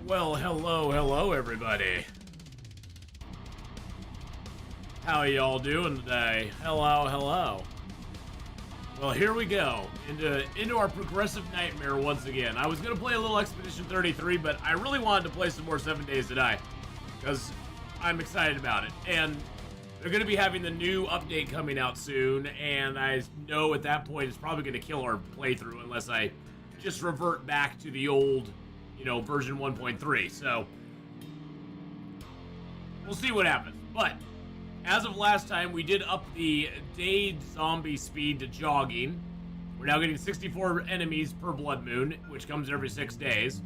Well, hello everybody. How y'all doing today? Hello. Well, here we go into our progressive nightmare once again. I was gonna play a little Expedition 33, but I really wanted to play some more 7 Days to Die because I'm excited about it. And they're gonna be having the new update coming out soon, and I know at that point it's probably gonna kill our playthrough unless I just revert back to the old, version 1.3. So we'll see what happens. But as of last time, we did up the day zombie speed to jogging. We're now getting 64 enemies per blood moon, which comes every 6 days.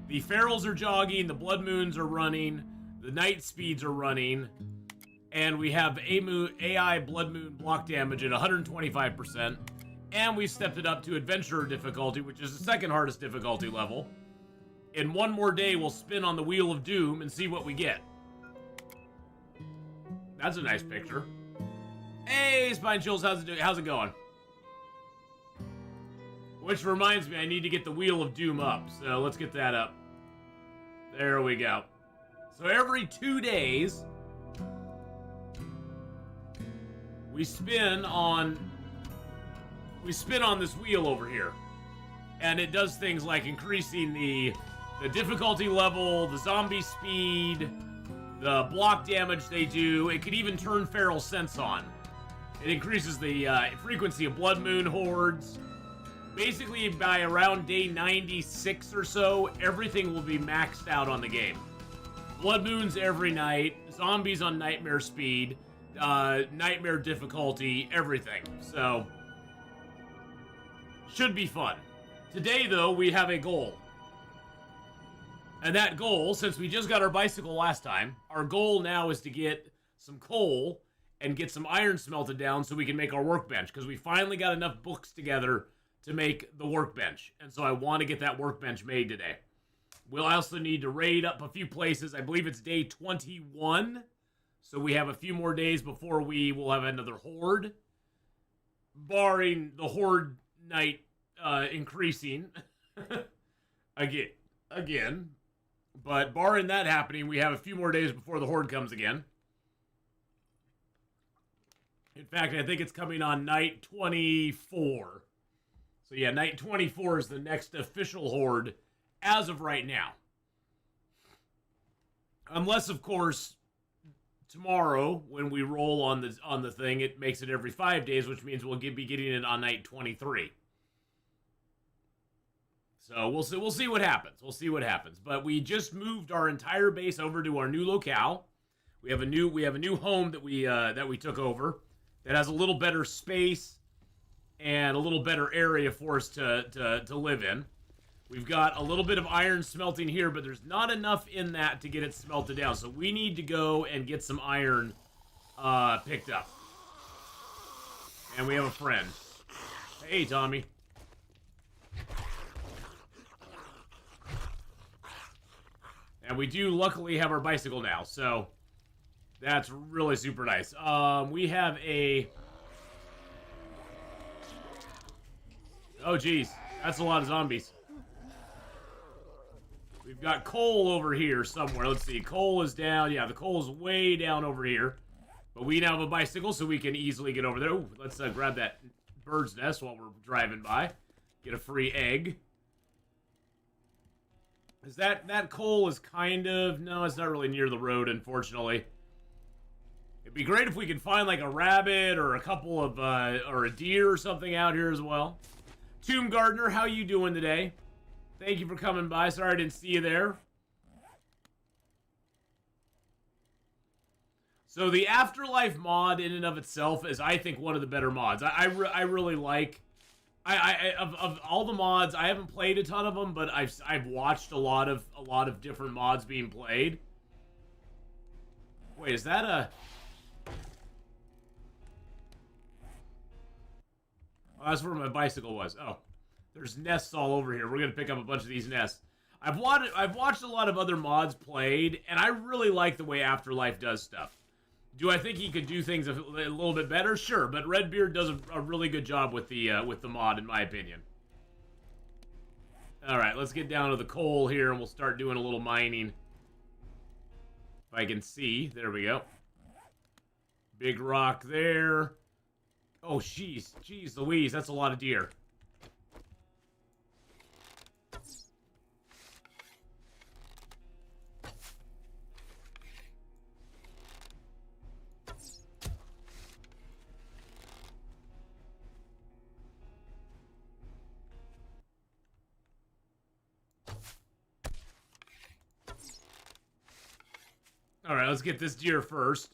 The ferals are jogging, the blood moons are running, the night speeds are running, and we have AI blood moon block damage at 125%. And we stepped it up to adventurer difficulty, which is the second hardest difficulty level. In one more day, we'll spin on the Wheel of Doom and see what we get. That's a nice picture. Hey, Spine Chills, how's it going? Which reminds me, I need to get the Wheel of Doom up, so let's get that up. There we go. So every 2 days, we spin on this wheel over here. And it does things like increasing the difficulty level, the zombie speed, the block damage they do. It could even turn feral sense on. It increases the frequency of blood moon hordes. Basically, by around day 96 or so, everything will be maxed out on the game. Blood moons every night, zombies on nightmare speed, nightmare difficulty, everything. So should be fun. Today, though, we have a goal. And that goal, since we just got our bicycle last time, our goal now is to get some coal and get some iron smelted down so we can make our workbench, because we finally got enough books together to make the workbench. And so I want to get that workbench made today. We'll also need to raid up a few places. I believe it's day 21. So we have a few more days before we will have another horde. Barring the horde night increasing again. But barring that happening, we have a few more days before the horde comes again. In fact, I think it's coming on night 24. So yeah, night 24 is the next official horde as of right now. Unless, of course, tomorrow when we roll on the thing, it makes it every 5 days, which means we'll be getting it on night 23. So we'll see what happens. We'll see what happens. But we just moved our entire base over to our new locale. We have a new home that we took over that has a little better space and a little better area for us to live in. We've got a little bit of iron smelting here, but there's not enough in that to get it smelted down. So we need to go and get some iron picked up. And we have a friend. Hey, Tommy. And we do luckily have our bicycle now, so that's really super nice. We have a... Oh, geez. That's a lot of zombies. We've got coal over here somewhere. Let's see. Coal is down. Yeah, the coal is way down over here. But we now have a bicycle, so we can easily get over there. Ooh, let's grab that bird's nest while we're driving by. Get a free egg. Is that coal is kind of... No, it's not really near the road, unfortunately. It'd be great if we could find, like, a rabbit or a couple of... or a deer or something out here as well. Tomb Gardener, how you doing today? Thank you for coming by. Sorry I didn't see you there. So the Afterlife mod in and of itself is, I think, one of the better mods. I really like... Of all the mods, I haven't played a ton of them, but I've watched a lot of different mods being played. Wait, is that a... Oh, that's where my bicycle was. Oh, there's nests all over here. We're gonna pick up a bunch of these nests. I've watched a lot of other mods played, and I really like the way Afterlife does stuff. Do I think he could do things a little bit better? Sure, but Redbeard does a really good job with the mod, in my opinion. Alright, let's get down to the coal here and we'll start doing a little mining. If I can see. There we go. Big rock there. Oh, jeez. Jeez Louise, that's a lot of deer. Alright, let's get this deer first.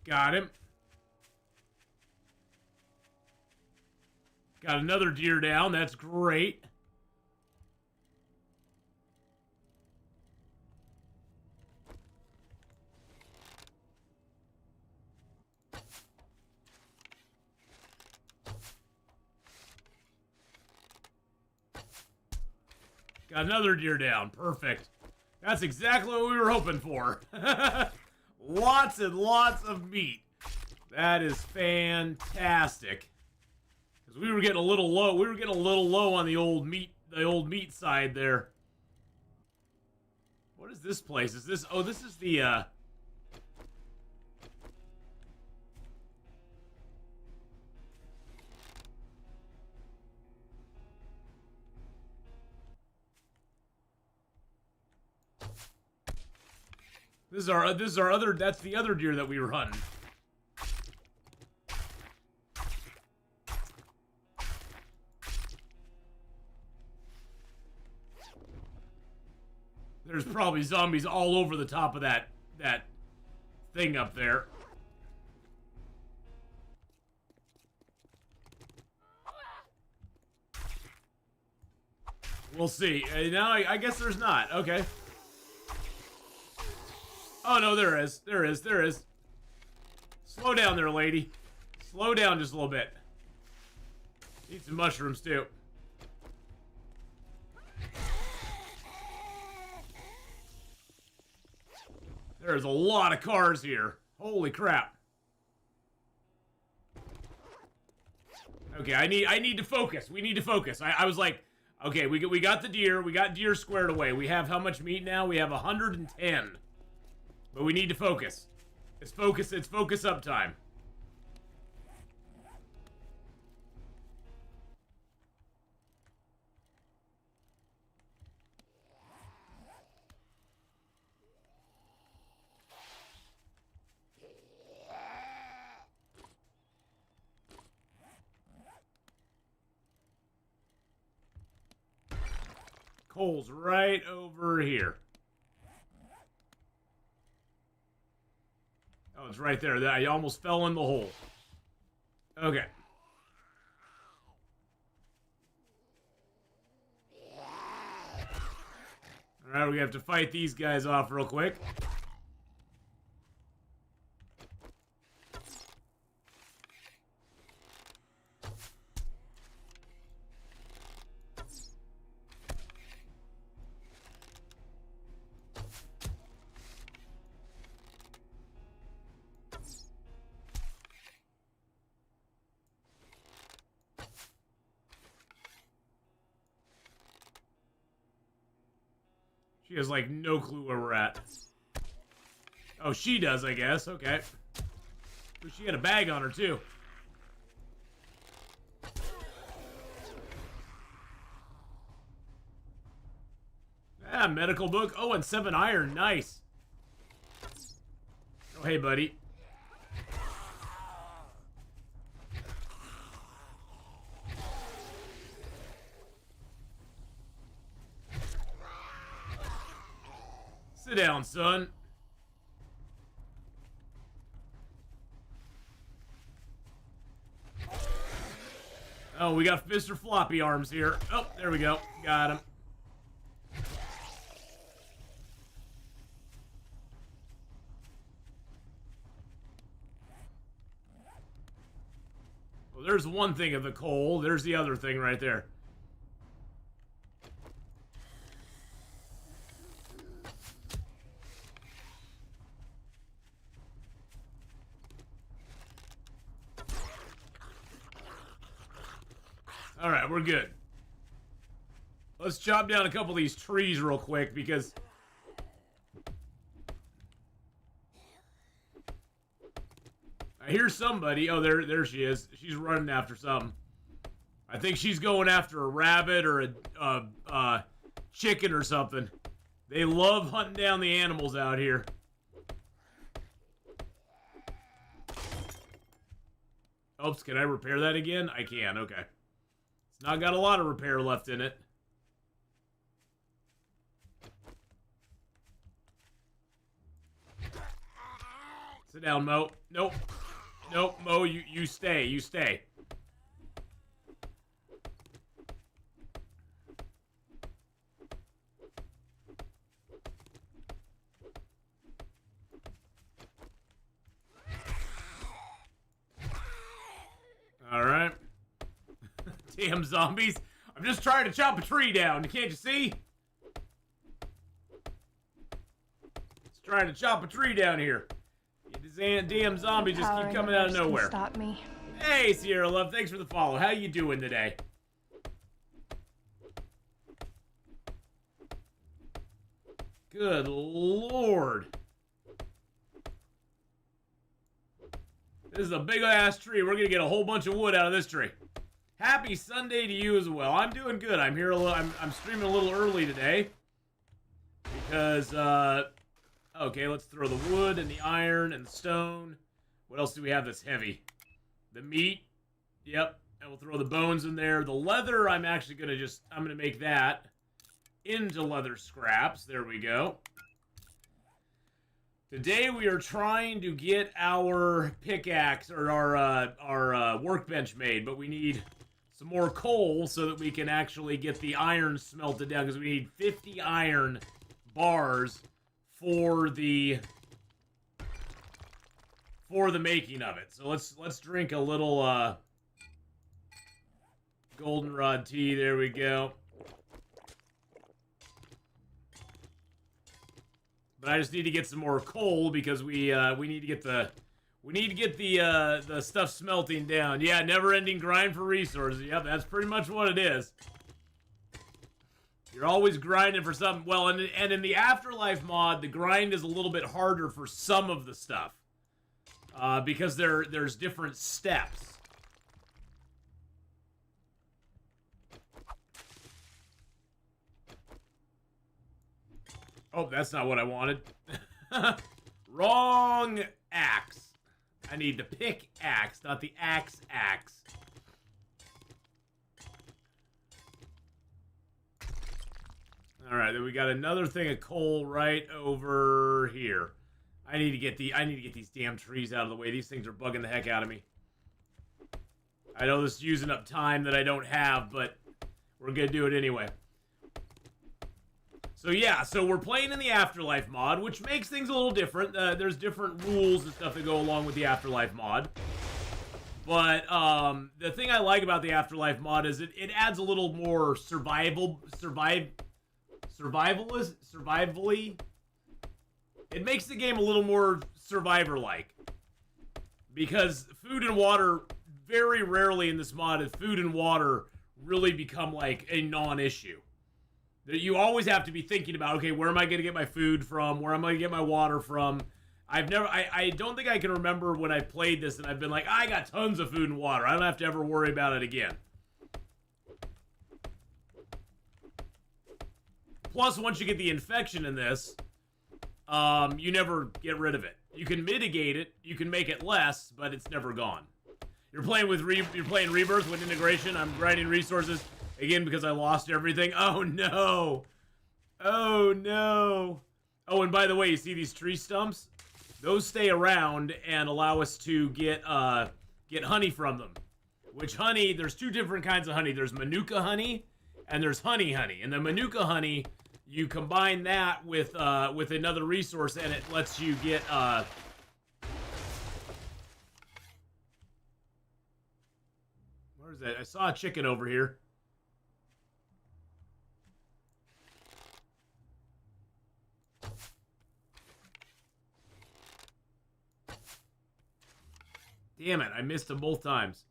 Got him. Got another deer down. That's great. Got another deer down. Perfect. That's exactly what we were hoping for. Lots and lots of meat. That is fantastic. Because we were getting a little low. We were getting a little low on the old meat side there. What is this place? Is this? Oh, this is the. This is our other. That's the other deer that we were hunting. There's probably zombies all over the top of that thing up there. We'll see. Now I guess there's not. Okay. Oh, no, there is. There is. There is. Slow down there, lady. Slow down just a little bit. Need some mushrooms, too. There's a lot of cars here. Holy crap. Okay, I need to focus. We need to focus. I was like, okay, we got the deer. We got deer squared away. We have how much meat now? We have 110. But we need to focus. It's focus up time. Coal's right over here. Oh, it's right there. I almost fell in the hole. Okay. Alright, we have to fight these guys off real quick. She has, like, no clue where we're at. Oh, she does, I guess. Okay. Ooh, she had a bag on her, too. Ah, medical book. Oh, and 7 iron. Nice. Oh, hey, buddy. Sit down, son. Oh, we got Mr. Floppy Arms here. Oh, there we go. Got him. Well, there's one thing of the coal. There's the other thing right there. Alright, we're good. Let's chop down a couple of these trees real quick because... I hear somebody. Oh, there she is. She's running after something. I think she's going after a rabbit or a chicken or something. They love hunting down the animals out here. Oops, can I repair that again? I can, okay. It's not got a lot of repair left in it. Sit down, Mo. Nope. Nope, Mo, you stay. You stay. Alright. Damn zombies. I'm just trying to chop a tree down. Can't you see? Just trying to chop a tree down here. These damn zombies just keep coming out of nowhere. Stop me. Hey, Sierra Love. Thanks for the follow. How you doing today? Good Lord. This is a big-ass tree. We're going to get a whole bunch of wood out of this tree. Happy Sunday to you as well. I'm doing good. I'm here a little, I'm streaming a little early today. Because, okay, let's throw the wood and the iron and the stone. What else do we have that's heavy? The meat. Yep. And we'll throw the bones in there. The leather, I'm actually going to I'm going to make that into leather scraps. There we go. Today we are trying to get our pickaxe or our workbench made, but we need some more coal so that we can actually get the iron smelted down because we need 50 iron bars for the making of it. So let's drink a little goldenrod tea. There we go. But I just need to get some more coal because we need to get the stuff smelting down. Yeah, never-ending grind for resources. Yep, that's pretty much what it is. You're always grinding for something. Well, and in the Afterlife mod, the grind is a little bit harder for some of the stuff because there's different steps. Oh, that's not what I wanted. Wrong axe. I need the pickaxe, not the axe. Alright, then we got another thing of coal right over here. I need to get these damn trees out of the way. These things are bugging the heck out of me. I know this is using up time that I don't have, but we're gonna do it anyway. So yeah, so we're playing in the Afterlife mod, which makes things a little different. There's different rules and stuff that go along with the Afterlife mod. But the thing I like about the Afterlife mod is it adds a little more survivally. It makes the game a little more Survivor-like. Because food and water, very rarely in this mod, food and water really become like a non-issue. You always have to be thinking about, okay, where am I going to get my food from? Where am I going to get my water from? I don't think I can remember when I played this and I've been like, I got tons of food and water. I don't have to ever worry about it again. Plus, once you get the infection in this, you never get rid of it. You can mitigate it, you can make it less, but it's never gone. You're playing Rebirth with integration. I'm grinding resources. Again, because I lost everything. Oh, no. Oh, no. Oh, and by the way, you see these tree stumps? Those stay around and allow us to get honey from them. Which honey, there's two different kinds of honey. There's Manuka honey, and there's honey. And the Manuka honey, you combine that with another resource, and it lets you get, where is that? I saw a chicken over here. Damn it, I missed them both times.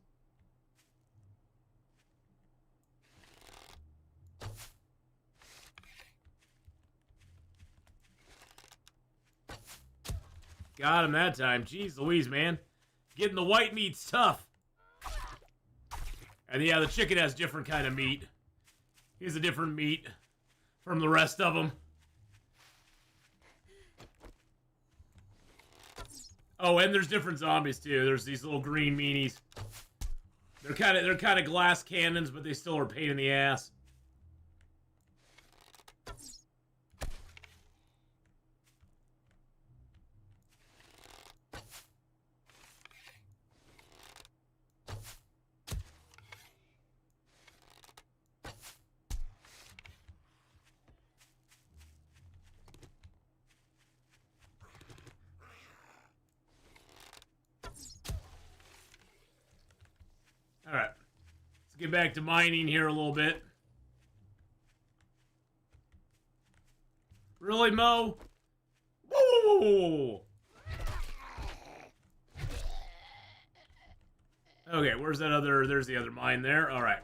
Got him that time. Jeez Louise, man. Getting the white meat's tough. And yeah, the chicken has different kind of meat. He has a different meat from the rest of them. Oh, and there's different zombies too. There's these little green meanies. They're kind of glass cannons, but they still are a pain in the ass. Alright. Let's get back to mining here a little bit. Really, Mo? Whoa! Okay, where's that other... There's the other mine there. Alright.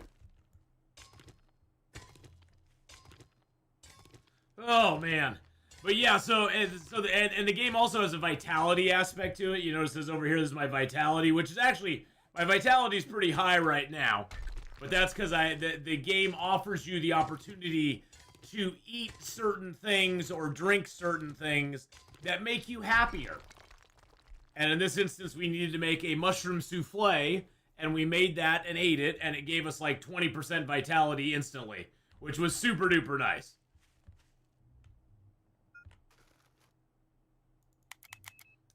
Oh, man. But yeah, and the game also has a vitality aspect to it. You notice this over here, this is my vitality, which is actually... My vitality is pretty high right now, but that's because the game offers you the opportunity to eat certain things or drink certain things that make you happier. And in this instance, we needed to make a mushroom souffle, and we made that and ate it, and it gave us like 20% vitality instantly, which was super duper nice.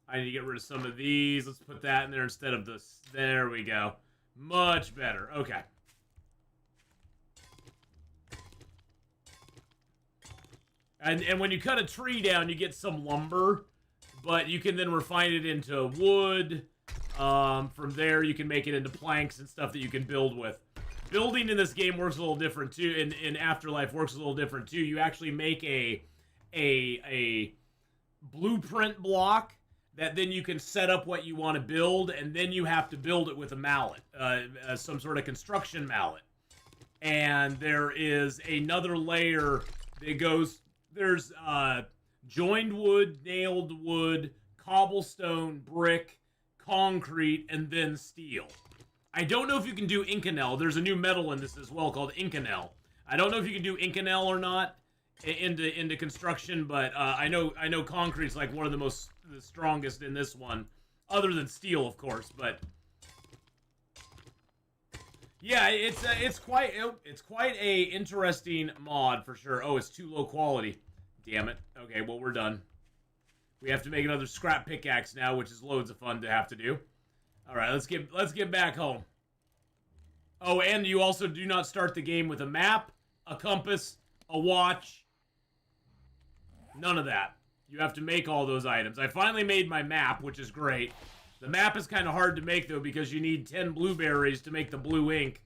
I need to get rid of some of these. Let's put that in there instead of this. There we go. Much better. Okay. And when you cut a tree down, you get some lumber, but you can then refine it into wood. From there, you can make it into planks and stuff that you can build with. Building in this game works a little different too. In Afterlife works a little different too. You actually make a blueprint block that then you can set up what you want to build, and then you have to build it with a mallet, some sort of construction mallet. And there is another layer that goes, there's joined wood, nailed wood, cobblestone, brick, concrete, and then steel. I don't know if you can do Inconel. There's a new metal in this as well called Inconel. I don't know if you can do Inconel or not into construction, but I know concrete's like one of the strongest in this one, other than steel, of course. But yeah, it's quite a interesting mod for sure. Oh, it's too low quality. Damn it. Okay, well, we're done. We have to make another scrap pickaxe now, which is loads of fun to have to do. All right, let's get back home. Oh, and you also do not start the game with a map, a compass, a watch. None of that. You have to make all those items. I finally made my map, which is great. The map is kind of hard to make, though, because you need 10 blueberries to make the blue ink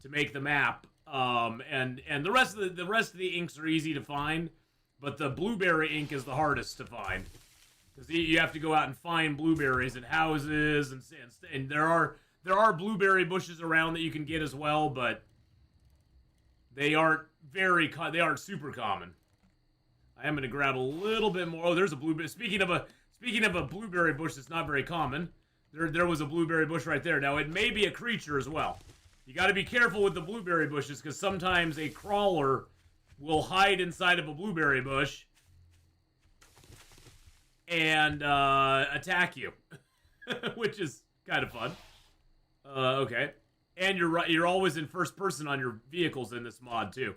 to make the map. And the rest of the inks are easy to find, but the blueberry ink is the hardest to find. Because you have to go out and find blueberries in houses, and there are blueberry bushes around that you can get as well, but they aren't super common. I am going to grab a little bit more. Oh, there's a blueberry. Speaking of a blueberry bush that's not very common, there was a blueberry bush right there. Now, it may be a creature as well. You got to be careful with the blueberry bushes, because sometimes a crawler will hide inside of a blueberry bush and attack you, which is kind of fun. Okay, and you're always in first person on your vehicles in this mod too,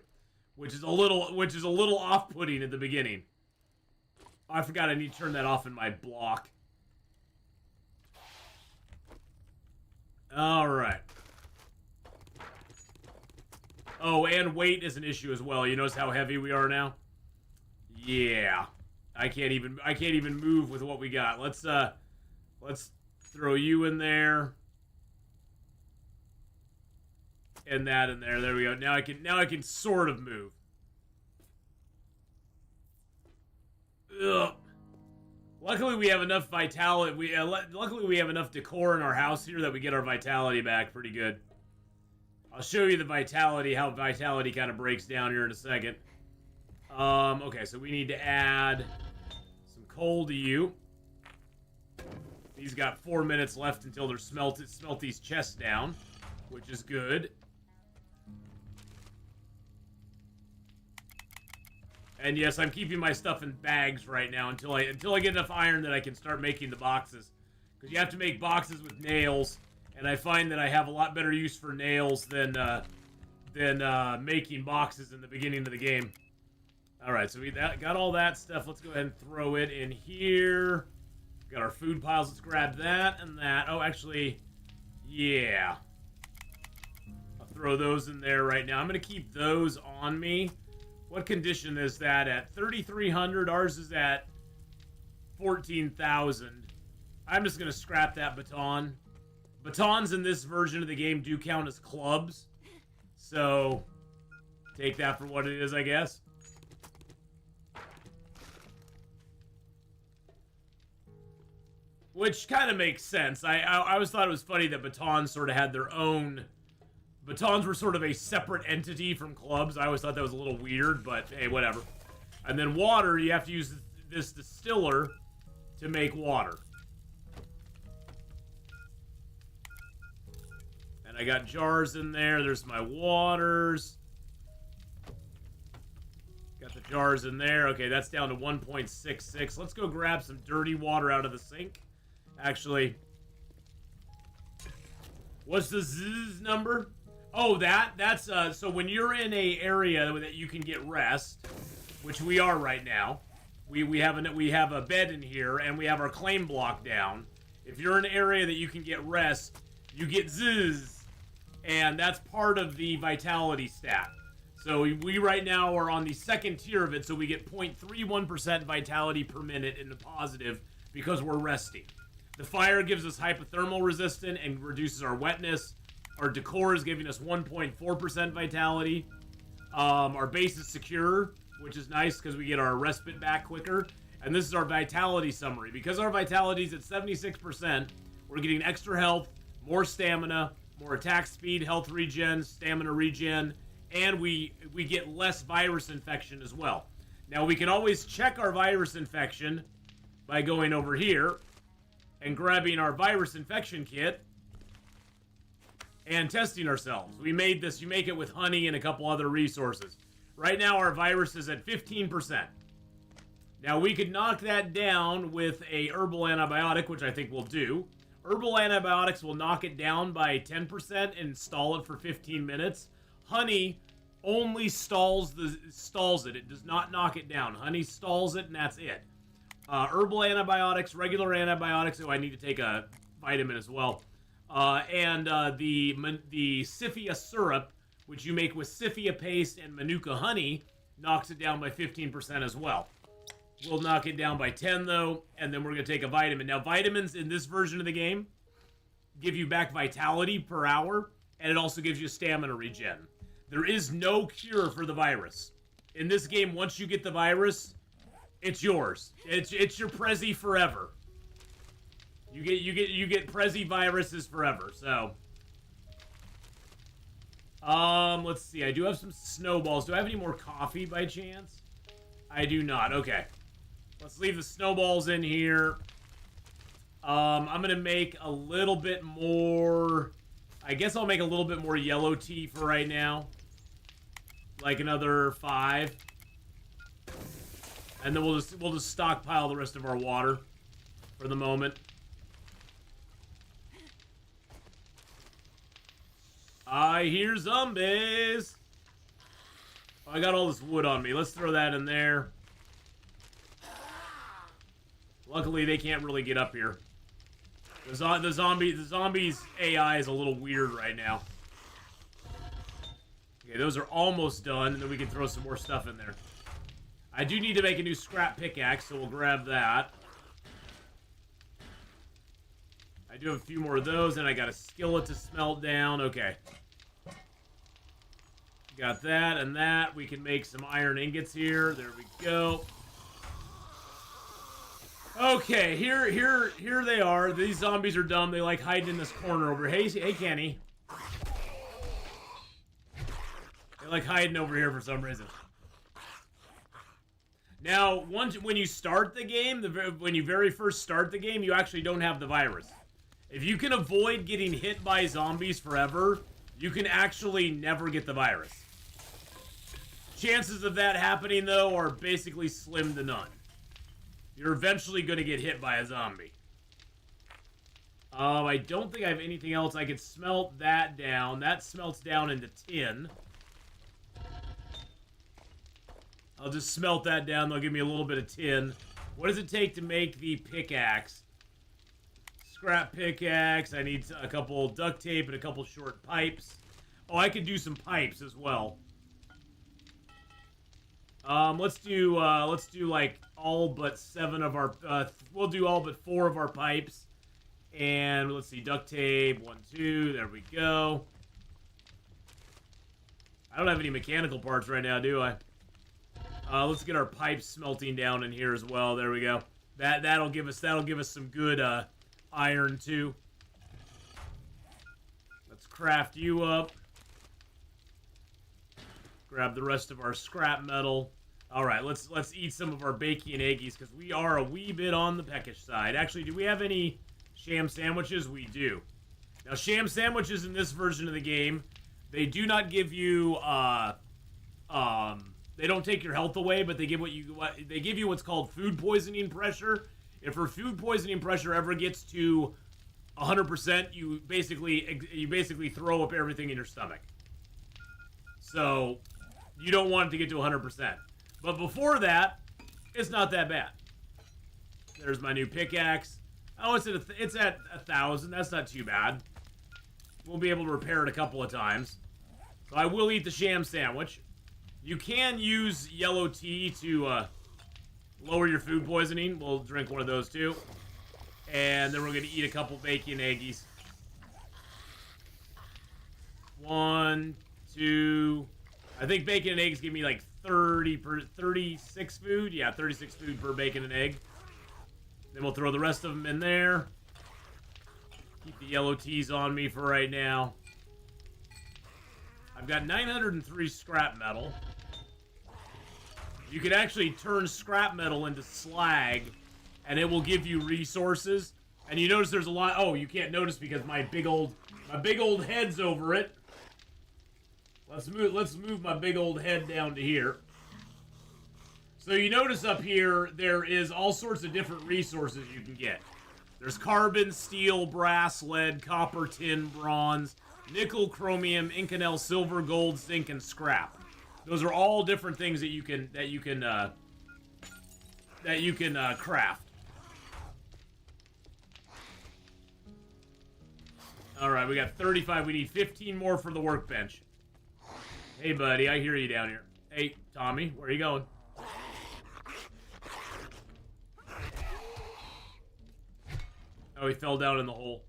which is a little off-putting at the beginning. Oh, I forgot I need to turn that off in my block. All right. Oh, and weight is an issue as well. You notice how heavy we are now? Yeah. I can't even move with what we got. Let's throw you in there. And that in there. There we go. Now I can sort of move. Ugh. Luckily we have enough vitality. Luckily we have enough decor in our house here that we get our vitality back pretty good. I'll show you the vitality, how vitality kind of breaks down here in a second. Okay, so we need to add some coal to you. He's got 4 minutes left until they're smelt these chests down, which is good. And yes, I'm keeping my stuff in bags right now until I get enough iron that I can start making the boxes. Because you have to make boxes with nails, and I find that I have a lot better use for nails than making boxes in the beginning of the game. All right, so we got all that stuff. Let's go ahead and throw it in here. Got our food piles. Let's grab that and that. Oh, actually, yeah. I'll throw those in there right now. I'm going to keep those on me. What condition is that at? 3,300. Ours is at 14,000. I'm just going to scrap that baton. Batons in this version of the game do count as clubs. So, take that for what it is, I guess. Which kind of makes sense. I always thought it was funny that batons sort of had their own... Batons were sort of a separate entity from clubs. I always thought that was a little weird, but hey, whatever. And then water, you have to use this distiller to make water. And I got jars in there. There's my waters. Got the jars in there. Okay, that's down to 1.66. Let's go grab some dirty water out of the sink. Actually, what's the zzz number? Oh, that's so when you're in a area that you can get rest, which we are right now. We have a bed in here and we have our claim block down. If you're in an area that you can get rest, you get zzz, and that's part of the vitality stat. So we right now are on the second tier of it, so we get 0.31% vitality per minute in the positive because we're resting. The fire gives us hypothermal resistance and reduces our wetness. Our decor is giving us 1.4% vitality. Our base is secure, which is nice because we get our respite back quicker. And this is our vitality summary. Because our vitality is at 76%, we're getting extra health, more stamina, more attack speed, health regen, stamina regen, and we get less virus infection as well. Now we can always check our virus infection by going over here and grabbing our virus infection kit and testing ourselves. We made this, you make it with honey and a couple other resources. Right now our virus is at 15%. Now we could knock that down with a herbal antibiotic, which I think we'll do. Herbal antibiotics will knock it down by 10% and stall it for 15 minutes. Honey only stalls it. It does not knock it down. Honey stalls it and that's it. Herbal antibiotics, regular antibiotics. Oh, I need to take a vitamin as well. And the Scyphia syrup, which you make with Scyphia paste and Manuka honey, knocks it down by 15% as well. We'll knock it down by 10 though, and then we're going to take a vitamin. Now, vitamins in this version of the game give you back vitality per hour, and it also gives you stamina regen. There is no cure for the virus. In this game, once you get the virus, it's yours. It's your Prezi forever. You get Prezi viruses forever. So, let's see. I do have some snowballs. Do I have any more coffee by chance? I do not. Okay. Let's leave the snowballs in here. I'm gonna make a little bit more. I guess I'll make a little bit more yellow tea for right now. Like another 5. And then we'll just stockpile the rest of our water for the moment. I hear zombies. I got all this wood on me. Let's throw that in there. Luckily, they can't really get up here. The zombies' AI is a little weird right now. Okay, those are almost done, and then we can throw some more stuff in there. I do need to make a new scrap pickaxe, so we'll grab that. I do have a few more of those, and I got a skillet to smelt down. Okay. Got that and that. We can make some iron ingots here. There we go. Okay, here they are. These zombies are dumb. They like hiding in this corner over here. Hey, Kenny. They like hiding over here for some reason. Now, when you start the game, when you very first start the game, you actually don't have the virus. If you can avoid getting hit by zombies forever, you can actually never get the virus. Chances of that happening, though, are basically slim to none. You're eventually going to get hit by a zombie. I don't think I have anything else. I could smelt that down. That smelts down into tin. I'll just smelt that down. They'll give me a little bit of tin. What does it take to make the pickaxe? Scrap pickaxe. I need a couple duct tape and a couple short pipes. Oh, I could do some pipes as well. Let's do like all but 7 of our, we'll do all but 4 of our pipes. And let's see, duct tape, 1, 2, there we go. I don't have any mechanical parts right now, do I? Let's get our pipes smelting down in here as well. There we go. That'll give us some good iron too. Let's craft you up. Grab the rest of our scrap metal. All right, let's eat some of our bacon and eggies because we are a wee bit on the peckish side. Actually, do we have any sham sandwiches? We do. Now, sham sandwiches in this version of the game, they do not give you they don't take your health away, but they give you what's called food poisoning pressure. If your food poisoning pressure ever gets to 100%, you basically throw up everything in your stomach. So you don't want it to get to 100%. But before that, it's not that bad. There's my new pickaxe. Oh, it's at 1,000. That's not too bad. We'll be able to repair it a couple of times. So I will eat the sham sandwich. You can use yellow tea to lower your food poisoning. We'll drink one of those too. And then we're going to eat a couple bacon eggies. 1, 2. I think bacon and eggs give me like 36 food. Yeah, 36 food per bacon and egg. Then we'll throw the rest of them in there. Keep the yellow teas on me for right now. I've got 903 scrap metal. You can actually turn scrap metal into slag, and it will give you resources. And you notice there's a lot. Oh, you can't notice because my big old head's over it. Let's move my big old head down to here. So you notice up here there is all sorts of different resources you can get. There's carbon, steel, brass, lead, copper, tin, bronze, nickel, chromium, inconel, silver, gold, zinc, and scrap. Those are all different things that you can craft. All right, we got 35. We need 15 more for the workbench. Hey, buddy, I hear you down here. Hey, Tommy, where are you going? Oh, he fell down in the hole.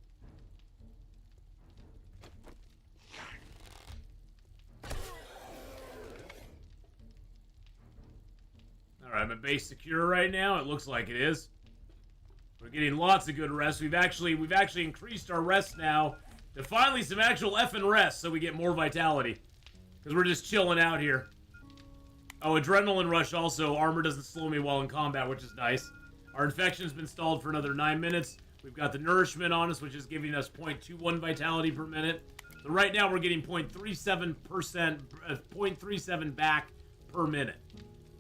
Alright, my base secure right now. It looks like it is. We're getting lots of good rest. We've actually increased our rest now to finally some actual effing rest so we get more vitality. Because we're just chilling out here. Oh, adrenaline rush also. Armor doesn't slow me while in combat, which is nice. Our infection's been stalled for another 9 minutes. We've got the nourishment on us, which is giving us 0.21 vitality per minute. So right now we're getting 0.37 back per minute.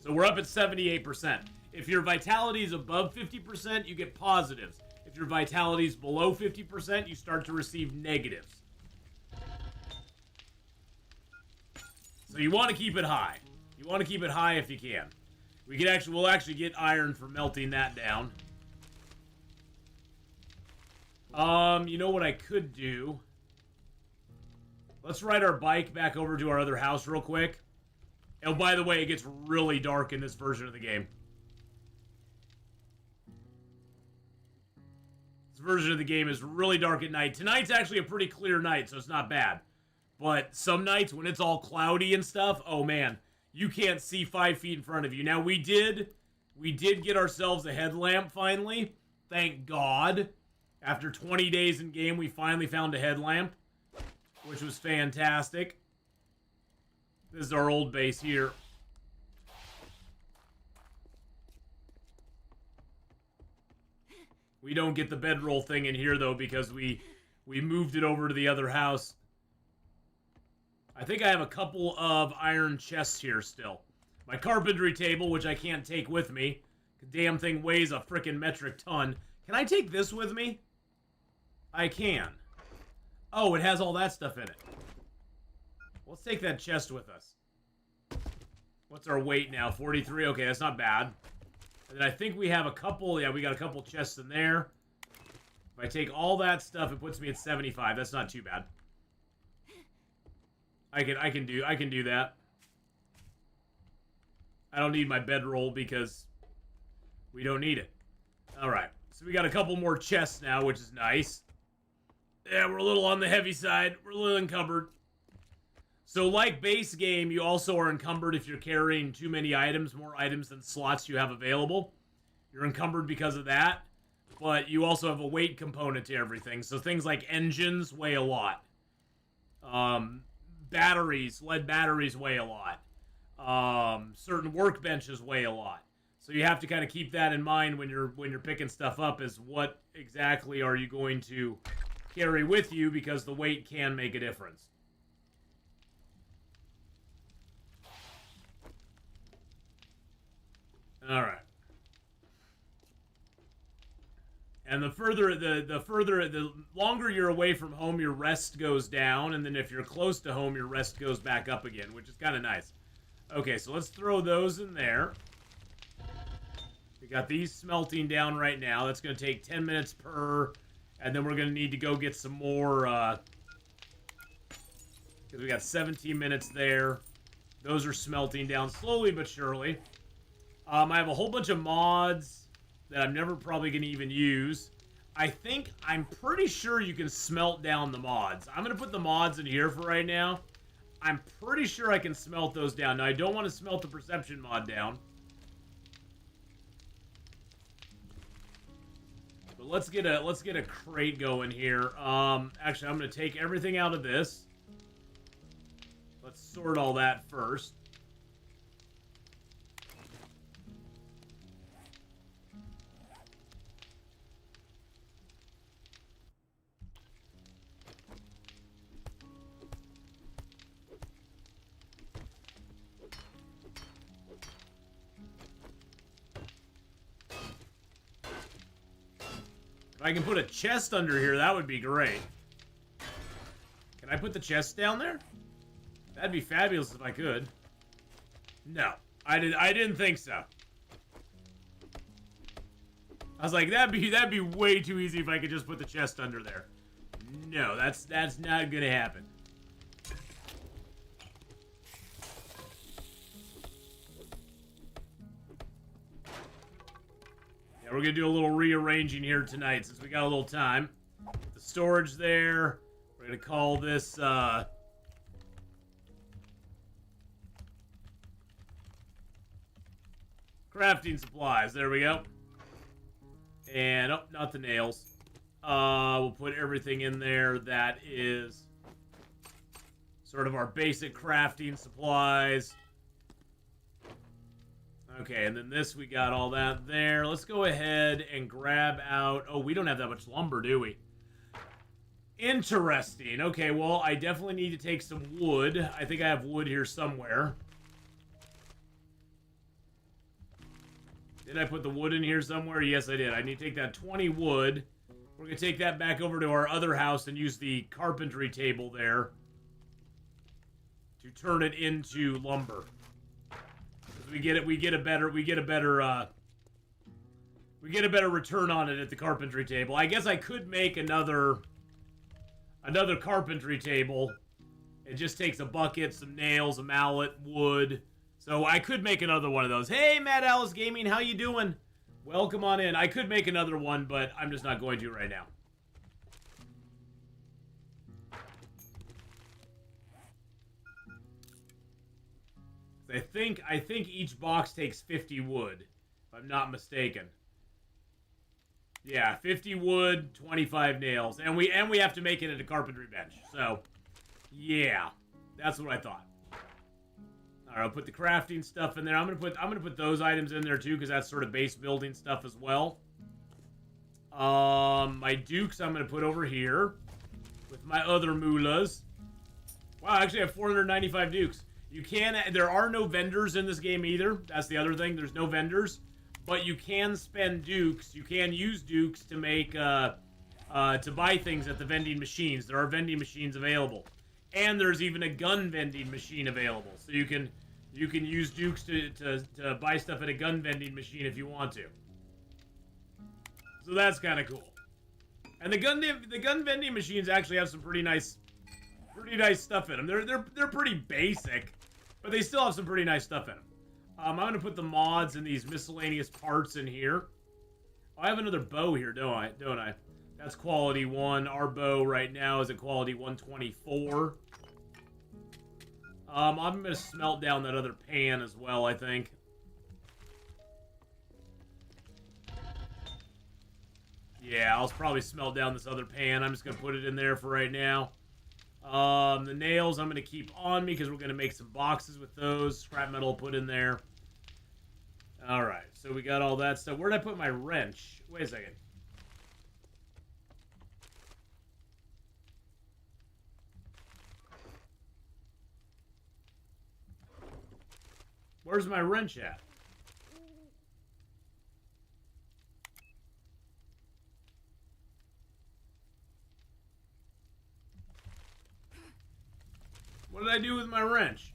So we're up at 78%. If your vitality is above 50%, you get positives. If your vitality is below 50%, you start to receive negatives. So you want to keep it high. You want to keep it high if you can. We'll actually get iron for melting that down. You know what I could do? Let's ride our bike back over to our other house real quick. Oh, by the way, it gets really dark in this version of the game. This version of the game is really dark at night. Tonight's actually a pretty clear night, so it's not bad. But some nights when it's all cloudy and stuff, oh man, you can't see 5 feet in front of you. Now we did get ourselves a headlamp finally. Thank God. After 20 days in game, we finally found a headlamp, which was fantastic. This is our old base here. We don't get the bedroll thing in here though because we moved it over to the other house. I think I have a couple of iron chests here still. My carpentry table, which I can't take with me. The damn thing weighs a frickin' metric ton. Can I take this with me? I can. Oh, it has all that stuff in it. Let's take that chest with us. What's our weight now? 43? Okay, that's not bad. And then I think we have a couple... Yeah, we got a couple chests in there. If I take all that stuff, it puts me at 75. That's not too bad. I can do that. I don't need my bedroll because we don't need it. Alright, so we got a couple more chests now, which is nice. Yeah, we're a little on the heavy side. We're a little encumbered. So like base game, you also are encumbered if you're carrying too many items, more items than slots you have available. You're encumbered because of that. But you also have a weight component to everything. So things like engines weigh a lot. Batteries, lead batteries weigh a lot. Certain workbenches weigh a lot. So you have to kind of keep that in mind when you're picking stuff up, is what exactly are you going to carry with you, because the weight can make a difference. All right. And the longer you're away from home, your rest goes down, and then if you're close to home, your rest goes back up again, which is kind of nice. Okay, so let's throw those in there. We got these smelting down right now. That's going to take 10 minutes per, and then we're going to need to go get some more, because we got 17 minutes there. Those are smelting down slowly but surely. I have a whole bunch of mods that I'm never probably going to even use. I'm pretty sure you can smelt down the mods. I'm going to put the mods in here for right now. I'm pretty sure I can smelt those down. Now, I don't want to smelt the perception mod down. But let's get a crate going here. Actually, I'm going to take everything out of this. Let's sort all that first. If I can put a chest under here, that would be great. Can I put the chest down there? That'd be fabulous if I could. No, I didn't think so. I was like, that'd be way too easy if I could just put the chest under there. No, that's not gonna happen. We're going to do a little rearranging here tonight since we got a little time. The storage there. We're going to call this, crafting supplies. There we go. And, oh, not the nails. We'll put everything in there that is sort of our basic crafting supplies. Okay, and then this, we got all that there. Let's go ahead and grab out... Oh, we don't have that much lumber, do we? Interesting. Okay, well, I definitely need to take some wood. I think I have wood here somewhere. Did I put the wood in here somewhere? Yes, I did. I need to take that 20 wood. We're going to take that back over to our other house and use the carpentry table there to turn it into lumber. We get a better return on it at the carpentry table. I guess I could make another carpentry table It just takes a bucket, some nails, a mallet, wood. So I could make another one of those. Hey, Mad Alice Gaming, how you doing? Welcome on in. I could make another one, but I'm just not going to right now. I think each box takes 50 wood, if I'm not mistaken. Yeah, 50 wood, 25 nails, and we have to make it into carpentry bench. So, yeah, that's what I thought. All right, I'll put the crafting stuff in there. I'm gonna put those items in there too, because that's sort of base building stuff as well. My dukes I'm gonna put over here with my other moolahs. Wow, I actually have 495 dukes. There are no vendors in this game either. That's the other thing. There's no vendors, but you can spend dukes. You can use dukes to make, to buy things at the vending machines. There are vending machines available, and there's even a gun vending machine available. So you can use dukes to buy stuff at a gun vending machine if you want to. So that's kind of cool. And the gun vending machines actually have some pretty nice stuff in them. They're pretty basic, but they still have some pretty nice stuff in them. I'm gonna put the mods and these miscellaneous parts in here. Oh, I have another bow here, don't I? That's quality 1. Our bow right now is at quality 124. I'm gonna smelt down that other pan as well, I think. Yeah, I'll probably smelt down this other pan. I'm just gonna put it in there for right now. The nails I'm going to keep on me because we're going to make some boxes with those. Scrap metal put in there. Alright, so we got all that stuff. Where did I put my wrench? Wait a second. Where's my wrench at? What did I do with my wrench?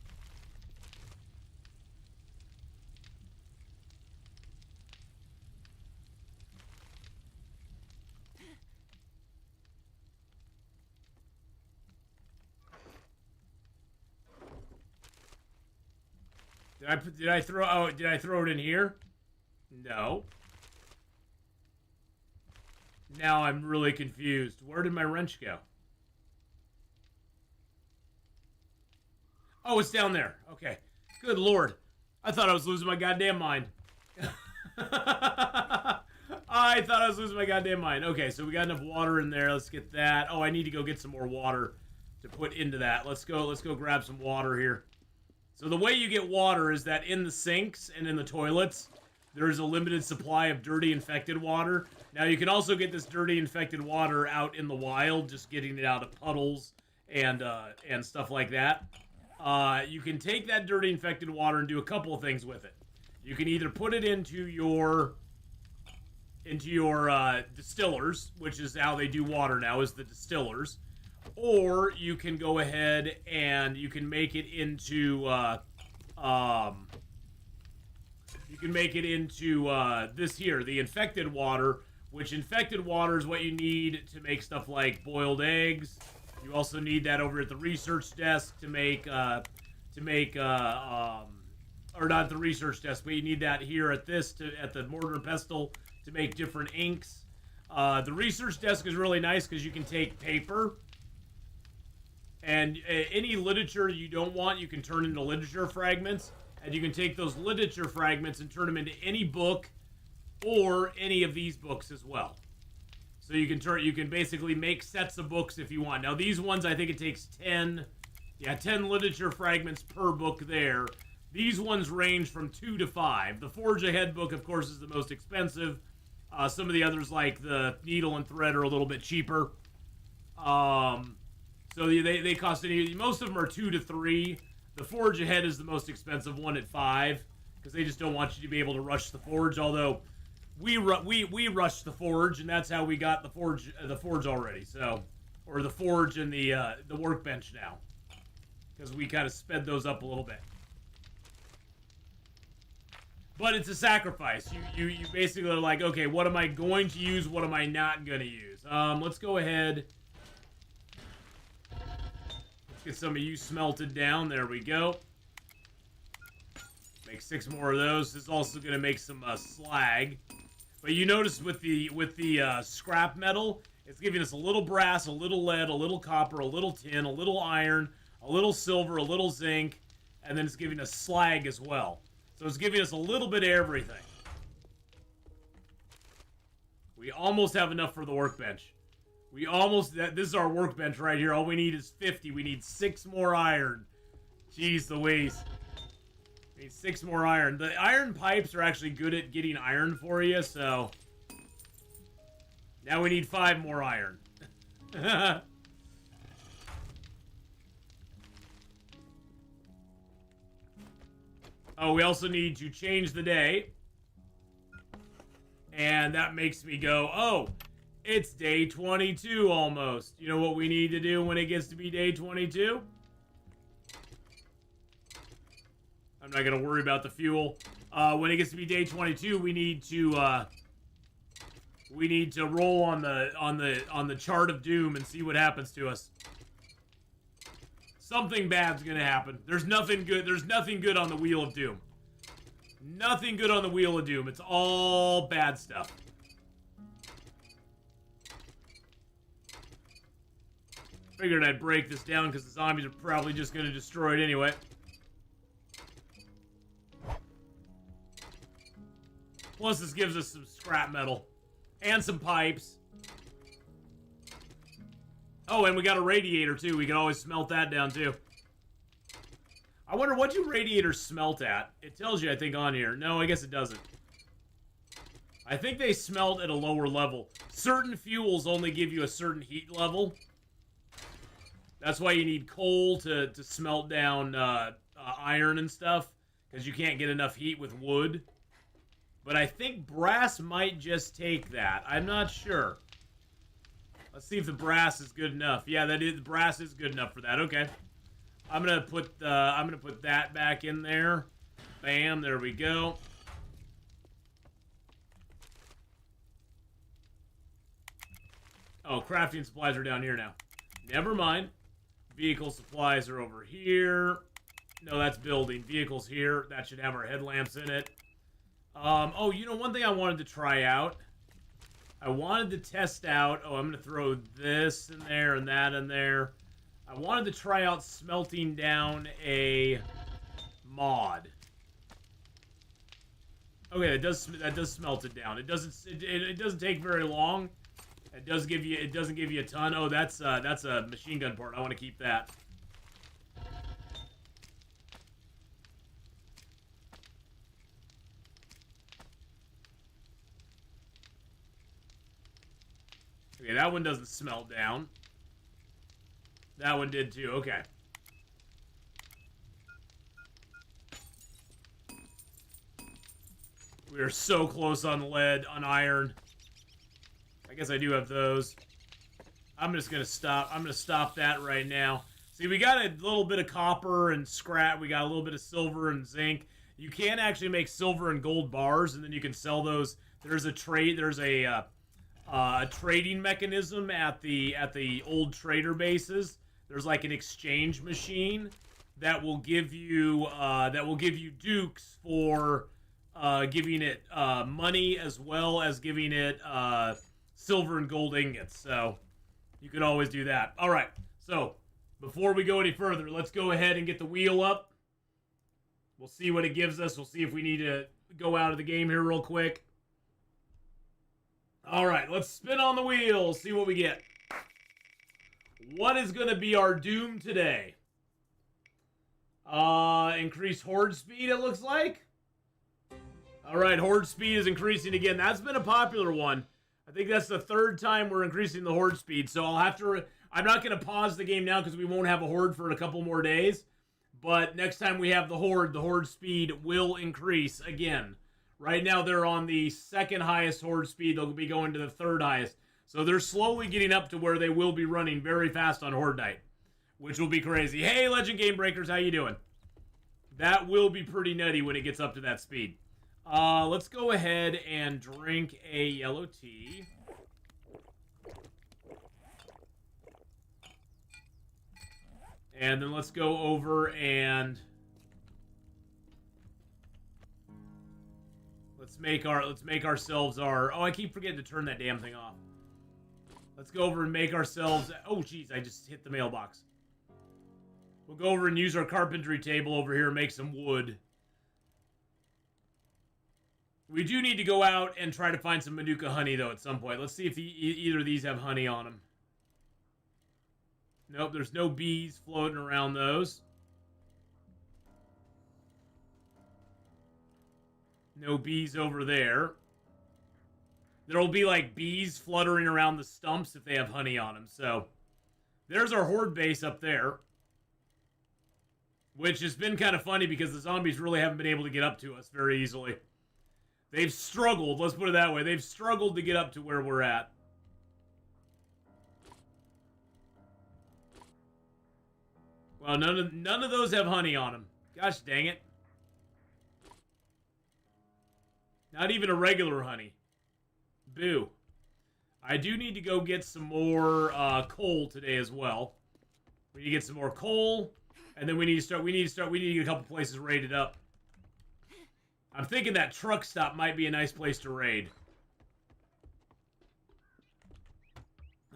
Did I throw it in here? No. Now I'm really confused. Where did my wrench go? Oh, it's down there. Okay. Good lord. I thought I was losing my goddamn mind. I thought I was losing my goddamn mind. Okay, so we got enough water in there. Let's get that. Oh, I need to go get some more water to put into that. Let's go grab some water here. So the way you get water is that in the sinks and in the toilets, there's a limited supply of dirty infected water. Now you can also get this dirty infected water out in the wild, just getting it out of puddles and stuff like that. You can take that dirty infected water and do a couple of things with it. You can either put it into your distillers, which is how they do water now, is the distillers, or you can go ahead and you can make it into this here, the infected water, which infected water is what you need to make stuff like boiled eggs. You also need that over at the research desk to make, or not the research desk, but you need that here at the mortar and pestle to make different inks. The research desk is really nice because you can take paper and any literature you don't want, you can turn into literature fragments, and you can take those literature fragments and turn them into any book or any of these books as well. So you can basically make sets of books if you want. Now these ones, I think it takes 10 literature fragments per book there. These ones range from 2 to 5. The Forge Ahead book, of course, is the most expensive. Some of the others, like the Needle and Thread, are a little bit cheaper. So they cost most of them are 2 to 3. The Forge Ahead is the most expensive one at 5, because they just don't want you to be able to rush the Forge, although we rushed the Forge, and that's how we got the Forge already. So, or the Forge and the workbench now, because we kind of sped those up a little bit. But it's a sacrifice. You basically are like, okay, what am I going to use? What am I not going to use? Let's go ahead Get some of you smelted down. There we go. Make 6 more of those. This is also going to make some slag. But you notice with the scrap metal, it's giving us a little brass, a little lead, a little copper, a little tin, a little iron, a little silver, a little zinc, and then it's giving us slag as well. So it's giving us a little bit of everything. We almost have enough for the workbench. We almost... This is our workbench right here. All we need is 50. We need 6 more iron. Jeez Louise. We need 6 more iron. The iron pipes are actually good at getting iron for you, so... Now we need 5 more iron. Oh, we also need to change the day. And that makes me go, oh, it's day 22 almost. You know what we need to do when it gets to be day 22? I'm not going to worry about the fuel. When it gets to be day 22, we need to roll on the chart of doom and see what happens to us. Something bad's going to happen. There's nothing good. There's nothing good on the wheel of doom. Nothing good on the wheel of doom. It's all bad stuff. Figured I'd break this down because the zombies are probably just going to destroy it anyway. Plus, this gives us some scrap metal. And some pipes. Oh, and we got a radiator, too. We can always smelt that down, too. I wonder, what do radiators smelt at? It tells you, I think, on here. No, I guess it doesn't. I think they smelt at a lower level. Certain fuels only give you a certain heat level. That's why you need coal to smelt down iron and stuff. Because you can't get enough heat with wood. But I think brass might just take that. I'm not sure. Let's see if the brass is good enough. Yeah, the brass is good enough for that. Okay. I'm gonna put that back in there. Bam, there we go. Oh, crafting supplies are down here now. Never mind. Vehicle supplies are over here. No, that's building. Vehicles here. That should have our headlamps in it. Oh, you know, one thing I wanted to try out. I wanted to test out... Oh, I'm going to throw this in there and that in there. I wanted to try out smelting down a mod. Okay, that does smelt it down. It doesn't take very long. It doesn't give you a ton. Oh, that's a machine gun part. I want to keep that. Okay, that one doesn't smelt down. That one did too. Okay. We are so close on lead, on iron. I guess I do have those. I'm just gonna stop. I'm gonna stop that right now. See, we got a little bit of copper and scrap. We got a little bit of silver and zinc. You can actually make silver and gold bars, and then you can sell those. There's a trade. There's a trading mechanism at the old trader bases. There's like an exchange machine that will give you dukes for giving it money as well as giving it silver and gold ingots. So you can always do that. All right. So before we go any further, let's go ahead and get the wheel up. We'll see what it gives us. We'll see if we need to go out of the game here real quick. All right, let's spin on the wheel, see what we get. What is going to be our doom today? Increased horde speed, it looks like. All right, horde speed is increasing again. That's been a popular one. I think that's the 3rd time we're increasing the horde speed. So I'll have to... I'm not going to pause the game now because we won't have a horde for a couple more days. But next time we have the horde speed will increase again. Right now, they're on the 2nd highest horde speed. They'll be going to the 3rd highest. So they're slowly getting up to where they will be running very fast on Horde Night, which will be crazy. Hey, Legend Game Breakers, how you doing? That will be pretty nutty when it gets up to that speed. Let's go ahead and drink a yellow tea. And then let's go over and let's make ourselves our. Oh, I keep forgetting to turn that damn thing off. Let's go over and make ourselves. Oh, jeez, I just hit the mailbox. We'll go over and use our carpentry table over here and make some wood. We do need to go out and try to find some Manuka honey, though, at some point. Let's see if either of these have honey on them. Nope, there's no bees floating around those. No bees over there. There'll be, like, bees fluttering around the stumps if they have honey on them. So, there's our horde base up there. Which has been kind of funny because the zombies really haven't been able to get up to us very easily. They've struggled, let's put it that way. They've struggled to get up to where we're at. Well, none of those have honey on them. Gosh dang it. Not even a regular honey. Boo. I do need to go get some more coal today as well. We need to get some more coal, and then we need to get a couple places raided up. I'm thinking that truck stop might be a nice place to raid.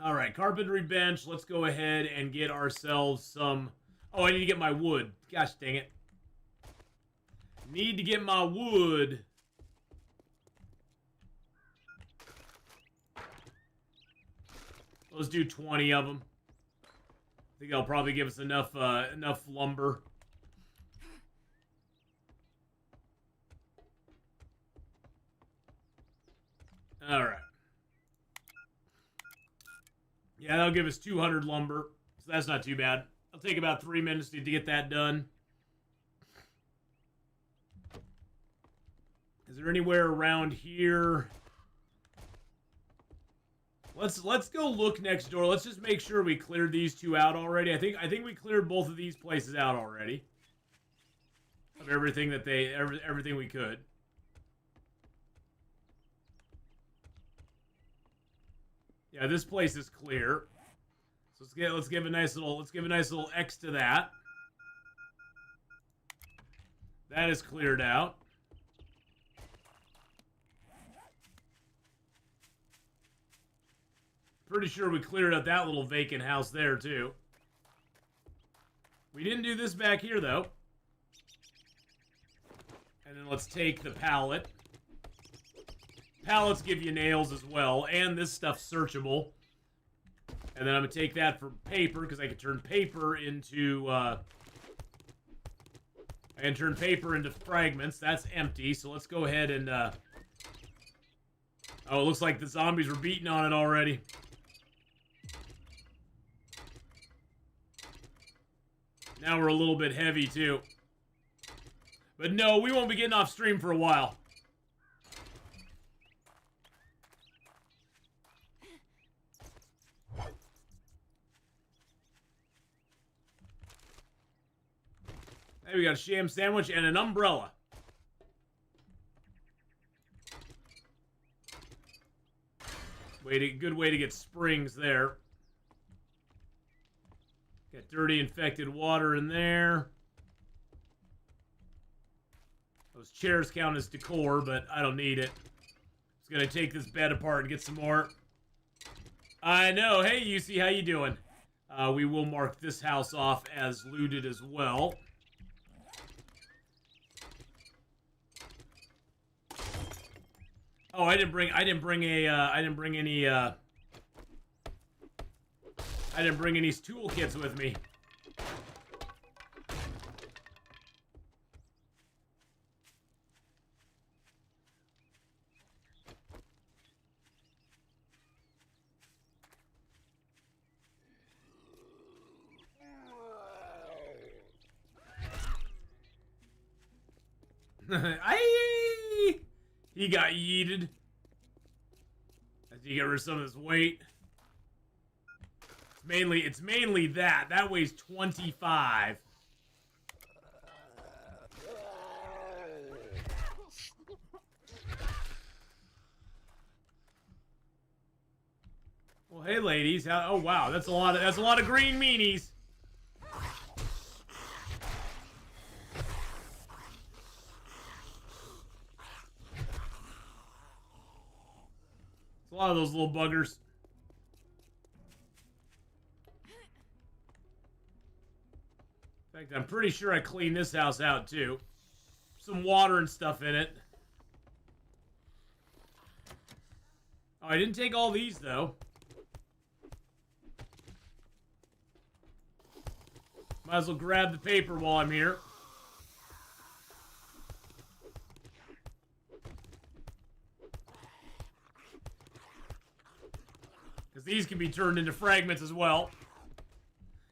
Alright, carpentry bench. Let's go ahead and get ourselves some... Oh, I need to get my wood. Gosh dang it. Need to get my wood. Let's do 20 of them. I think that'll probably give us enough lumber. Alright. Yeah, that'll give us 200 lumber. So that's not too bad. It'll take about 3 minutes to get that done. Is there anywhere around here? Let's go look next door. Let's just make sure we cleared these two out already. I think we cleared both of these places out already. Of everything that everything we could. Yeah, this place is clear. So let's give a nice little X to that. That is cleared out. Pretty sure we cleared out that little vacant house there too. We didn't do this back here though. And then let's take the pallet. Pallets give you nails as well, and this stuff's searchable. And then I'm gonna take that for paper because I can turn paper into fragments. That's empty, so let's go ahead and oh, it looks like the zombies were beating on it already. Now we're a little bit heavy too. But no, we won't be getting off stream for a while. Hey, we got a sham sandwich and an umbrella. Good way to get springs there. Got dirty infected water in there. Those chairs count as decor, but I don't need it. Just gonna take this bed apart and get some more. I know. Hey, Yusi, how you doing? We will mark this house off as looted as well. Oh, I didn't bring any toolkits with me. He got yeeted. As you get rid of some of his weight. It's mainly that. That weighs 25. Well, hey, ladies. Oh, wow. That's a lot of green meanies. It's a lot of those little buggers. In fact, I'm pretty sure I cleaned this house out too. Some water and stuff in it. Oh, I didn't take all these though. Might as well grab the paper while I'm here. Because these can be turned into fragments as well.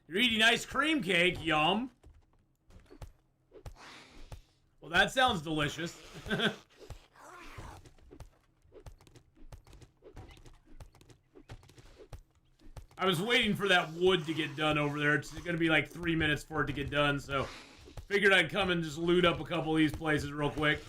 You're eating ice cream cake, yum. Well, that sounds delicious. I was waiting for that wood to get done over there. It's going to be like 3 minutes for it to get done, so figured I'd come and just loot up a couple of these places real quick.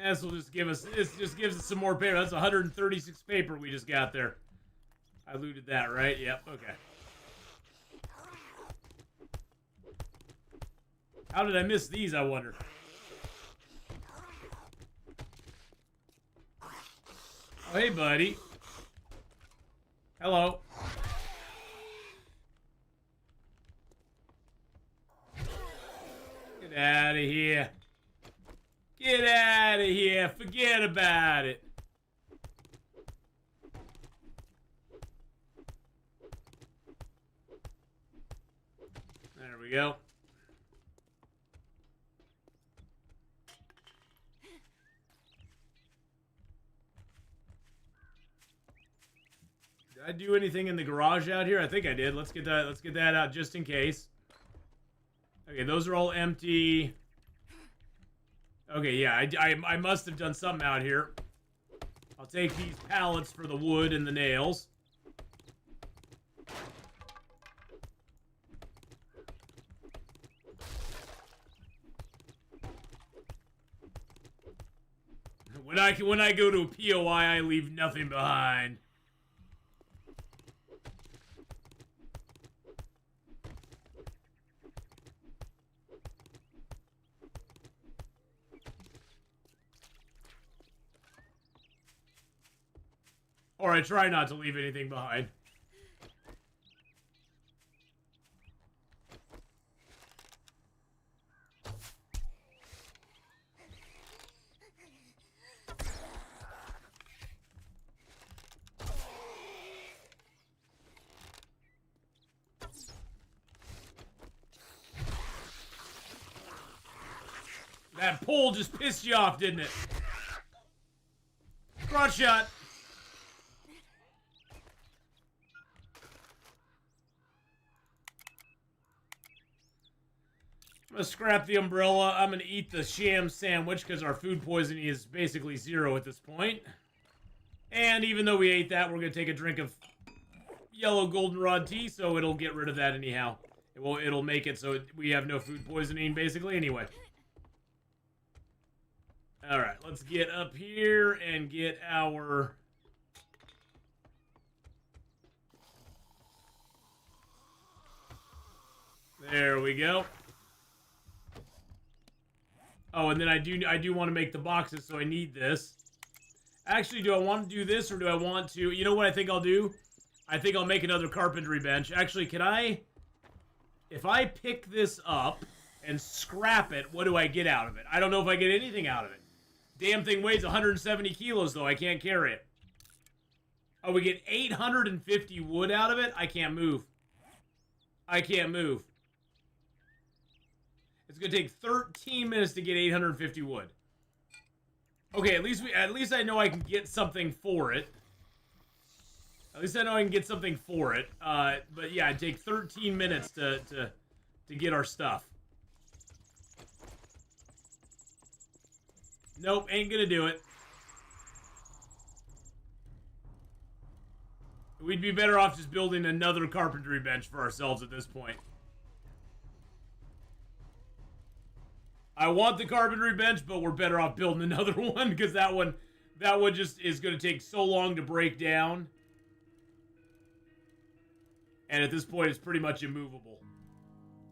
This will just give us, this just gives us some more paper. That's 136 paper we just got there. I looted that, right? Yep, okay. How did I miss these, I wonder? Oh, hey, buddy. Hello. Get out of here. Get out of here. Forget about it. There we go. Did I do anything in the garage out here? I think I did. Let's get that out just in case. Okay, those are all empty. Okay, yeah, I must have done something out here. I'll take these pallets for the wood and the nails. When I go to a POI, I leave nothing behind. Or I try not to leave anything behind. That pole just pissed you off, didn't it? Crotch shot. I'm gonna scrap the umbrella. I'm gonna eat the sham sandwich because our food poisoning is basically 0 at this point. And even though we ate that, we're gonna take a drink of yellow goldenrod tea, so it'll get rid of that anyhow. It'll make it so we have no food poisoning basically anyway. All right, let's get up here and get our. There we go. Oh, and then I do want to make the boxes, so I need this. Actually, do I want to do this, or do I want to... You know what I think I'll do? I think I'll make another carpentry bench. Actually, can I... If I pick this up and scrap it, what do I get out of it? I don't know if I get anything out of it. Damn thing weighs 170 kilos, though. I can't carry it. Oh, we get 850 wood out of it? I can't move. I can't move. It's gonna take 13 minutes to get 850 wood. Okay, at least I know I can get something for it. At least I know I can get something for it. But yeah, it'd take 13 minutes to get our stuff. Nope, ain't gonna do it. We'd be better off just building another carpentry bench for ourselves at this point. I want the carpentry bench, but we're better off building another one because that one just is going to take so long to break down. And at this point, it's pretty much immovable.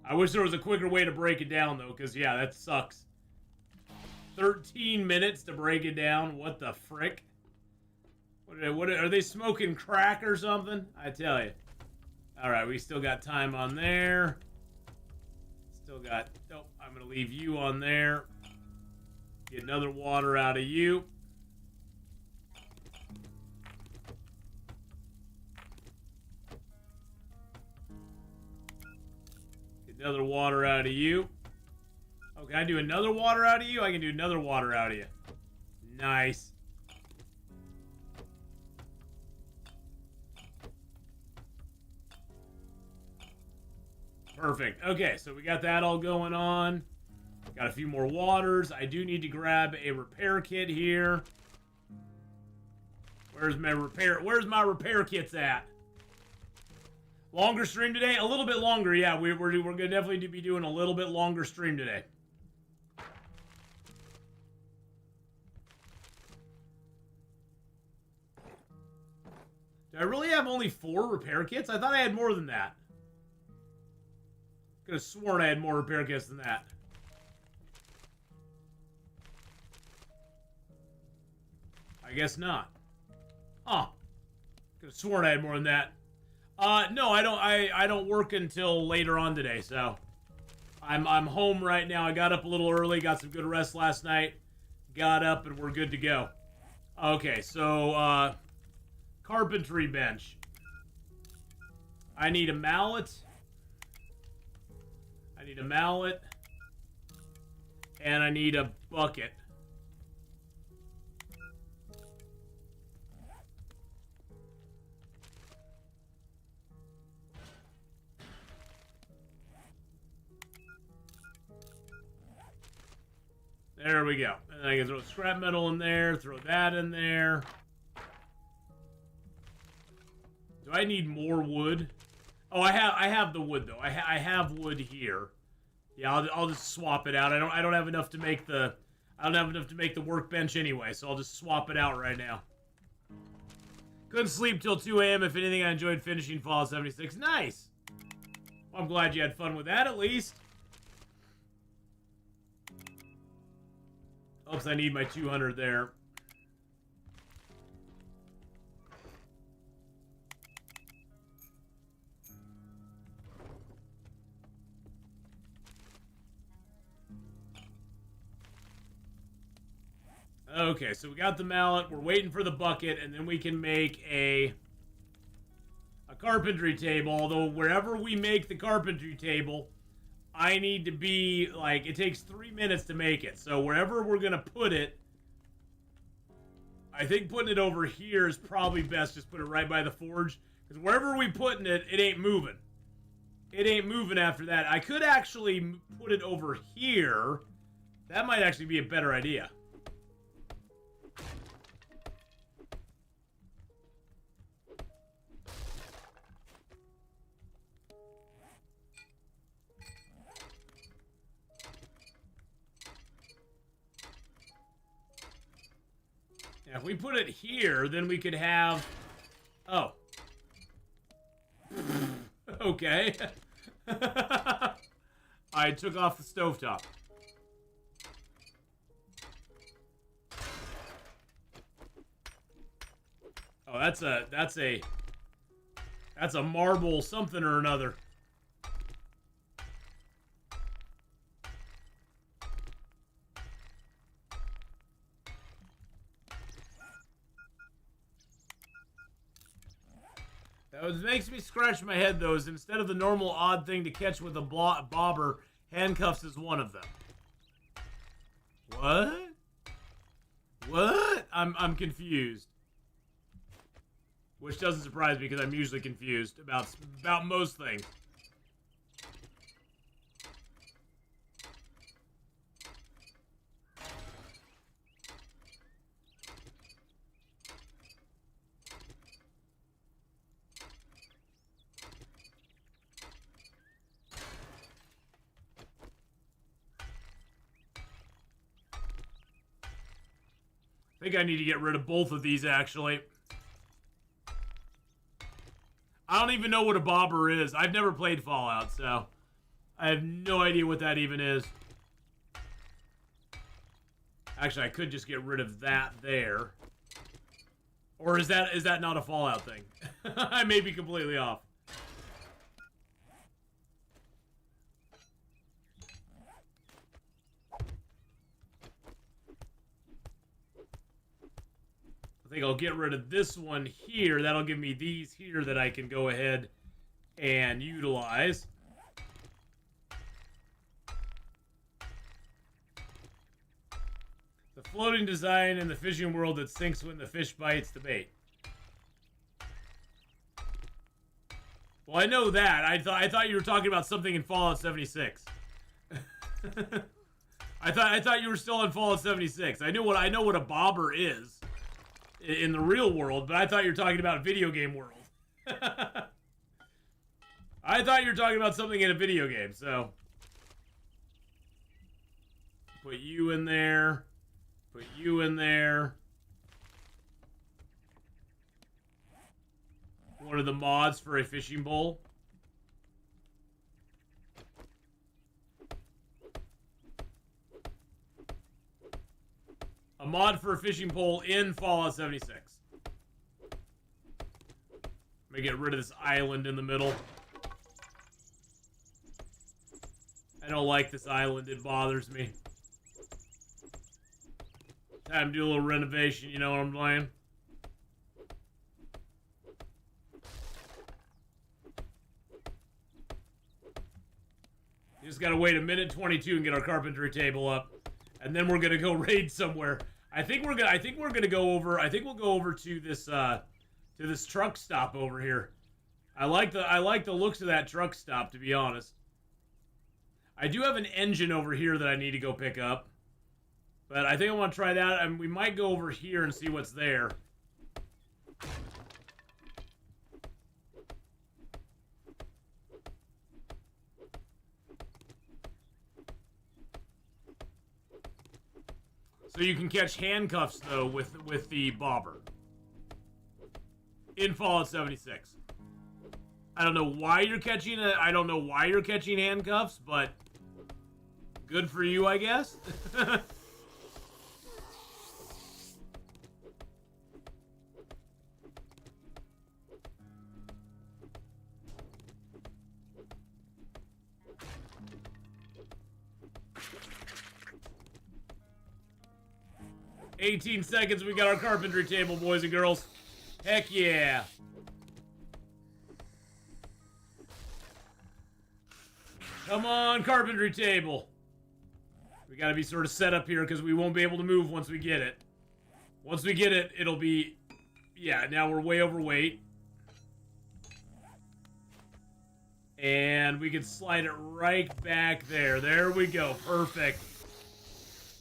I wish there was a quicker way to break it down, though, because, yeah, that sucks. 13 minutes to break it down? What the frick? What are they smoking crack or something? I tell you. Alright, we still got time on there. Still got... Nope, I'm going to leave you on there. Get another water out of you. Another water out of you. Oh, can I do another water out of you? I can do another water out of you. Nice. Perfect. Okay, so we got that all going on. Got a few more waters. I do need to grab a repair kit here. Where's my repair kits at? Longer stream today? A little bit longer, yeah. We're going to definitely be doing a little bit longer stream today. Do I really have only 4 repair kits? I thought I had more than that. Could have sworn I had more repair kits than that. I guess not. Huh. Could have sworn I had more than that. No, I don't. I don't work until later on today, so I'm home right now. I got up a little early, got some good rest last night, got up, and we're good to go. Okay, so carpentry bench. I need a mallet. I need a mallet, and I need a bucket. There we go. And I can throw scrap metal in there, throw that in there. Do I need more wood? Oh, I have the wood though. I have wood here. Yeah, I'll just swap it out. I don't have enough to make the workbench anyway, so I'll just swap it out right now. Couldn't sleep till 2 a.m. If anything, I enjoyed finishing Fallout 76. Nice. Well, I'm glad you had fun with that at least. Oops, I need my 200 there. Okay, so we got the mallet. We're waiting for the bucket, and then we can make a carpentry table. Although wherever we make the carpentry table, I need to be, like, it takes 3 minutes to make it. So wherever we're going to put it, I think putting it over here is probably best. Just put it right by the forge. Because wherever we putting it, it ain't moving. It ain't moving after that. I could actually put it over here. That might actually be a better idea. Yeah, if we put it here, then we could have... Oh. Okay. I took off the stovetop. Oh, that's a marble something or another. What makes me scratch my head, though, is instead of the normal odd thing to catch with a bobber, handcuffs is one of them. What? What? I'm confused. Which doesn't surprise me, because I'm usually confused about most things. I think I need to get rid of both of these, actually. I don't even know what a bobber is. I've never played Fallout, so I have no idea what that even is. Actually, I could just get rid of that there. Or is that not a Fallout thing? I may be completely off. I think I'll get rid of this one here. That'll give me these here that I can go ahead and utilize. The floating design in the fishing world that sinks when the fish bites the bait. Well, I know that. I thought you were talking about something in Fallout 76. I thought you were still in Fallout 76. I know what a bobber is in the real world, but I thought you were talking about a video game world. I thought you were talking about something in a video game, so put you in there. Put you in there. One of the mods for a fishing bowl. A mod for a fishing pole in Fallout 76. Let me get rid of this island in the middle. I don't like this island. It bothers me. Time to do a little renovation, you know what I'm saying? Just gotta wait a minute 22 and get our carpentry table up. And then we're gonna go raid somewhere. I think we'll go over to this truck stop over here. I like the looks of that truck stop, to be honest. I do have an engine over here that I need to go pick up. But I think I want to try that, and we might go over here and see what's there. So you can catch handcuffs, though, with the bobber. In Fallout 76. I don't know why you're catching handcuffs, but good for you, I guess. 18 seconds, we got our carpentry table, boys and girls. Heck yeah. Come on, carpentry table. We gotta be sort of set up here because we won't be able to move once we get it. Once we get it, it'll be... Yeah, now we're way overweight. And we can slide it right back there. There we go. Perfect.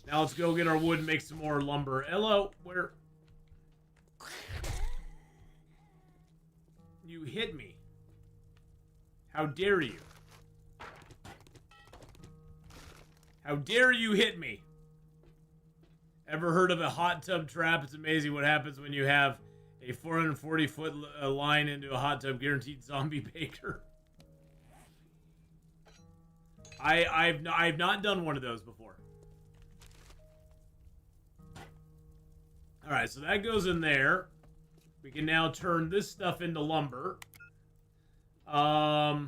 Now let's go get our wood and make some more lumber. Hello, where? You hit me. How dare you? How dare you hit me? Ever heard of a hot tub trap? It's amazing what happens when you have a 440-foot line into a hot tub, guaranteed zombie baker. I've not done one of those before. Alright, so that goes in there. We can now turn this stuff into lumber. I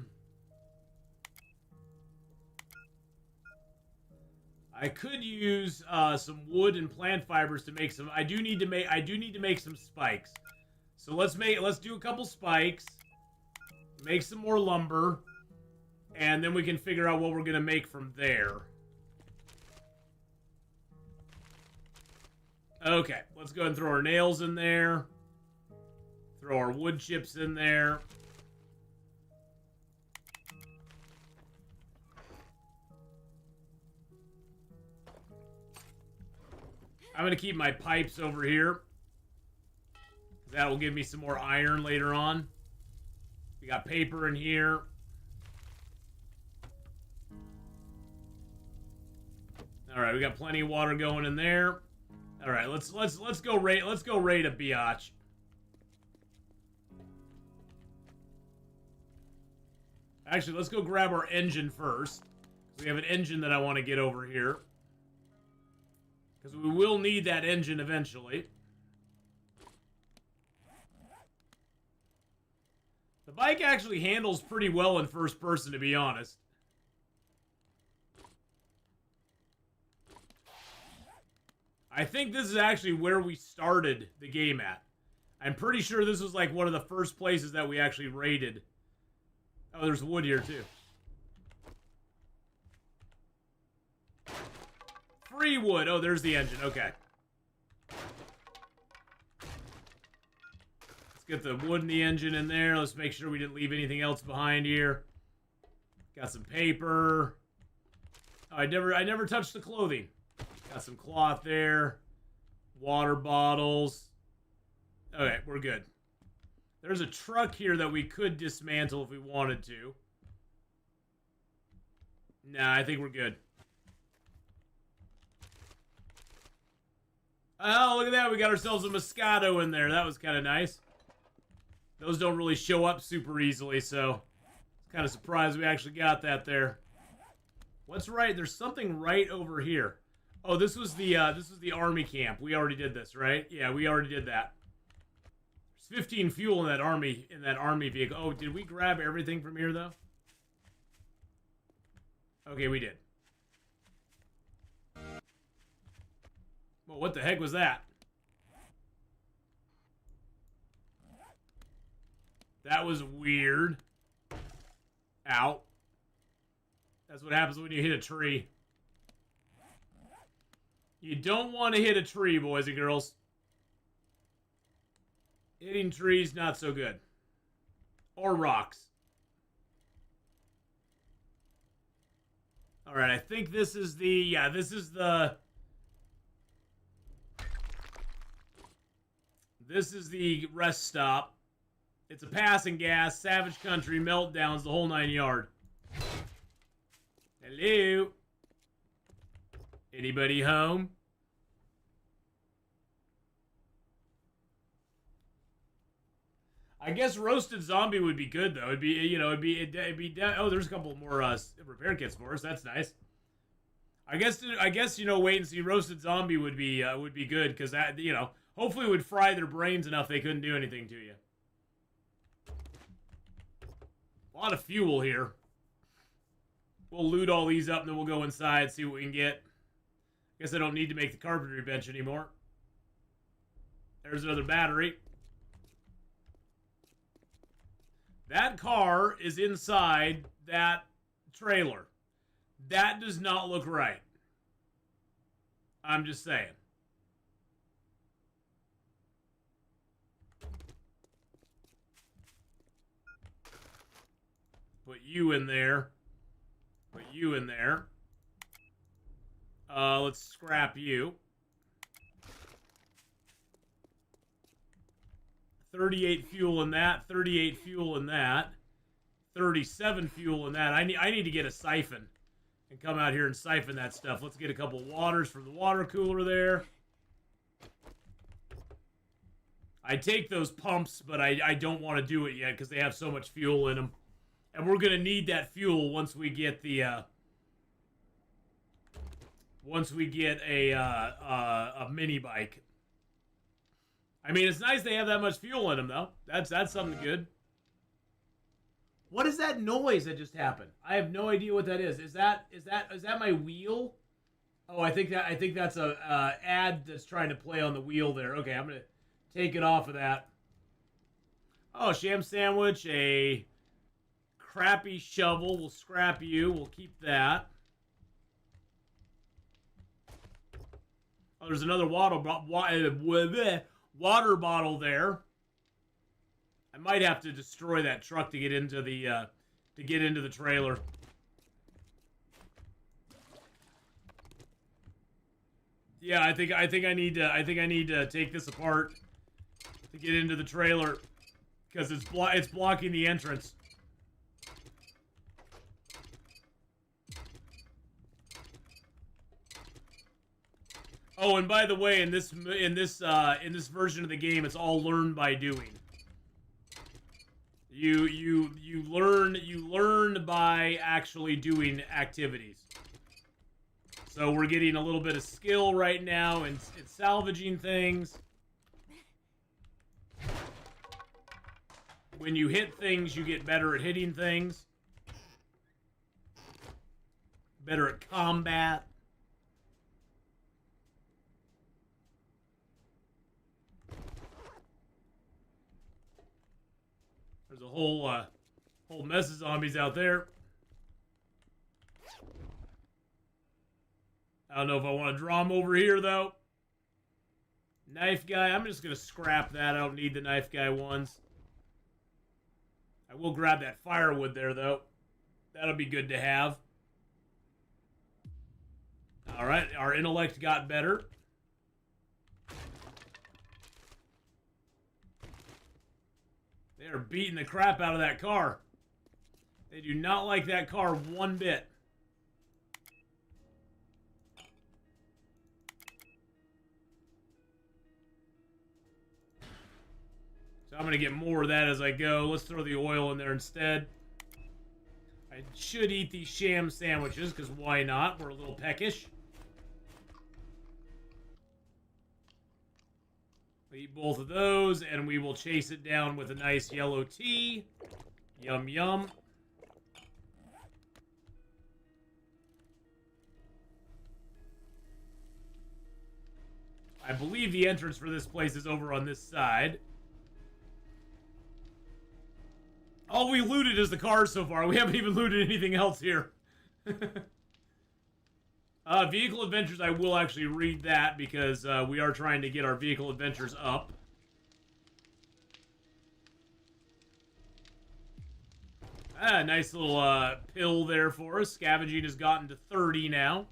could use some wood and plant fibers to make some. I do need to make some spikes. So let's do a couple spikes, make some more lumber, and then we can figure out what we're gonna make from there. Okay, let's go ahead and throw our nails in there. Throw our wood chips in there. I'm going to keep my pipes over here. That will give me some more iron later on. We got paper in here. Alright, we got plenty of water going in there. All right, let's go raid a biatch. Actually, let's go grab our engine first. We have an engine that I want to get over here. Because we will need that engine eventually. The bike actually handles pretty well in first person, to be honest. I think this is actually where we started the game at. I'm pretty sure this was like one of the first places that we actually raided. Oh, there's wood here too. Free wood. Oh, there's the engine. Okay. Let's get the wood and the engine in there. Let's make sure we didn't leave anything else behind here. Got some paper. Oh, I never touched the clothing. Got some cloth there. Water bottles. Okay, we're good. There's a truck here that we could dismantle if we wanted to. Nah, I think we're good. Oh, look at that. We got ourselves a Moscato in there. That was kind of nice. Those don't really show up super easily, so it's kind of surprised we actually got that there. What's right? There's something right over here. Oh, this was the army camp. We already did this, right? Yeah, we already did that. There's 15 fuel in that army vehicle. Oh, did we grab everything from here though? Okay, we did. Well, what the heck was that? That was weird. Ow. That's what happens when you hit a tree. You don't want to hit a tree, boys and girls. Hitting trees, not so good. Or rocks. Alright, I think this is the... Yeah, this is the... This is the rest stop. It's a passing gas, savage country, meltdowns, the whole 9 yard. Hello? Anybody home? I guess roasted zombie would be good though. It'd be, you know, it'd be. Oh, there's a couple more repair kits for us. That's nice. I guess you know, wait and see. Roasted zombie would be good because that, you know, hopefully would fry their brains enough they couldn't do anything to you. A lot of fuel here. We'll loot all these up and then we'll go inside, see what we can get. Guess I don't need to make the carpentry bench anymore. There's another battery. That car is inside that trailer. That does not look right. I'm just saying. Put you in there. Put you in there. Let's scrap you. 38 fuel in that. 38 fuel in that. 37 fuel in that. I need to get a siphon and come out here and siphon that stuff. Let's get a couple waters from the water cooler there. I take those pumps, but I don't want to do it yet because they have so much fuel in them. And we're going to need that fuel once we get the... once we get a mini bike. I mean, it's nice they have that much fuel in them, though. That's something good. What is that noise that just happened? I have no idea what that is. Is that my wheel? Oh, I think that's a ad that's trying to play on the wheel there. Okay, I'm gonna take it off of that. Oh, sham sandwich, a crappy shovel. We'll scrap you. We'll keep that. Oh, there's another water bottle there. I might have to destroy that truck to get into the trailer. Yeah, I think I need to take this apart to get into the trailer because it's blocking the entrance. Oh, and by the way, in this version of the game, it's all learn by doing. You learn by actually doing activities. So we're getting a little bit of skill right now in salvaging things. When you hit things, you get better at hitting things. Better at combat. There's a whole mess of zombies out there. I don't know if I want to draw them over here, though. Knife guy, I'm just going to scrap that. I don't need the knife guy ones. I will grab that firewood there, though. That'll be good to have. Alright, our intellect got better. They are beating the crap out of that car. They do not like that car one bit. So I'm going to get more of that as I go. Let's throw the oil in there instead. I should eat these sham sandwiches, because why not? We're a little peckish. We'll eat both of those, and we will chase it down with a nice yellow tea. Yum, yum. I believe the entrance for this place is over on this side. All we looted is the cars so far. We haven't even looted anything else here. Vehicle adventures, I will actually read that because we are trying to get our vehicle adventures up. Nice little pill there for us. Scavenging has gotten to 30 now.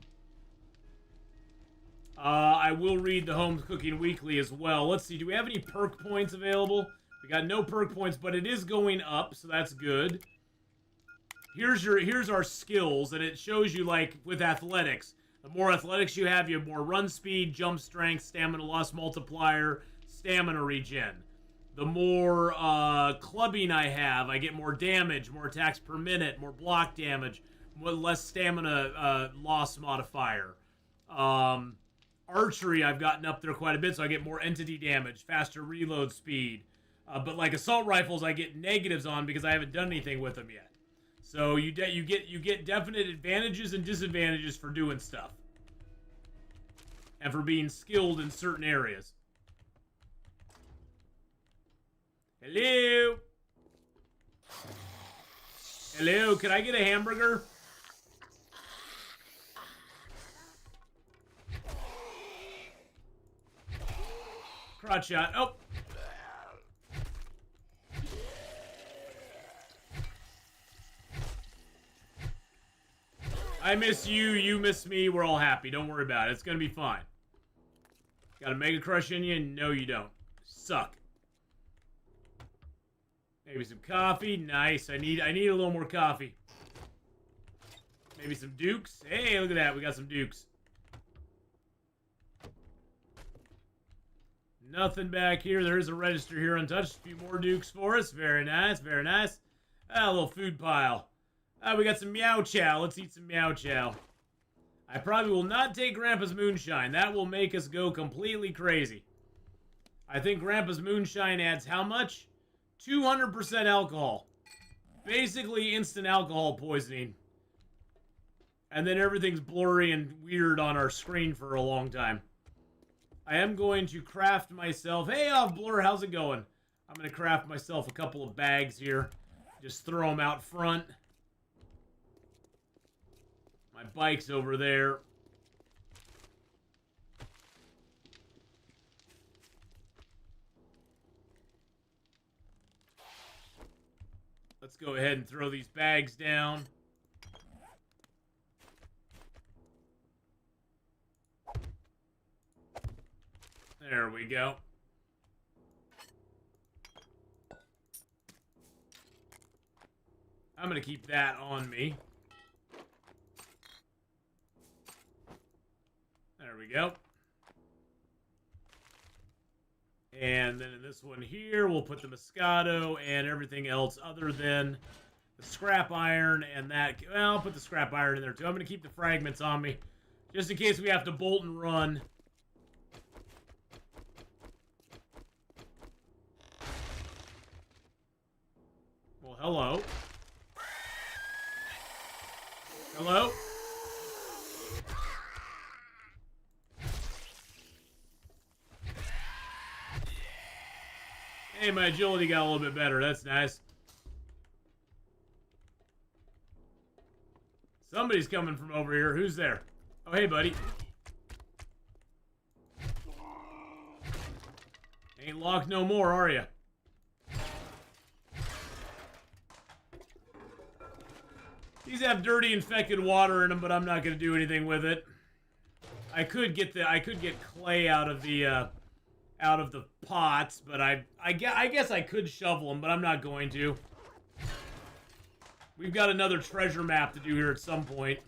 I will read the Home Cooking Weekly as well. Let's see, do we have any perk points available? We got no perk points, but it is going up, so that's good. Here's our skills, and it shows you, like, with athletics. The more athletics you have more run speed, jump strength, stamina loss multiplier, stamina regen. The more clubbing I have, I get more damage, more attacks per minute, more block damage, less stamina loss modifier. Archery, I've gotten up there quite a bit, so I get more entity damage, faster reload speed. But like assault rifles, I get negatives on because I haven't done anything with them yet. So you get definite advantages and disadvantages for doing stuff, and for being skilled in certain areas. Hello. Hello. Can I get a hamburger? Crotch shot. Oh. I miss you, you miss me, we're all happy. Don't worry about it. It's gonna be fine. Got a Mega Crush in you? No, you don't. Suck. Maybe some coffee. Nice. I need a little more coffee. Maybe some Dukes. Hey, look at that. We got some Dukes. Nothing back here. There is a register here untouched. A few more Dukes for us. Very nice. Very nice. A little food pile. We got some Meow Chow. Let's eat some Meow Chow. I probably will not take Grandpa's Moonshine. That will make us go completely crazy. I think Grandpa's Moonshine adds how much? 200% alcohol. Basically instant alcohol poisoning. And then everything's blurry and weird on our screen for a long time. I am going to craft myself... Hey, Off Blur, how's it going? I'm going to craft myself a couple of bags here. Just throw them out front. My bike's over there. Let's go ahead and throw these bags down. There we go. I'm going to keep that on me. There we go. And then in this one here, we'll put the Moscato and everything else other than the scrap iron and that. Well, I'll put the scrap iron in there too. I'm going to keep the fragments on me just in case we have to bolt and run. Well, hello. Hello? Hey, my agility got a little bit better. That's nice. Somebody's coming from over here. Who's there? Oh, hey, buddy. Ain't locked no more, are you? These have dirty, infected water in them, but I'm not going to do anything with it. I could get clay out of the pots, but I guess I could shovel them, but I'm not going to. We've got another treasure map to do here at some point.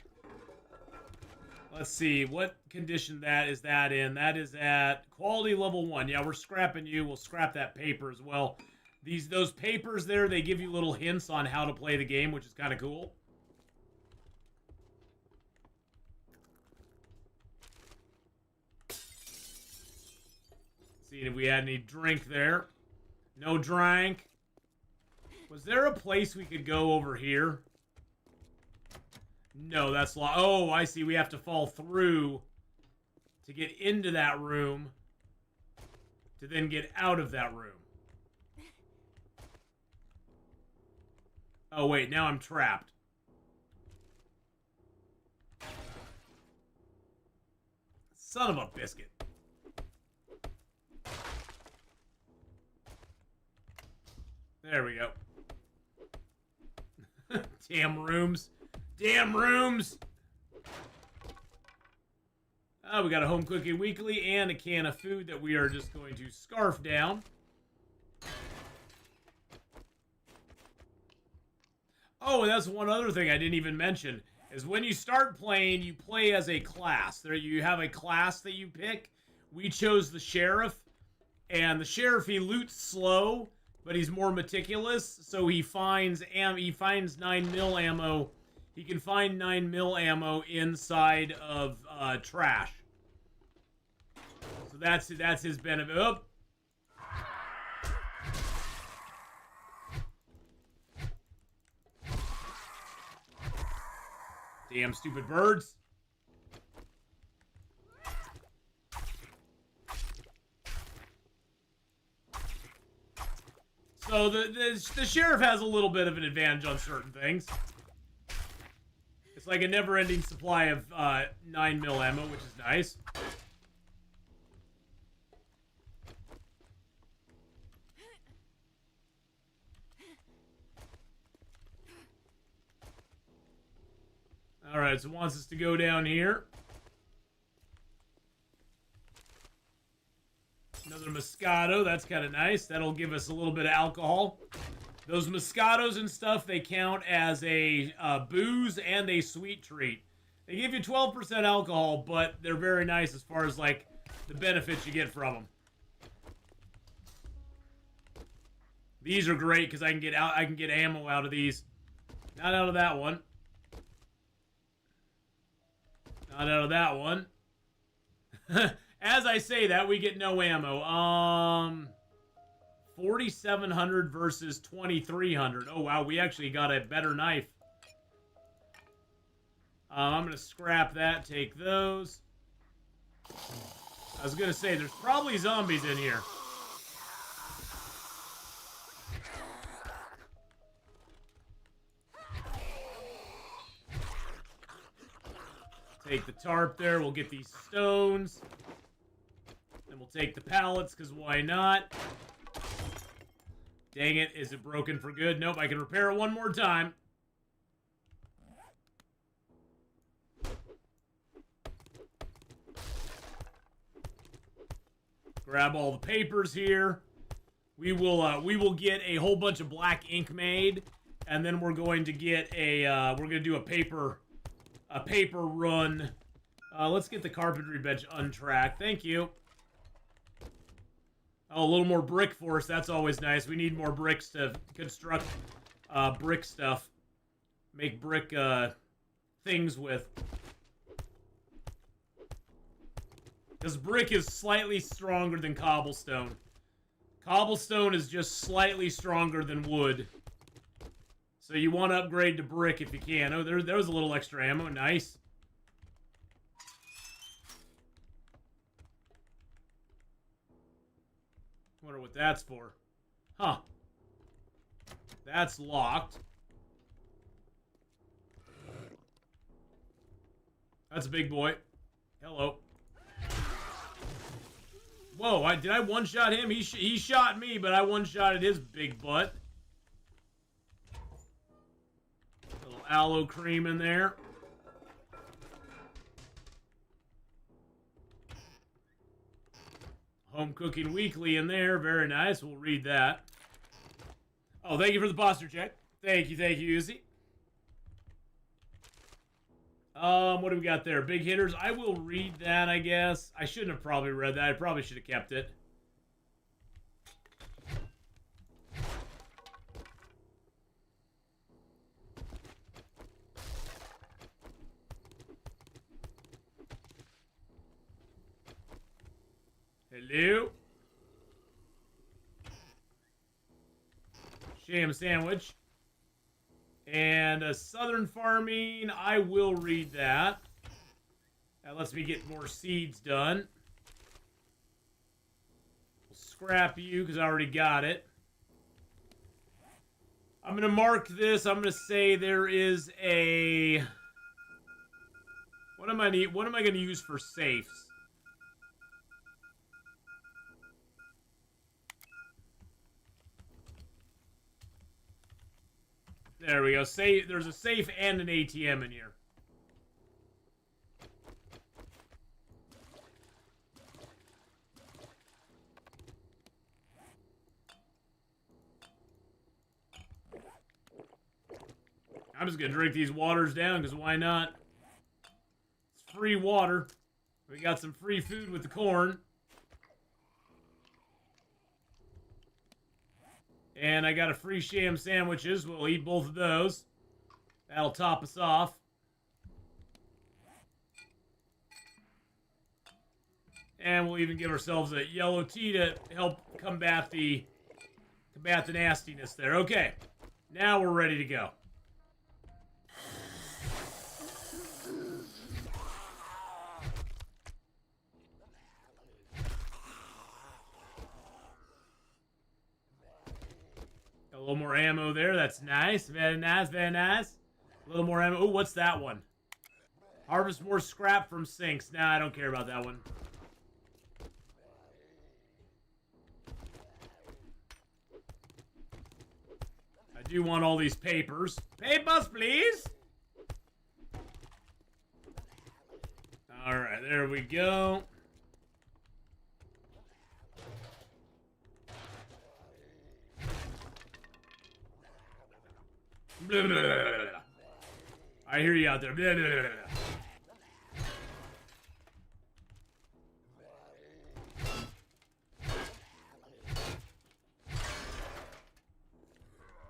Let's see, what condition is that in? That is at quality level 1. Yeah, we're scrapping you. We'll scrap that paper as well. Those papers there, they give you little hints on how to play the game, which is kind of cool. Seeing if we had any drink there. No drink. Was there a place we could go over here? No, that's locked. Oh, I see. We have to fall through to get into that room to then get out of that room. Oh, wait. Now I'm trapped. Son of a biscuit. There we go. Damn rooms. Damn rooms! We got a home cooking weekly and a can of food that we are just going to scarf down. Oh, and that's one other thing I didn't even mention, is when you start playing, you play as a class. There you have a class that you pick. We chose the sheriff, and the sheriff, he loots slow, but he's more meticulous, so he finds 9mm ammo. He can find 9mm ammo inside of trash. So that's his benefit. Oh. Damn stupid birds. So the sheriff has a little bit of an advantage on certain things. It's like a never-ending supply of 9mm ammo, which is nice. Alright, so it wants us to go down here. Another Moscato, that's kind of nice. That'll give us a little bit of alcohol. Those Moscatos and stuff, they count as a booze and a sweet treat. They give you 12% alcohol, but they're very nice as far as, like, the benefits you get from them. These are great because I can get ammo out of these. Not out of that one. Not out of that one. As I say that, we get no ammo. 4,700 versus 2,300. Oh, wow, we actually got a better knife. I'm going to scrap that, take those. I was going to say, there's probably zombies in here. Take the tarp there, we'll get these stones. Then we'll take the pallets, because why not? Dang it, is it broken for good? Nope, I can repair it one more time. Grab all the papers here. We will get a whole bunch of black ink made, and then we're going to get we're going to do a paper run. Let's get the carpentry bench untracked. Thank you. Oh, a little more brick for us. That's always nice. We need more bricks to construct brick stuff. Make brick things with. Because brick is slightly stronger than cobblestone. Cobblestone is just slightly stronger than wood. So you want to upgrade to brick if you can. Oh, there was a little extra ammo. Nice. Wonder what that's for. Huh. That's locked. That's a big boy. Hello. Whoa, did I one-shot him? He shot me, but I one-shotted his big butt. A little aloe cream in there. Home Cooking Weekly in there. Very nice. We'll read that. Oh, thank you for the posture check. Thank you, Uzi. What do we got there? Big hitters. I will read that, I guess. I shouldn't have probably read that. I probably should have kept it. Hello. Sham sandwich. And a Southern Farming, I will read that. That lets me get more seeds done. We'll scrap you because I already got it. I'm going to mark this. I'm going to say there is a... What am I going to use for safes? There we go. There's a safe and an ATM in here. I'm just going to drink these waters down because why not? It's free water. We got some free food with the corn. And I got a free sham sandwiches. We'll eat both of those. That'll top us off. And we'll even give ourselves a yellow tea to help combat the nastiness there. Okay. Now we're ready to go. A little more ammo there. That's nice. Very nice. Very nice. A little more ammo. Oh, what's that one? Harvest more scrap from sinks. Nah, I don't care about that one. I do want all these papers. Papers, please. All right, there we go. Blah, blah, blah, blah. I hear you out there. Blah, blah, blah, blah.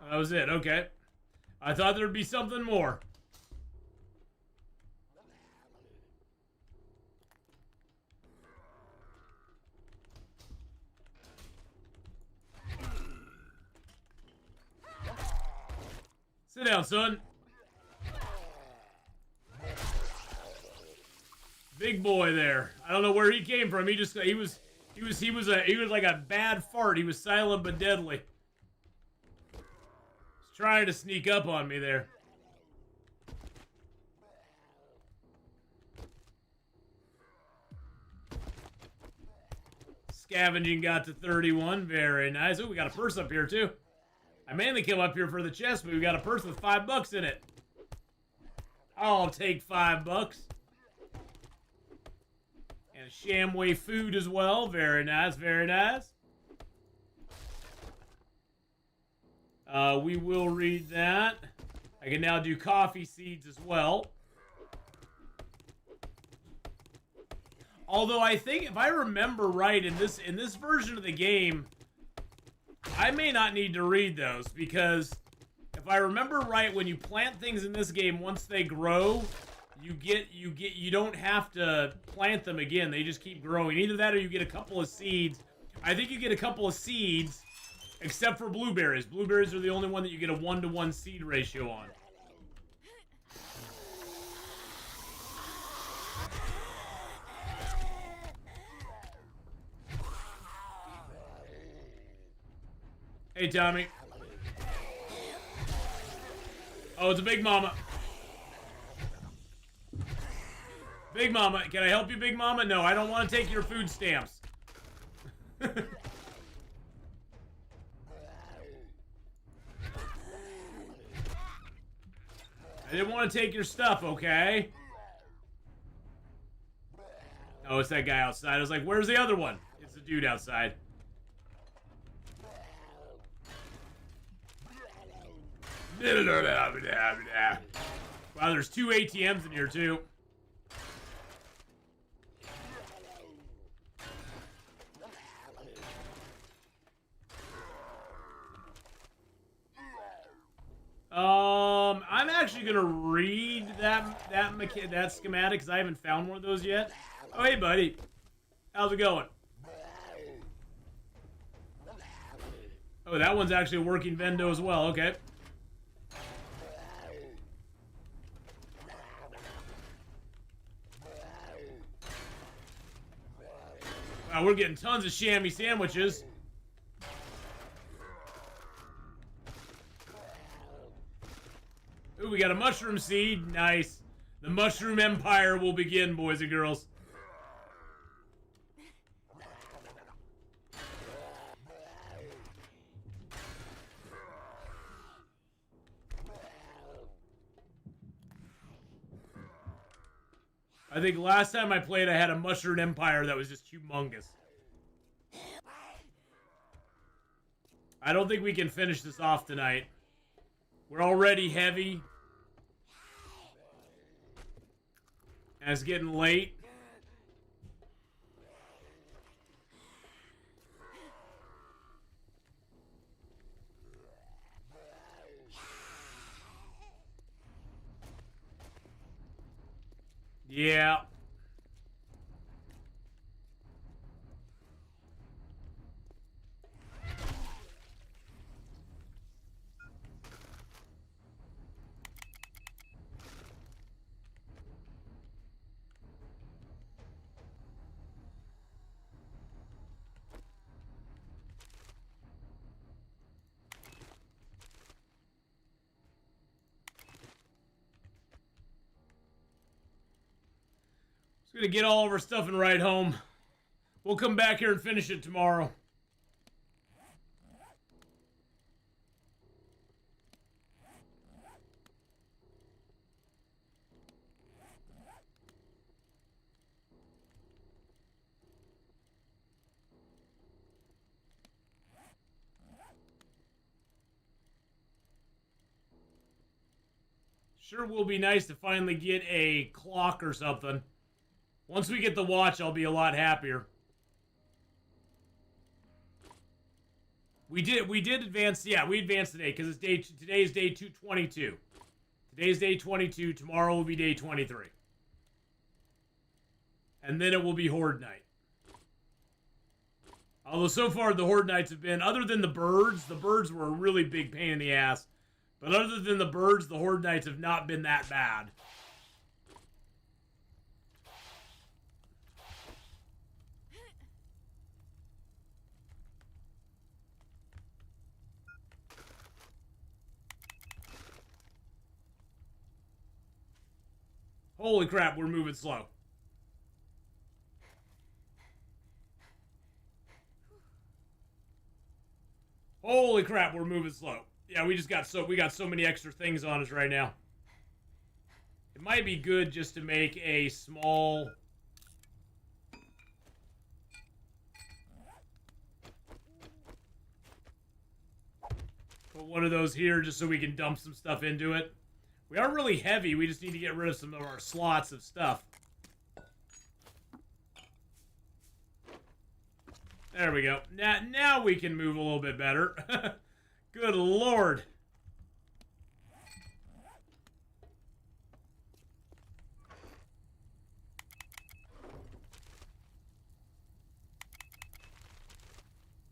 That was it. Okay. I thought there'd be something more. Sit down, son. Big boy there. I don't know where he came from. He was like a bad fart. He was silent but deadly. He's trying to sneak up on me there. Scavenging got to 31. Very nice. Oh, we got a purse up here too. I mainly came up here for the chest, but we got a purse with $5 in it. I'll take $5. And a Shamway food as well. Very nice, very nice. We will read that. I can now do coffee seeds as well. Although I think, if I remember right, in this version of the game, I may not need to read those, because if I remember right, when you plant things in this game, once they grow, you don't have to plant them again. They just keep growing. Either that or you get a couple of seeds. I think you get a couple of seeds, except for blueberries. Blueberries are the only one that you get a 1-to-1 seed ratio on. Hey, Tommy. Oh, it's a Big Mama. Big Mama. Can I help you, Big Mama? No, I don't want to take your food stamps. I didn't want to take your stuff, okay? Oh, it's that guy outside. I was like, where's the other one? It's the dude outside. Wow, there's 2 ATMs in here, too. I'm actually gonna read that schematic because I haven't found one of those yet. Oh, hey, buddy. How's it going? Oh, that one's actually a working vendo as well. Okay. Wow, we're getting tons of chamois sandwiches. Ooh, we got a mushroom seed. Nice. The mushroom empire will begin, boys and girls. I think last time I played, I had a mushroom empire that was just humongous. I don't think we can finish this off tonight. We're already heavy. And it's getting late. Yeah. Just gonna get all of our stuff and ride home. We'll come back here and finish it tomorrow. Sure will be nice to finally get a clock or something. Once we get the watch, I'll be a lot happier. We did advance. Yeah, we advanced today because today is day 222. Today's day 22. Tomorrow will be day 23. And then it will be Horde Night. Although so far the Horde Nights have been, other than the birds were a really big pain in the ass. But other than the birds, the Horde Nights have not been that bad. Holy crap, we're moving slow. Holy crap, we're moving slow. Yeah, we got so many extra things on us right now. It might be good just to make a small put one of those here just so we can dump some stuff into it. We are really heavy. We just need to get rid of some of our slots of stuff. There we go. Now we can move a little bit better. Good Lord.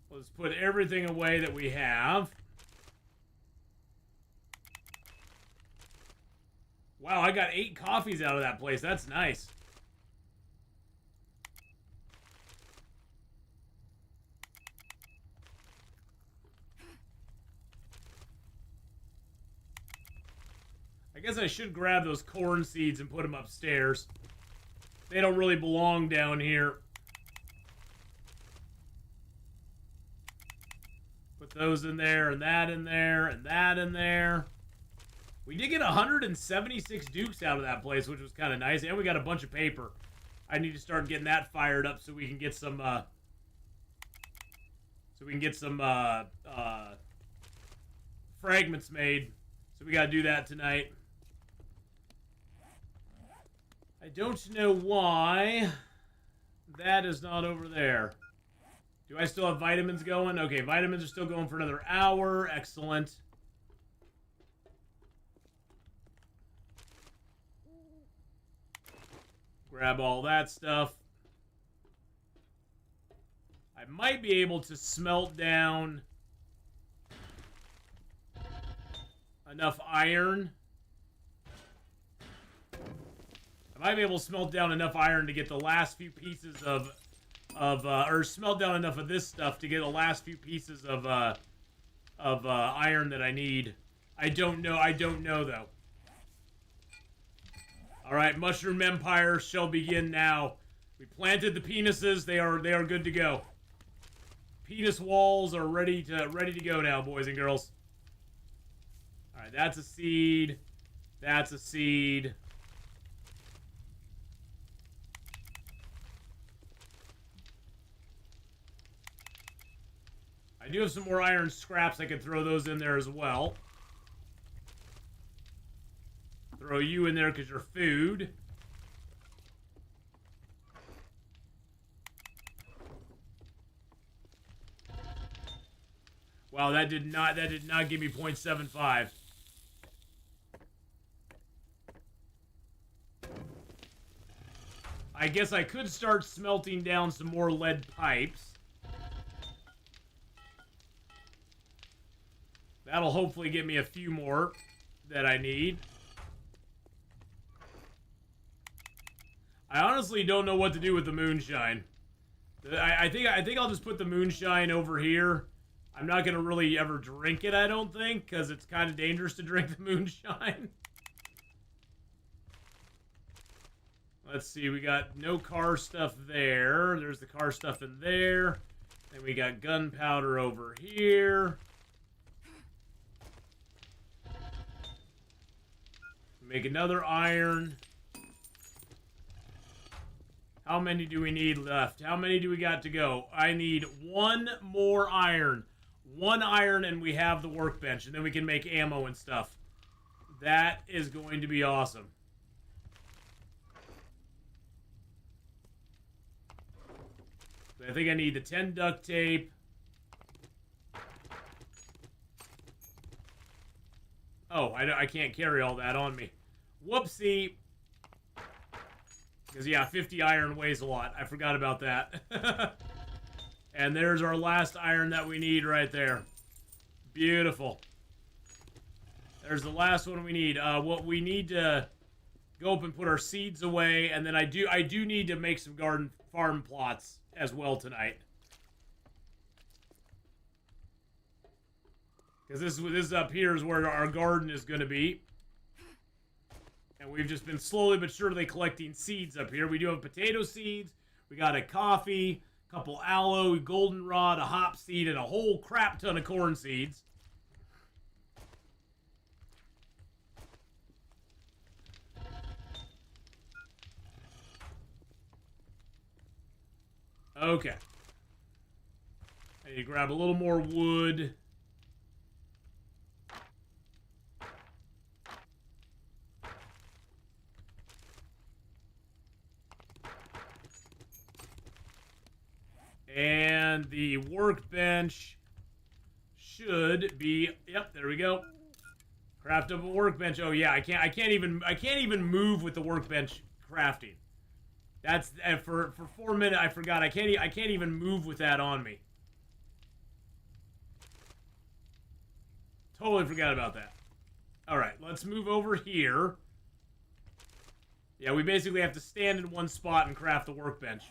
Let's put everything away that we have. Wow, I got 8 coffees out of that place. That's nice. I guess I should grab those corn seeds and put them upstairs. They don't really belong down here. Put those in there, and that in there, and that in there. We did get 176 dukes out of that place, which was kind of nice. And we got a bunch of paper. I need to start getting that fired up so we can get some, fragments made. So we got to do that tonight. I don't know why that is not over there. Do I still have vitamins going? Okay, vitamins are still going for another hour. Excellent. Grab all that stuff. I might be able to smelt down enough iron. I might be able to smelt down enough iron to get the last few pieces or smelt down enough of this stuff to get the last few pieces of iron that I need. I don't know though. All right, Mushroom Empire shall begin now. We planted the penises; they are good to go. Penis walls are ready to go now, boys and girls. All right, that's a seed. That's a seed. I do have some more iron scraps. I could throw those in there as well. Throw you in there because you're food. Wow, that did not give me 0.75. I guess I could start smelting down some more lead pipes. That'll hopefully get me a few more that I need. I honestly don't know what to do with the moonshine. I think I'll just put the moonshine over here. I'm not gonna really ever drink it, I don't think, because it's kind of dangerous to drink the moonshine. Let's see, we got no car stuff there. There's the car stuff in there. And we got gunpowder over here. Make another iron. How many do we need left? How many do we got to go? I need 1 more iron. 1 iron and we have the workbench. And then we can make ammo and stuff. That is going to be awesome. I think I need the 10 duct tape. Oh, I can't carry all that on me. Whoopsie. Because, yeah, 50 iron weighs a lot. I forgot about that. And there's our last iron that we need right there. Beautiful. There's the last one we need. What we need to go up and put our seeds away. And then I do need to make some garden farm plots as well tonight. Because this up here is where our garden is going to be. And we've just been slowly but surely collecting seeds up here. We do have potato seeds. We got a coffee, a couple aloe, goldenrod, a hop seed, and a whole crap ton of corn seeds. Okay. I need to grab a little more wood. And And the workbench should be, yep, there we go. Craftable workbench. Oh yeah, I can't even move with the workbench crafting. That's for 4 minutes. I forgot. I can't even move with that on me. Totally forgot about that. All right, let's move over here. Yeah, we basically have to stand in one spot and craft the workbench,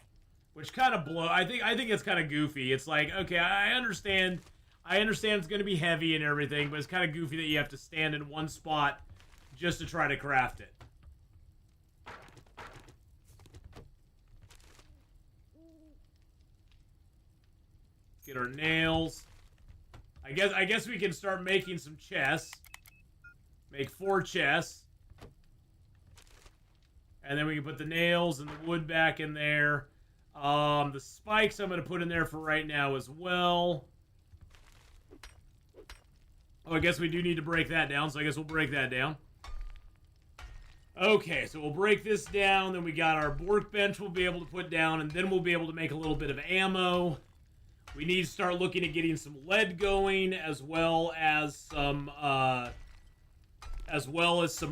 which kind of I think it's kind of goofy. It's like, okay, I understand it's going to be heavy and everything, but it's kind of goofy that you have to stand in one spot just to try to craft it. Get our nails. I guess we can start making some chests. Make 4 chests. And then we can put the nails and the wood back in there. The spikes I'm going to put in there for right now as well. Oh, I guess we do need to break that down, so I guess we'll break that down. Okay, so we'll break this down, then we got our workbench we'll be able to put down, and then we'll be able to make a little bit of ammo. We need to start looking at getting some lead going, as well as some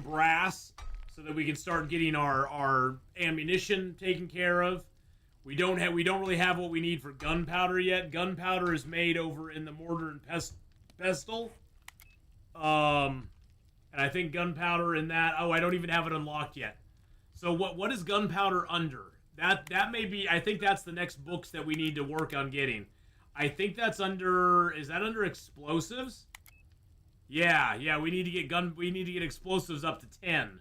brass, so that we can start getting our ammunition taken care of. We don't really have what we need for gunpowder yet. Gunpowder is made over in the mortar and pestle. And I think gunpowder in that. Oh, I don't even have it unlocked yet. So what is gunpowder under? That may be. I think that's the next books that we need to work on getting. I think that's under. Is that under explosives? Yeah. We need to get explosives up to 10.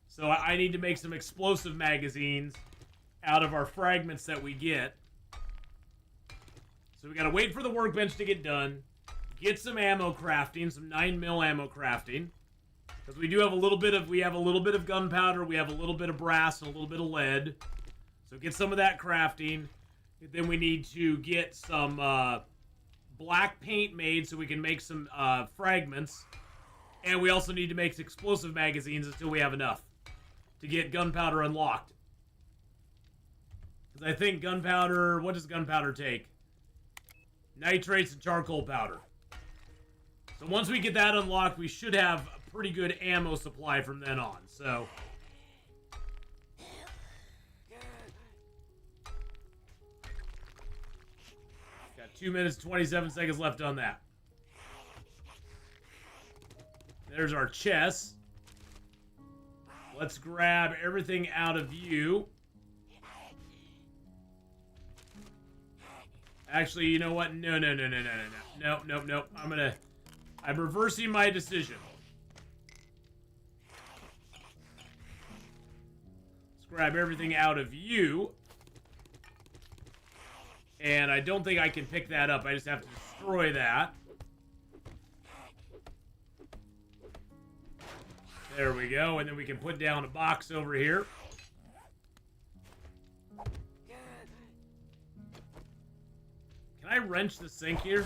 So I need to make some explosive magazines out of our fragments that we get. So we gotta wait for the workbench to get done. Get some ammo crafting, some 9mm ammo crafting. Because we do have a little bit of gunpowder, we have a little bit of brass, and a little bit of lead. So get some of that crafting. Then we need to get some black paint made so we can make some fragments. And we also need to make explosive magazines until we have enough to get gunpowder unlocked. Because I think gunpowder, what does gunpowder take? Nitrates and charcoal powder. So once we get that unlocked, we should have a pretty good ammo supply from then on. So got 2 minutes, 27 seconds left on that. There's our chest. Let's grab everything out of view. Actually, you know what? No. I'm reversing my decision. Let's grab everything out of view. And I don't think I can pick that up. I just have to destroy that. There we go. And then we can put down a box over here. Can I wrench the sink here?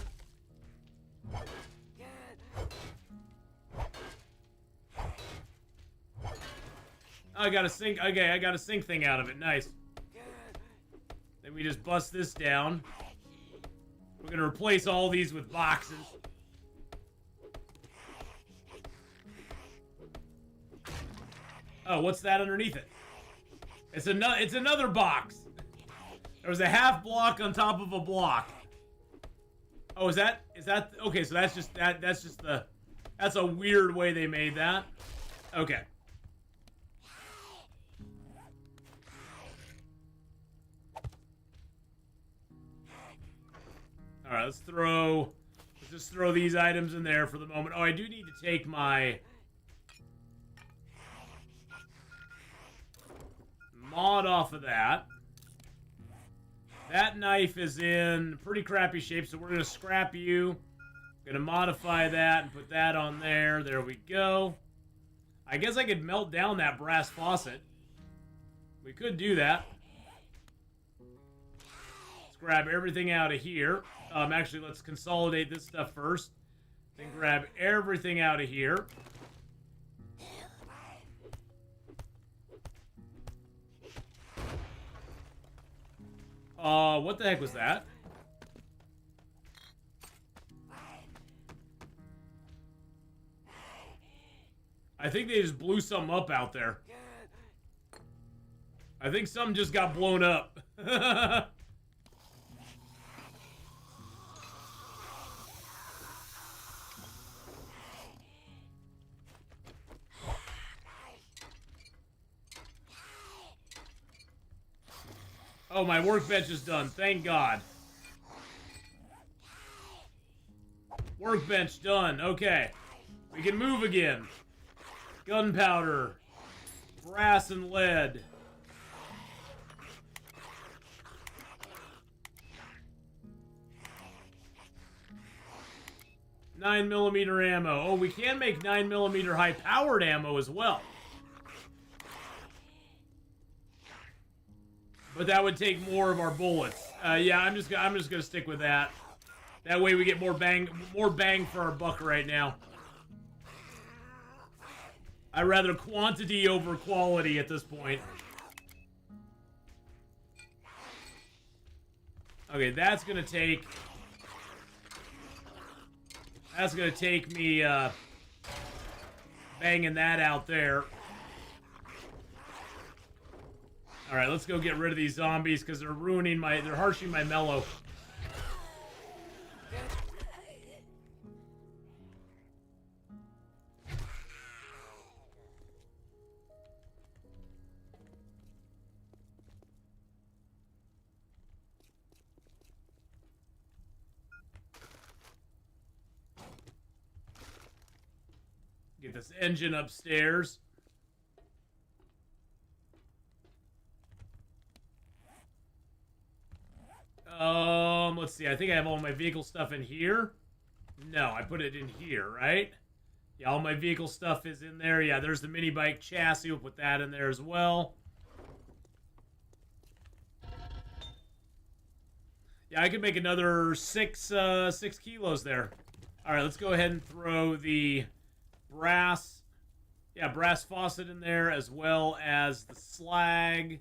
Oh, I got a sink. Okay, I got a sink thing out of it. Nice. Then we just bust this down. We're gonna replace all these with boxes. Oh, what's that underneath it? It's another box. There was a half block on top of a block. Oh, is that okay? So that's a weird way they made that. Okay. All right, let's just throw these items in there for the moment. Oh, I do need to take my mod off of that. That knife is in pretty crappy shape, so we're going to scrap you. Going to modify that and put that on there. There we go. I guess I could melt down that brass faucet. We could do that. Let's grab everything out of here. Actually, let's consolidate this stuff first. Then grab everything out of here. What the heck was that? I think they just blew something up out there. I think something just got blown up. Oh, my workbench is done. Thank God. Workbench done. Okay. We can move again. Gunpowder. Brass and lead. .9mm ammo. Oh, we can make 9mm high-powered ammo as well. But that would take more of our bullets. Yeah, I'm just gonna stick with that. That way we get more bang for our buck right now. I'd rather quantity over quality at this point. Okay, that's gonna take me banging that out there. Alright, let's go get rid of these zombies because they're harshing my mellow. Get this engine upstairs. Let's see. I think I have all my vehicle stuff in here. No, I put it in here, right? Yeah, all my vehicle stuff is in there. Yeah, there's the mini bike chassis. We'll put that in there as well. Yeah, I could make another 6 kilos there. All right, let's go ahead and throw the brass faucet in there as well as the slag.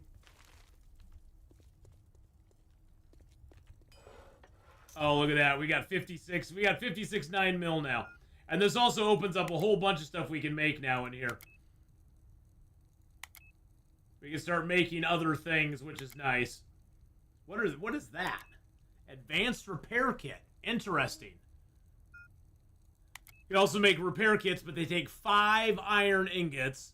Oh, look at that. We got 56 9mm now. And this also opens up a whole bunch of stuff we can make now in here. We can start making other things, which is nice. What is that? Advanced repair kit. Interesting. You can also make repair kits, but they take 5 iron ingots,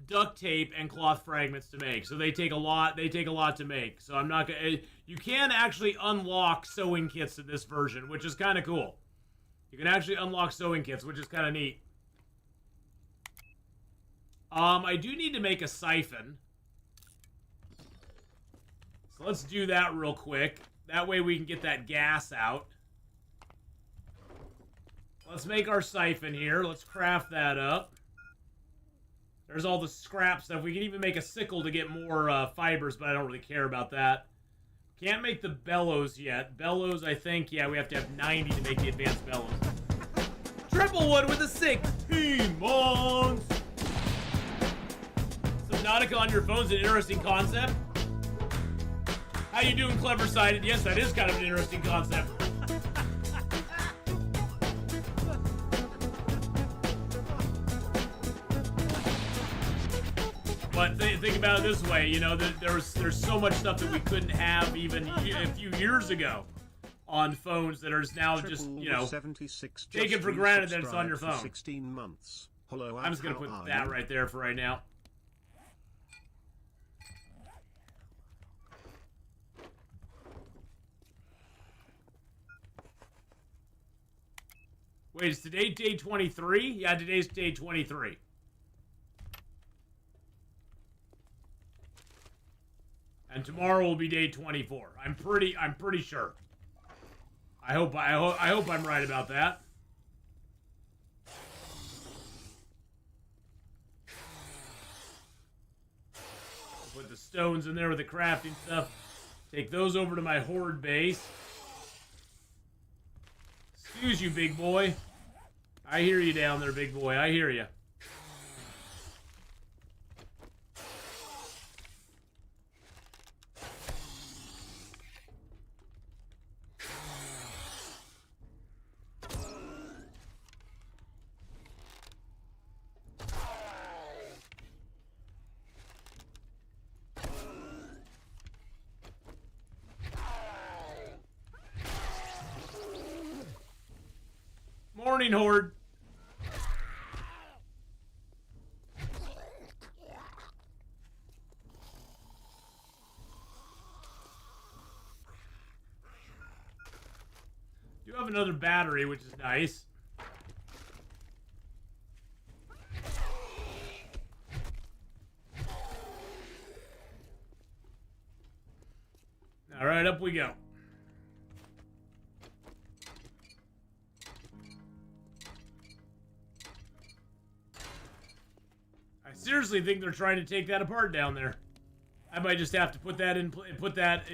duct tape, and cloth fragments to make. So they take a lot to make. So I'm not gonna... You can actually unlock sewing kits in this version, which is kind of cool. You can actually unlock sewing kits, which is kind of neat. I do need to make a siphon. So let's do that real quick. That way we can get that gas out. Let's make our siphon here. Let's craft that up. There's all the scrap stuff. We can even make a sickle to get more fibers, but I don't really care about that. Can't make the bellows yet. Bellows, I think, yeah, we have to have 90 to make the advanced bellows. Triple wood with a 16 months! Subnautica on your phone's an interesting concept. How you doing, clever-sided? Yes, that is kind of an interesting concept. But think about it this way, you know, there's so much stuff that we couldn't have even a few years ago on phones that are now just, you know, taken for granted that it's on your phone. 16 months. Hello, I'm just going to put that right there for right now. Wait, is today day 23? Yeah, today's day 23. And tomorrow will be day 24. I'm pretty sure. I hope I'm right about that. Put the stones in there with the crafting stuff. Take those over to my horde base. Excuse you, big boy. I hear you down there, big boy. I hear you. morning, Horde. Do have another battery, which is nice. All right, up we go. I seriously think they're trying to take that apart down there. I might just have to put that in,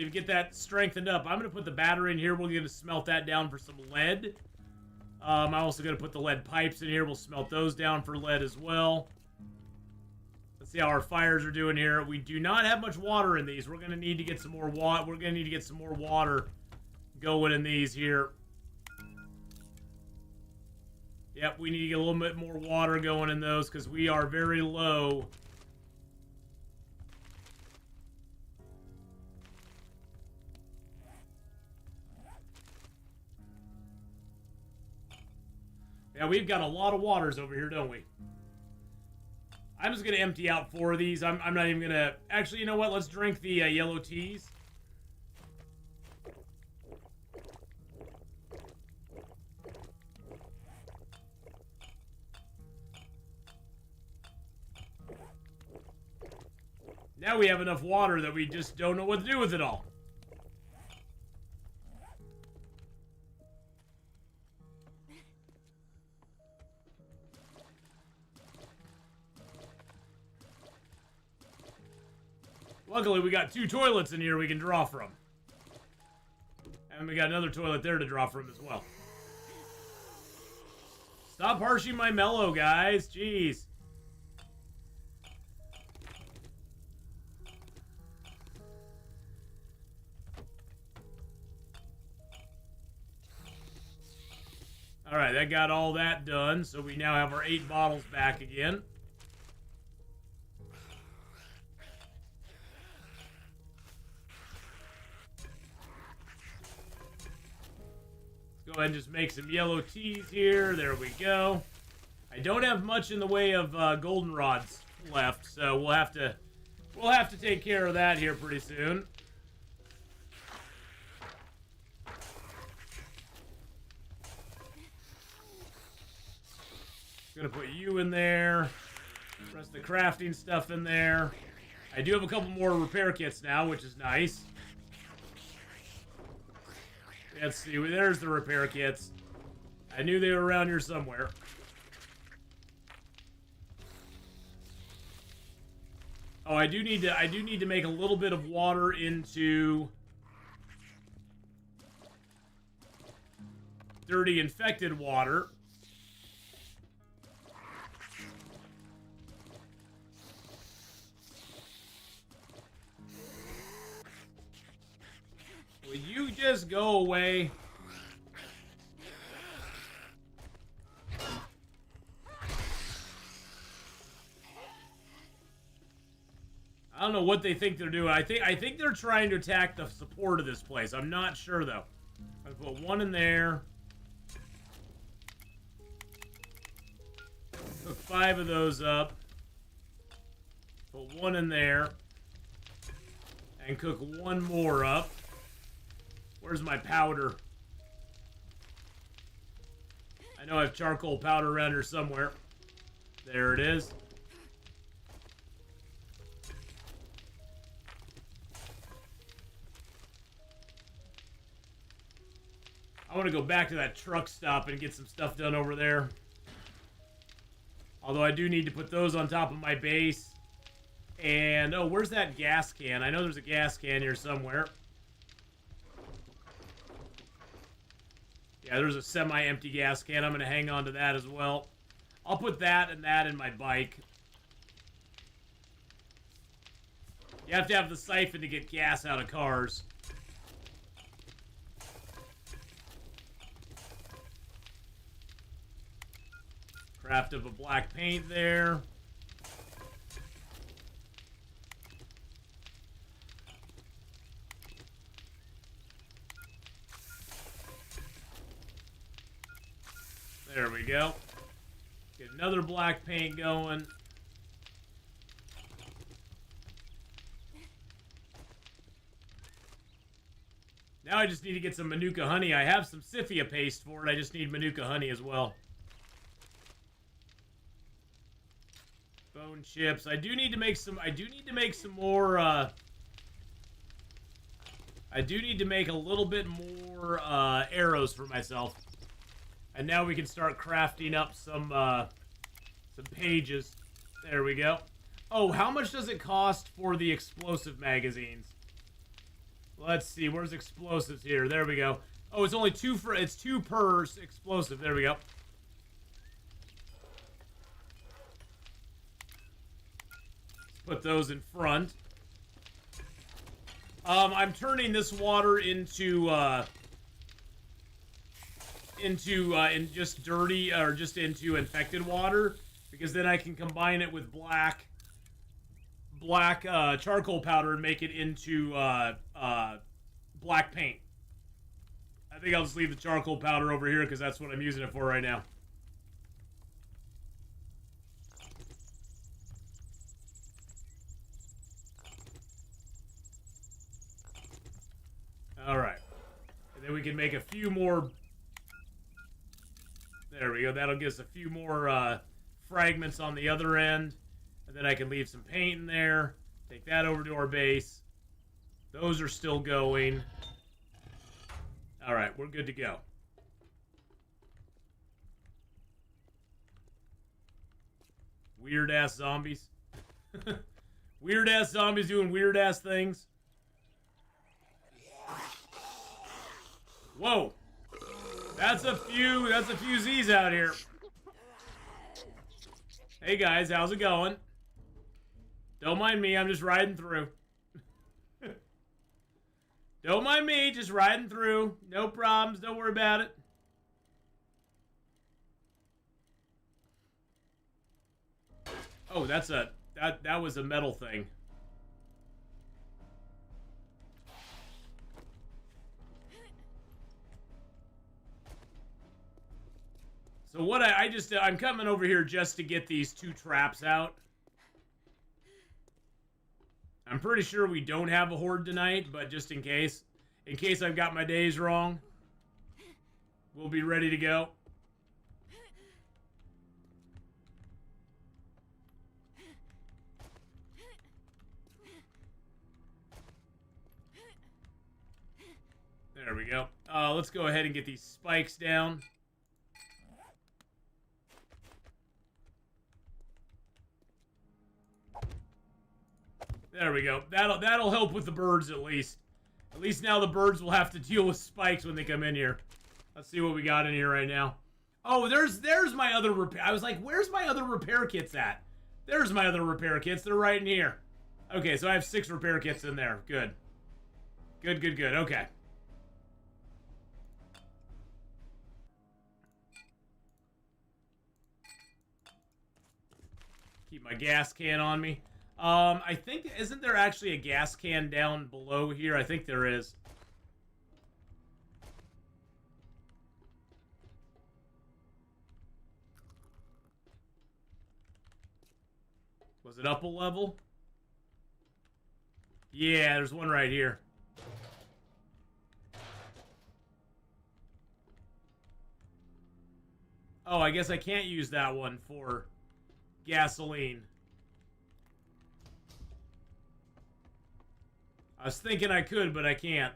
get that strengthened up. I'm gonna put the battery in here. We're gonna smelt that down for some lead. I'm also gonna put the lead pipes in here. We'll smelt those down for lead as well. Let's see how our fires are doing here. We do not have much water in these. We're gonna need to get some more water. We're gonna need to get some more water going in these here. Yep, we need to get a little bit more water going in those because we are very low. Yeah, we've got a lot of waters over here, don't we? I'm just going to empty out 4 of these. I'm not even going to... Actually, you know what? Let's drink the yellow teas. Now we have enough water that we just don't know what to do with it all. Luckily, we got 2 toilets in here we can draw from. And we got another toilet there to draw from as well. Stop harshing my mellow, guys. Jeez. Alright, that got all that done. So we now have our 8 bottles back again. Go ahead and just make some yellow teas here. There we go. I don't have much in the way of goldenrods left, so we'll have to take care of that here pretty soon. Gonna put you in there. Rest of the crafting stuff in there. I do have a couple more repair kits now, which is nice. Let's see, there's the repair kits. I knew they were around here somewhere. Oh, I do need to make a little bit of water into dirty infected water. Will you just go away? I don't know what they think they're doing. I think they're trying to attack the support of this place. I'm not sure though. I'm gonna put 1 in there. Cook 5 of those up. Put 1 in there. And cook 1 more up. Where's my powder? I know I have charcoal powder around here somewhere. There it is. I want to go back to that truck stop and get some stuff done over there. Although I do need to put those on top of my base. And, oh, where's that gas can? I know there's a gas can here somewhere. Yeah, there's a semi-empty gas can. I'm going to hang on to that as well. I'll put that and that in my bike. You have to have the siphon to get gas out of cars. Craft up a black paint there. There we go. Get another black paint going. Now I just need to get some Manuka honey. I have some Scythia paste for it. I just need Manuka honey as well. Bone chips. I do need to make some. I do need to make some more. I do need to make a little bit more arrows for myself. And now we can start crafting up some pages. There we go. Oh, how much does it cost for the explosive magazines? Let's see. Where's explosives here? There we go. Oh, it's only two for. It's 2 per explosive. There we go. Put those in front. I'm turning this water into just dirty or just into infected water, because then I can combine it with black charcoal powder and make it into black paint. I think I'll just leave the charcoal powder over here because that's what I'm using it for right now. Alright. And then we can make a few more. There we go. That'll give us a few more fragments on the other end. And then I can leave some paint in there. Take that over to our base. Those are still going. Alright, we're good to go. Weird-ass zombies. Weird-ass zombies doing weird-ass things. Whoa. That's a few Z's out here. Hey guys, how's it going? Don't mind me, I'm just riding through. Don't mind me, just riding through. No problems, don't worry about it. Oh, that was a metal thing. So what I'm coming over here just to get these 2 traps out. I'm pretty sure we don't have a horde tonight, but just in case I've got my days wrong, we'll be ready to go. There we go. Let's go ahead and get these spikes down. There we go. That'll help with the birds at least. At least now the birds will have to deal with spikes when they come in here. Let's see what we got in here right now. Oh, there's my other repair. I was like, where's my other repair kits at? There's my other repair kits. They're right in here. Okay, so I have 6 repair kits in there. Good. Good, good, good. Okay. Keep my gas can on me. I think, isn't there actually a gas can down below here? I think there is. Was it up a level? Yeah, there's one right here. Oh, I guess I can't use that one for gasoline. I was thinking I could, but I can't.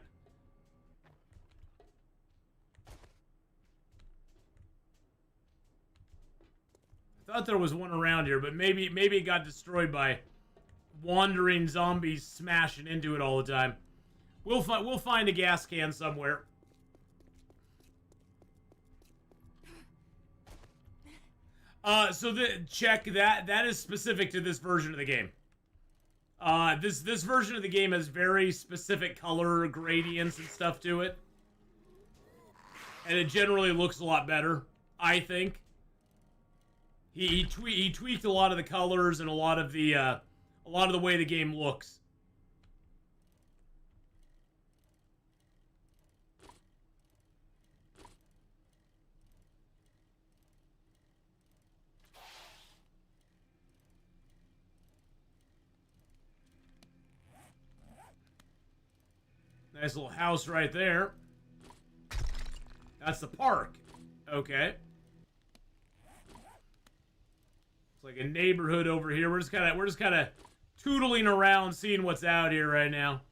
I thought there was one around here, but maybe it got destroyed by wandering zombies smashing into it all the time. We'll find a gas can somewhere. So check that is specific to this version of the game. This version of the game has very specific color gradients and stuff to it, and it generally looks a lot better, I think. He tweaked a lot of the colors and a lot of the way the game looks. Nice little house right there. That's the park. Okay. It's like a neighborhood over here. We're just kind of tootling around, seeing what's out here right now.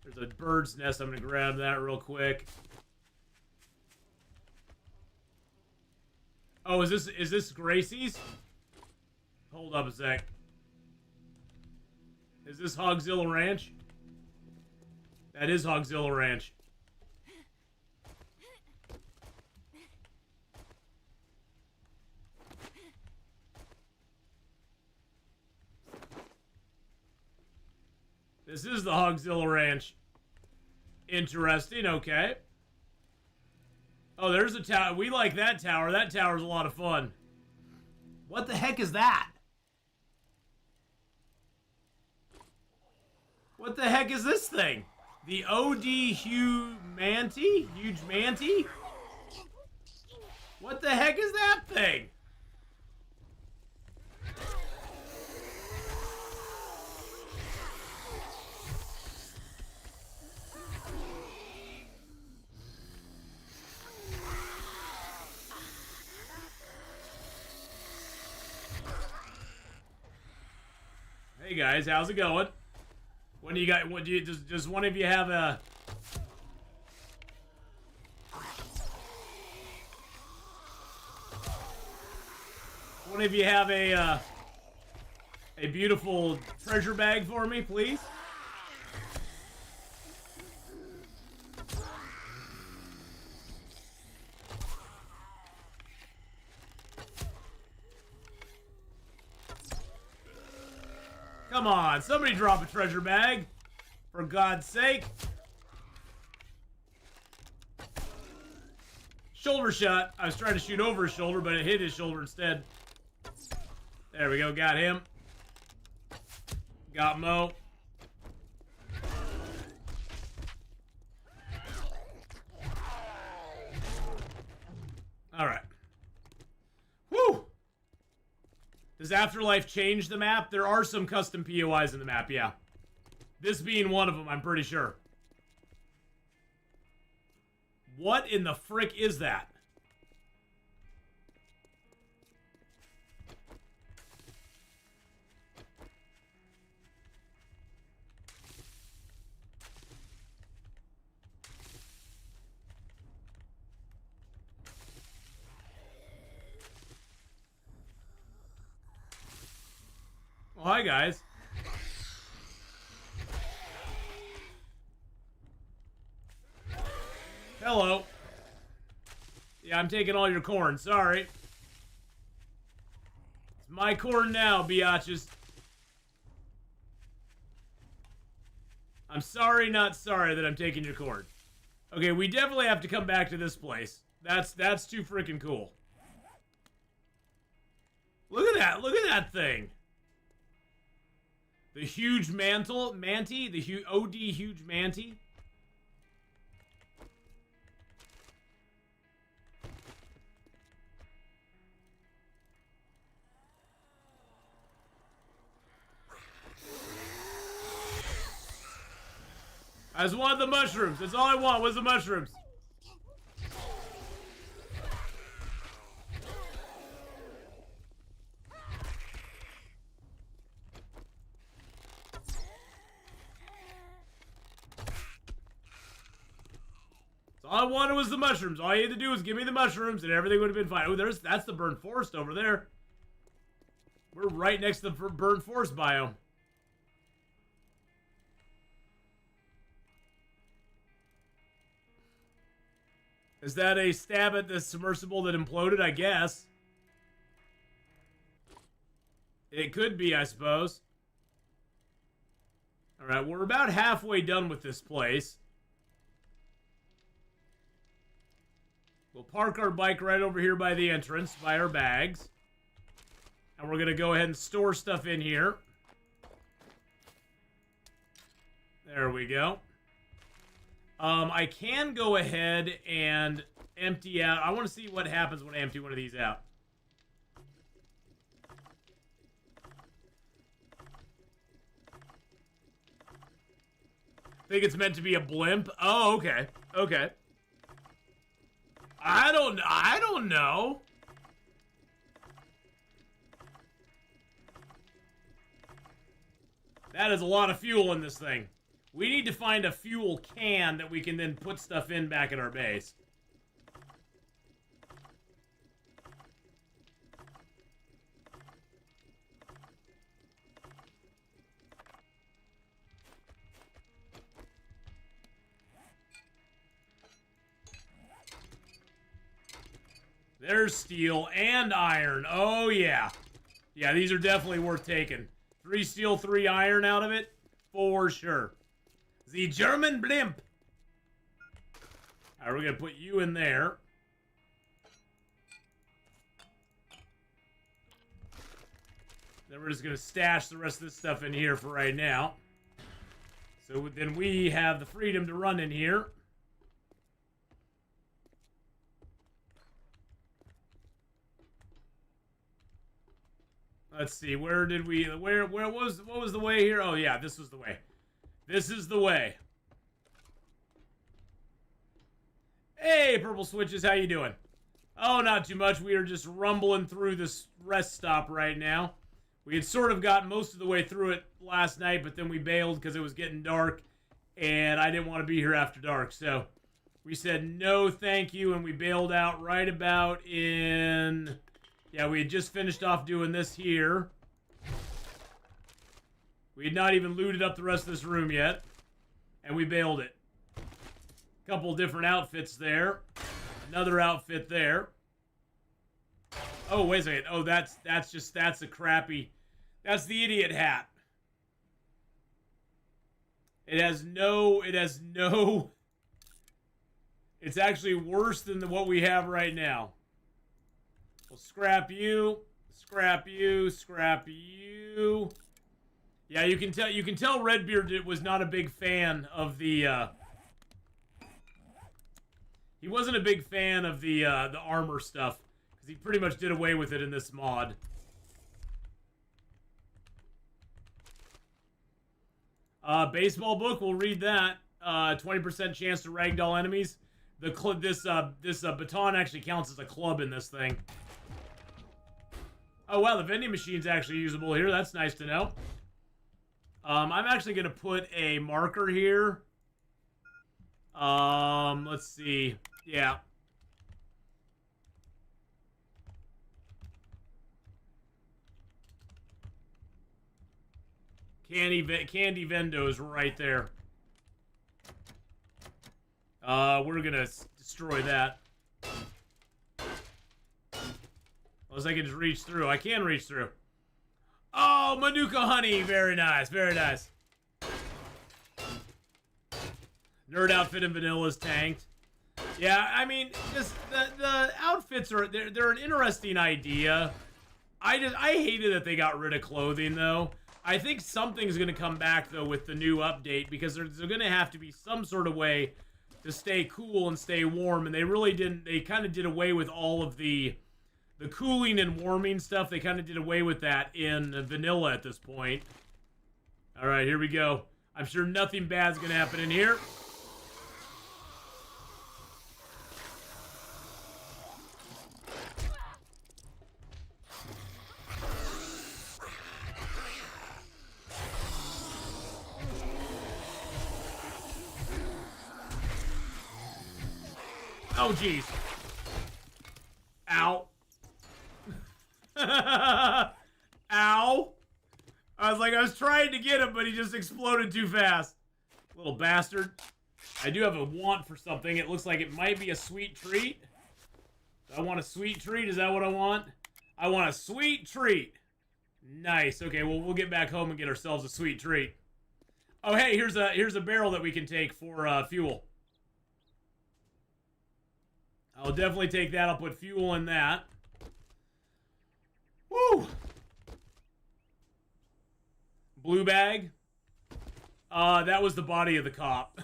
There's a bird's nest. I'm gonna grab that real quick. Oh, is this Gracie's? Hold up a sec. Is this Hogzilla Ranch? That is Hogzilla Ranch. This is the Hogzilla Ranch. Interesting, okay. Oh, there's a tower. We like that tower. That tower's a lot of fun. What the heck is that? What the heck is this thing? The OD Humanity? Huge Manty? What the heck is that thing? Hey guys, how's it going? When do you got? What do you? Does one of you have a? One of you have a beautiful treasure bag for me, please? Come on, somebody drop a treasure bag. For God's sake. Shoulder shot. I was trying to shoot over his shoulder, but it hit his shoulder instead. There we go, got him. Got Mo. Alright. Woo! Does Afterlife change the map? There are some custom POIs in the map, yeah. This being one of them, I'm pretty sure. What in the frick is that? Well, hi, guys. Hello. Yeah, I'm taking all your corn. Sorry. It's my corn now, biatches. I'm sorry, not sorry that I'm taking your corn. Okay, we definitely have to come back to this place. That's too freaking cool. Look at that. Look at that thing. The huge manty, the OD huge manty. I just wanted the mushrooms. That's all I want was the mushrooms. All I wanted was the mushrooms. All you had to do was give me the mushrooms and everything would have been fine. Oh, that's the burnt forest over there. We're right next to the burnt forest biome. Is that a stab at the submersible that imploded? I guess. It could be, I suppose. Alright, we're about halfway done with this place. We'll park our bike right over here by the entrance, by our bags. And we're going to go ahead and store stuff in here. There we go. I can go ahead and empty out. I want to see what happens when I empty one of these out. Think it's meant to be a blimp? Oh, okay. Okay. I don't know. That is a lot of fuel in this thing. We need to find a fuel can that we can then put stuff in back at our base. There's steel and iron. Oh, yeah. Yeah, these are definitely worth taking. 3 steel, 3 iron out of it? For sure. The German blimp. Alright, we're going to put you in there. Then we're just going to stash the rest of this stuff in here for right now. So then we have the freedom to run in here. Let's see, where did we, what was the way here? Oh yeah, this was the way. This is the way. Hey, Purple Switches, how you doing? Oh, not too much. We are just rumbling through this rest stop right now. We had sort of got most of the way through it last night, but then we bailed because it was getting dark, and I didn't want to be here after dark, so we said no thank you, and we bailed out right about in... Yeah, we had just finished off doing this here. We had not even looted up the rest of this room yet. And we bailed it. A couple different outfits there. Another outfit there. Oh, wait a second. Oh, that's a crappy... That's the idiot hat. It has no... It's actually worse than what we have right now. We'll scrap you, scrap you, scrap you. Yeah, you can tell Redbeard was not a big fan of the he wasn't a big fan of the armor stuff, because he pretty much did away with it in this mod. Baseball book, we'll read that. 20% chance to ragdoll enemies. This baton actually counts as a club in this thing. Oh, wow, the vending machine's actually usable here. That's nice to know. I'm actually going to put a marker here. Let's see. Yeah. Candy vendos right there. We're going to destroy that. Unless I can just reach through. I can reach through. Oh, Manuka honey. Very nice. Very nice. Nerd outfit in vanilla is tanked. Yeah, I mean, just the outfits are they're an interesting idea. I hated that they got rid of clothing though. I think something's gonna come back though with the new update, because there's gonna have to be some sort of way to stay cool and stay warm, and they really didn't. They kind of did away with all of the cooling and warming stuff. They kind of did away with that in vanilla at this point. All right, here we go. I'm sure nothing bad's gonna happen in here. Oh, jeez. Ow. Ow. I was trying to get him, but he just exploded too fast. Little bastard. I do have a want for something. It looks like it might be a sweet treat. I want a sweet treat. Is that what I want? I want a sweet treat. Nice. Okay, well, we'll get back home and get ourselves a sweet treat. Oh, hey, here's a barrel that we can take for fuel. I'll definitely take that. I'll put fuel in that. Woo! Blue bag. That was the body of the cop.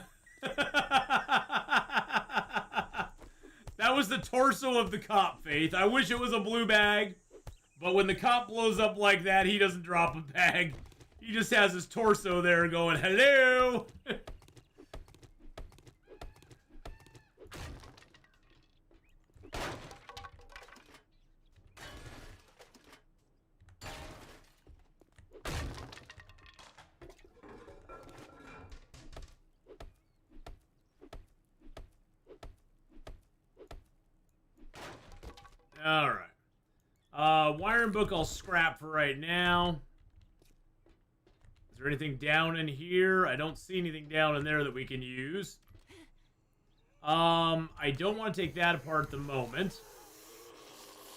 That was the torso of the cop, Faith. I wish it was a blue bag, but when the cop blows up like that, he doesn't drop a bag. He just has his torso there going, hello! Alright. Wiring book I'll scrap for right now. Is there anything down in here? I don't see anything down in there that we can use. I don't want to take that apart at the moment.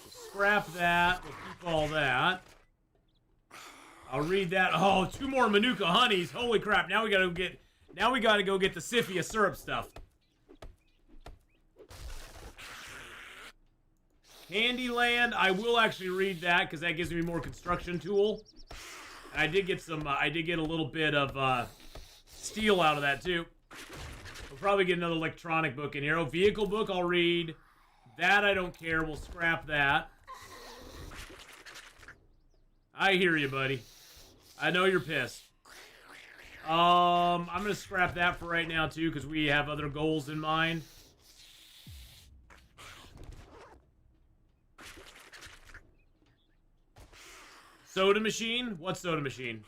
Scrap that. We'll keep all that. I'll read that. Oh, 2 more Manuka honeys. Holy crap. Now we gotta go get the Siphia syrup stuff. Candyland, I will actually read that because that gives me more construction tool. And I did get some, I did get a little bit of steel out of that too. We'll probably get another electronic book in here. Oh, vehicle book I'll read. That I don't care. We'll scrap that. I hear you, buddy. I know you're pissed. I'm gonna scrap that for right now too because we have other goals in mind. Soda machine? What soda machine?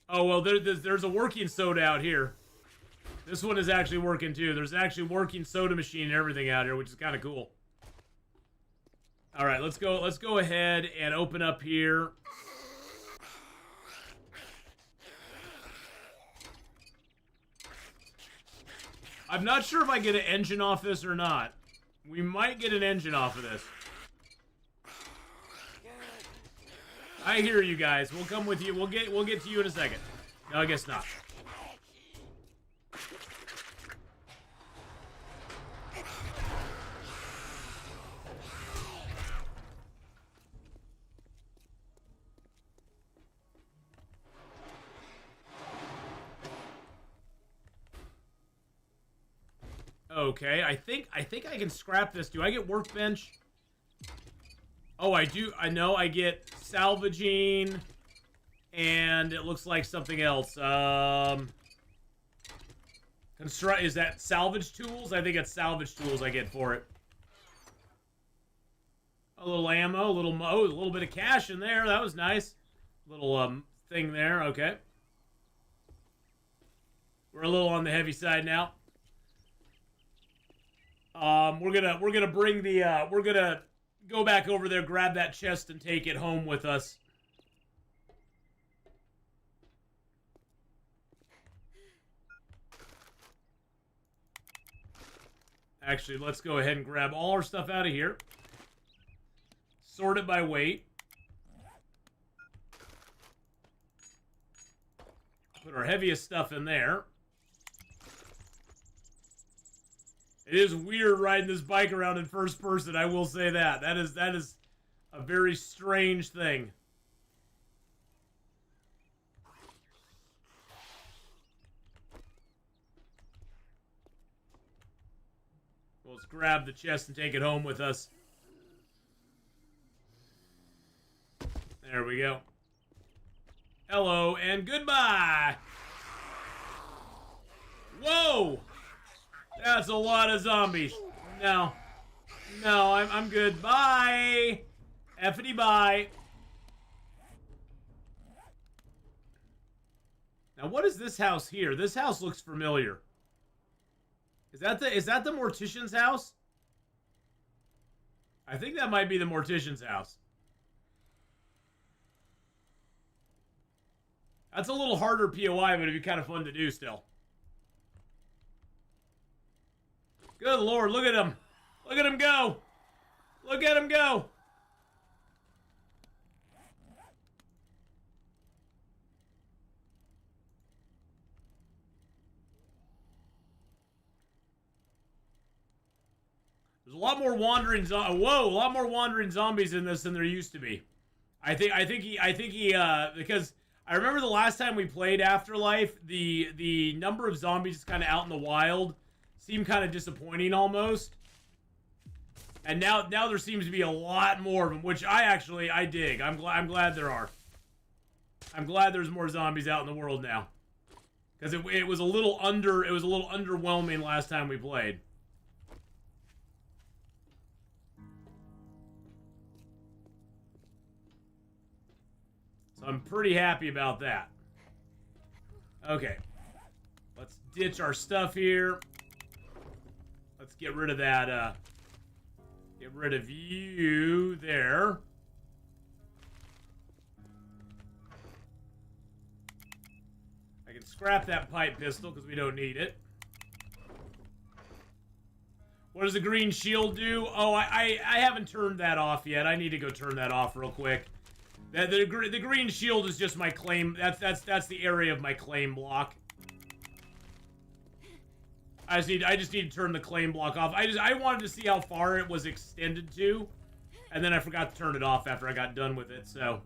Oh, well, there's a working soda out here. This one is actually working, too. There's actually working soda machine and everything out here, which is kind of cool. All right, let's go ahead and open up here. I'm not sure if I get an engine off this or not. We might get an engine off of this. I hear you guys. We'll come with you. We'll get to you in a second. No, I guess not. Okay, I think I can scrap this. Do I get workbench? Oh, I do. I know I get salvaging, and it looks like something else. Is that salvage tools? I think it's salvage tools I get for it. A little ammo, a little bit of cash in there. That was nice. Little thing there. Okay. We're a little on the heavy side now. We're gonna bring the we're gonna go back over there, grab that chest, and take it home with us. Actually, let's go ahead and grab all our stuff out of here. Sort it by weight. Put our heaviest stuff in there. It is weird riding this bike around in first person, I will say that. That is a very strange thing. Well, let's grab the chest and take it home with us. There we go. Hello and goodbye! Whoa! That's a lot of zombies. No. No, I'm good. Bye! Effity bye. Now, what is this house here? This house looks familiar. Is that the mortician's house? I think that might be the mortician's house. That's a little harder POI, but it'd be kind of fun to do still. Good Lord, look at him. Look at him go. Look at him go. There's a lot more wandering a lot more wandering zombies in this than there used to be. I think he because I remember the last time we played Afterlife, the number of zombies kind of out in the wild seemed kind of disappointing almost. And now there seems to be a lot more of them, which I dig. I'm glad there are. I'm glad there's more zombies out in the world now. Because it was a little underwhelming last time we played. So I'm pretty happy about that. Okay. Let's ditch our stuff here. Let's get rid of that, Get rid of you there. I can scrap that pipe pistol because we don't need it. What does the green shield do? Oh, I haven't turned that off yet. I need to go turn that off real quick. The green shield is just my claim. That's the area of my claim block. I just need to turn the claim block off. I wanted to see how far it was extended to, and then I forgot to turn it off after I got done with it. So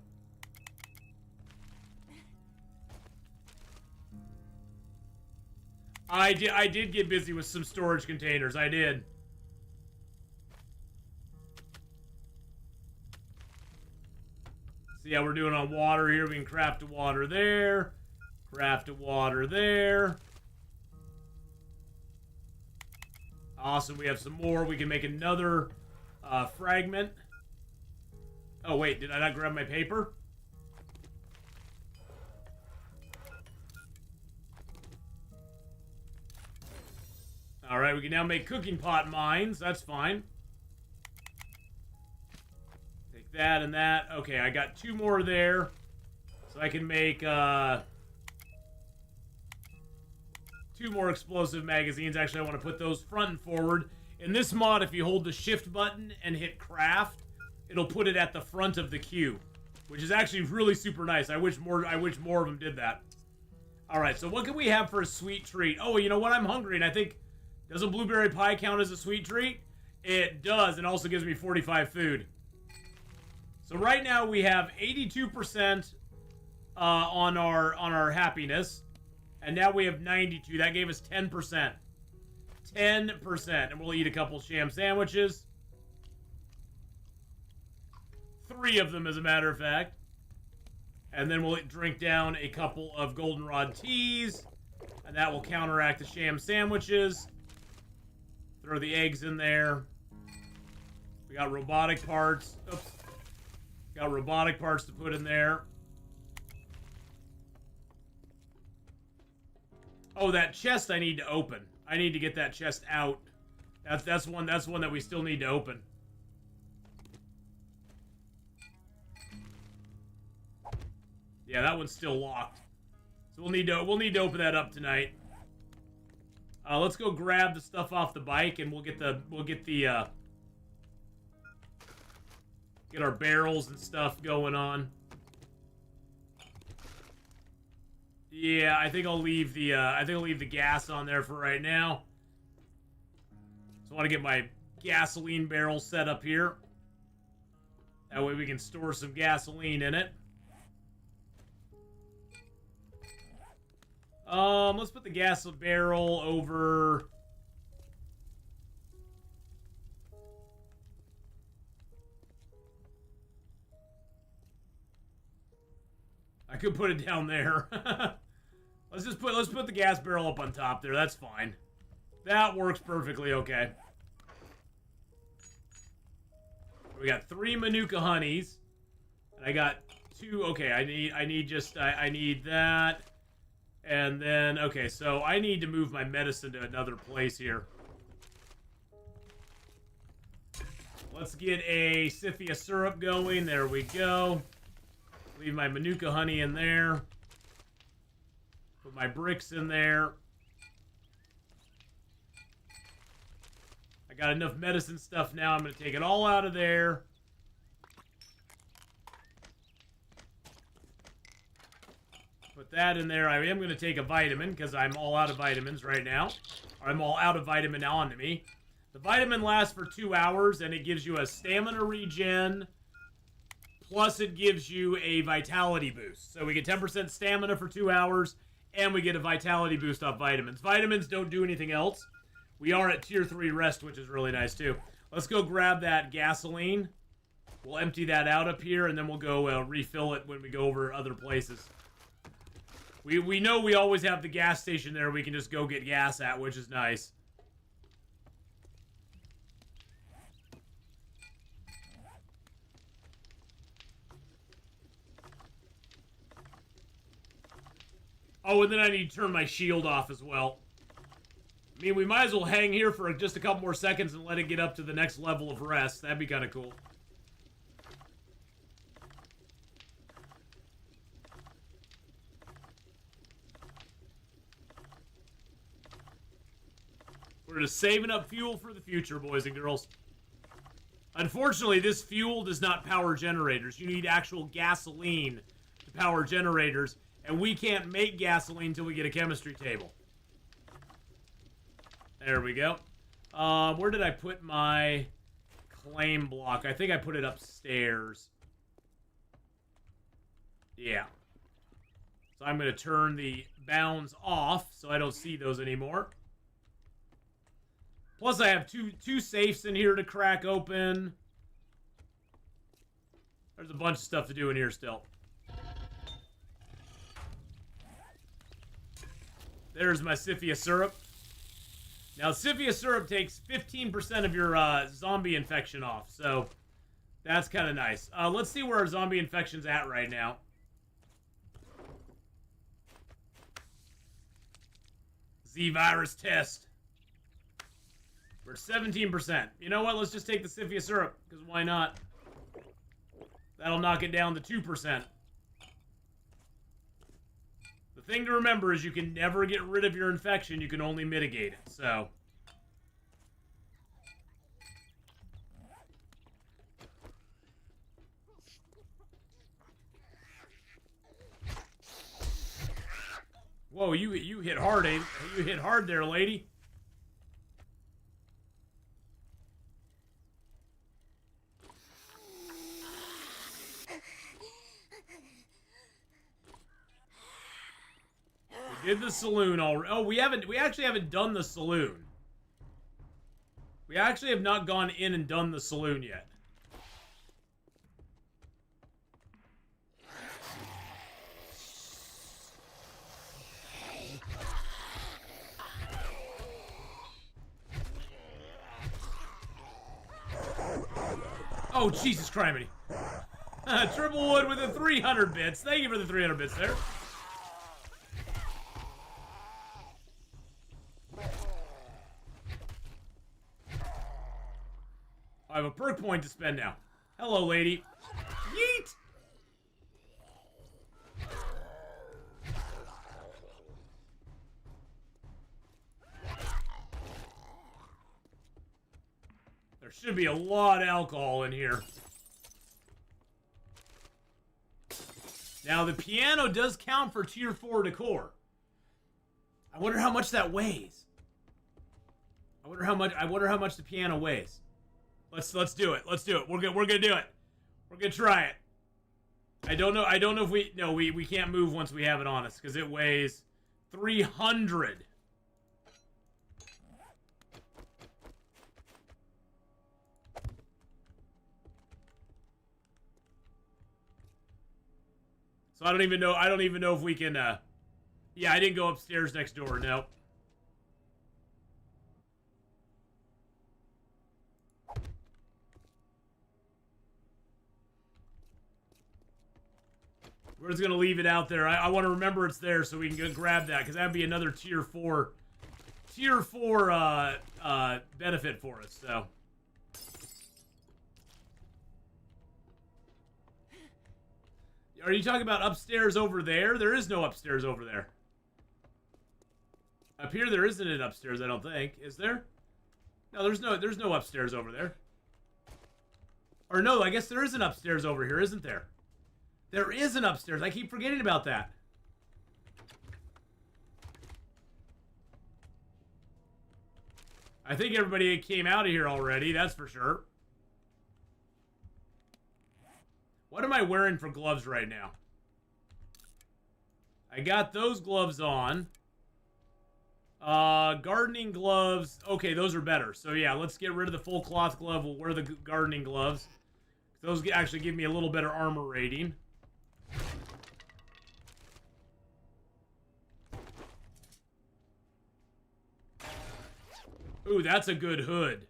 I did get busy with some storage containers. I did. See how we're doing on water here. We can craft a water there. Craft a water there. Awesome. We have some more. We can make another fragment. Oh, wait. Did I not grab my paper? Alright, we can now make cooking pot mines. That's fine. Take that and that. Okay, I got 2 more there. So I can make 2 more explosive magazines. Actually, I want to put those front and forward. In this mod, if you hold the shift button and hit craft, it'll put it at the front of the queue, which is actually really super nice. I wish more of them did that. All right, so what can we have for a sweet treat? Oh, you know what? I'm hungry, and I think, does a blueberry pie count as a sweet treat? It does, and also gives me 45 food. So right now we have 82% on our happiness, and now we have 92. That gave us 10%. 10%, and we'll eat a couple sham sandwiches. 3 of them, as a matter of fact. And then we'll drink down a couple of goldenrod teas, and that will counteract the sham sandwiches. Throw the eggs in there. We got robotic parts. Oops. Got robotic parts to put in there. Oh, that chest I need to open. I need to get that chest out. That's one that we still need to open. Yeah, that one's still locked. So we'll need to open that up tonight. Let's go grab the stuff off the bike, and get our barrels and stuff going on. Yeah, I think I'll leave the gas on there for right now. So I want to get my gasoline barrel set up here. That way we can store some gasoline in it. Let's put the gas barrel over. I could put it down there. Let's put the gas barrel up on top there. That's fine. That works perfectly okay. We got 3 Manuka honeys, and I got 2. Okay, I need that. And then, okay, so I need to move my medicine to another place here. Let's get a Scythia syrup going. There we go. Leave my Manuka honey in there. Put my bricks in there. I got enough medicine stuff now. I'm going to take it all out of there. Put that in there. I am going to take a vitamin because I'm all out of vitamins right now. Or I'm all out of vitamin on me. The vitamin lasts for 2 hours, and it gives you a stamina regen. Plus, it gives you a vitality boost. So we get 10% stamina for 2 hours, and we get a vitality boost off vitamins. Vitamins don't do anything else. We are at tier 3 rest, which is really nice, too. Let's go grab that gasoline. We'll empty that out up here, and then we'll go refill it when we go over other places. We know we always have the gas station there we can just go get gas at, which is nice. Oh, and then I need to turn my shield off as well. I mean, we might as well hang here for just a couple more seconds and let it get up to the next level of rest. That'd be kind of cool. We're just saving up fuel for the future, boys and girls. Unfortunately, this fuel does not power generators. You need actual gasoline to power generators, and we can't make gasoline until we get a chemistry table. There we go. Where did I put my claim block? I think I put it upstairs. Yeah. So I'm going to turn the bounds off so I don't see those anymore. Plus, I have two safes in here to crack open. There's a bunch of stuff to do in here still. There's my Scyphia syrup. Now, Scyphia syrup takes 15% of your zombie infection off, so that's kind of nice. Let's see where our zombie infection's at right now. Z-virus test. We're 17%. You know what? Let's just take the Scyphia syrup, because why not? That'll knock it down to 2%. The thing to remember is you can never get rid of your infection. You can only mitigate it, so. Whoa, you hit hard, eh? You hit hard there, lady. Did the saloon already? Oh, we actually haven't done the saloon. We actually have not gone in and done the saloon yet. Oh, Jesus criminy. Triple wood with the 300 bits. Thank you for the 300 bits there. I have a perk point to spend now. Hello, lady. Yeet! There should be a lot of alcohol in here. Now, the piano does count for tier 4 decor. I wonder how much that weighs. I wonder how much the piano weighs. Let's do it. Let's do it. We're gonna do it. We're gonna try it. I don't know if we can't move once we have it on us because it weighs 300. So I don't even know if we can yeah, I didn't go upstairs next door, no. We're just gonna leave it out there. I want to remember it's there so we can go grab that because that'd be another tier 4 benefit for us. So. Are you talking about upstairs over there? There is no upstairs over there. Up here, there isn't an upstairs. I don't think. Is there? No, there's no upstairs over there. Or no, I guess there is an upstairs over here, isn't there? There is an upstairs. I keep forgetting about that. I think everybody came out of here already, that's for sure. What am I wearing for gloves right now? I got those gloves on. Gardening gloves. Okay, those are better. So yeah, let's get rid of the full cloth glove. We'll wear the gardening gloves. Those actually give me a little better armor rating. Ooh, that's a good hood.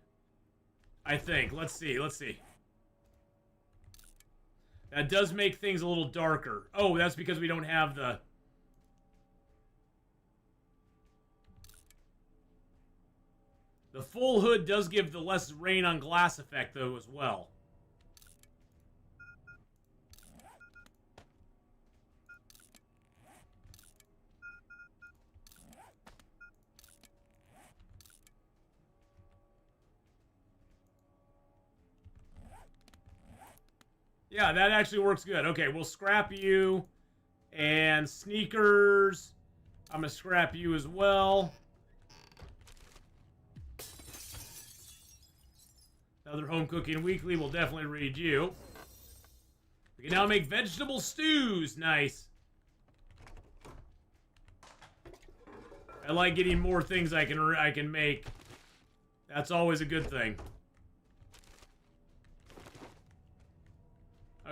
I think. Let's see. Let's see. That does make things a little darker. Oh, that's because we don't have the... The full hood does give the less rain on glass effect, though, as well. Yeah, that actually works good. Okay, we'll scrap you. And sneakers. I'm going to scrap you as well. Another Home Cooking Weekly. We'll definitely read you. We can now make vegetable stews. Nice. I like getting more things I can make. That's always a good thing.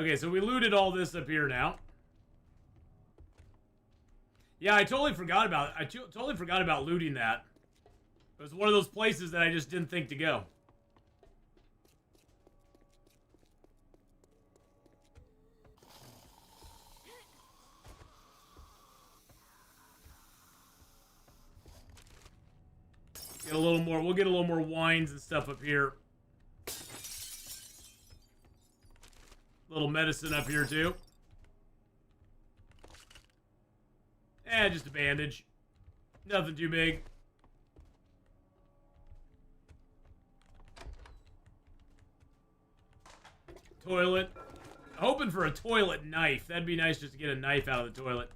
Okay, so we looted all this up here now. Yeah, I totally forgot about looting that. It was one of those places that I just didn't think to go. Get a little more. We'll get a little more wines and stuff up here. A little medicine up here too. Eh, just a bandage. Nothing too big. Toilet. Hoping for a toilet knife. That'd be nice just to get a knife out of the toilet.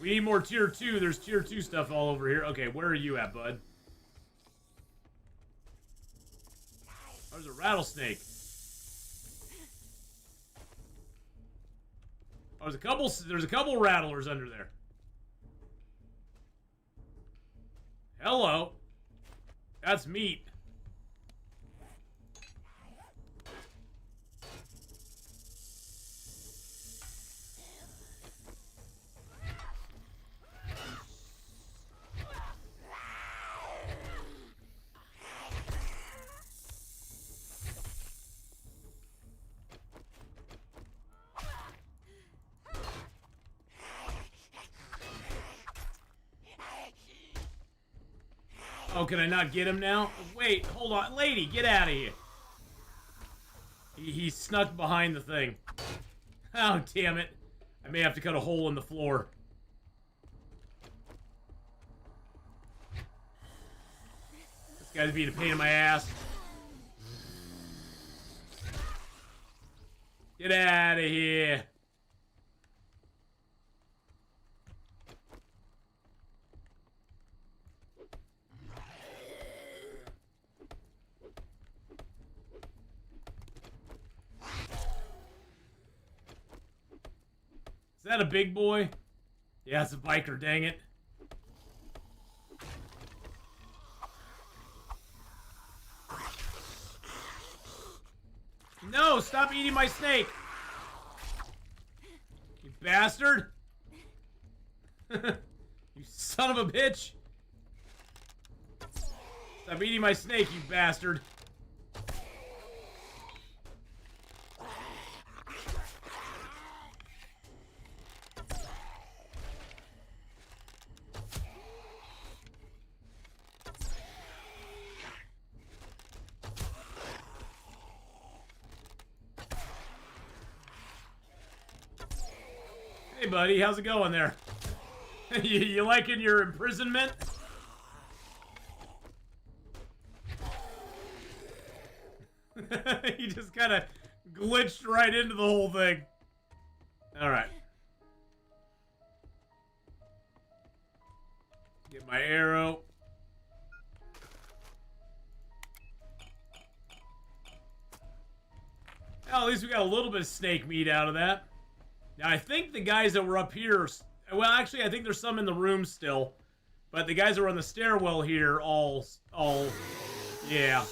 We need more tier 2. There's tier 2 stuff all over here. Okay, where are you at, bud? Oh, there's a rattlesnake. Oh, there's a couple rattlers under there. Hello. That's meat. Oh, can I not get him now? Wait, hold on. Lady, get out of here. He snuck behind the thing. Oh, damn it. I may have to cut a hole in the floor. This guy's being a pain in my ass. Get out of here. Is that a big boy? Yeah, it's a biker, dang it. No, stop eating my snake! You bastard! You son of a bitch! Stop eating my snake, you bastard! Hey, buddy, how's it going there? you liking your imprisonment? He just kind of glitched right into the whole thing. Alright. Get my arrow. Well, at least we got a little bit of snake meat out of that. Now, I think the guys that were up here... Well, actually, I think there's some in the room still. But the guys that were on the stairwell here all... Yeah.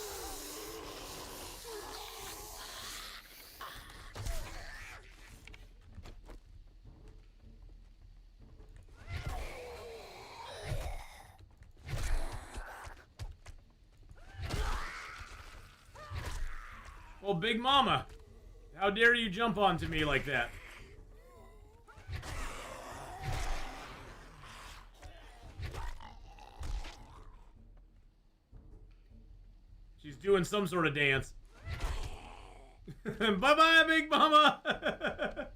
Well, Big Mama, how dare you jump onto me like that? She's doing some sort of dance. Bye-bye, Big Mama!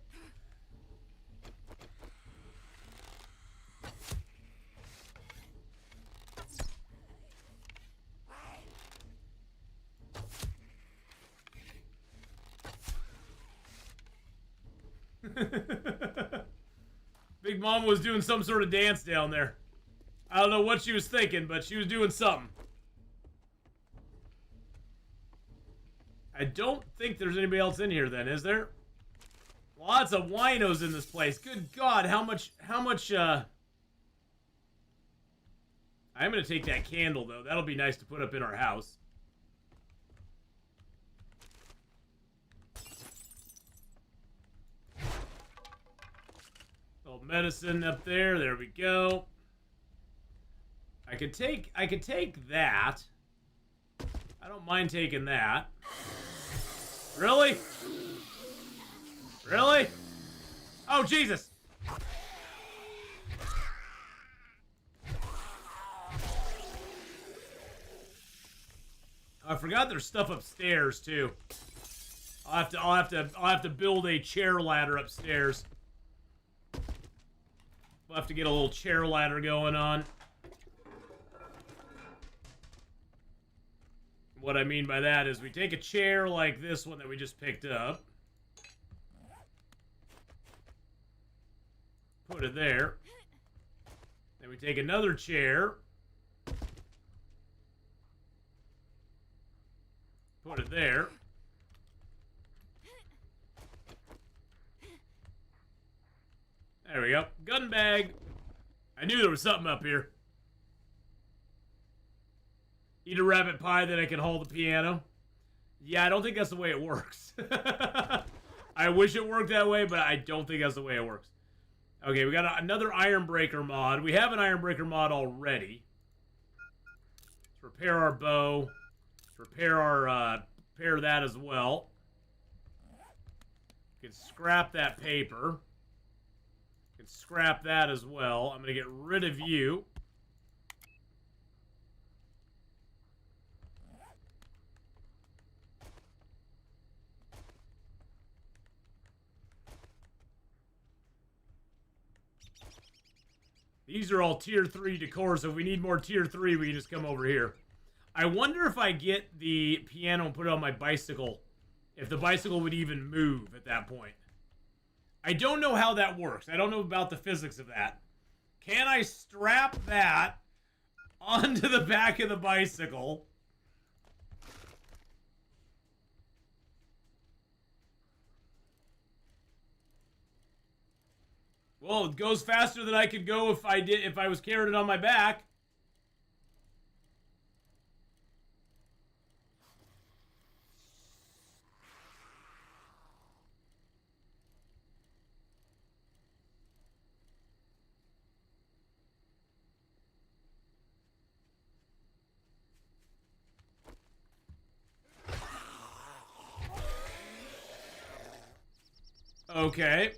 Big Mama was doing some sort of dance down there. I don't know what she was thinking, but she was doing something. I don't think there's anybody else in here then, is there? Lots of winos in this place. Good God, how much, I'm gonna take that candle, though. That'll be nice to put up in our house. Little medicine up there. There we go. I could take that. I don't mind taking that. Really? Really? Oh, Jesus! I forgot there's stuff upstairs too. I'll have to build a chair ladder upstairs. We'll have to get a little chair ladder going on. What I mean by that is we take a chair like this one that we just picked up. Put it there. Then we take another chair. Put it there. There we go. Gun bag. I knew there was something up here. Eat a rabbit pie, then I can haul the piano. Yeah, I don't think that's the way it works. I wish it worked that way, but I don't think that's the way it works. Okay, we got another Iron Breaker mod. We have an Iron Breaker mod already. Let's repair our bow. Let's repair that as well. We can scrap that paper. We can scrap that as well. I'm going to get rid of you. These are all tier 3 decor, so if we need more tier 3, we can just come over here. I wonder if I get the piano and put it on my bicycle, if the bicycle would even move at that point. I don't know how that works. I don't know about the physics of that. Can I strap that onto the back of the bicycle? Well, it goes faster than I could go if I was carrying it on my back. Okay.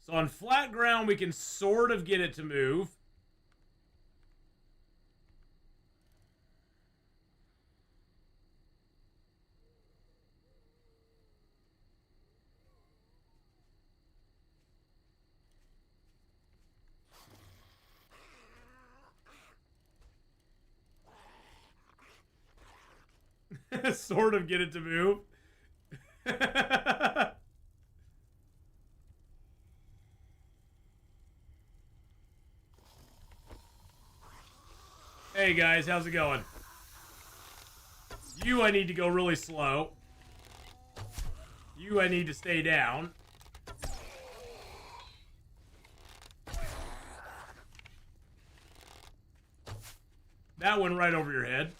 So on flat ground, we can sort of get it to move. Sort of get it to move. Hey guys, how's it going? You, I need to go really slow. You, I need to stay down. That went right over your head.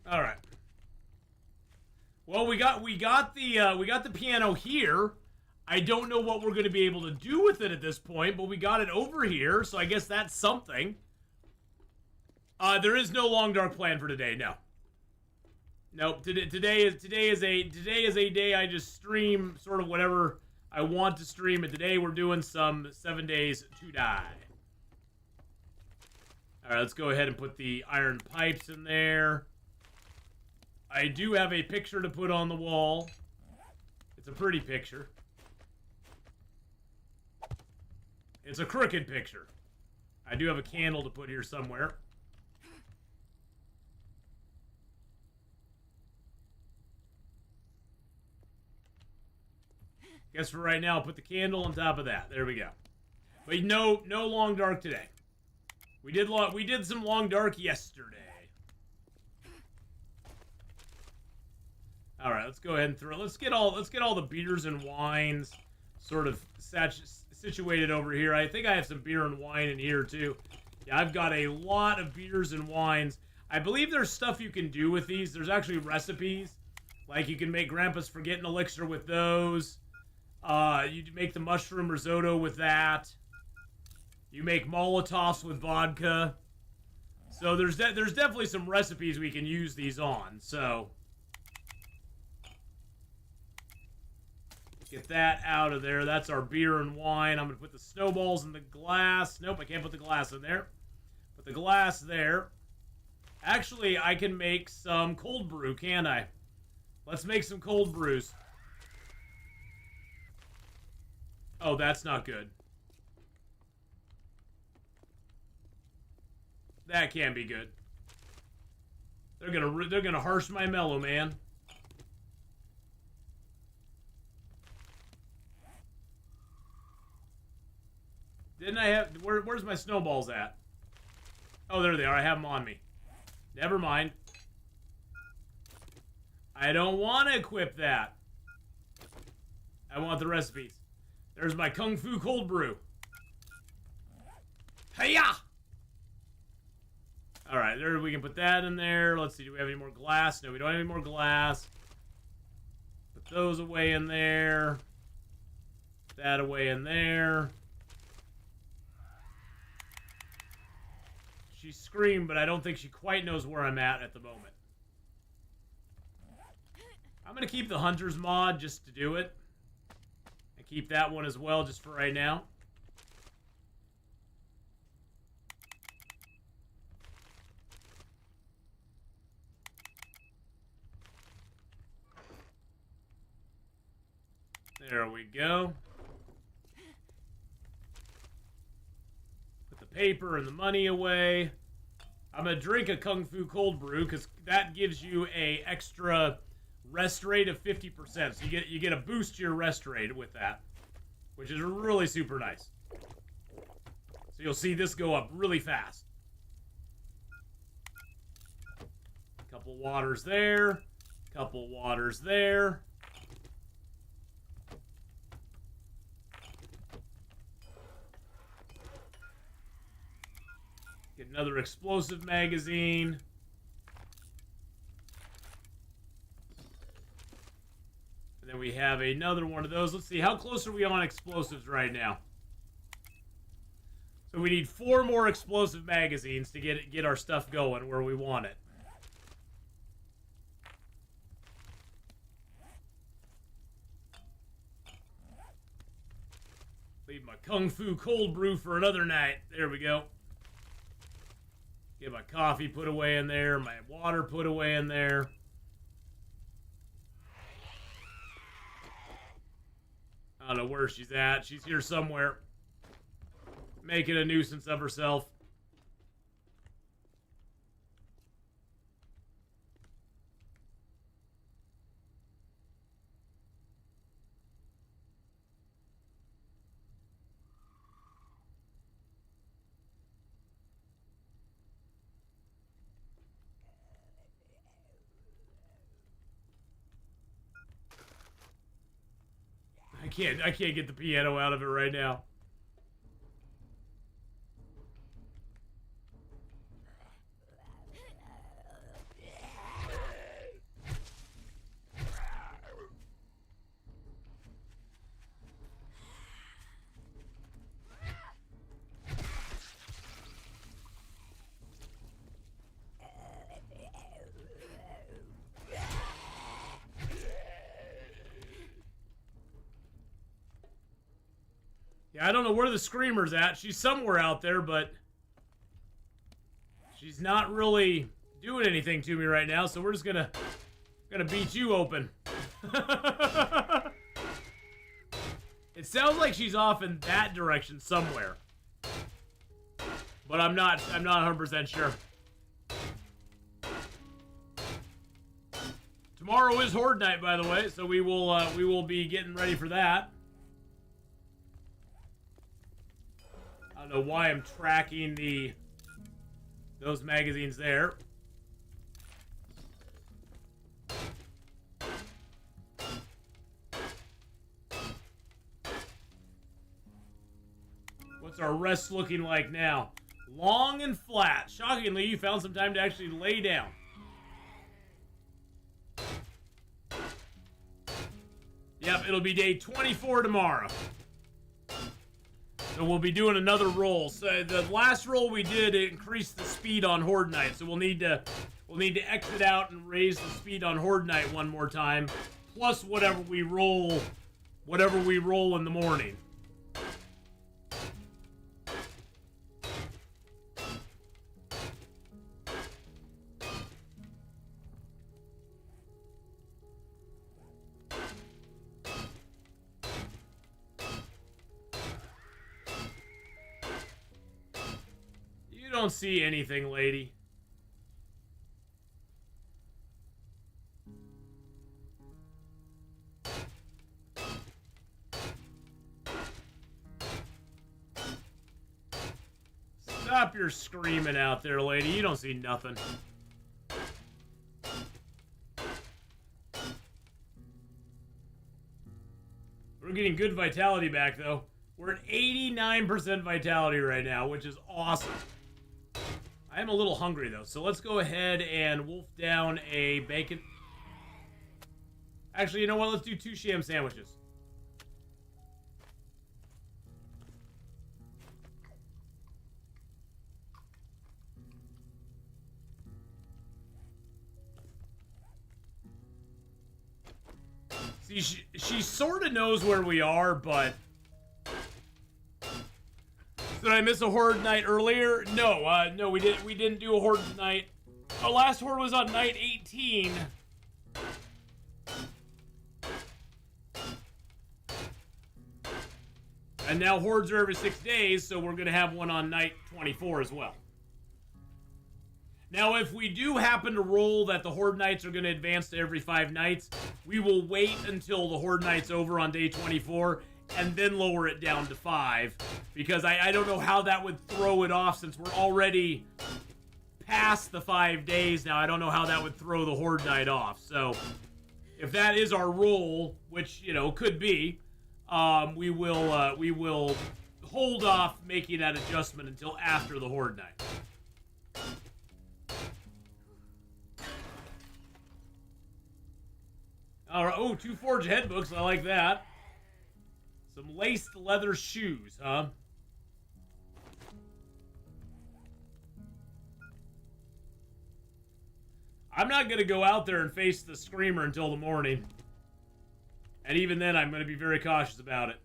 All right. Well, we got the piano here. I don't know what we're going to be able to do with it at this point, but we got it over here, so I guess that's something. There is no long dark plan for today, no. Nope. Today is a day I just stream sort of whatever I want to stream, and today we're doing some 7 days to die. All right, let's go ahead and put the iron pipes in there. I do have a picture to put on the wall. It's a pretty picture. It's a crooked picture. I do have a candle to put here somewhere. Guess for right now, I'll put the candle on top of that. There we go. But no long dark today. We did some long dark yesterday. All right, let's go ahead and throw. Let's get all the beers and wines sort of situated over here. I think I have some beer and wine in here too. Yeah, I've got a lot of beers and wines. I believe there's stuff you can do with these. There's actually recipes. Like you can make Grandpa's Forgetting Elixir with those. You make the mushroom risotto with that. You make Molotovs with vodka. So there's definitely some recipes we can use these on. So get that out of there. That's our beer and wine. I'm going to put the snowballs in the glass. Nope, I can't put the glass in there. Put the glass there. Actually, I can make some cold brew, can't I? Let's make some cold brews. Oh, that's not good. That can't be good. They're gonna harsh my mellow, man. Didn't I have... Where's my snowballs at? Oh, there they are. I have them on me. Never mind. I don't want to equip that. I want the recipes. There's my Kung Fu cold brew. Hiya! Alright, there we can put that in there. Let's see, do we have any more glass? No, we don't have any more glass. Put those away in there. Put that away in there. She screamed, but I don't think she quite knows where I'm at the moment. I'm going to keep the Hunter's mod just to do it. And keep that one as well just for right now. There we go. Put the paper and the money away. I'm going to drink a Kung Fu cold brew because that gives you a extra rest rate of 50%. So you get a boost to your rest rate with that, which is really super nice. So you'll see this go up really fast. Couple waters there. Couple waters there. Get another explosive magazine. And then we have another one of those. Let's see, how close are we on explosives right now? So we need 4 more explosive magazines to get our stuff going where we want it. Leave my Kung Fu cold brew for another night. There we go. Get my coffee put away in there, my water put away in there. I don't know where she's at. She's here somewhere. Making a nuisance of herself. I can't get the piano out of it right now. Yeah, I don't know where the Screamer's at. She's somewhere out there, but she's not really doing anything to me right now, so we're just gonna beat you open. It sounds like she's off in that direction somewhere. But I'm not 100% sure. Tomorrow is Horde night, by the way, so we will be getting ready for that. I don't know why I'm tracking those magazines there. What's our rest looking like now? Long and flat. Shockingly, you found some time to actually lay down. Yep, it'll be day 24 tomorrow. So we'll be doing another roll. So the last roll we did, it increased the speed on Horde Night. So we'll need to exit out and raise the speed on Horde Night one more time, plus whatever we roll in the morning. You don't see anything, lady. Stop your screaming out there, lady. You don't see nothing. We're getting good vitality back, though. We're at 89% vitality right now, which is awesome. I am a little hungry, though, so let's go ahead and wolf down a bacon. Actually, you know what? Let's do 2 sham sandwiches. See, she sort of knows where we are, but... Did I miss a Horde night earlier? No, no, we didn't do a Horde night. Our last Horde was on night 18. And now Hordes are every 6 days, so we're gonna have one on night 24 as well. Now, if we do happen to roll that the Horde nights are gonna advance to every 5 nights, we will wait until the Horde night's over on day 24 and then lower it down to 5, because I don't know how that would throw it off since we're already past the 5 days now. I don't know how that would throw the Horde night off. So if that is our roll, which, you know, could be, we will hold off making that adjustment until after the Horde night. All right. Oh, 2 Forge head books. I like that. Some laced leather shoes, huh? I'm not going to go out there and face the Screamer until the morning. And even then, I'm going to be very cautious about it.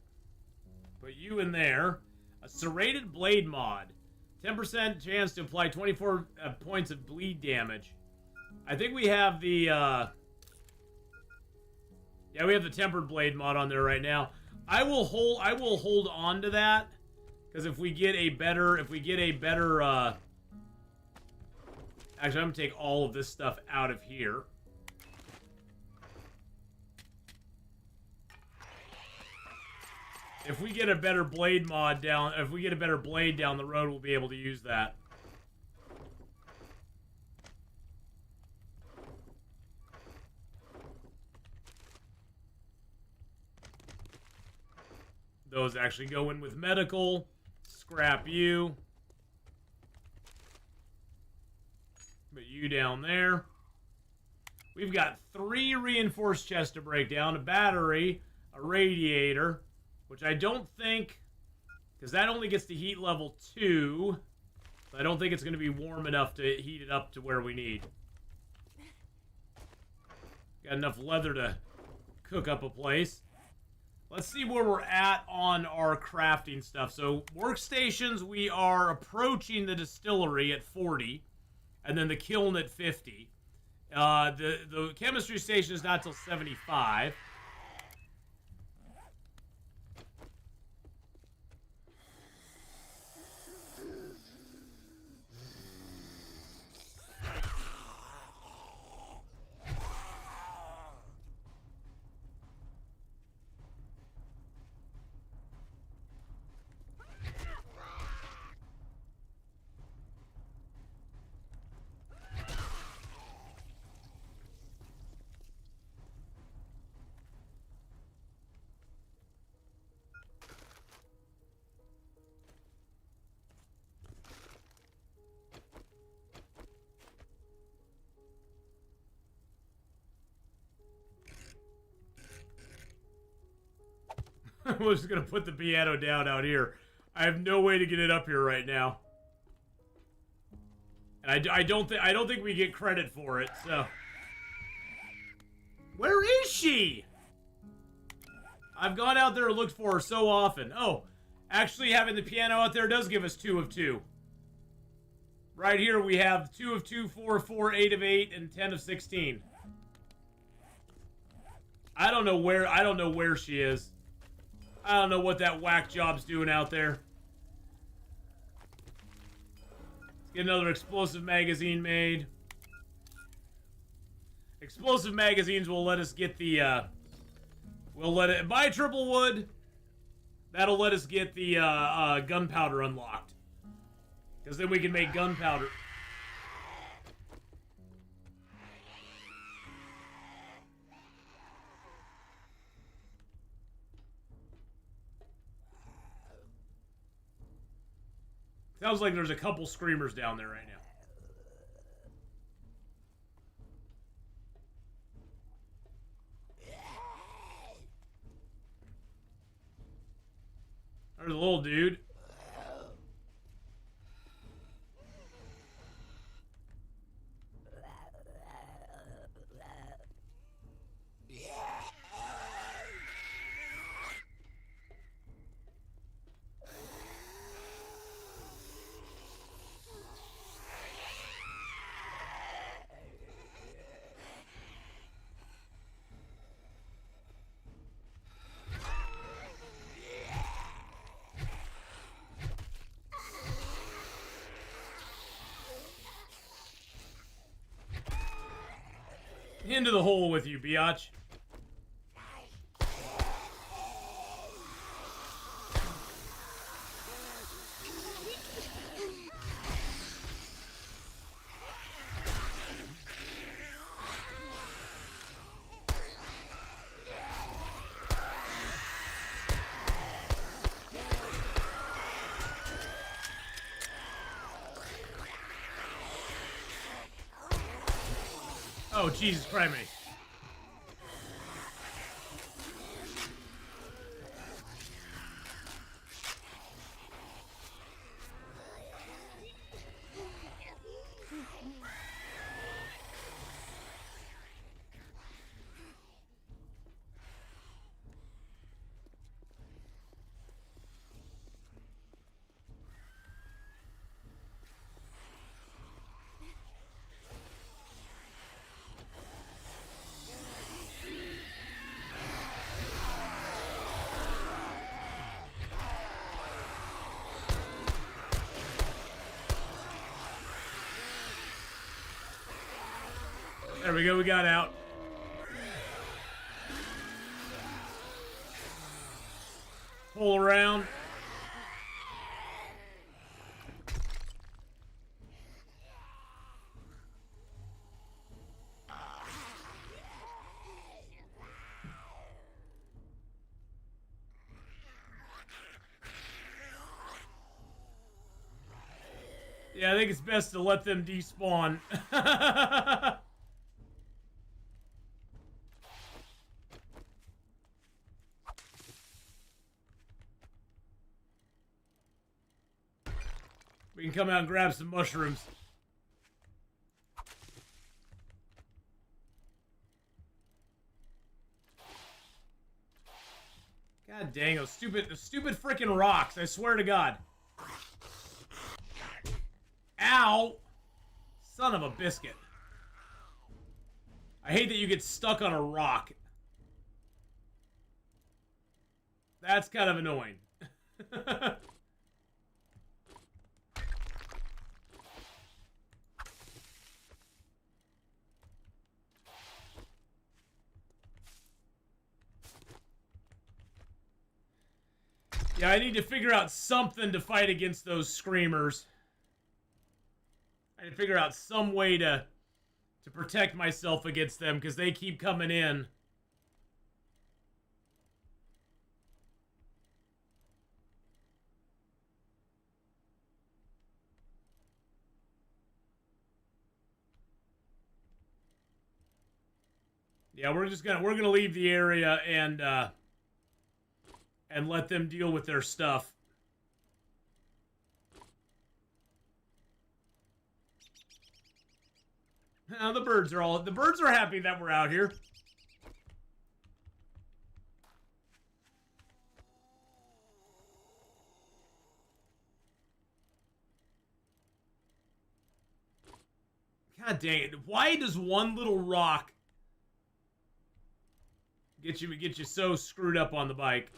Put you in there. A serrated blade mod. 10% chance to apply 24 points of bleed damage. I think we have the... Yeah, we have the tempered blade mod on there right now. I will hold on to that, because if we get a better, actually, I'm gonna take all of this stuff out of here. If we get a better blade mod down, if we get a better blade down the road, we'll be able to use that. Those actually go in with medical. Scrap you. Put you down there. We've got 3 reinforced chests to break down. A battery, a radiator, which I don't think, because that only gets to heat level 2. So I don't think it's going to be warm enough to heat it up to where we need. Got enough leather to cook up a place. Let's see where we're at on our crafting stuff. So workstations, we are approaching the distillery at 40, and then the kiln at 50. The chemistry station is not till 75. We're just gonna put the piano down out here. I have no way to get it up here right now, and I don't think we get credit for it. So, where is she? I've gone out there and looked for her so often. Oh, actually, having the piano out there does give us 2 of 2. Right here we have 2 of 2, 4 of 4, 8 of 8, and 10 of 16. I don't know where she is. I don't know what that whack job's doing out there. Let's get another explosive magazine made. Explosive magazines will let us get the, we'll let it, buy triple wood. That'll let us get the, gunpowder unlocked. Because then we can make gunpowder. Sounds like there's a couple screamers down there right now. There's a little dude. Into the hole with you, biatch. Oh, Jesus Christ. There we go, we got out. Pull around. Yeah, I think it's best to let them despawn. We can come out and grab some mushrooms. God dang, those stupid freaking rocks, I swear to God. Ow! Son of a biscuit. I hate that you get stuck on a rock. That's kind of annoying. Yeah, I need to figure out something to fight against those screamers. I need to figure out some way to protect myself against them, because they keep coming in. Yeah, we're gonna leave the area and let them deal with their stuff. Now the birds are happy that we're out here. God dang it. Why does one little rock get you so screwed up on the bike?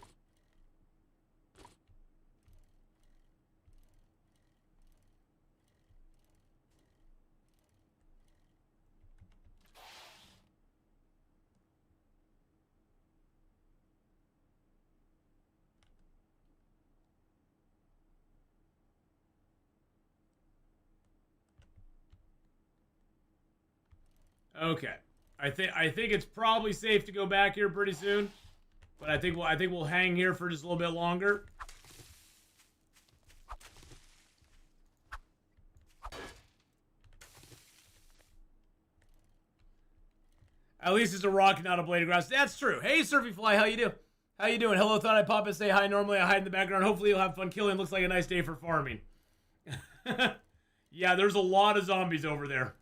Okay. I think it's probably safe to go back here pretty soon. But I think we'll hang here for just a little bit longer. At least it's a rock, not a blade of grass. That's true. Hey, Surfy Fly, how you do? How you doing? Hello, thought I'd pop and say hi. Normally I hide in the background. Hopefully you'll have fun killing. Looks like a nice day for farming. Yeah, there's a lot of zombies over there.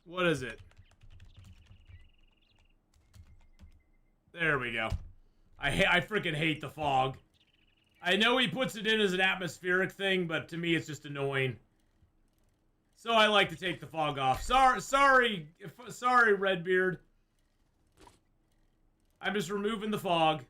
What is it? There we go. I freaking hate the fog. I know he puts it in as an atmospheric thing, but to me it's just annoying. So I like to take the fog off. Sorry, Redbeard. I'm just removing the fog.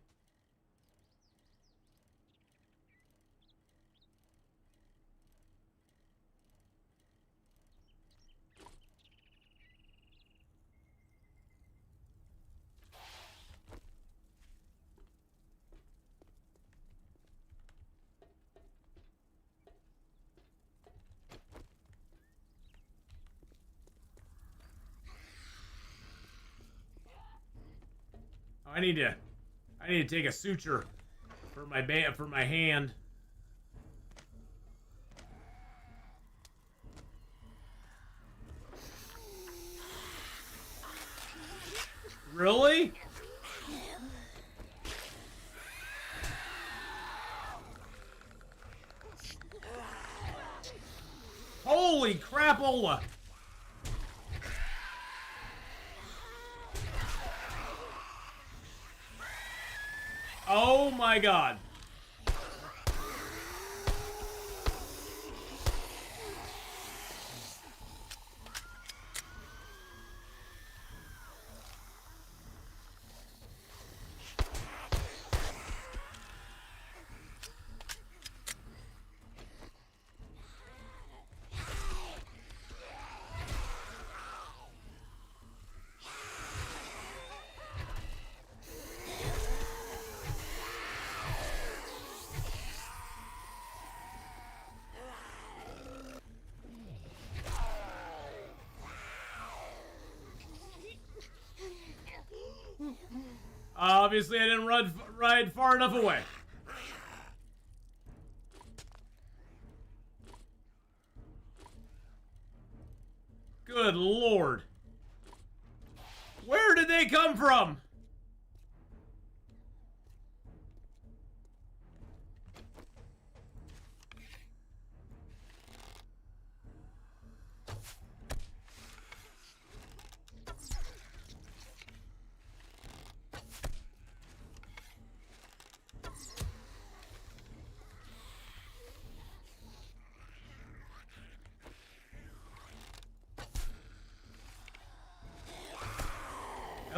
I need to take a suture for my hand. Really? Holy crapola! Oh my god. Obviously, I didn't ride far enough away. Good lord. Where did they come from?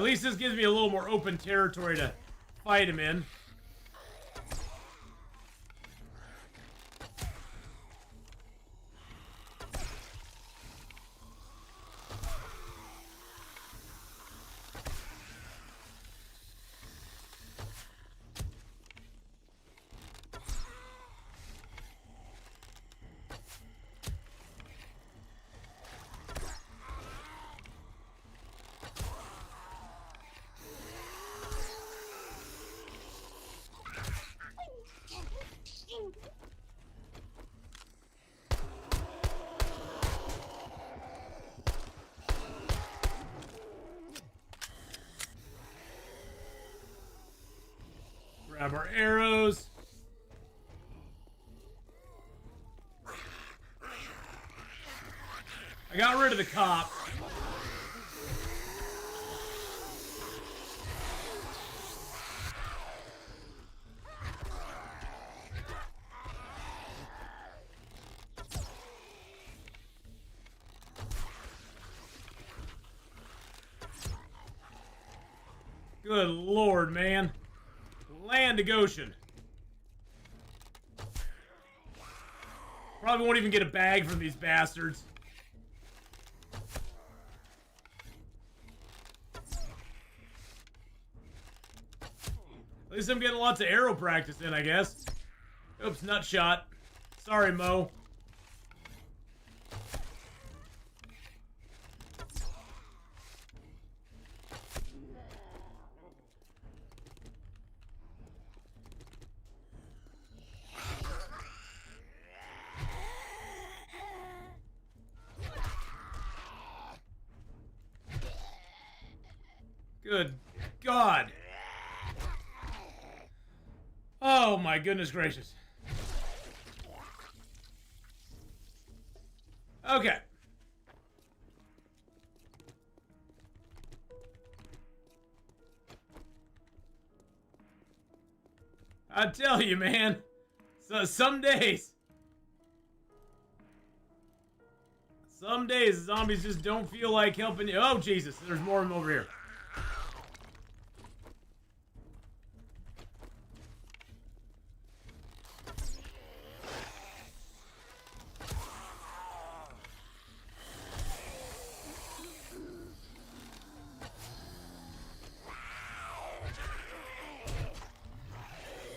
At least this gives me a little more open territory to fight him in. Grab our arrows. I got rid of the cop. Good Lord, man. Land to Goshen. Probably won't even get a bag from these bastards. At least I'm getting lots of arrow practice in, I guess. Oops, nut shot. Sorry, Mo. Good God. Oh my goodness gracious. Okay. I tell you, man. So some days the zombies just don't feel like helping you. Oh Jesus, there's more of them over here.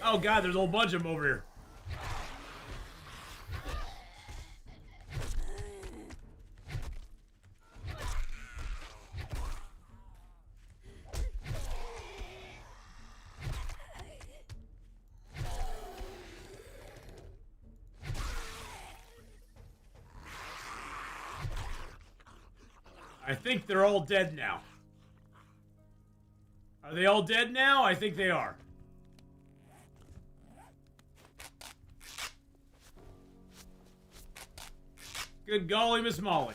Oh God, there's a whole bunch of them over here. I think they're all dead now. Are they all dead now? I think they are. Good golly, Miss Molly.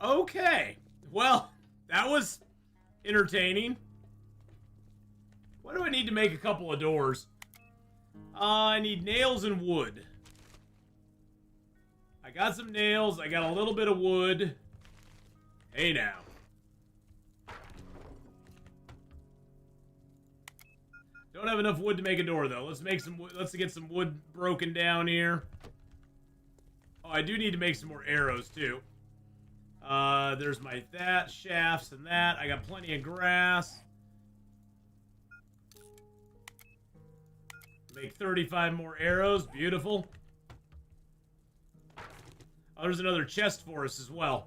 Okay. Well, that was entertaining. What do I need to make a couple of doors? I need nails and wood. I got some nails. I got a little bit of wood. Hey now. Don't have enough wood to make a door though. Let's make some wood. Let's get some wood broken down here. Oh, I do need to make some more arrows too. There's my shafts and that. I got plenty of grass. Make 35 more arrows. Beautiful. Oh, there's another chest for us as well.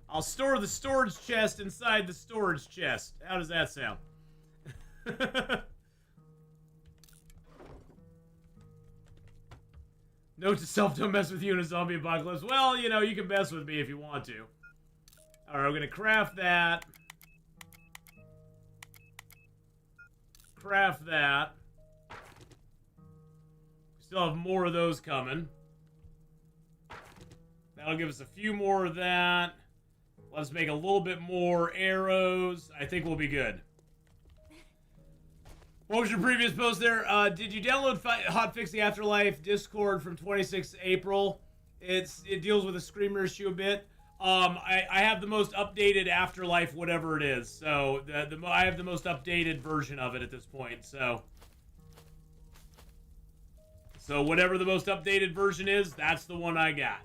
I'll store the storage chest inside the storage chest. How does that sound? Note to self, don't mess with you in a zombie apocalypse. Well, you know, you can mess with me if you want to. Alright, we're gonna craft that. Craft that. Still have more of those coming. That'll give us a few more of that. Let's make a little bit more arrows. I think we'll be good. What was your previous post there? Did you download Hotfix the Afterlife Discord from 26th April? It deals with a screamer issue a bit. I have the most updated Afterlife, whatever it is. So I have the most updated version of it at this point. So whatever the most updated version is, that's the one I got.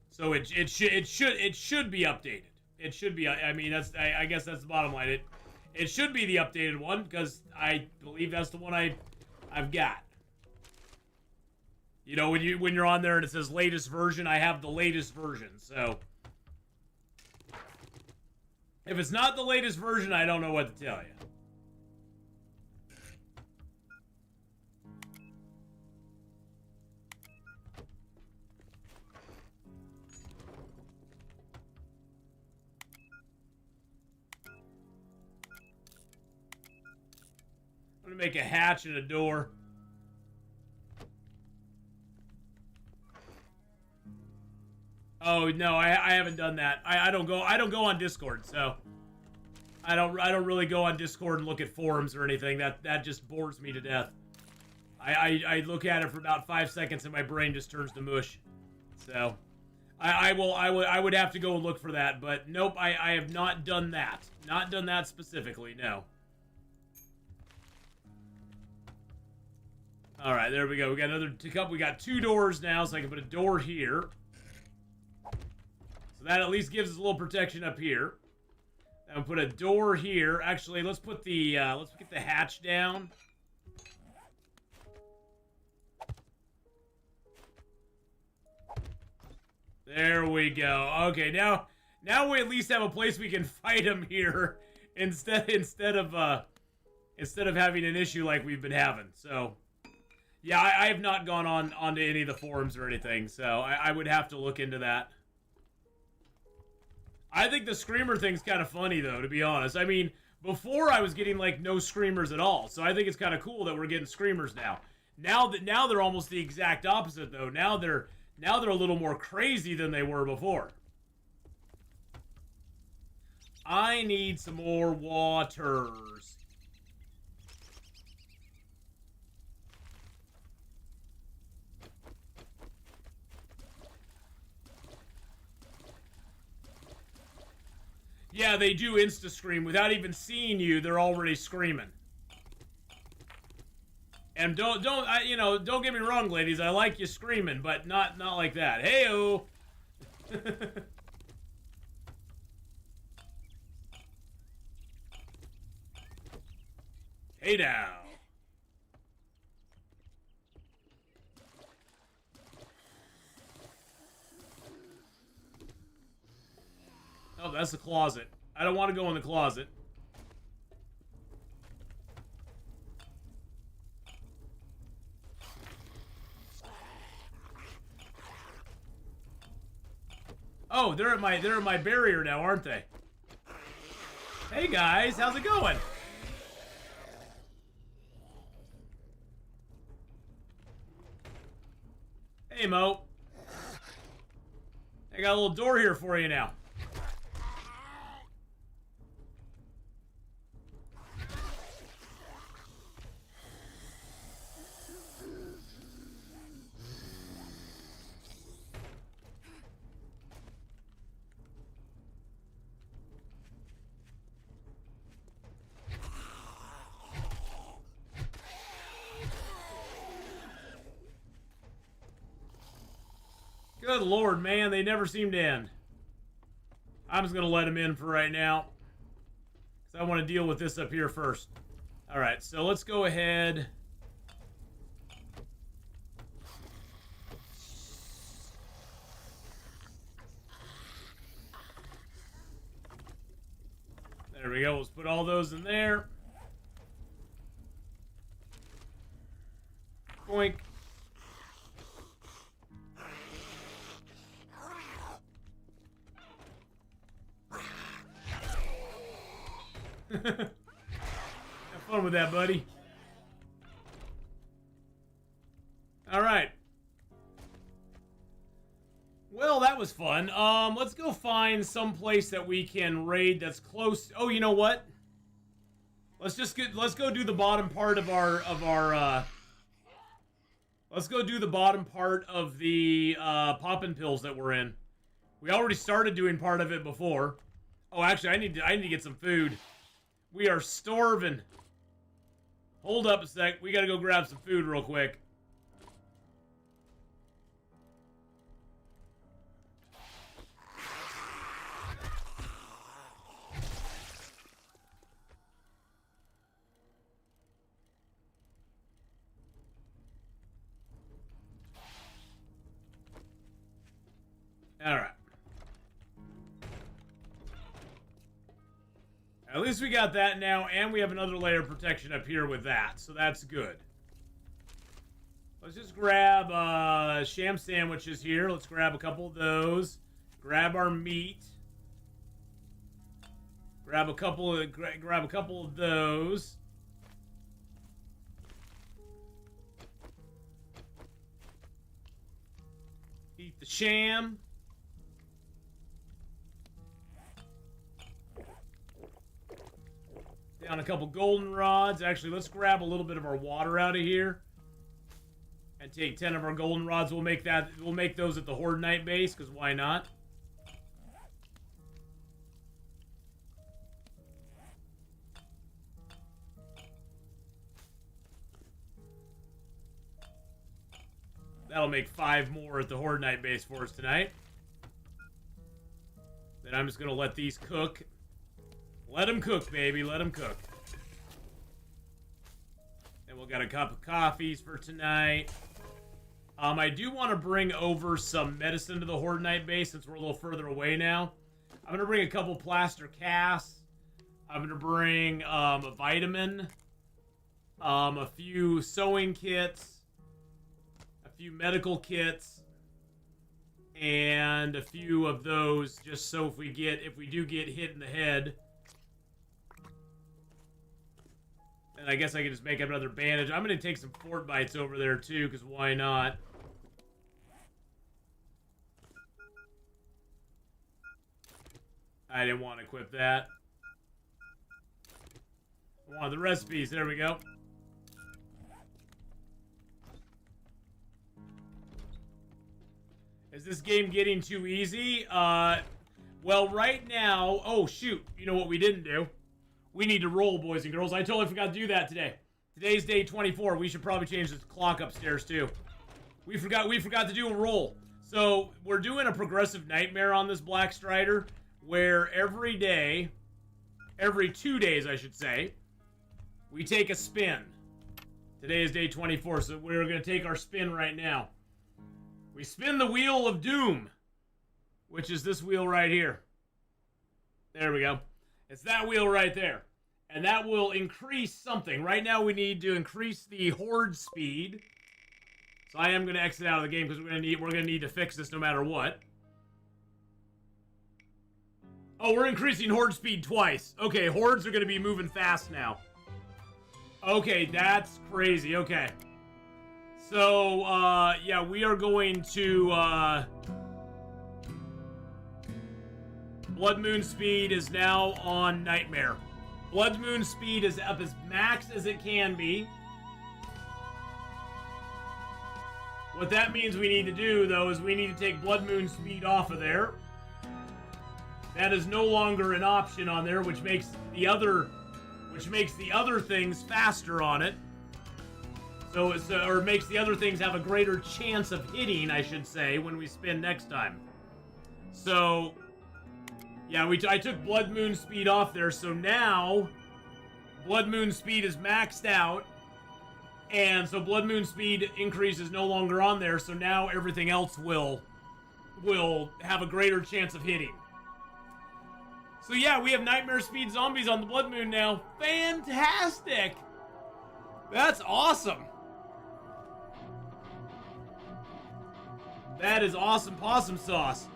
So it should be updated. It should be. I mean, I guess that's the bottom line. It should be the updated one because I believe that's the one I've got. You know, when you're on there and it says latest version, I have the latest version. So if it's not the latest version, I don't know what to tell you. I'm gonna make a hatch and a door. Oh no, I haven't done that. I don't go on Discord, so I don't really go on Discord and look at forums or anything. That just bores me to death. I look at it for about 5 seconds and my brain just turns to mush. So I would have to go and look for that, but nope, I have not done that. Not done that specifically, no. All right, there we go. We got another cup. We got 2 doors now, so I can put a door here. So that at least gives us a little protection up here. And put a door here. Actually, let's put the let's get the hatch down. There we go. Okay, now we at least have a place we can fight them here instead of having an issue like we've been having. So. Yeah, I have not gone onto any of the forums or anything, so I would have to look into that. I think the screamer thing's kind of funny, though, to be honest. I mean, before I was getting, like, no screamers at all, so I think it's kind of cool that we're getting screamers now. Now they're almost the exact opposite, though. Now they're a little more crazy than they were before. I need some more waters. Yeah, they do insta-scream. Without even seeing you, they're already screaming. And don't get me wrong, ladies. I like you screaming, but not like that. Hey-o! Hey now. Oh, that's the closet. I don't want to go in the closet. Oh, they're at my barrier now, aren't they? Hey guys, how's it going? Hey Mo. I got a little door here for you now. Good lord, man, they never seem to end. I'm just gonna let them in for right now, because I want to deal with this up here first. Alright, so let's go ahead. There we go, let's put all those in there. Boink. Have fun with that, buddy. Alright. Well, that was fun. Let's go find some place that we can raid that's close. Oh, you know what? Let's go do the bottom part of our let's go do the bottom part of the poppin' pills that we're in. We already started doing part of it before. Oh, actually, I need to get some food. We are starving. Hold up a sec. We gotta go grab some food real quick. All right. At least we got that now, and we have another layer of protection up here with that, so that's good. Let's just grab sham sandwiches here. Let's grab a couple of those. Grab our meat. Grab a couple of those. Eat the sham. Down a couple golden rods. Actually, let's grab a little bit of our water out of here. And take 10 of our golden rods. We'll make those at the Horde Night base, because why not? That'll make 5 more at the Horde Night base for us tonight. Then I'm just gonna let these cook. Let them cook, baby. Let them cook. And we'll got a cup of coffees for tonight. I do want to bring over some medicine to the Horde Night base since we're a little further away now. I'm going to bring a couple plaster casts. I'm going to bring a vitamin. A few sewing kits. A few medical kits. And a few of those just so if we do get hit in the head. And I guess I can just make up another bandage. I'm going to take some fort bites over there, too, because why not? I didn't want to equip that. I wanted the recipes. There we go. Is this game getting too easy? Well, right now... Oh, shoot. You know what we didn't do? We need to roll, boys and girls. I totally forgot to do that today. Today's day 24. We should probably change this clock upstairs, too. We forgot to do a roll. So, we're doing a progressive nightmare on this Black Strider, where every 2 days, I should say, we take a spin. Today is day 24, so we're going to take our spin right now. We spin the wheel of doom, which is this wheel right here. There we go. It's that wheel right there. And that will increase something. Right now we need to increase the horde speed. So I am going to exit out of the game because we're going to need to fix this no matter what. Oh, we're increasing horde speed twice. Okay, hordes are going to be moving fast now. Okay, that's crazy. Okay. So, yeah, we are going to, Blood Moon speed is now on Nightmare. Blood Moon speed is up as max as it can be. What that means we need to do, though, is we need to take Blood Moon speed off of there. That is no longer an option on there, which makes the other things faster on it. So it's, or makes the other things have a greater chance of hitting, I should say, when we spin next time. So, yeah, I took Blood Moon speed off there, so now Blood Moon speed is maxed out. And so Blood Moon speed increase is no longer on there, so now everything else will have a greater chance of hitting. So yeah, we have Nightmare Speed Zombies on the Blood Moon now. Fantastic! That's awesome! That is awesome possum sauce.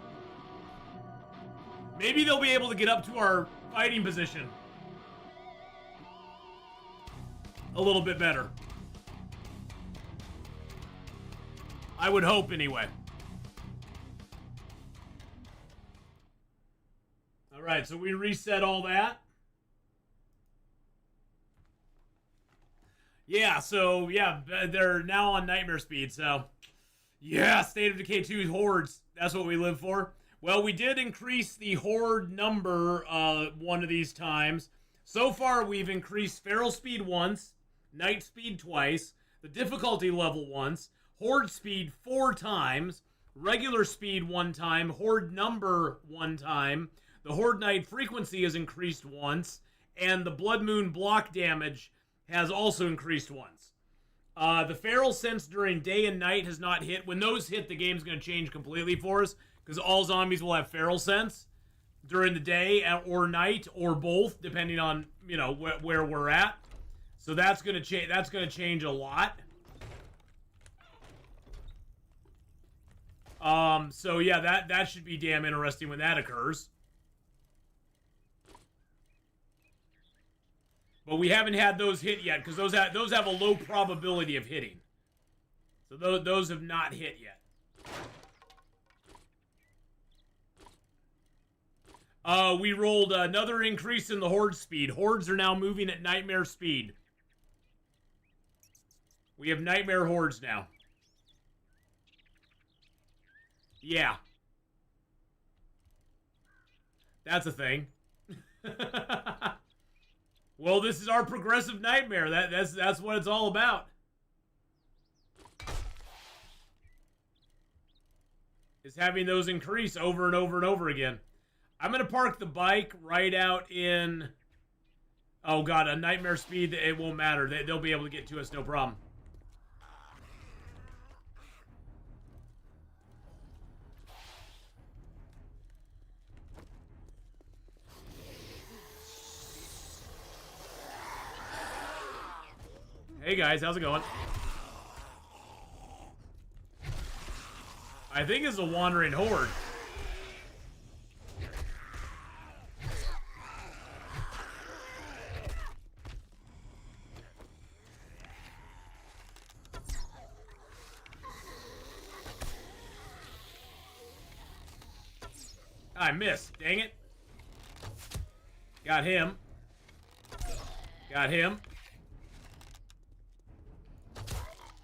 Maybe they'll be able to get up to our fighting position a little bit better. I would hope, anyway. Alright, so we reset all that. Yeah, so, yeah, they're now on Nightmare Speed, so... Yeah, State of Decay 2 Hordes. That's what we live for. Well, we did increase the horde number one of these times. So far, we've increased feral speed once, night speed twice, the difficulty level once, horde speed 4 times, regular speed 1 time, horde number 1 time, the horde night frequency has increased once, and the blood moon block damage has also increased once. The feral sense during day and night has not hit. When those hit, the game's going to change completely for us, because all zombies will have feral sense during the day or night or both, depending on where we're at. So that's going to change. That's going to change a lot. So yeah, that should be damn interesting when that occurs. But we haven't had those hit yet, because those have a low probability of hitting. So those have not hit yet. We rolled another increase in the horde speed. Hordes are now moving at nightmare speed. We have nightmare hordes now. Yeah. That's a thing. Well, this is our progressive nightmare. That's what it's all about. Is having those increase over and over and over again. I'm going to park the bike right out in... Oh, God, a nightmare speed. It won't matter. They'll be able to get to us, no problem. Hey, guys. How's it going? I think it's a wandering horde. I missed. Dang it. Got him. Got him.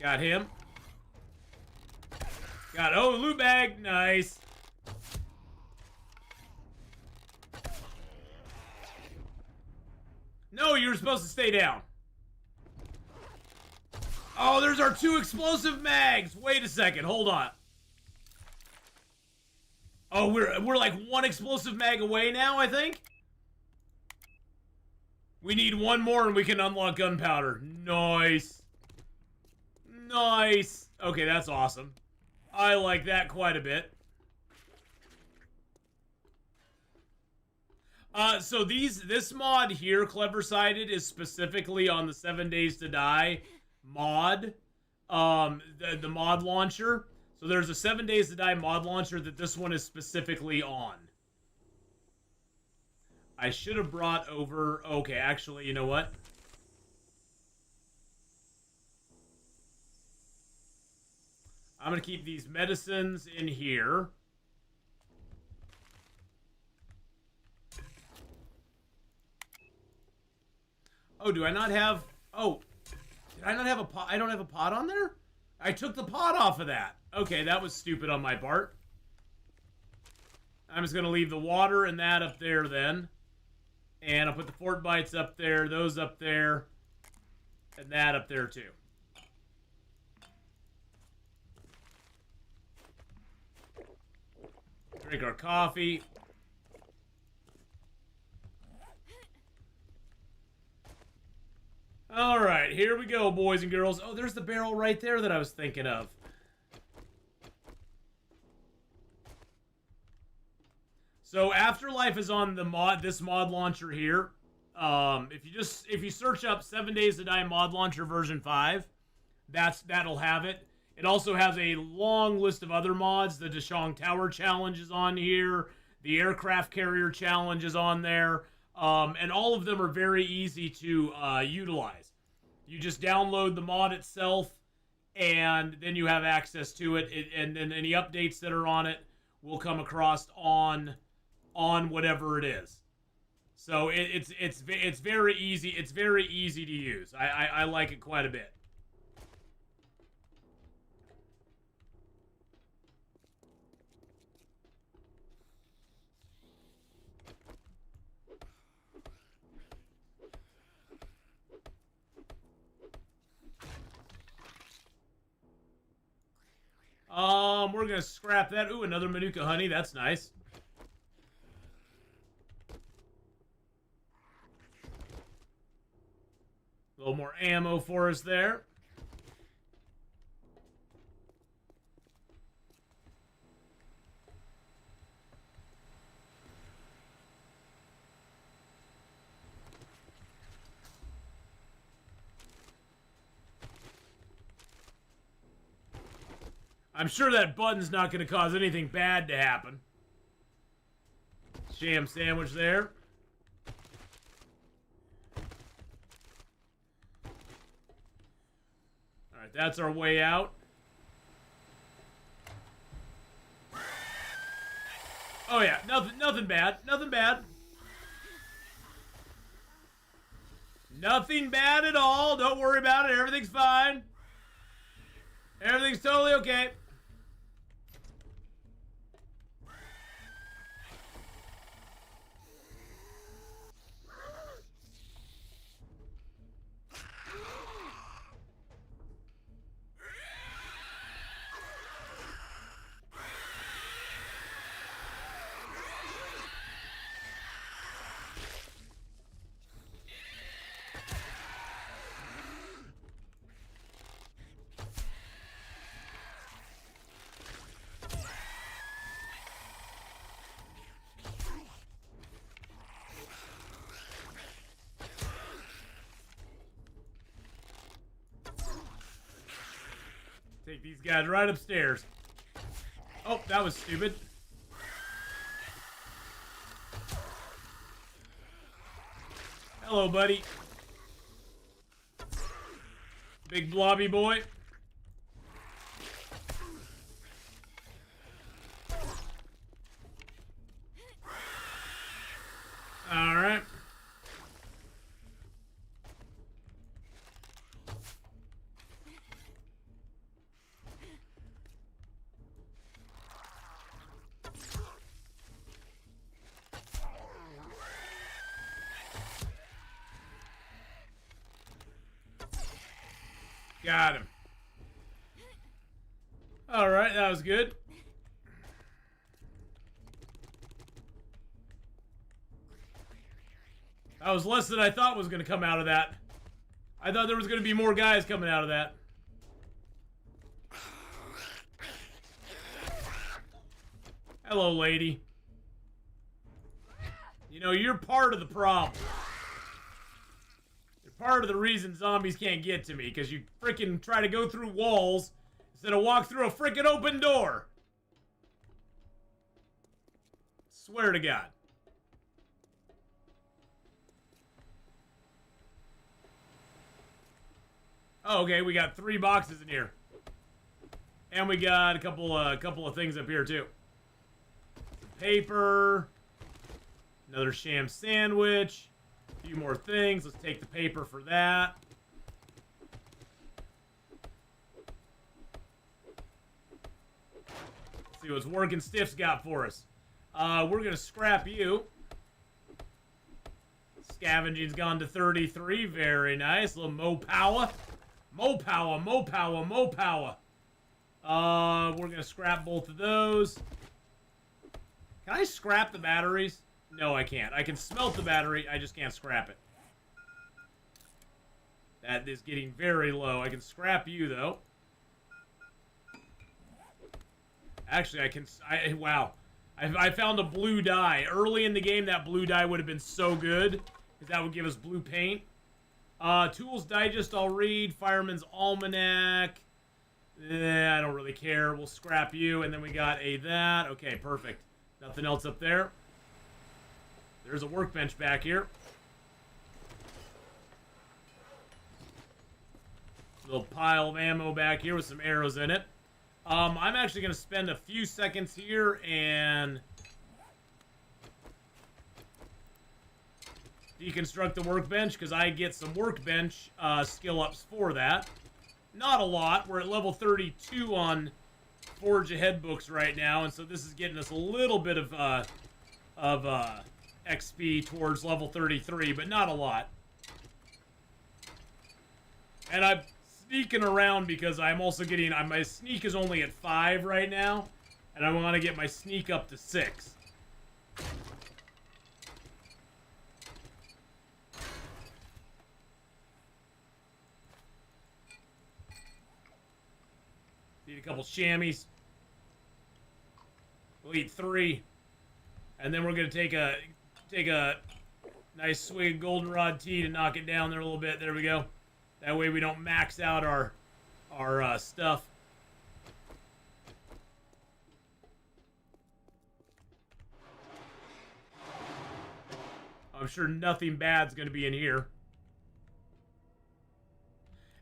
Got him. Got, oh, loot bag. Nice. No, you're supposed to stay down. Oh, there's our 2 explosive mags. Wait a second. Hold on. Oh, we're like 1 explosive mag away now, I think. We need 1 more and we can unlock gunpowder. Nice. Nice. Okay, that's awesome. I like that quite a bit. So this mod here, Clever Sided, is specifically on the 7 Days to Die mod. The mod launcher. So there's a 7 Days to Die mod launcher that this one is specifically on. I should have brought over... Okay, actually, you know what? I'm going to keep these medicines in here. Oh, do I not have... Oh, did I not have a pot? I don't have a pot on there? I took the pot off of that. Okay, that was stupid on my part. I'm just going to leave the water and that up there then. And I'll put the fort bites up there, those up there, and that up there too. Drink our coffee. All right, here we go, boys and girls. Oh, there's the barrel right there that I was thinking of. So Afterlife is on the this mod launcher here. If you search up 7 Days to Die mod launcher version 5, that'll have it. It also has a long list of other mods. The Dashong Tower Challenge is on here. The Aircraft Carrier Challenge is on there. And all of them are very easy to utilize. You just download the mod itself, and then you have access to it. And then any updates that are on it will come across on whatever it is. So it's very easy. It's very easy to use. I like it quite a bit. We're gonna scrap that. Ooh, another Manuka honey. That's nice. A little more ammo for us there. I'm sure that button's not going to cause anything bad to happen. Sham sandwich there. Alright, that's our way out. Oh yeah, nothing bad. Nothing bad. Nothing bad at all. Don't worry about it. Everything's fine. Everything's totally okay. Take these guys right upstairs. Oh, that was stupid. Hello, buddy. Big blobby boy. All right. Got him. All right, that was good. That was less than I thought was going to come out of that. I thought there was going to be more guys coming out of that. Hello, lady. You know, you're part of the problem. Part of the reason zombies can't get to me, because you freaking try to go through walls instead of walk through a freaking open door. Swear to God. Oh, okay, we got 3 boxes in here. And we got a couple of things up here, too. Paper. Another sham sandwich. A few more things. Let's take the paper for that. Let's see what's Working Stiff's got for us. We're going to scrap you. Scavenging's gone to 33. Very nice. A little mo power. Mo power, mo power, mo power. We're going to scrap both of those. Can I scrap the batteries? No, I can't. I can smelt the battery, I just can't scrap it. That is getting very low. I can scrap you, though. Actually, I can... wow. I found a blue dye. Early in the game, that blue dye would have been so good, because that would give us blue paint. Tools Digest, I'll read. Fireman's Almanac. I don't really care. We'll scrap you, and then we got a that. Okay, perfect. Nothing else up there. There's a workbench back here. Little pile of ammo back here with some arrows in it. I'm actually going to spend a few seconds here and deconstruct the workbench, because I get some workbench skill ups for that. Not a lot. We're at level 32 on Forge Ahead books right now, and so this is getting us a little bit of XP towards level 33, but not a lot. And I'm sneaking around because I'm also getting... my sneak is only at 5 right now. And I want to get my sneak up to 6. Need a couple chamois. We'll eat 3. And then we're going to take a nice swig of goldenrod tea to knock it down there a little bit. There we go. That way we don't max out our stuff. I'm sure nothing bad's going to be in here.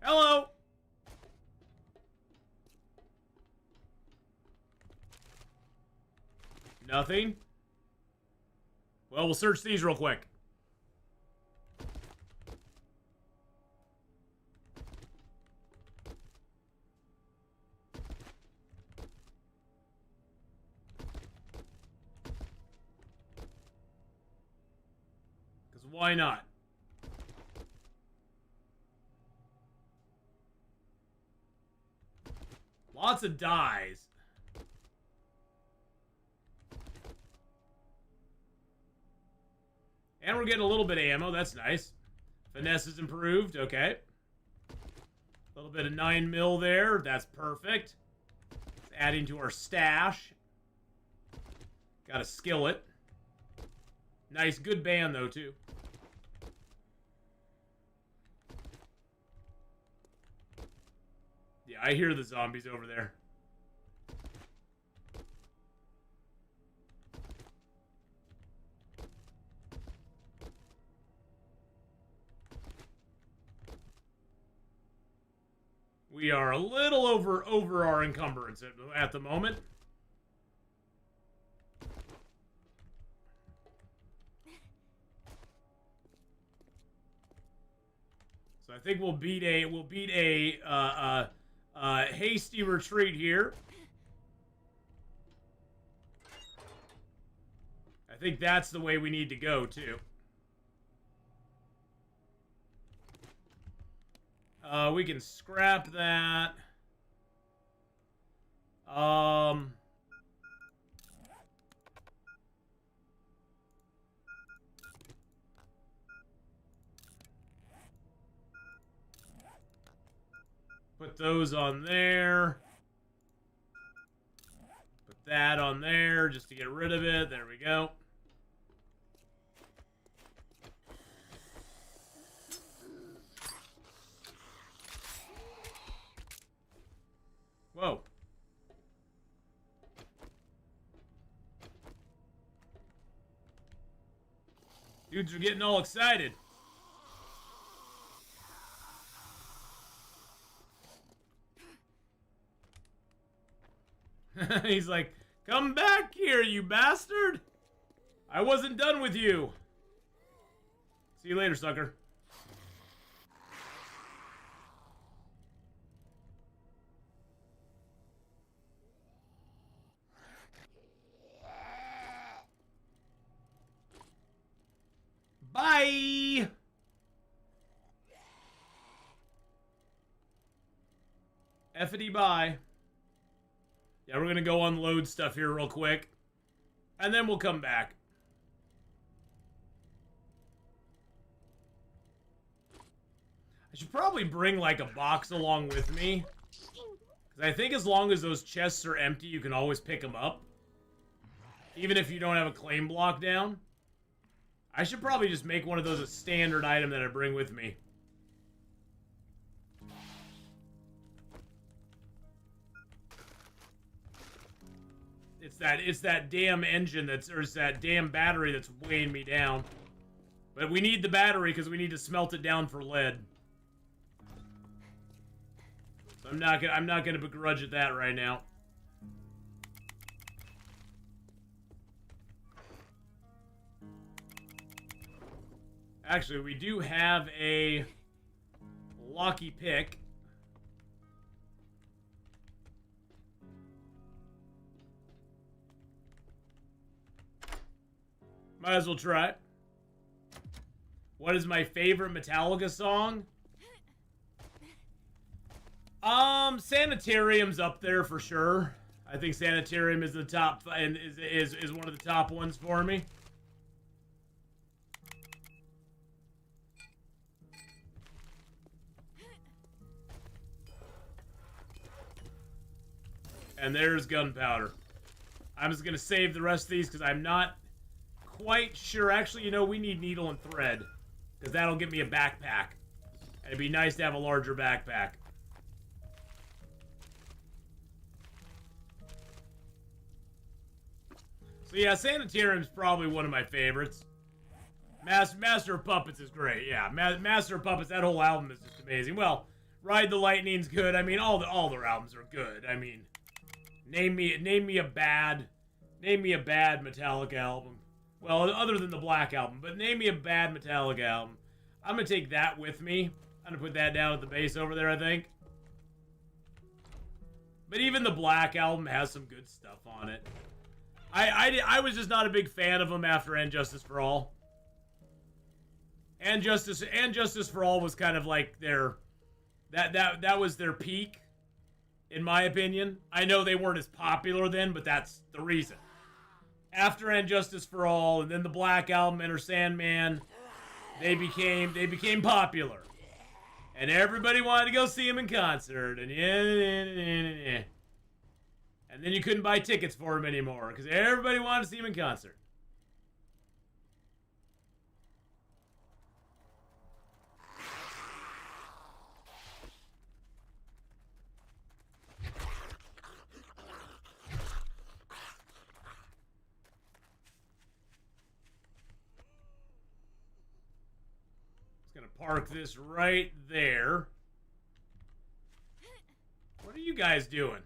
Hello! Nothing? Well, we'll search these real quick. Because why not? Lots of dyes. And we're getting a little bit of ammo. That's nice. Finesse is improved. Okay. A little bit of 9mm there. That's perfect. It's adding to our stash. Got a skillet. Nice. Good band, though, too. Yeah, I hear the zombies over there. We are a little over our encumbrance at the moment. So I think we'll beat a hasty retreat here. I think that's the way we need to go too. We can scrap that. Put those on there. Put that on there just to get rid of it. There we go. Whoa. Dudes are getting all excited. He's like, come back here, you bastard! I wasn't done with you. See you later, sucker. Bye! Effity bye. Yeah, we're gonna go unload stuff here real quick. And then we'll come back. I should probably bring, like, a box along with me. Because I think as long as those chests are empty, you can always pick them up. Even if you don't have a claim block down. I should probably just make one of those a standard item that I bring with me. It's that damn engine or it's that damn battery that's weighing me down. But we need the battery because we need to smelt it down for lead. So I'm not gonna begrudge at that right now. Actually, we do have a lucky pick. Might as well try it. What is my favorite Metallica song? Sanitarium's up there for sure. I think Sanitarium is the top and is one of the top ones for me. And there's gunpowder. I'm just gonna save the rest of these because I'm not quite sure. Actually, you know, we need needle and thread because that'll get me a backpack. And it'd be nice to have a larger backpack. So yeah, Sanitarium's probably one of my favorites. Master of Puppets is great. Yeah, Master of Puppets. That whole album is just amazing. Well, Ride the Lightning's good. I mean, all their albums are good. I mean, name me a bad Metallica album. Well, other than the Black Album, but name me a bad Metallica album. I'm gonna take that with me. I'm gonna put that down at the base over there, I think. But even the Black Album has some good stuff on it. I was just not a big fan of them after And Justice for All. And Justice for All was kind of like their that was their peak, in my opinion. I know they weren't as popular then, but that's the reason. After And Justice for All, and then the Black Album, Enter Sandman, they became popular, and everybody wanted to go see them in concert, and yeah. And then you couldn't buy tickets for them anymore because everybody wanted to see them in concert. Just gonna park this right there. What are you guys doing?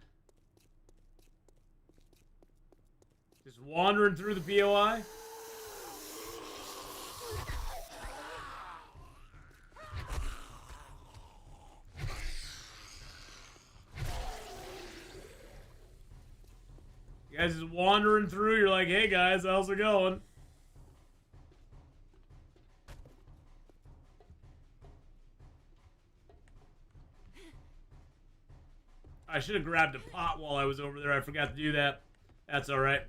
Just wandering through the POI? You guys just wandering through, you're like, hey guys, how's it going? I should have grabbed a pot while I was over there. I forgot to do that. That's alright.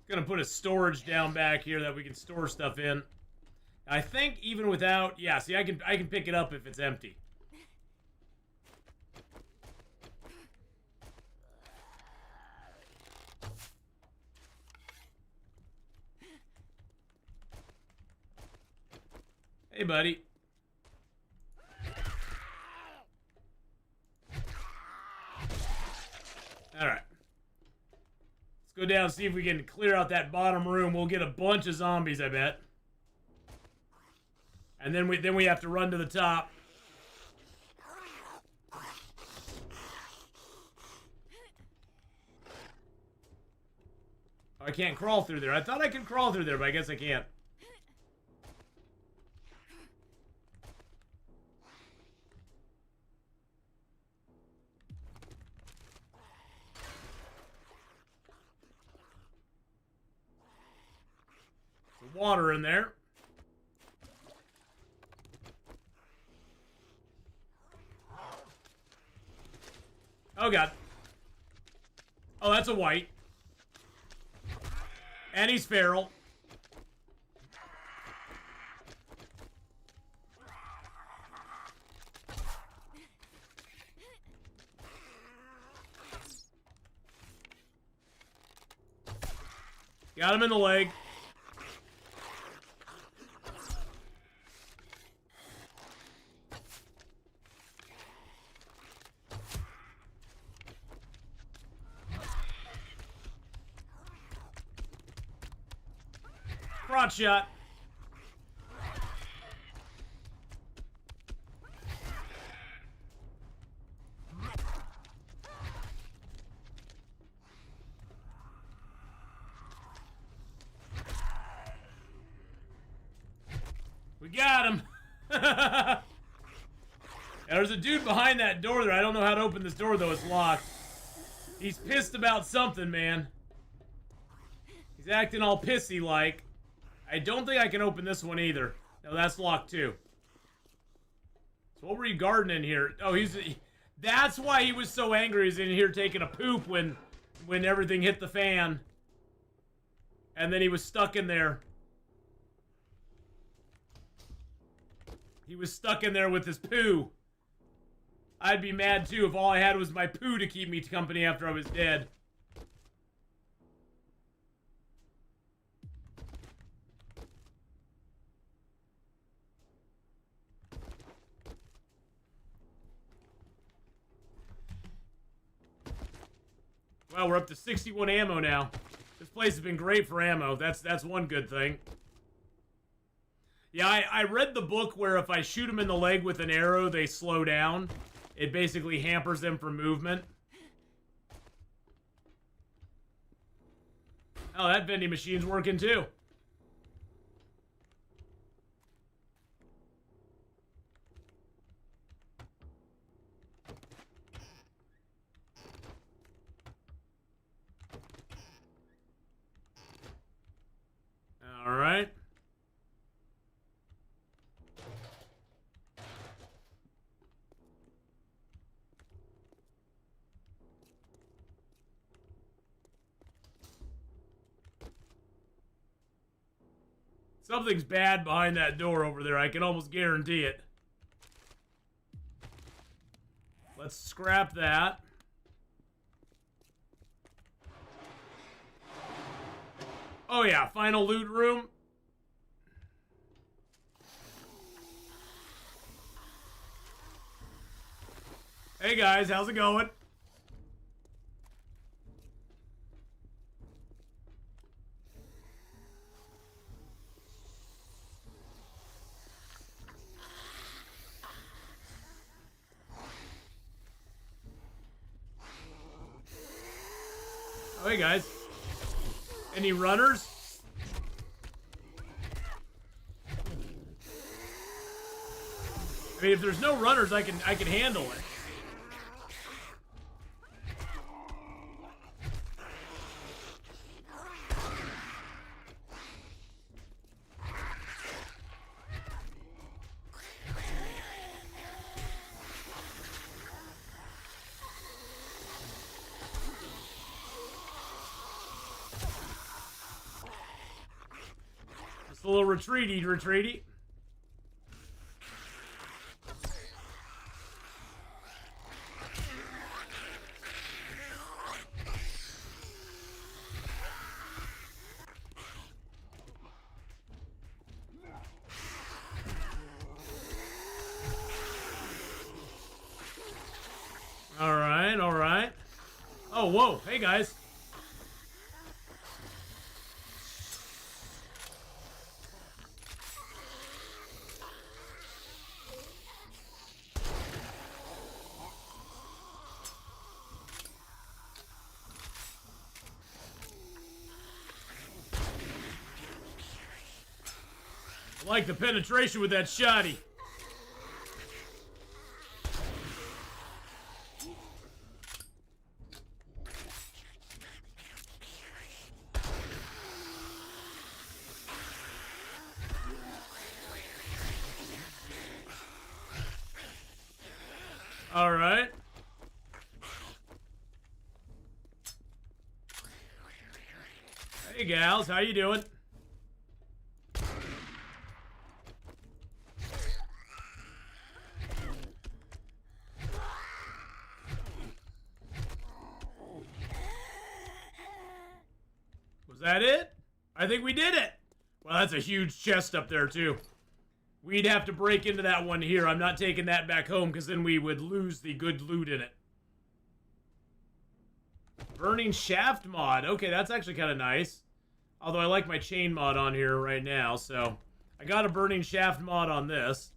Gonna put a storage down back here that we can store stuff in. I think even without, yeah, see, I can pick it up if it's empty. Hey, buddy. All right. Go down and see if we can clear out that bottom room. We'll get a bunch of zombies, I bet. And then we have to run to the top. Oh, I can't crawl through there. I thought I could crawl through there, but I guess I can't. Water in there. Oh god. Oh, that's a white. And he's feral. Got him in the leg. Front shot. We got him. Yeah, there's a dude behind that door there. I don't know how to open this door though. It's locked. He's pissed about something, man. He's acting all pissy like. I don't think I can open this one either. No, that's locked too. So what were you guarding in here? Oh, that's why he was so angry. He's in here taking a poop when everything hit the fan. And then he was stuck in there. He was stuck in there with his poo. I'd be mad too if all I had was my poo to keep me company after I was dead. Well, we're up to 61 ammo now. This place has been great for ammo. That's one good thing. Yeah, I read the book where if I shoot them in the leg with an arrow, they slow down. It basically hampers them from movement. Oh, that vending machine's working too. All right. Something's bad behind that door over there. I can almost guarantee it. Let's scrap that. Oh yeah, final loot room. Hey guys, how's it going? Oh, hey guys. Any runners? I mean, if there's no runners, I can handle it. Just a little retreaty. All right. Oh, whoa. Hey, guys. I like the penetration with that shotty. All right. Hey gals, how you doing? Was that it? I think we did it. Well, that's a huge chest up there too. We'd have to break into that one here. I'm not taking that back home because then we would lose the good loot in it. Burning shaft mod. Okay, that's actually kind of nice. Although I like my chain mod on here right now, so I got a burning shaft mod on this.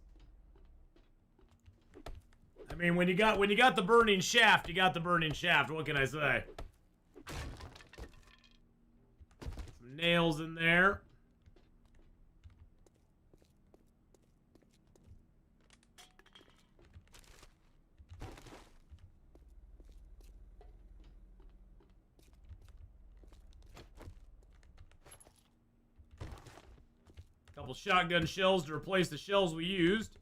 I mean, when you got the burning shaft, you got the burning shaft. What can I say? Some nails in there. couple shotgun shells to replace the shells we used.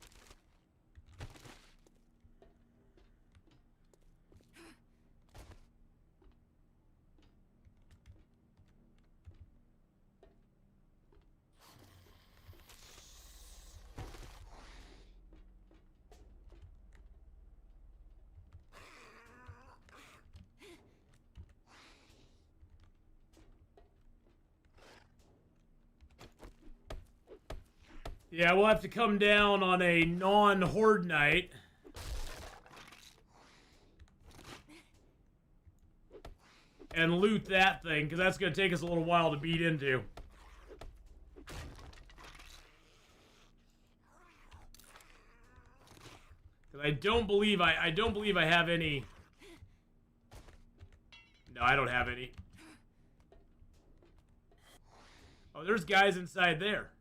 Yeah, we'll have to come down on a non-horde night. And loot that thing, because that's going to take us a little while to beat into. Because I don't believe I have any. No, I don't have any. Oh, there's guys inside there.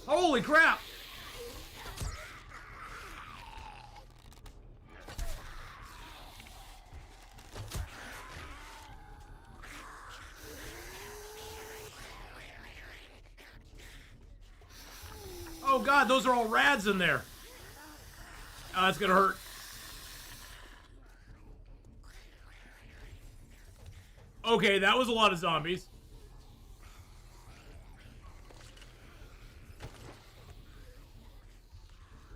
Holy crap! Oh god, those are all rads in there. Oh, that's gonna hurt. Okay, that was a lot of zombies.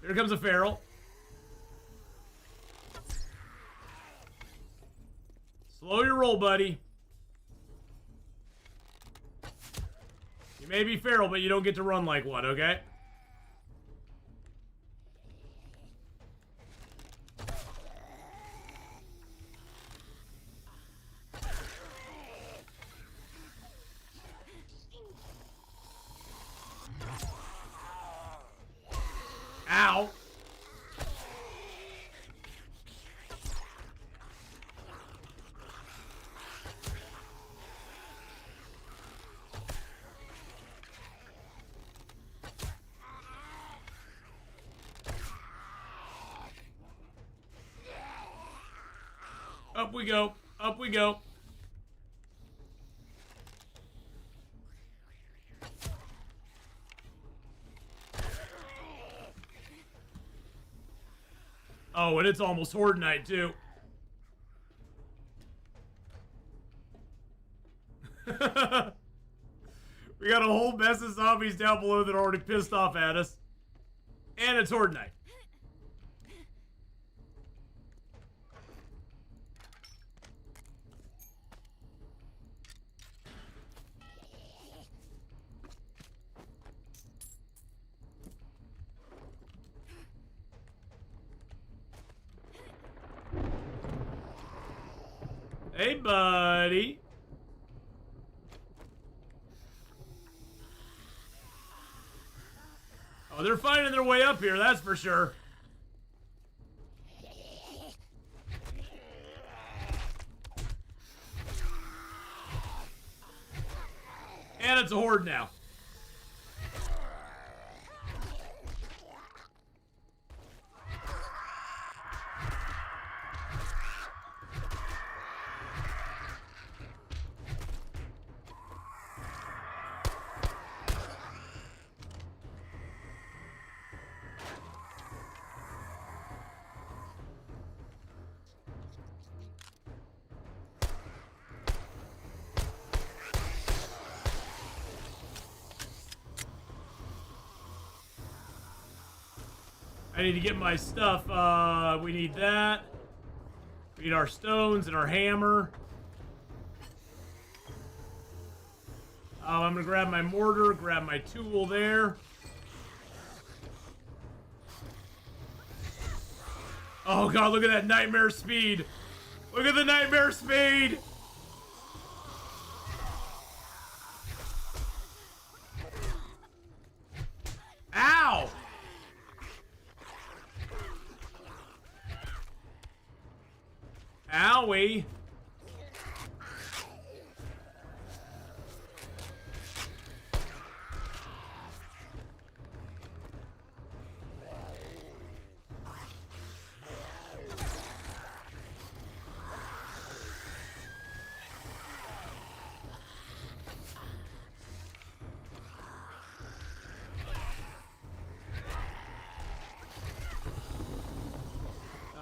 Here comes a feral. Slow your roll, buddy. You may be feral, but you don't get to run like one, okay? Ow. Up we go. Up we go. Oh, and it's almost horde night, too. We got a whole mess of zombies down below that are already pissed off at us. And it's horde night. Hey, buddy. Oh, they're finding their way up here, that's for sure. And it's a horde now. I need to get my stuff. We need that. We need our stones and our hammer. I'm gonna grab my mortar, grab my tool there. Oh god, look at that nightmare speed. Look at the nightmare speed. Ow! shall we?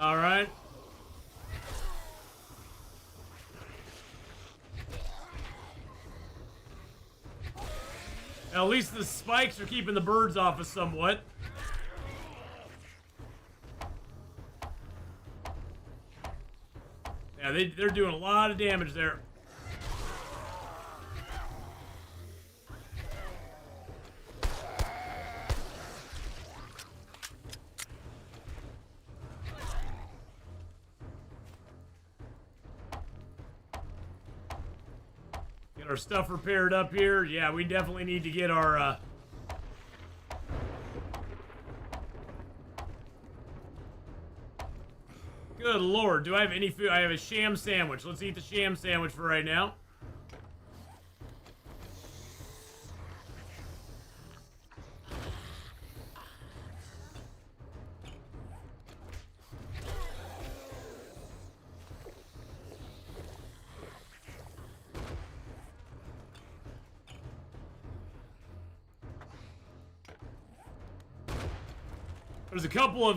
All right. At least the spikes are keeping the birds off us somewhat. Yeah, they're doing a lot of damage there. Get our stuff repaired up here. Yeah, we definitely need to get our Good lord, do I have any food? I have a sham sandwich. Let's eat the sham sandwich for right now. There's a couple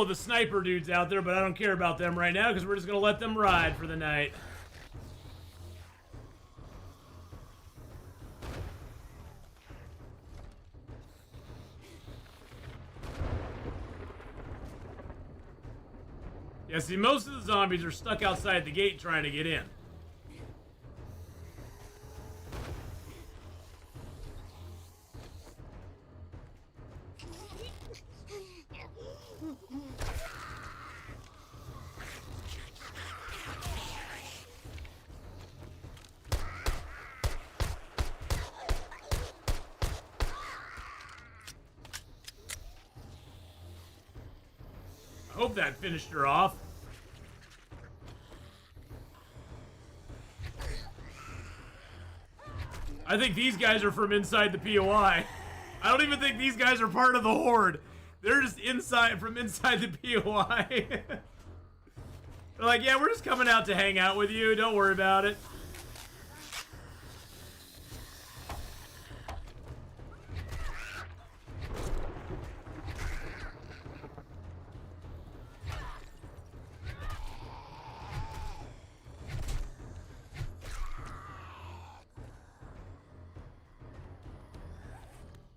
of the sniper dudes out there, but I don't care about them right now because we're just gonna let them ride for the night. Yeah, see, most of the zombies are stuck outside the gate trying to get in. I hope that finished her off. I think these guys are from inside the POI. I don't even think these guys are part of the horde. They're just from inside the POI. They're like, yeah, we're just coming out to hang out with you. Don't worry about it.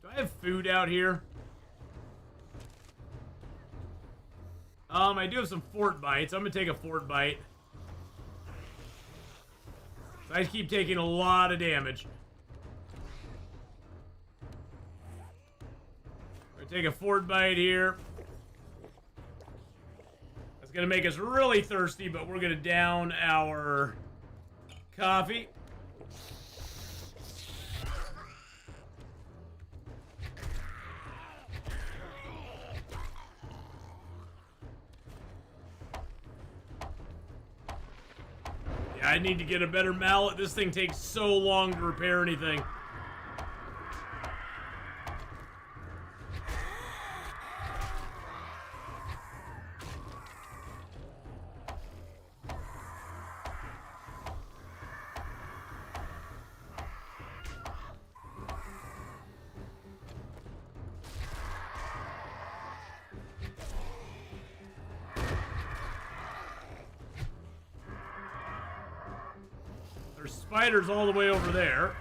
I have food out here. I do have some fort bites. I'm gonna take a fort bite. I keep taking a lot of damage. I'm gonna take a fort bite here. That's gonna make us really thirsty, but we're gonna down our coffee. I need to get a better mallet. This thing takes so long to repair anything. There's spiders all the way over there.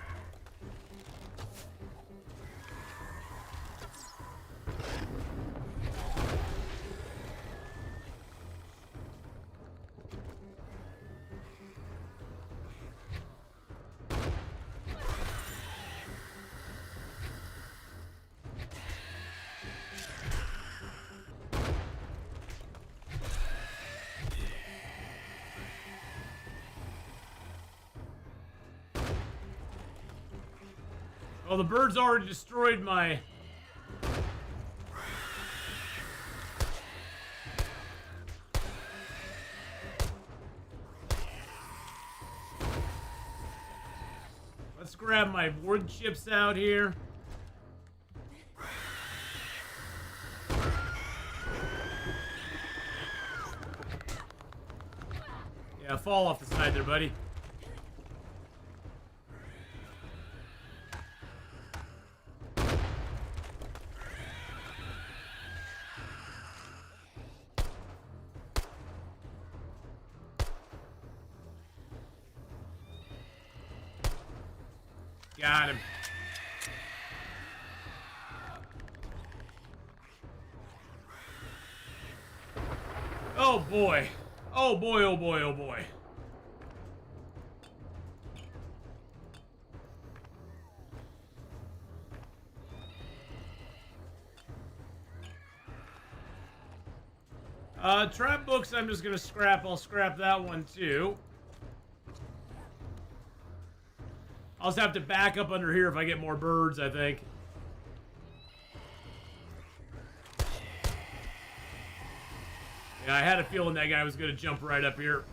Oh, the birds already destroyed my... Let's grab my wood chips out here. Yeah, fall off the side there, buddy. Got him. Oh boy. Oh boy, oh boy, oh boy. Trap books I'm just gonna scrap. I'll scrap that one too. I'll just have to back up under here if I get more birds, I think. Yeah, I had a feeling that guy was gonna jump right up here.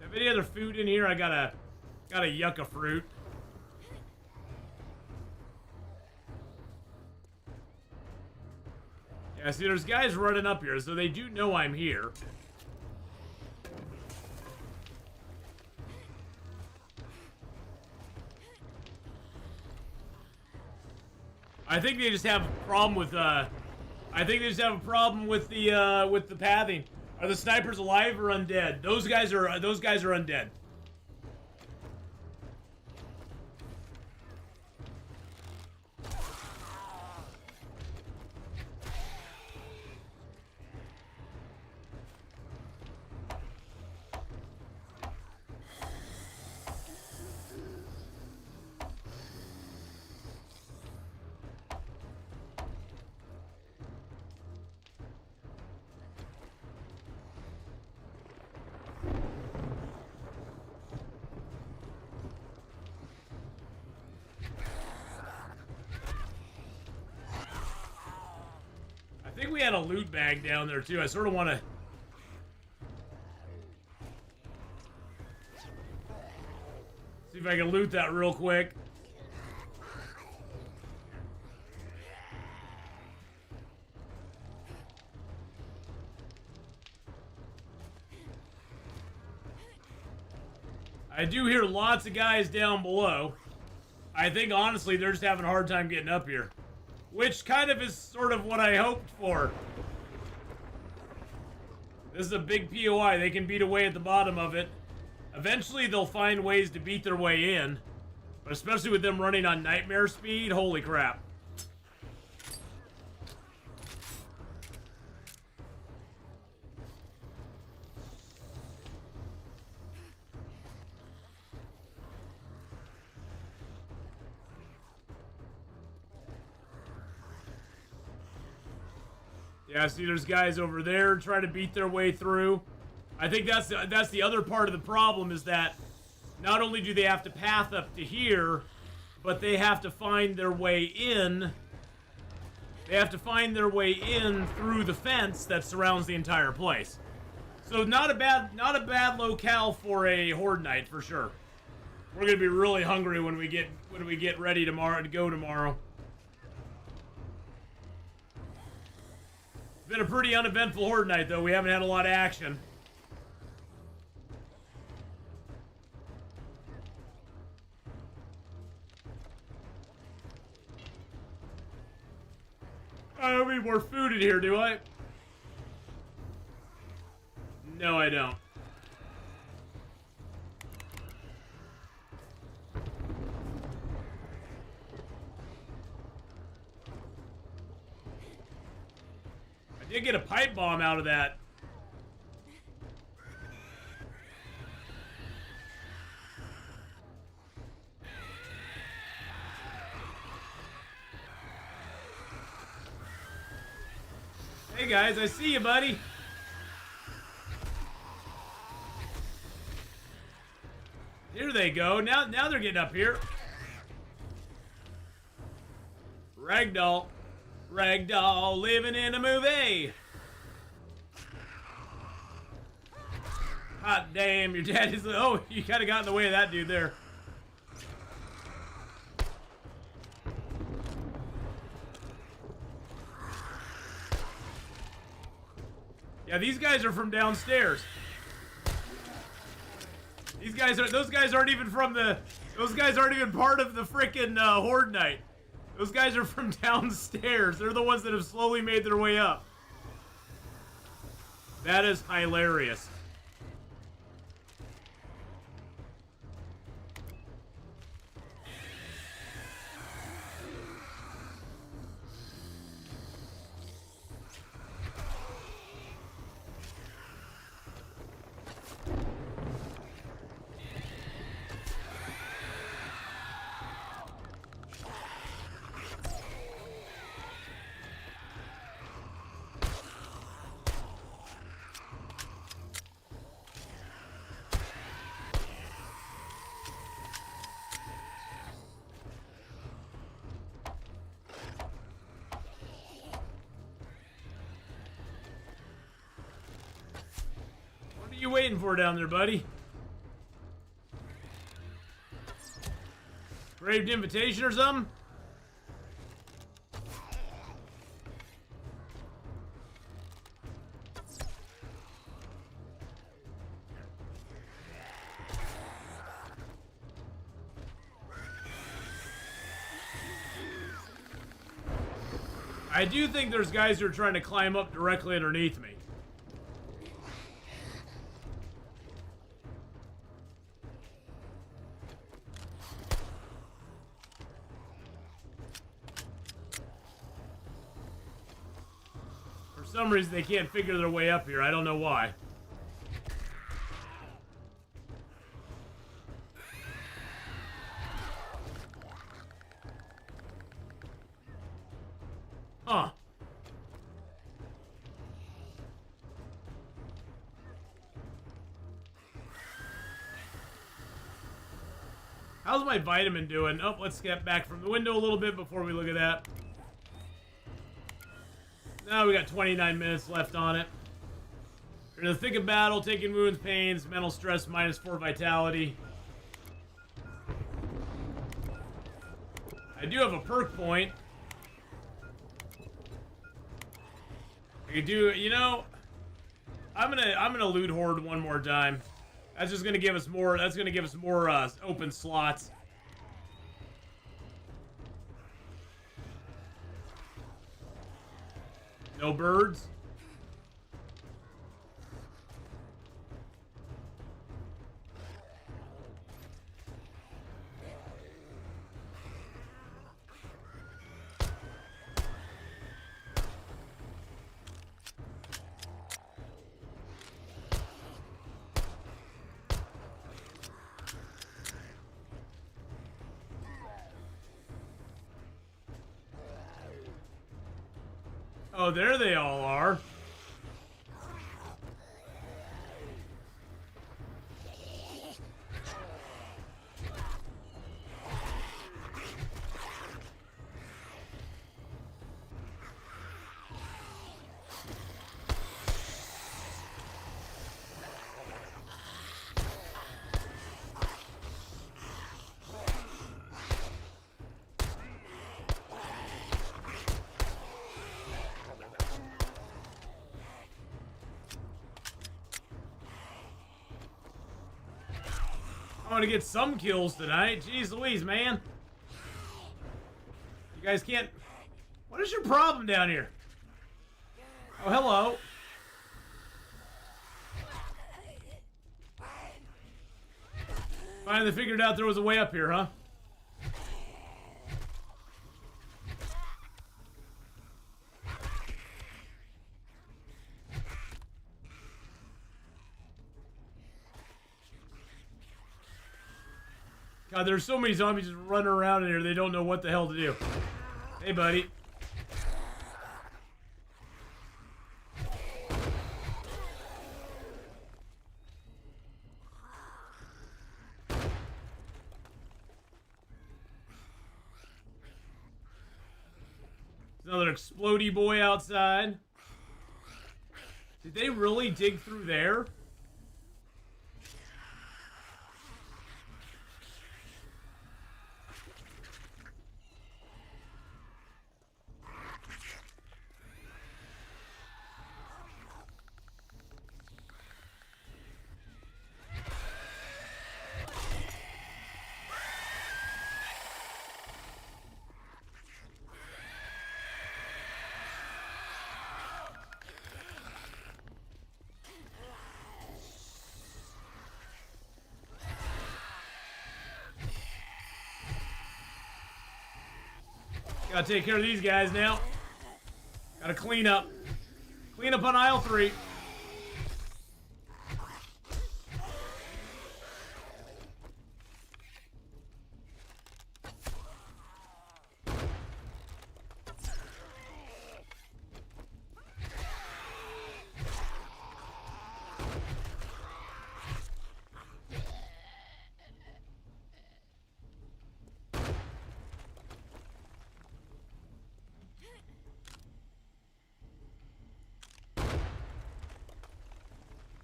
Have any other food in here? I got a yucca fruit. Yeah, see, there's guys running up here, so they do know I'm here. I think they just have a problem with I think they just have a problem with the pathing. Are the snipers alive or undead? Those guys are undead. I think we had a loot bag down there too. I sort of want to... see if I can loot that real quick. I do hear lots of guys down below. I think honestly they're just having a hard time getting up here. Which kind of is sort of what I hoped for. This is a big POI. They can beat away at the bottom of it. Eventually they'll find ways to beat their way in. But especially with them running on nightmare speed, holy crap. Yeah, see, there's guys over there trying to beat their way through. I think that's the other part of the problem, is that not only do they have to path up to here, but they have to find their way in. They have to find their way in through the fence that surrounds the entire place. So not a bad locale for a horde night for sure. We're gonna be really hungry when we get ready tomorrow to go tomorrow. Been a pretty uneventful horde night, though. We haven't had a lot of action. I don't need more food in here, do I? No, I don't. I did get a pipe bomb out of that. Hey guys, I see you, buddy. Here they go. Now they're getting up here. Ragdoll. Ragdoll living in a movie. Hot damn, your dad is... oh, you kind of got in the way of that dude there. Yeah, these guys are from downstairs. Those guys aren't even from the, those guys aren't even part of the frickin' Horde Night. Those guys are from downstairs. They're the ones that have slowly made their way up. That is hilarious. What are you waiting for down there, buddy? Craved invitation or something? I do think there's guys who are trying to climb up directly underneath me. For some reason, they can't figure their way up here. I don't know why. Huh. How's my vitamin doing? Oh, let's get back from the window a little bit before we look at that. Now we got 29 minutes left on it. We're in the thick of battle, taking wounds, pains, mental stress, -4 vitality. I do have a perk point. I could do, you know, I'm gonna loot horde one more time. That's just gonna give us more. That's gonna give us more open slots. No birds. Oh, there they all are. I want to get some kills tonight. Jeez Louise, man. You guys can't... What is your problem down here? Oh, hello. Finally figured out there was a way up here, huh? God, there's so many zombies just running around in here, they don't know what the hell to do. Hey, buddy. There's another explodey boy outside. Did they really dig through there? Gotta take care of these guys now. Gotta clean up. Clean up on aisle 3.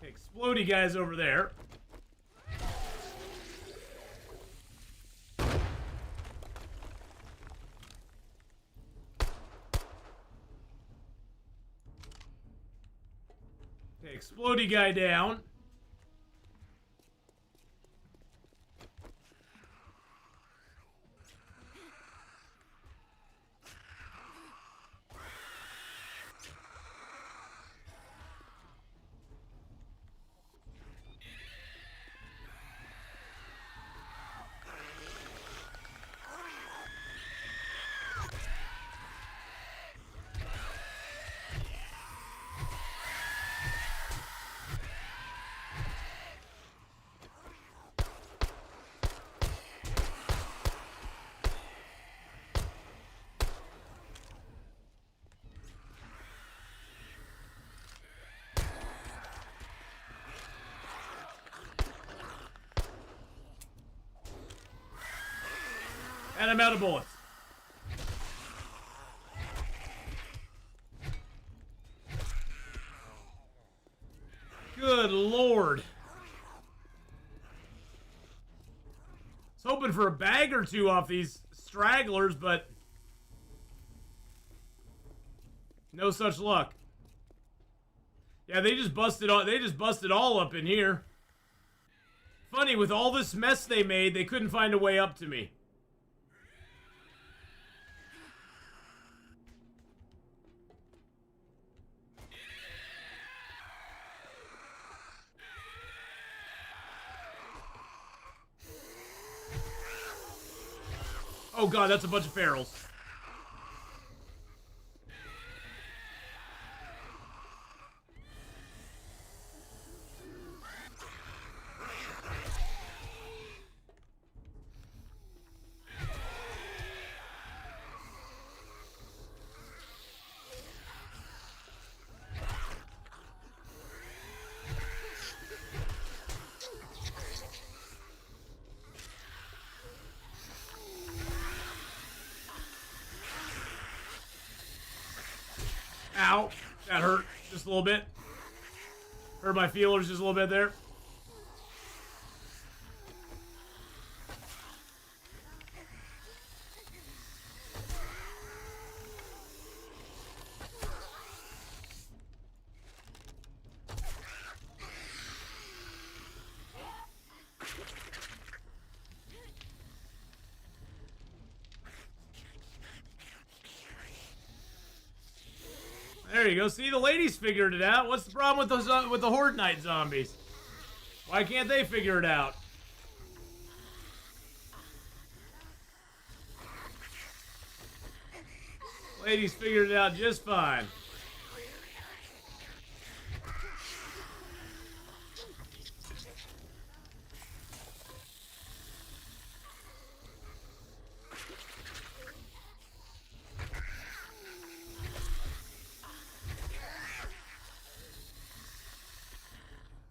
Explodey guys over there. Okay, explodey guy down. And I'm out of bullets. Good Lord. I was hoping for a bag or two off these stragglers, but no such luck. Yeah, they just busted all up in here. Funny, with all this mess they made, they couldn't find a way up to me. Oh god, that's a bunch of ferals. Ow. That hurt just a little bit. Hurt my feelers just a little bit there. There you go. See, the ladies figured it out. What's the problem with those with the Horde Knight zombies? Why can't they figure it out? Ladies figured it out just fine.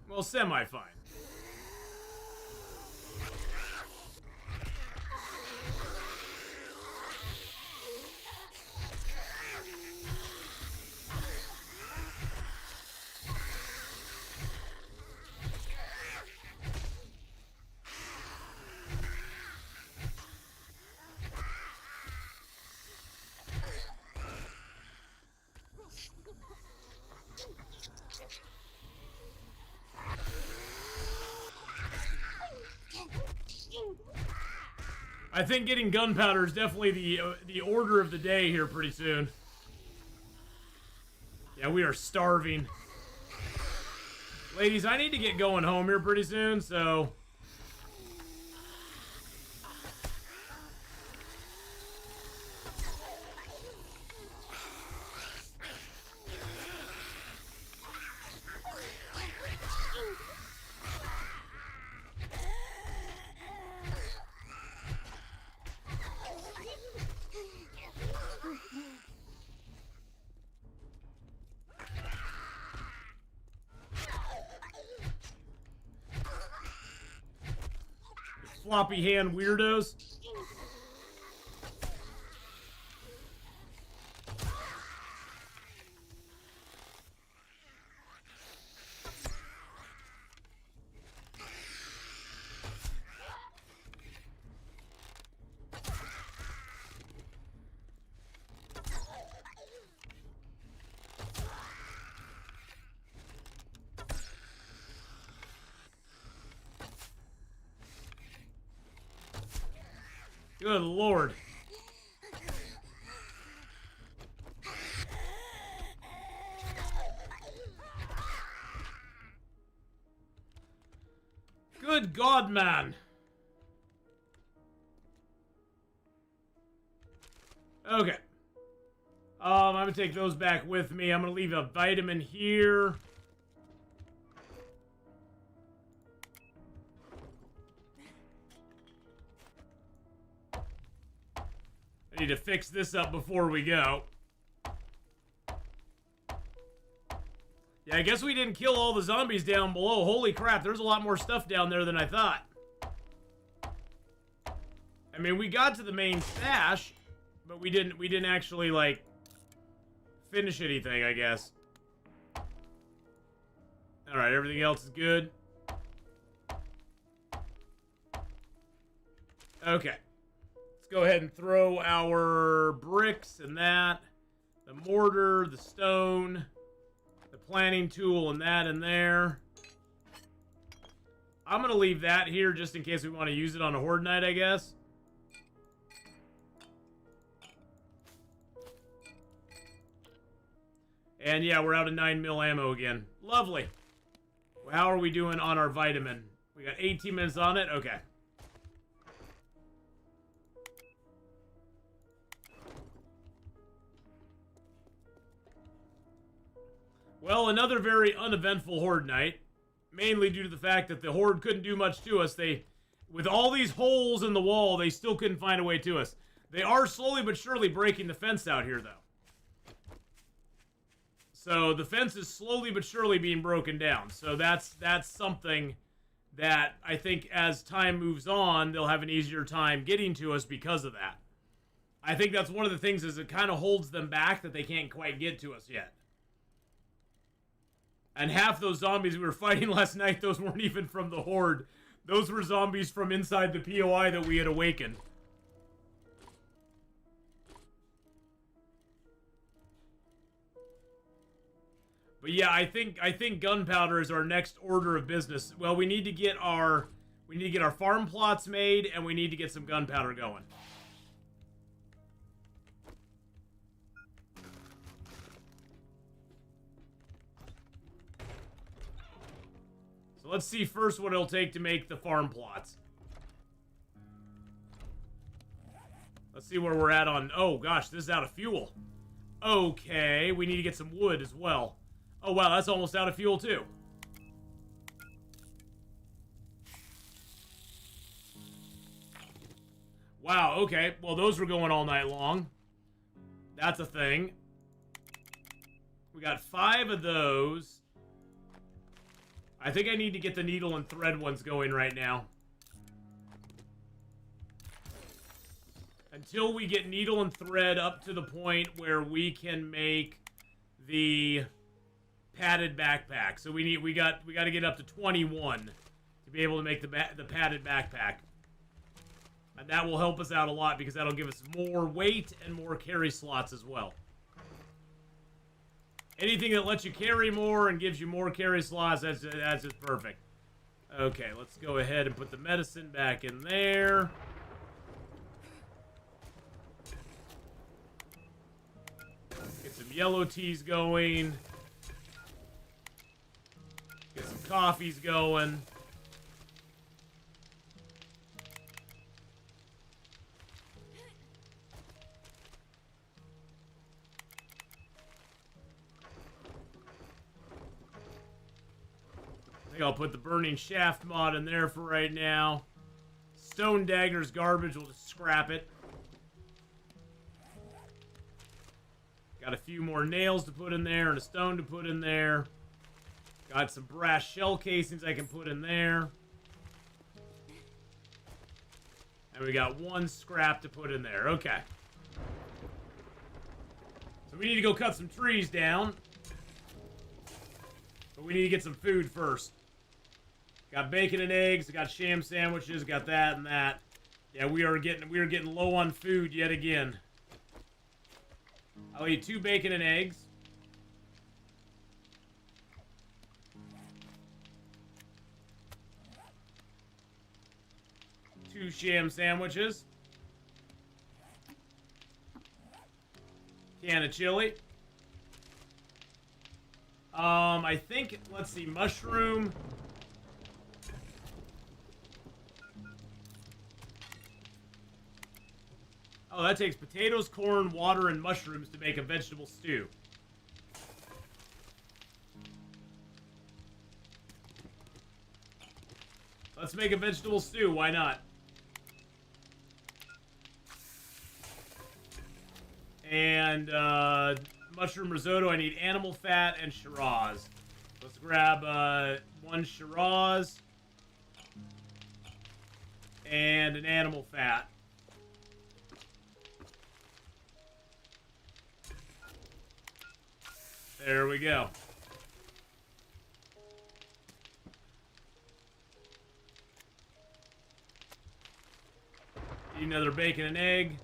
Well, semi-fine. I think getting gunpowder is definitely the order of the day here pretty soon. Yeah, we are starving. Ladies, I need to get going home here pretty soon, so... floppy hand weirdos. Good Lord. Good God, man. Okay. I'm gonna take those back with me. I'm gonna leave a vitamin here. I need to fix this up before we go. Yeah, I guess we didn't kill all the zombies down below. Holy crap, there's a lot more stuff down there than I thought. I mean, we got to the main stash, but we didn't actually, like, finish anything, I guess. Alright, everything else is good. Okay. Let's go ahead and throw our bricks and that. The mortar, the stone, the planting tool, and that in there. I'm going to leave that here just in case we want to use it on a horde night, I guess. And yeah, we're out of 9mm ammo again. Lovely. How are we doing on our vitamin? We got 18 minutes on it? Okay. Well, another very uneventful horde night. Mainly due to the fact that the horde couldn't do much to us. With all these holes in the wall, they still couldn't find a way to us. They are slowly but surely breaking the fence out here, though. So the fence is slowly but surely being broken down. So that's something that I think as time moves on, they'll have an easier time getting to us because of that. I think that's one of the things is it kind of holds them back that they can't quite get to us yet. And half those zombies we were fighting last night, those weren't even from the horde. Those were zombies from inside the POI that we had awakened. But yeah, I think gunpowder is our next order of business. Well, we need to get our farm plots made, and we need to get some gunpowder going. So let's see first what it'll take to make the farm plots. Let's see where we're at on... Oh gosh, this is out of fuel. Okay, we need to get some wood as well. Oh wow, that's almost out of fuel too. Wow, okay. Well, those were going all night long. That's a thing. We got 5 of those. I think I need to get the needle and thread ones going right now. Until we get needle and thread up to the point where we can make the padded backpack. So we got to get up to 21 to be able to make the padded backpack. And that will help us out a lot because that'll give us more weight and more carry slots as well. Anything that lets you carry more and gives you more carry slots, that's just perfect. Okay, let's go ahead and put the medicine back in there. Get some yellow teas going. Get some coffees going. I think I'll put the burning shaft mod in there for right now. Stone dagger's garbage, we'll just scrap it. Got a few more nails to put in there and a stone to put in there. Got some brass shell casings I can put in there. And we got 1 scrap to put in there. Okay. So we need to go cut some trees down. But we need to get some food first. Got bacon and eggs, got sham sandwiches, got that and that. Yeah, we are getting low on food yet again. I'll eat 2 bacon and eggs. Two sham sandwiches. Can of chili. I think, let's see, mushroom. Oh, that takes potatoes, corn, water, and mushrooms to make a vegetable stew. Let's make a vegetable stew, why not? And, mushroom risotto, I need animal fat and Shiraz. Let's grab, 1 Shiraz. And an animal fat. There we go. Need another bacon and egg.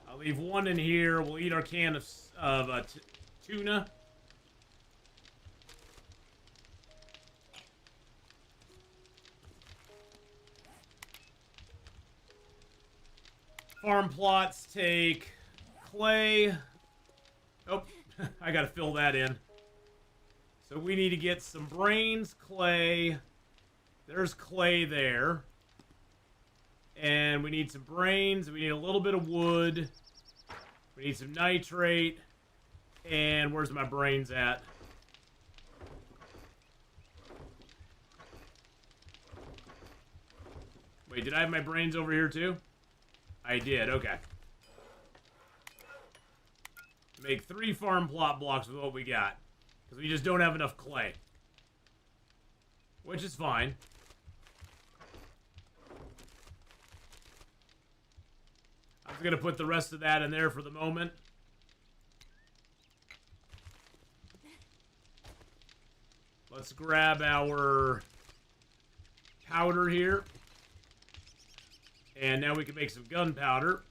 I'll leave 1 in here. We'll eat our can of tuna. Farm plots take clay. Oh, I gotta fill that in. So we need to get some brains, clay. There's clay there. And we need some brains. We need a little bit of wood. We need some nitrate. And where's my brains at? Wait, did I have my brains over here too? I did, okay. Make 3 farm plot blocks with what we got. Because we just don't have enough clay. Which is fine. I'm just going to put the rest of that in there for the moment. Let's grab our powder here. And now we can make some gunpowder.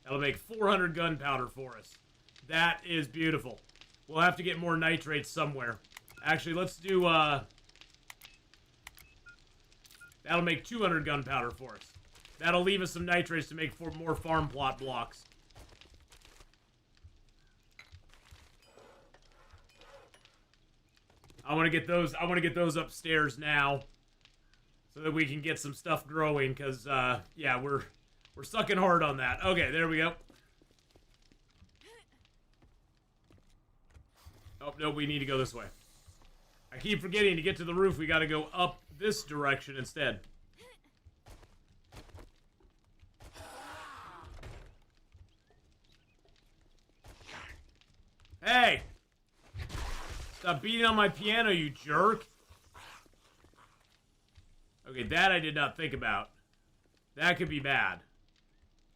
That'll make 400 gunpowder for us. That is beautiful. We'll have to get more nitrates somewhere. Actually, let's do, that'll make 200 gunpowder for us. That'll leave us some nitrates to make more farm plot blocks. I want to get those upstairs now. So that we can get some stuff growing, because, yeah, we're sucking hard on that. Okay, there we go. Oh, no, we need to go this way. I keep forgetting to get to the roof. We got to go up this direction instead. Hey! Stop beating on my piano, you jerk. Okay, that I did not think about. That could be bad.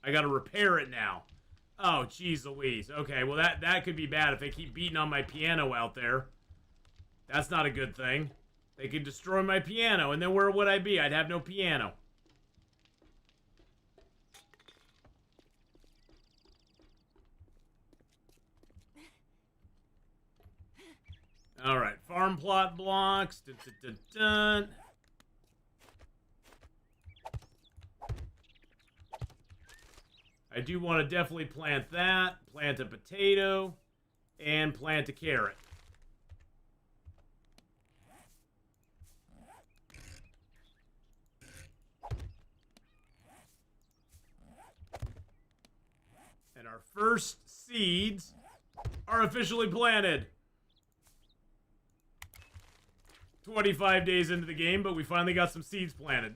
I gotta repair it now. Oh, jeez Louise. Okay, well that could be bad if they keep beating on my piano out there. That's not a good thing. They could destroy my piano, and then where would I be? I'd have no piano. Alright, farm plot blocks. Dun, dun, dun, dun. I do want to definitely plant that, plant a potato, and plant a carrot. And our first seeds are officially planted. 25 days into the game, but we finally got some seeds planted.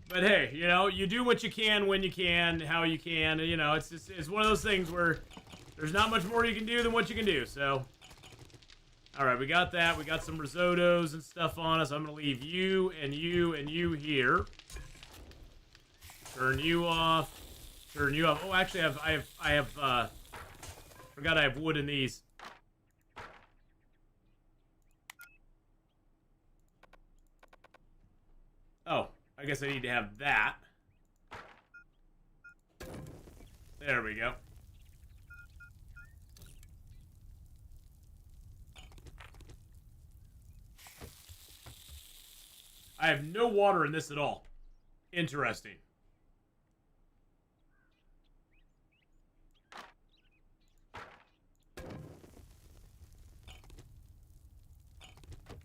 But hey, you know, you do what you can, when you can, how you can. You know, it's one of those things where there's not much more you can do than what you can do. So Alright, we got that. We got some risottos and stuff on us. I'm going to leave you and you and you here. Turn you off. Turn you off. Oh, actually, I have, forgot I have wood in these. Oh, I guess I need to have that. There we go. I have no water in this at all. Interesting.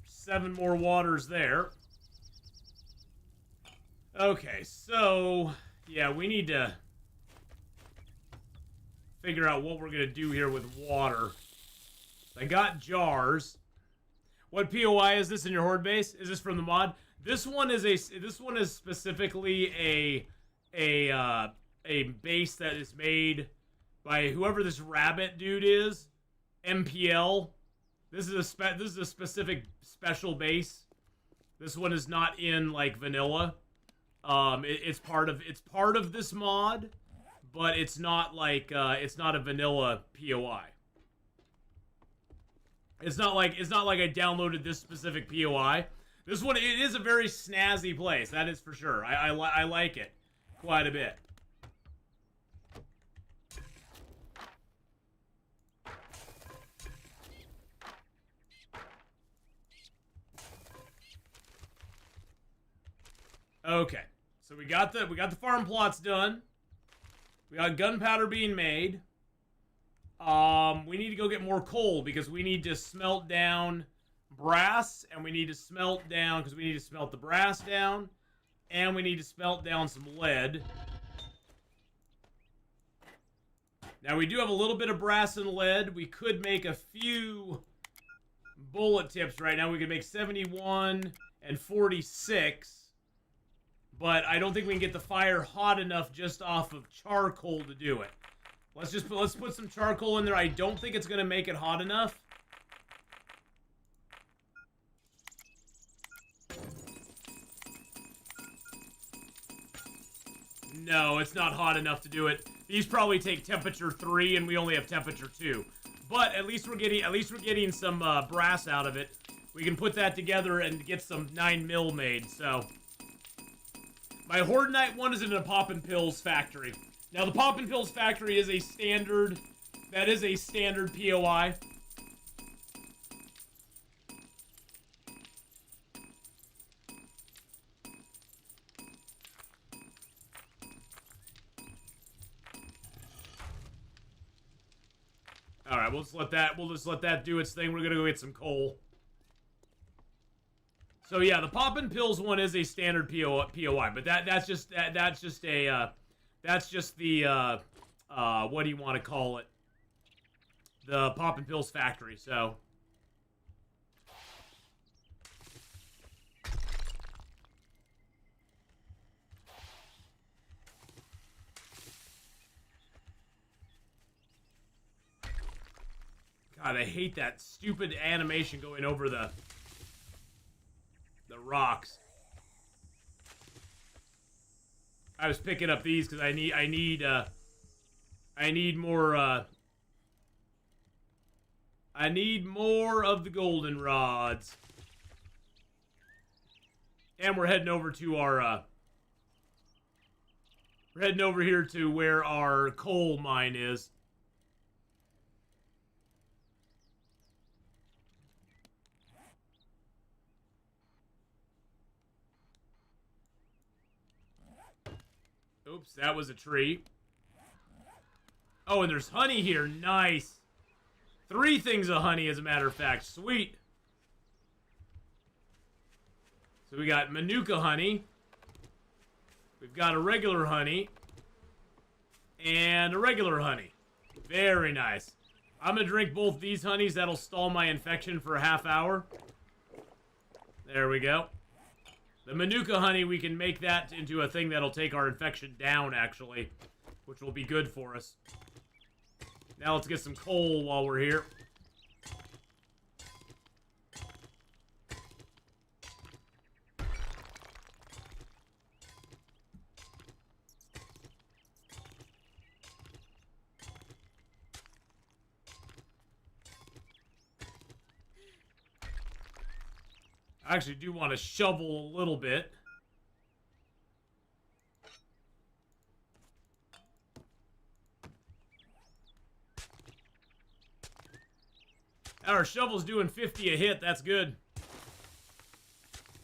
Seven more waters there. Okay, so yeah, we need to figure out what we're gonna do here with water. I got jars. What POI is this in your horde base? Is this from the mod? This one is specifically a base that is made by whoever this rabbit dude is. MPL. This is a specific special base. This one is not in like vanilla. It's part of this mod, but it's not like it's not a vanilla POI. It's not like I downloaded this specific POI. This one, it is a very snazzy place, that is for sure. I like it quite a bit. Okay, so we got the farm plots done. We got gunpowder being made. We need to go get more coal because we need to smelt down brass, and we need to smelt down because we need to smelt the brass down, and we need to smelt down some lead. Now we do have a little bit of brass and lead. We could make a few bullet tips right now. We could make 71 and 46. But I don't think we can get the fire hot enough just off of charcoal to do it. Let's put some charcoal in there. I don't think it's gonna make it hot enough. No, it's not hot enough to do it. These probably take temperature 3 and we only have temperature 2. But at least we're getting some brass out of it. We can put that together and get some 9mm made, so. My Horde Night one is in a Poppin' Pills factory. Now the Poppin' Pills factory is a standard, that is a standard POI. Alright, we'll just let that do its thing. We're gonna go get some coal. So yeah, the Poppin' Pills one is a standard POI, but that's just the what do you want to call it? The Poppin' Pills factory. So God, I hate that stupid animation going over the rocks. I was picking up these because I need more of the golden rods. And we're heading over to our we're heading over here to where our coal mine is. Oops, that was a tree. Oh, and there's honey here. Nice. 3 things of honey, as a matter of fact. Sweet. So we got Manuka honey. We've got a regular honey. And a regular honey. Very nice. I'm going to drink both these honeys. That'll stall my infection for a half hour. There we go. The Manuka honey, we can make that into a thing that'll take our infection down, actually. Which will be good for us. Now let's get some coal while we're here. I actually do want to shovel a little bit. Our shovel's doing 50 a hit. That's good.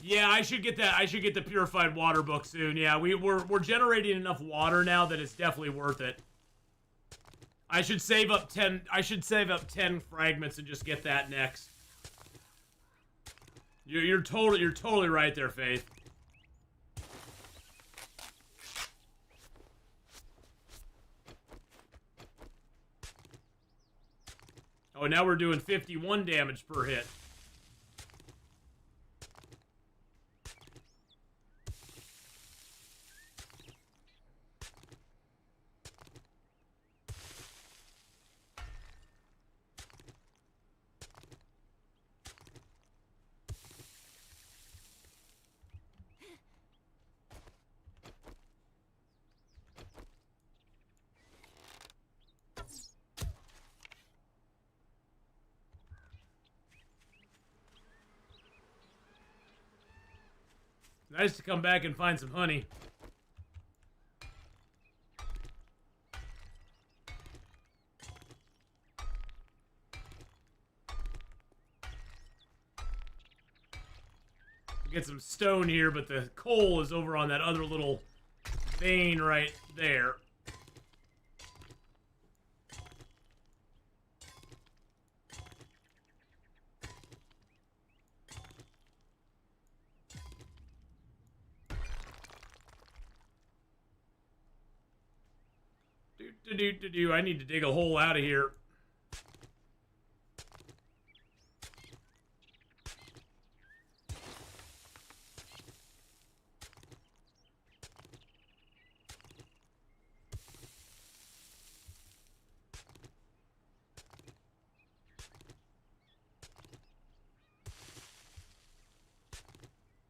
Yeah, I should get that. I should get the purified water book soon. Yeah, we're generating enough water now that it's definitely worth it. I should save up 10. I should save up 10 fragments and just get that next. You're totally right there, Faith. Oh, now we're doing 51 damage per hit. Nice to come back and find some honey. Get some stone here, but the coal is over on that other little vein right there. I need to dig a hole out of here.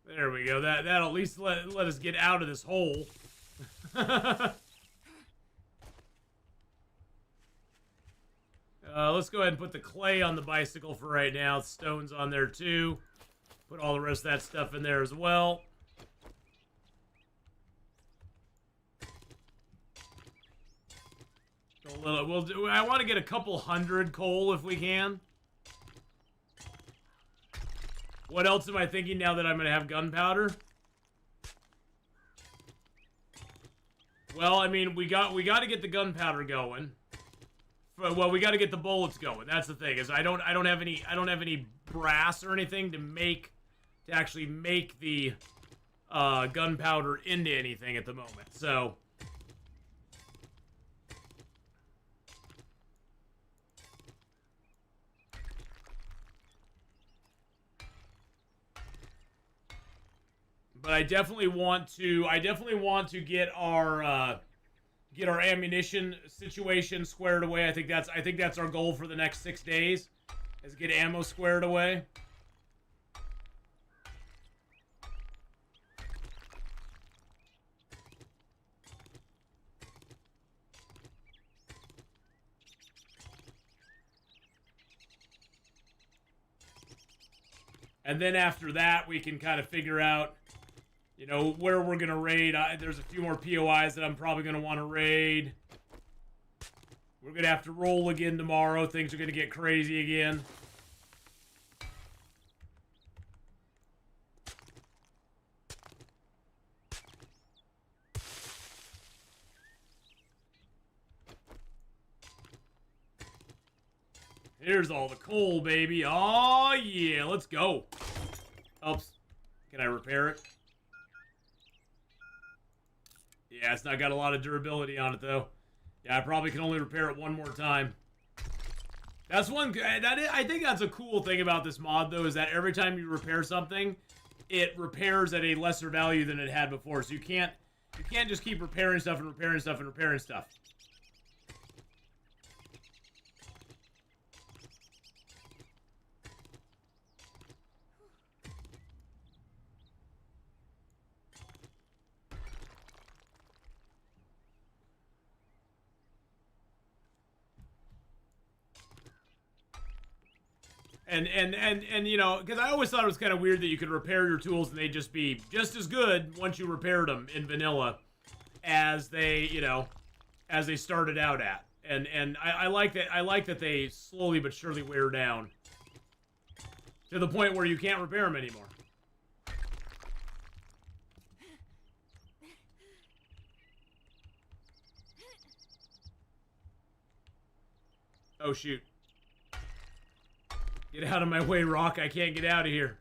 There we go. That'll at least let us get out of this hole. Let's go ahead and put the clay on the bicycle for right now. Stone's on there too. Put all the rest of that stuff in there as well. I want to get a couple hundred coal if we can. What else am I thinking now that I'm going to have gunpowder? Well, I mean, we got to get the gunpowder going. Well, we got to get the bullets going. That's the thing. Is I don't have any brass or anything to actually make the gunpowder into anything at the moment. So but I definitely want to get our ammunition situation squared away. I think that's our goal for the next 6 days, is get ammo squared away. And then after that, we can kind of figure out, you know, where we're going to raid. There's a few more POIs that I'm probably going to want to raid. We're going to have to roll again tomorrow. Things are going to get crazy again. Here's all the coal, baby. Oh, yeah. Let's go. Oops. Can I repair it? Yeah, it's not got a lot of durability on it, though. Yeah, I probably can only repair it one more time. That's one... I think that's a cool thing about this mod, though, is that every time you repair something, it repairs at a lesser value than it had before. So you can't just keep repairing stuff and repairing stuff and repairing stuff. And you know, because I always thought it was kind of weird that you could repair your tools and they'd just be just as good once you repaired them in vanilla as they, you know, as they started out at. And I like that. I like that they slowly but surely wear down to the point where you can't repair them anymore. Oh shoot. Get out of my way, Rock. I can't get out of here.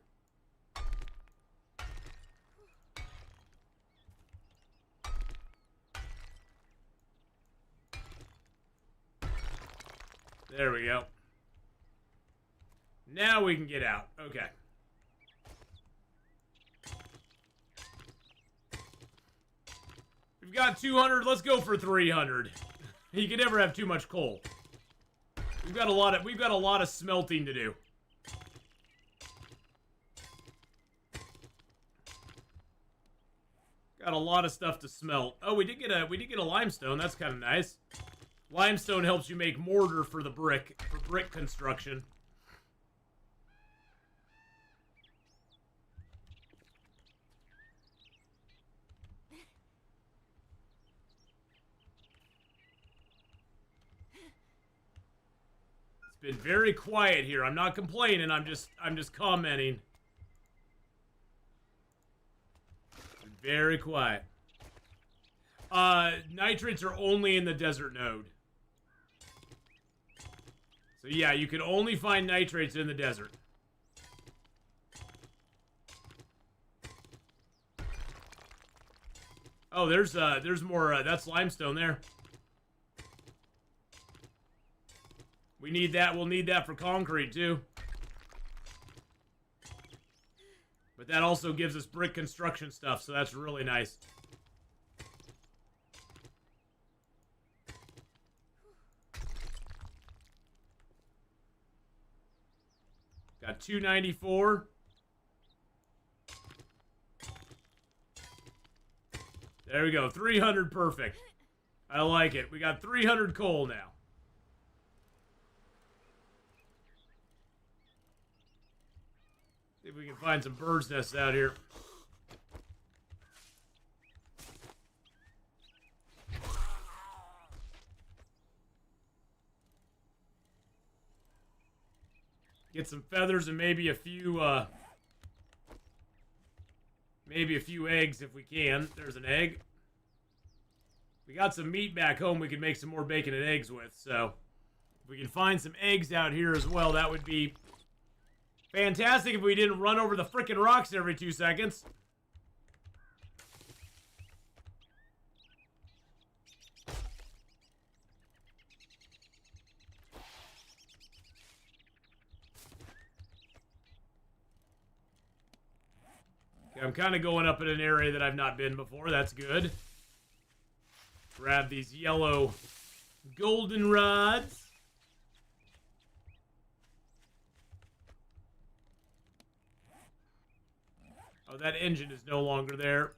There we go. Now we can get out. Okay. We've got 200. Let's go for 300. You can never have too much coal. We've got a lot of smelting to do. Got a lot of stuff to smelt. Oh, we did get a limestone. That's kind of nice. Limestone helps you make mortar for the brick construction. It's been very quiet here. I'm not complaining. I'm just commenting. Very quiet. Nitrates are only in the desert node. So yeah, you can only find nitrates in the desert. Oh, there's more, that's limestone there. We need that, we'll need that for concrete too. But that also gives us brick construction stuff, so that's really nice. Got 294. There we go, 300 perfect. I like it. We got 300 coal now. See if we can find some bird's nests out here. Get some feathers and maybe a few eggs if we can. There's an egg. We got some meat back home we can make some more bacon and eggs with, so if we can find some eggs out here as well, that would be fantastic if we didn't run over the frickin' rocks every 2 seconds. Okay, I'm kind of going up in an area that I've not been before. That's good. Grab these yellow golden rods. Oh, that engine is no longer there.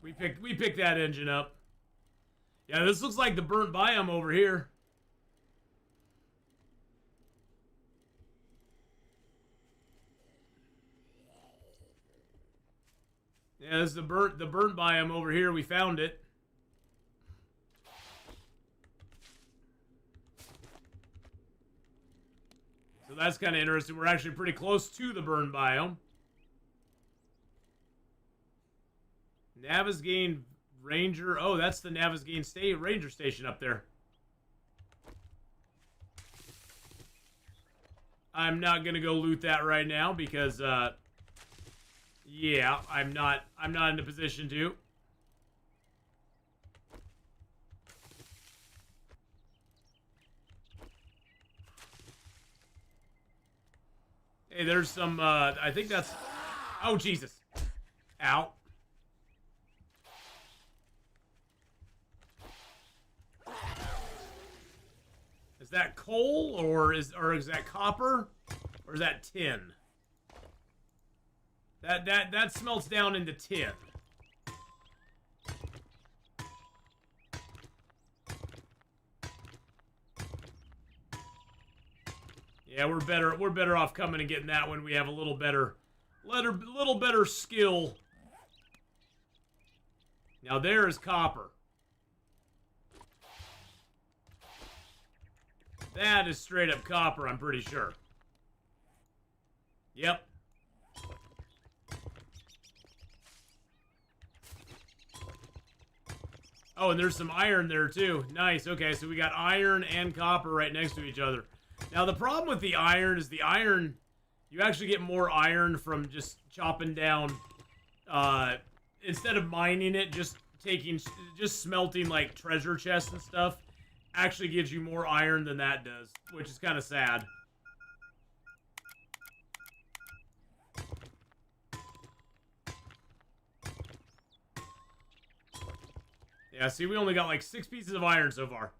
We picked that engine up. Yeah, this looks like the burnt biome over here. Yeah, this is the burnt biome over here. We found it. So that's kind of interesting. We're actually pretty close to the burn biome. Navezgane Ranger. Oh, that's the Navezgane State Ranger Station up there. I'm not gonna go loot that right now because, yeah, I'm not in a position to. Hey, there's some, I think that's, oh, Jesus. Ow. Is that coal, or is that copper, or is that tin? That smelts down into tin. Yeah, we're better off coming and getting that when we have a little better skill. Now there is copper. That is straight up copper, I'm pretty sure. Yep. Oh, and there's some iron there too. Nice. Okay, so we got iron and copper right next to each other. Now the problem with the iron is you actually get more iron from just chopping down, instead of mining it, just smelting like treasure chests and stuff, actually gives you more iron than that does, which is kind of sad. Yeah, see, we only got like 6 pieces of iron so far.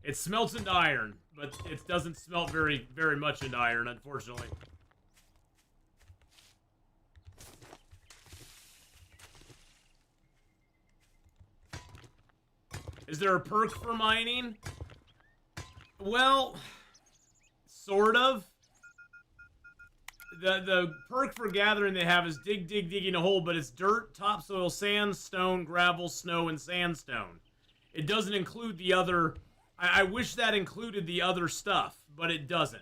It smelts into iron, but it doesn't smelt very, very much into iron, unfortunately. Is there a perk for mining? Well, sort of. The perk for gathering they have is digging a hole, but it's dirt, topsoil, sand, stone, gravel, snow, and sandstone. It doesn't include the other... I wish that included the other stuff, but it doesn't.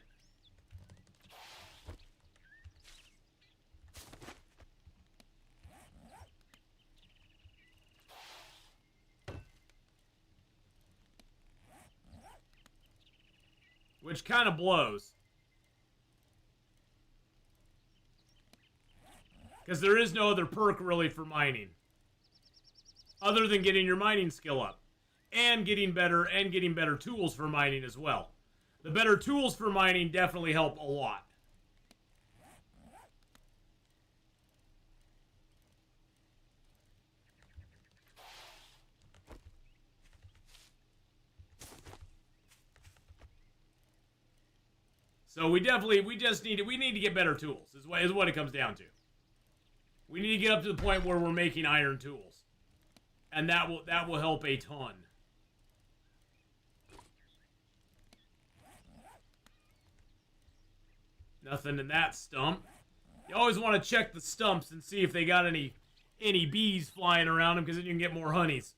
Which kind of blows. Because there is no other perk, really, for mining. Other than getting your mining skill up. And getting better tools for mining as well. The better tools for mining definitely help a lot. So we need to get better tools, is what it comes down to. We need to get up to the point where we're making iron tools. And that will help a ton. Nothing in that stump. You always want to check the stumps and see if they got any bees flying around them, because then you can get more honeys.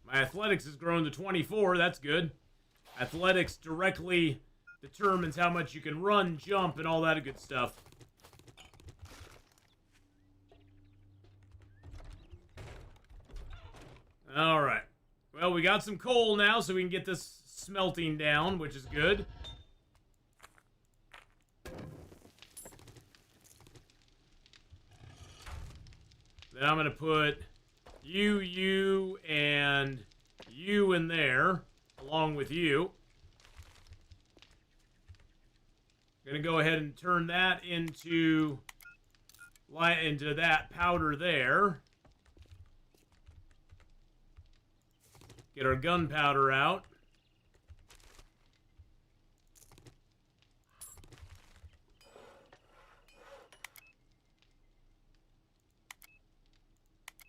My athletics has grown to 24. That's good. Athletics directly determines how much you can run, jump, and all that good stuff. Alright. Well, we got some coal now, so we can get this smelting down, which is good. Then I'm going to put you, and you in there, along with you. I'm going to go ahead and turn that into that powder there. Get our gunpowder out.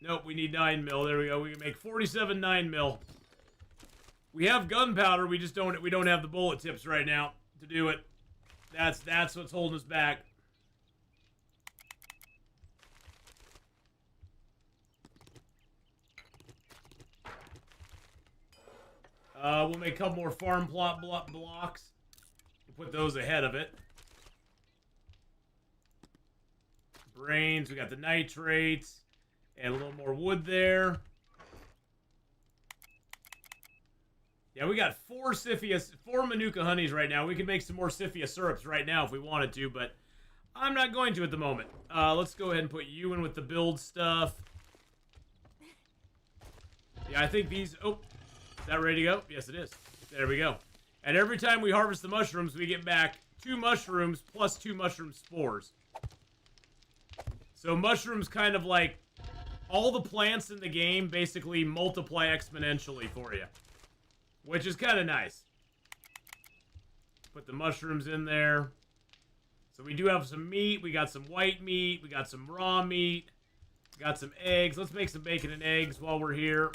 Nope, we need 9 mil. There we go. We can make 47 9 mil. We have gunpowder. We don't have the bullet tips right now to do it. That's what's holding us back. We'll make a couple more farm plot blocks. We'll put those ahead of it. Brains. We got the nitrates. And a little more wood there. Yeah, we got 4 Manuka honeys right now. We can make some more Sifia syrups right now if we wanted to, but I'm not going to at the moment. Let's go ahead and put you in with the build stuff. Yeah, I think these... Oh, is that ready to go? Yes, it is. There we go. And every time we harvest the mushrooms, we get back 2 mushrooms plus 2 mushroom spores. So mushrooms kind of like... all the plants in the game basically multiply exponentially for you. Which is kind of nice. Put the mushrooms in there. So we do have some meat. We got some white meat. We got some raw meat. We got some eggs. Let's make some bacon and eggs while we're here.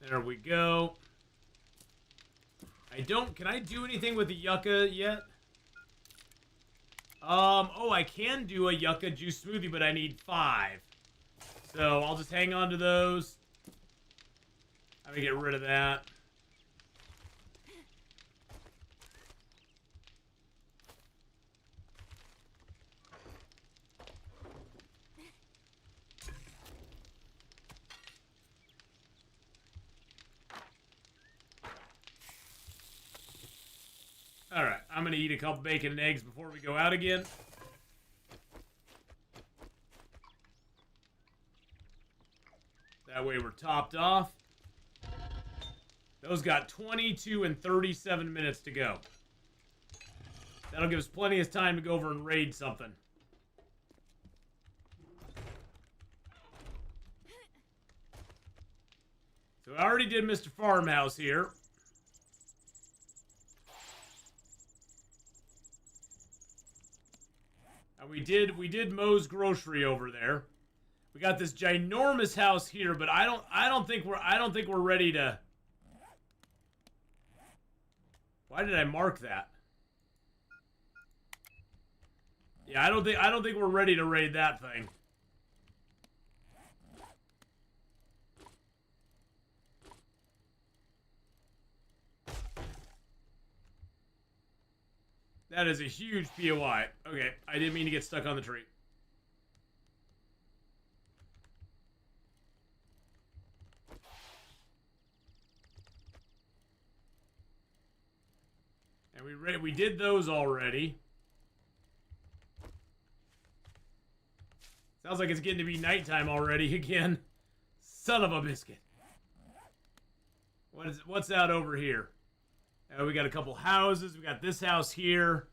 There we go. Can I do anything with the yucca yet? Oh, I can do a yucca juice smoothie, but I need 5. So I'll just hang on to those. I'm gonna get rid of that. Alright, I'm gonna eat a couple bacon and eggs before we go out again. That way we're topped off. Those got 22 and 37 minutes to go. That'll give us plenty of time to go over and raid something. So I already did Mr. Farmhouse here. And we did Moe's Grocery over there. We got this ginormous house here, but I don't think we're ready to. Why did I mark that? Yeah, I don't think we're ready to raid that thing. That is a huge POI. Okay, I didn't mean to get stuck on the tree. And we did those already. Sounds like it's getting to be nighttime already again. Son of a biscuit. What's out over here? We got a couple houses. We got this house here.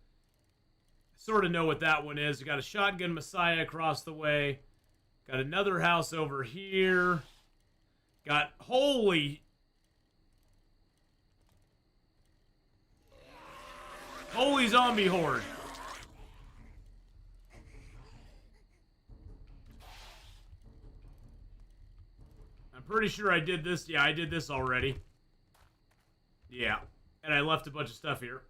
I sort of know what that one is. We got a shotgun Messiah across the way. Got another house over here. Got holy zombie horde. I'm pretty sure I did this. Yeah, I did this already. Yeah. And I left a bunch of stuff here.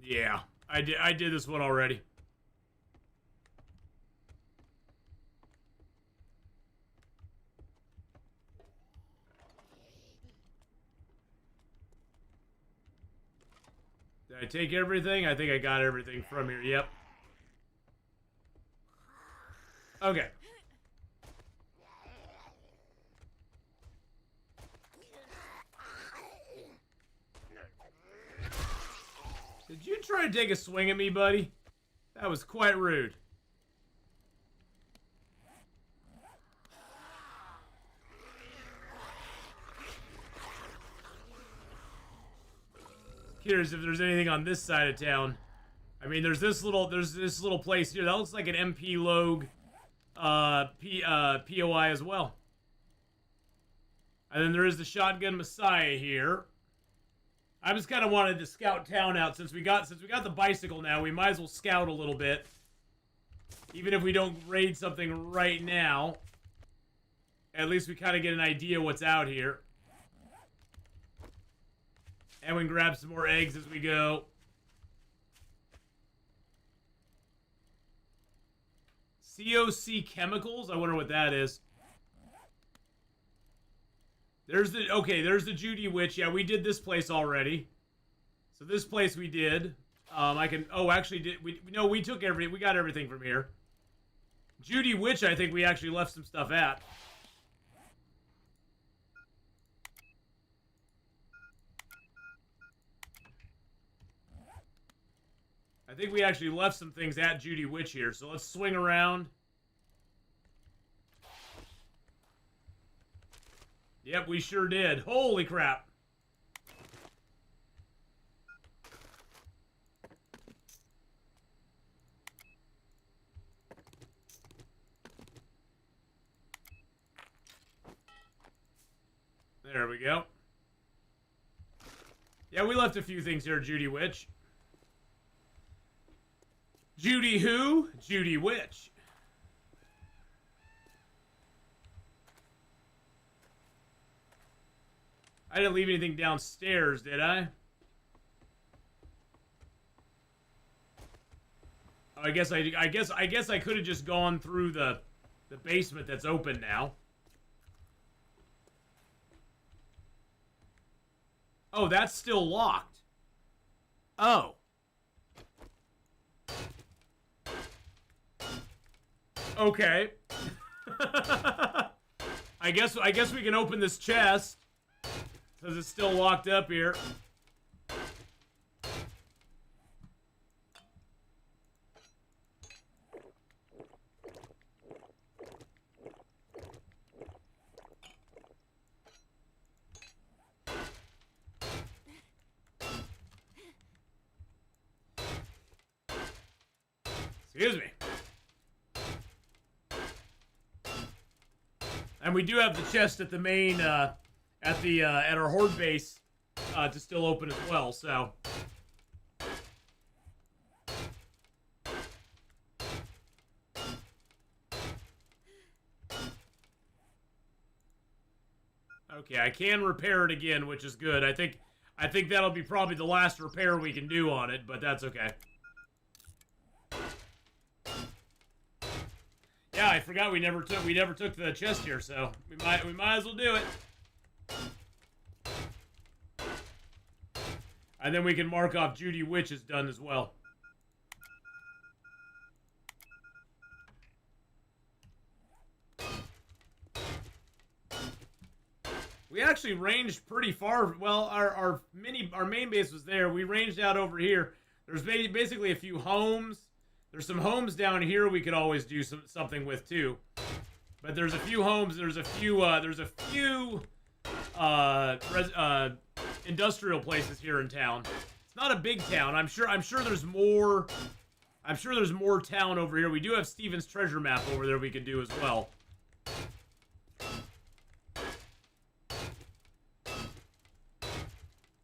Yeah, I did this one already. Did I take everything? I think I got everything from here. Yep. Okay. Did you try to take a swing at me, buddy? That was quite rude. Curious if there's anything on this side of town. I mean, there's this little place here that looks like an MP Logue POI as well. And then there is the Shotgun Messiah here. I just kind of wanted to scout town out since we got the bicycle now. We might as well scout a little bit, even if we don't raid something right now. At least we kind of get an idea what's out here, and we can grab some more eggs as we go. COC Chemicals. I wonder what that is. There's the Judy Witch. Yeah, we did this place already. So this place we did. We took everything. We got everything from here. Judy Witch, I think we actually left some stuff at. I think we actually left some things at Judy Witch here. So let's swing around. Yep, we sure did. Holy crap. There we go. Yeah, we left a few things here, Judy Witch. Judy who? Judy Witch. I didn't leave anything downstairs, did I? Oh, I guess I could have just gone through the basement that's open now. Oh, that's still locked. Oh. Okay. I guess we can open this chest. Because it's still locked up here. Excuse me. And we do have the chest at the main, at our horde base, to still open as well. So. Okay, I can repair it again, which is good. I think that'll be probably the last repair we can do on it, but that's okay. Yeah, I forgot we never took the chest here, so we might as well do it. And then we can mark off Judy Witch is done as well. We actually ranged pretty far. Well, our main base was there. We ranged out over here. There's basically a few homes. There's some homes down here we could always do something with too. But there's a few homes. There's a few industrial places here in town. It's not a big town. I'm sure there's more. I'm sure there's more town over here. We do have Steven's treasure map over there we could do as well.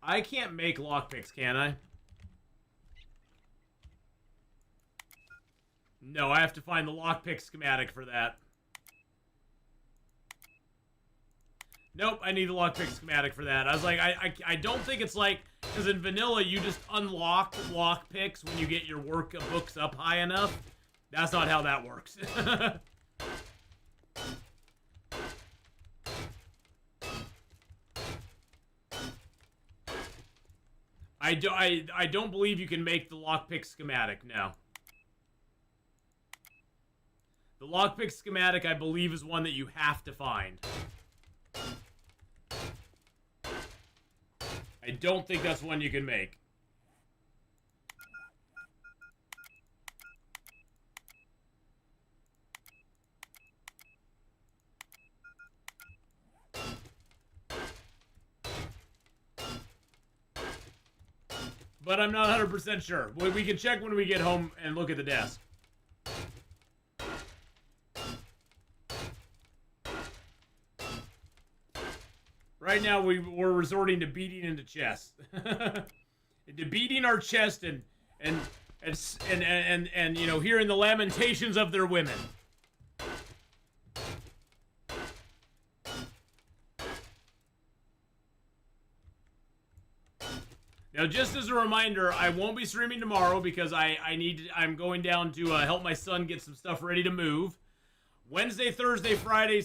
I can't make lockpicks, can I? No, I have to find the lockpick schematic for that. Nope, I need the lockpick schematic for that. I was like, I don't think it's like, because in vanilla you just unlock lockpicks when you get your books up high enough. That's not how that works. I don't believe you can make the lockpick schematic, no. The lockpick schematic, I believe, is one that you have to find. I don't think that's one you can make. But I'm not 100% sure. We can check when we get home and look at the desk. Right now, we're resorting to beating into chest, to beating our chest and you know, hearing the lamentations of their women. Now, just as a reminder, I won't be streaming tomorrow because I'm going down to help my son get some stuff ready to move. Wednesday, Thursday, Friday,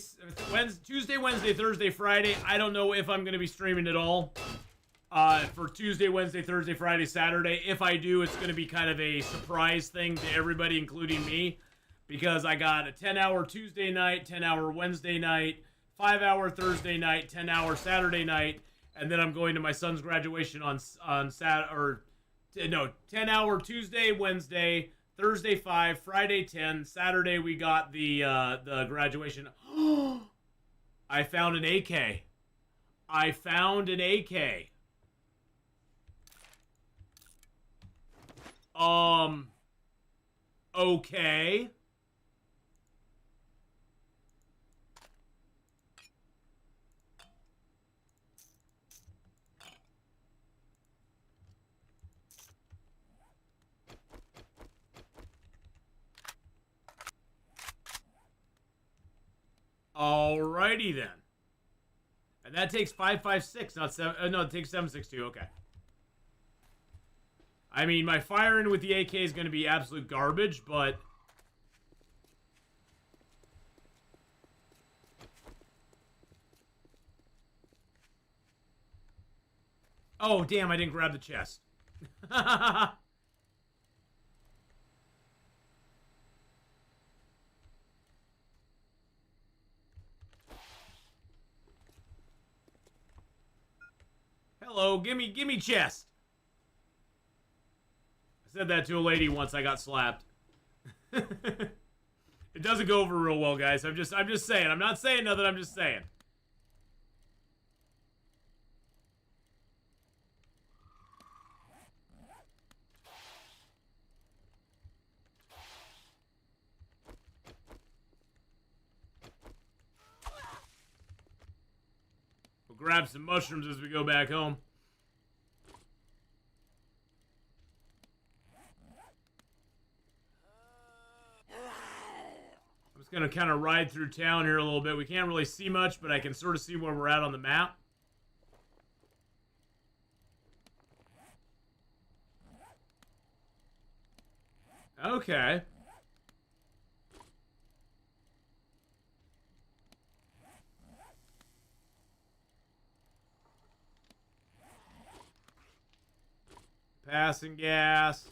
Tuesday, Wednesday, Thursday, Friday. I don't know if I'm going to be streaming at all for Tuesday, Wednesday, Thursday, Friday, Saturday. If I do, it's going to be kind of a surprise thing to everybody, including me, because I got a 10-hour Tuesday night, 10-hour Wednesday night, 5-hour Thursday night, 10-hour Saturday night, and then I'm going to my son's graduation on 10-hour Tuesday, Wednesday, Thursday 5, Friday 10, Saturday we got the graduation. I found an AK. I found an AK. Okay. Alrighty then. And that takes 556, not 7. No, it takes 762. Okay. I mean, my firing with the AK is going to be absolute garbage, but... Oh, damn, I didn't grab the chest. Hello, gimme chest. I said that to a lady once. I got slapped. It doesn't go over real well, guys. I'm just saying. I'm not saying nothing. I'm just saying. We'll grab some mushrooms as we go back home. I'm just going to kind of ride through town here a little bit. We can't really see much, but I can sort of see where we're at on the map. Okay. Passing gas.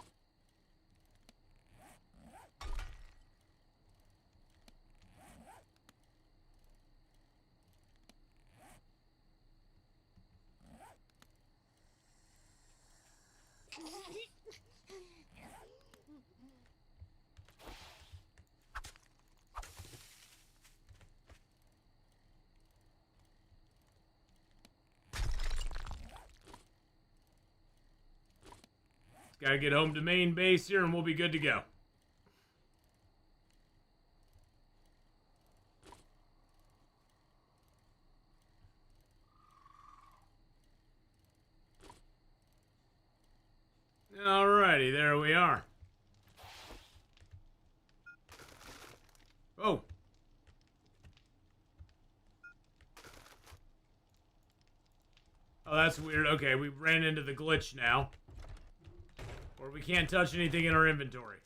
Gotta get home to main base here and we'll be good to go. Alrighty, there we are. Oh. Oh, that's weird. Okay, we ran into the glitch now. Or we can't touch anything in our inventory.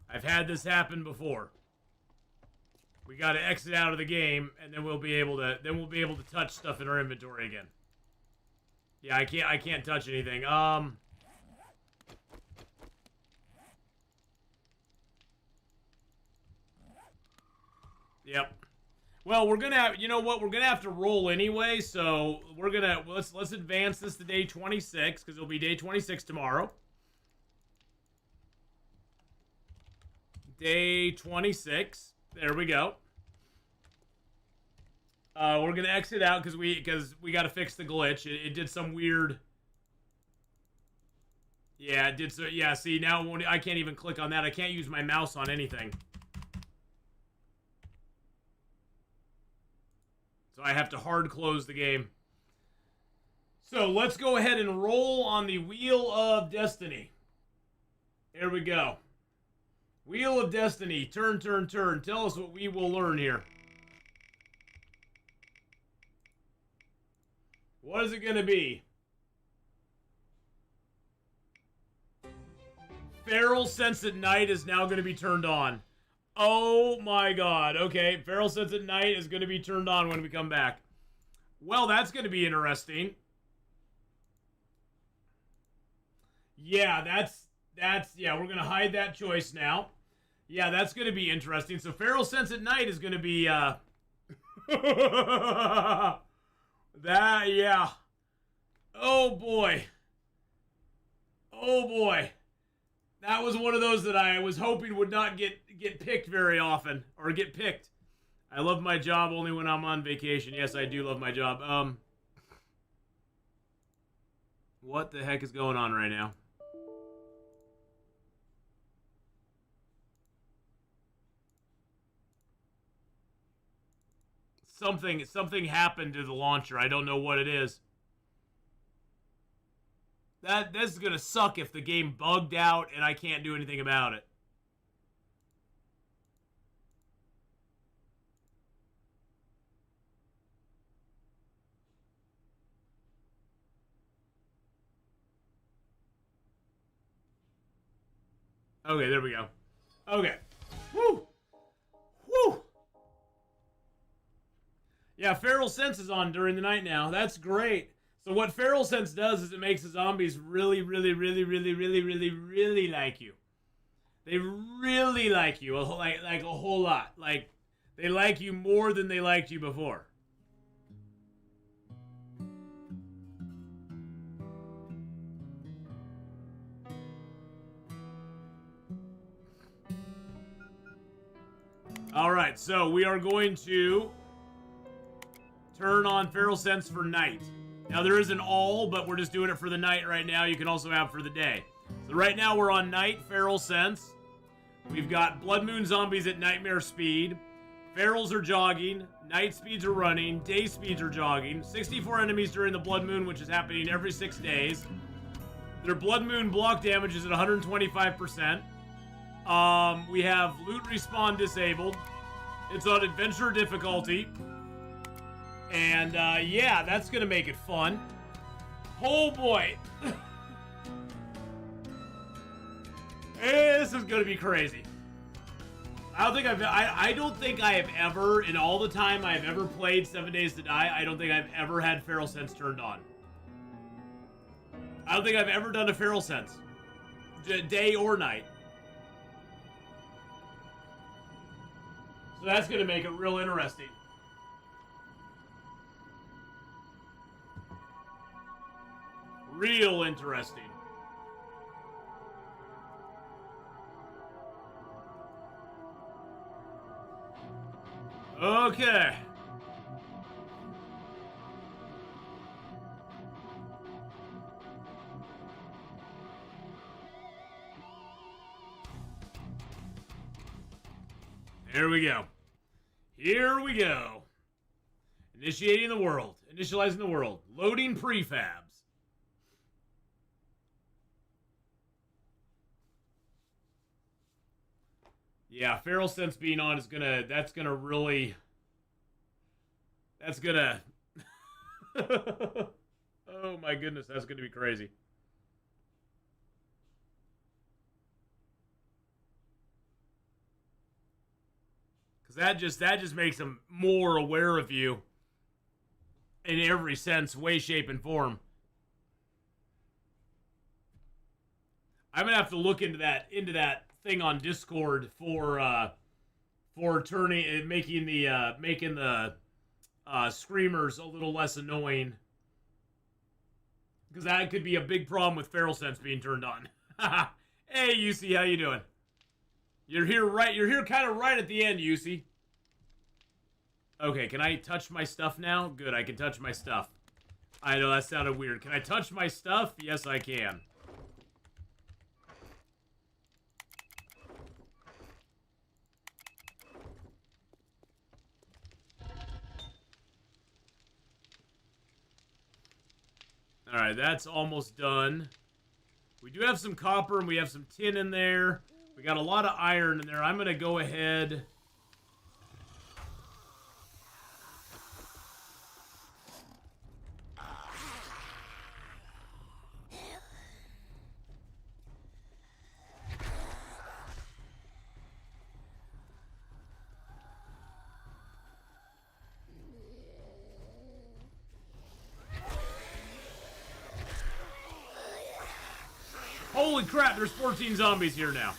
I've had this happen before. We got to exit out of the game, and then we'll be able to touch stuff in our inventory again. Yeah, I can't touch anything. Yep. Well, we're gonna have, you know what? We're gonna have to roll anyway, so we're gonna let's advance this to day 26 because it'll be day 26 tomorrow. Day 26. There we go. We're gonna exit out because we got to fix the glitch. It did some weird. Yeah, it did so. Yeah, see now it won't, I can't even click on that. I can't use my mouse on anything. So I have to hard close the game. So let's go ahead and roll on the Wheel of Destiny. Here we go. Wheel of Destiny. Turn, turn, turn. Tell us what we will learn here. What is it going to be? Feral Sense at Night is now going to be turned on. Oh my god. Okay, Feral Sense at Night is going to be turned on when we come back. Well, that's going to be interesting. Yeah, yeah, we're going to hide that choice now. Yeah, that's going to be interesting. So Feral Sense at Night is going to be, that, yeah. Oh boy. Oh boy. That was one of those that I was hoping would not get picked very often. Or get picked. I love my job only when I'm on vacation. Yes, I do love my job. What the heck is going on right now? Something happened to the launcher. I don't know what it is. This is gonna suck if the game bugged out and I can't do anything about it. Okay, there we go. Okay. Woo! Woo! Yeah, Feral Sense is on during the night now. That's great. So what Feral Sense does is it makes the zombies really, really, really, really, really, really, really like you. They really like you, like a whole lot. Like, they like you more than they liked you before. Alright, so we are going to turn on Feral Sense for night. Now there isn't all, but we're just doing it for the night right now. You can also have for the day. So right now we're on night, Feral Sense. We've got Blood Moon zombies at nightmare speed. Ferals are jogging. Night speeds are running. Day speeds are jogging. 64 enemies during the Blood Moon, which is happening every 6 days. Their Blood Moon block damage is at 125%. We have loot respawn disabled. It's on adventure difficulty. And, yeah, that's gonna make it fun. Oh, boy. This is gonna be crazy. I don't think I have ever, in all the time I've ever played 7 Days to Die, I don't think I've ever had Feral Sense turned on. I don't think I've ever done a Feral Sense. Day or night. So that's gonna make it real interesting. Real interesting. Okay. Here we go. Here we go. Initiating the world. Initializing the world. Loading prefabs. Yeah, Feral Sense being on is gonna, that's gonna really, that's gonna, oh my goodness, that's gonna be crazy. Because that just makes them more aware of you in every sense, way, shape, and form. I'm gonna have to look into that thing on Discord for turning making the screamers a little less annoying, because that could be a big problem with Feral Sense being turned on. Hey UC, how you doing? You're here kind of right at the end, UC. Okay, can I touch my stuff now? Good, I can touch my stuff. I know that sounded weird. Can I touch my stuff? Yes, I can. Alright, that's almost done. We do have some copper and we have some tin in there. We got a lot of iron in there. I'm going to go ahead. Holy crap, there's 14 zombies here now.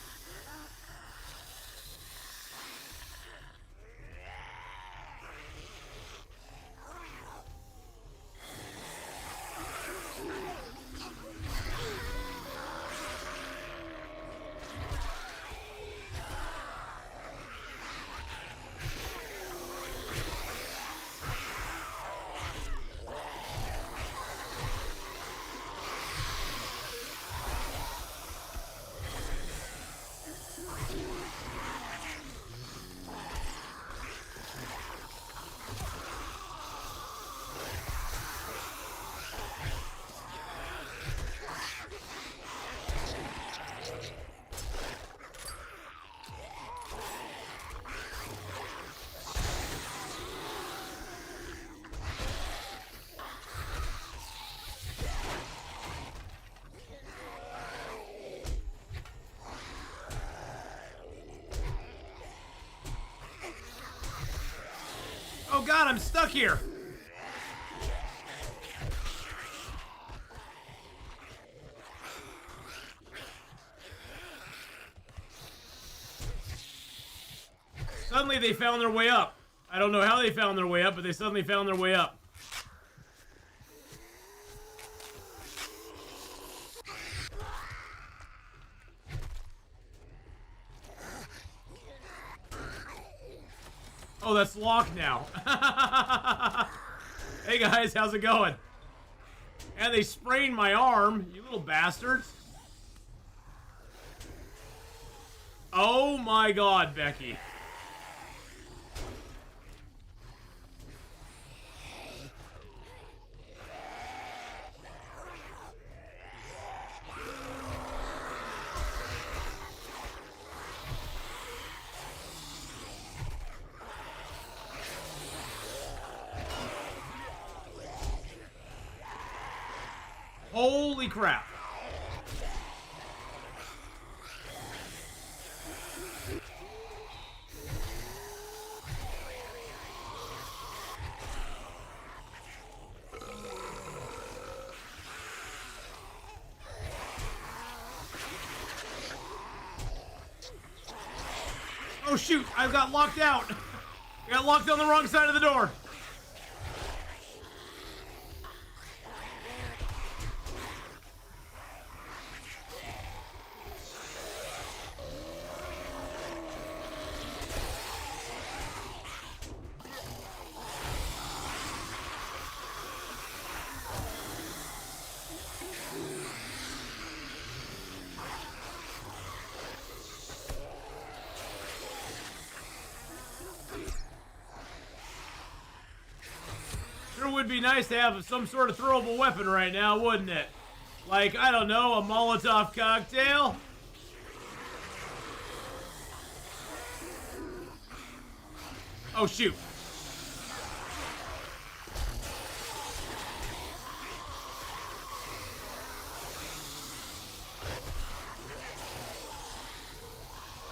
Oh god, I'm stuck here. Suddenly they found their way up. I don't know how they found their way up, but they suddenly found their way up. Oh, that's locked now. Hey guys, how's it going? And they sprained my arm, you little bastards. Oh my god, Becky. Holy crap. Oh shoot, I got locked out. I got locked on the wrong side of the door. Sure would be nice to have some sort of throwable weapon right now, wouldn't it? Like, I don't know, a Molotov cocktail? Oh, shoot.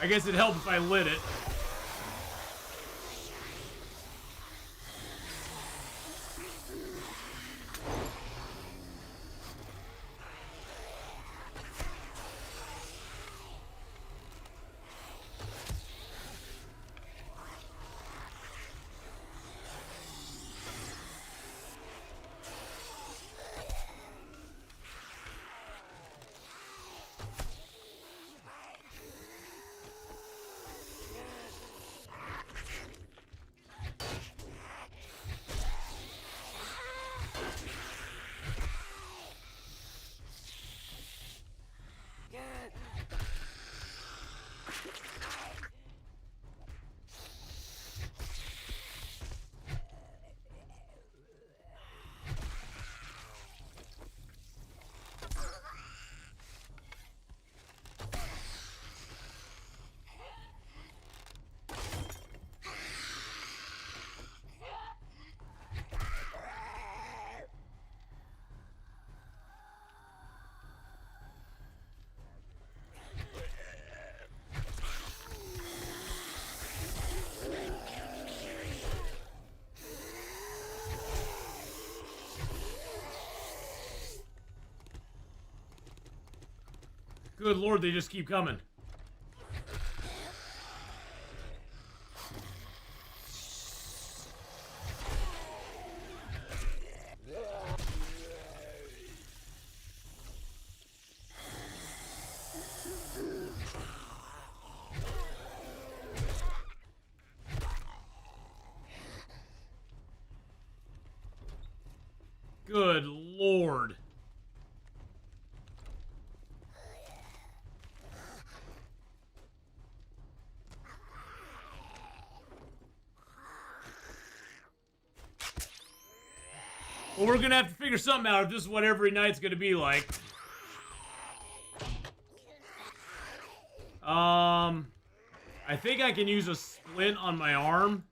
I guess it'd help if I lit it. Good lord, they just keep coming. Good lord. Well, we're gonna have to figure something out if this is what every night's gonna be like. I think I can use a splint on my arm.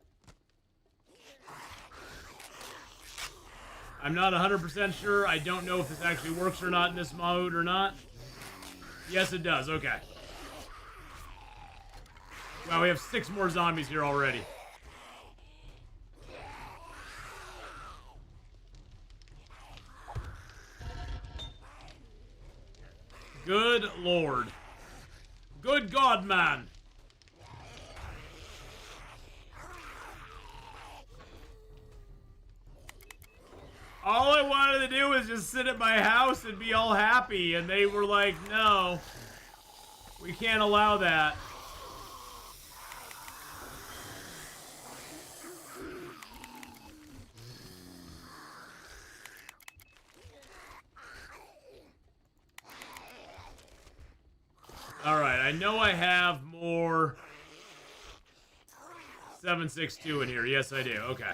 I'm not 100% sure. I don't know if this actually works or not in this mode or not. Yes, it does. Okay. Wow, we have 6 more zombies here already. Good lord. Good God, man. All I wanted to do was just sit at my house and be all happy, and they were like, no, we can't allow that. Alright, I know I have more 762 in here. Yes, I do. Okay.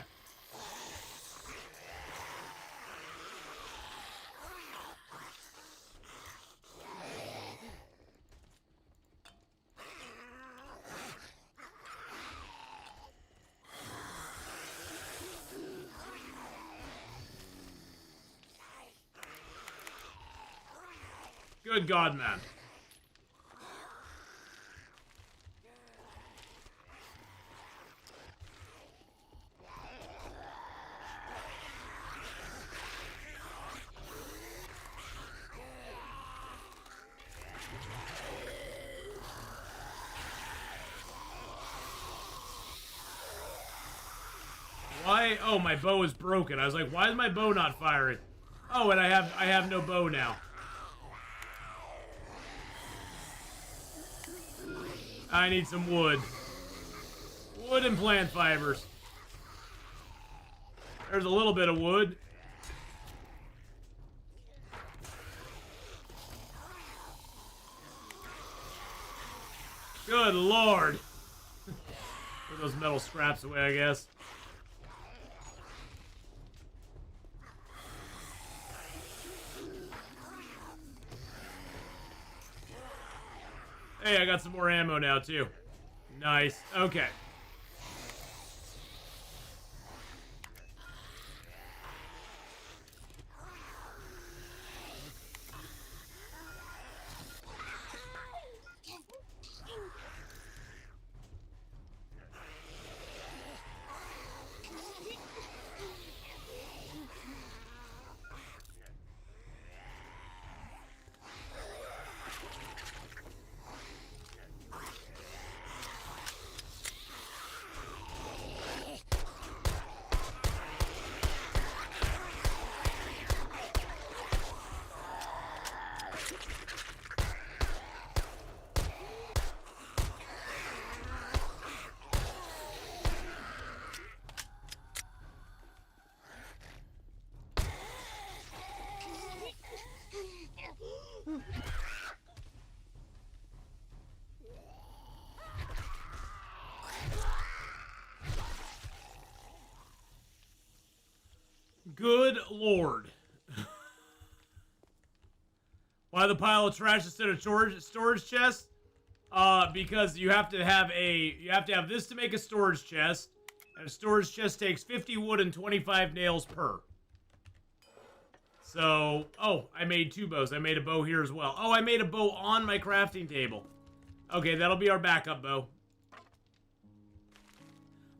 Good God, man. Why? Oh, my bow is broken. I was like, why is my bow not firing? Oh, and I have no bow now. I need some wood. Wood and plant fibers. There's a little bit of wood. Good lord. Put those metal scraps away, I guess. Hey, I got some more ammo now, too. Nice. Okay. Good lord. Why the pile of trash instead of storage chest? Because you have to have this to make a storage chest, and a storage chest takes 50 wood and 25 nails per. So, oh, I made 2 bows. I made a bow here as well. Oh, I made a bow on my crafting table. Okay, that'll be our backup bow.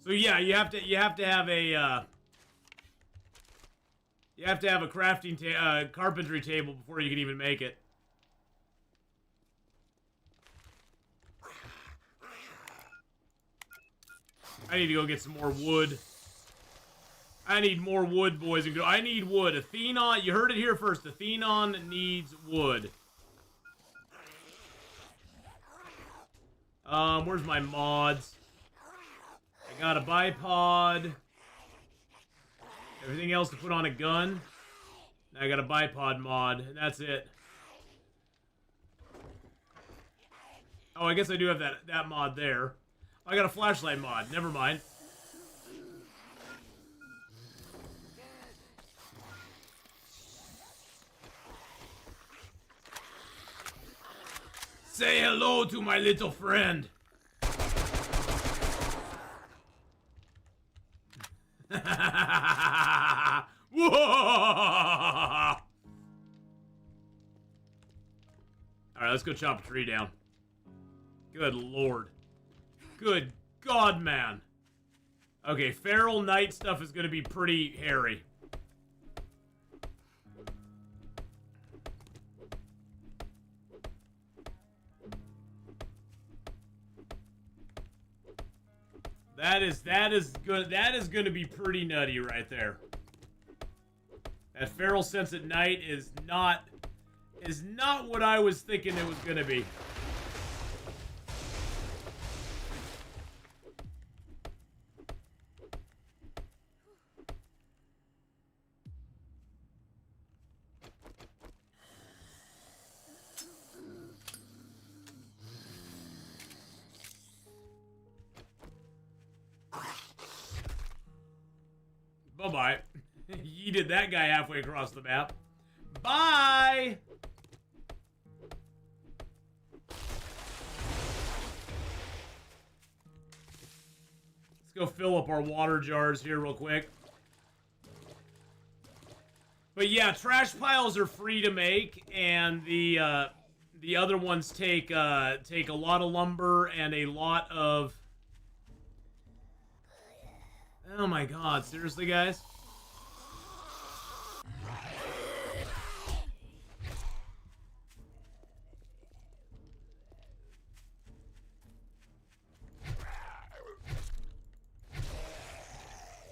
So yeah, you have to have a crafting carpentry table before you can even make it. I need to go get some more wood. I need more wood, boys and girls. I need wood. Athenon, you heard it here first. Athenon needs wood. Where's my mods? I got a bipod. Everything else to put on a gun. Now I got a bipod mod, and that's it. Oh, I guess I do have that mod there. I got a flashlight mod. Never mind. Say hello to my little friend. Alright, let's go chop a tree down. Good lord. Good God, man. Okay, feral night stuff is gonna be pretty hairy. That is good. That is going to be pretty nutty right there. That feral sense at night is not what I was thinking it was going to be. Bye-bye. Yeeted that guy halfway across the map. Bye! Let's go fill up our water jars here real quick. But yeah, trash piles are free to make, and the other ones take a lot of lumber and a lot of... Oh my god, seriously, guys?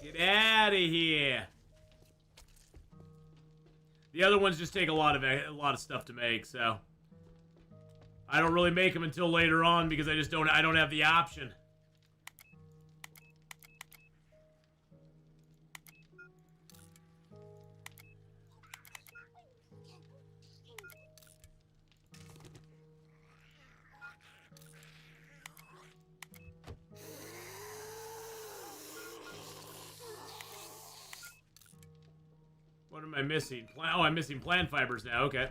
Get out of here. The other ones just take a lot of stuff to make, so I don't really make them until later on because I don't have the option. What am I missing? Oh, I'm missing plant fibers now. Okay.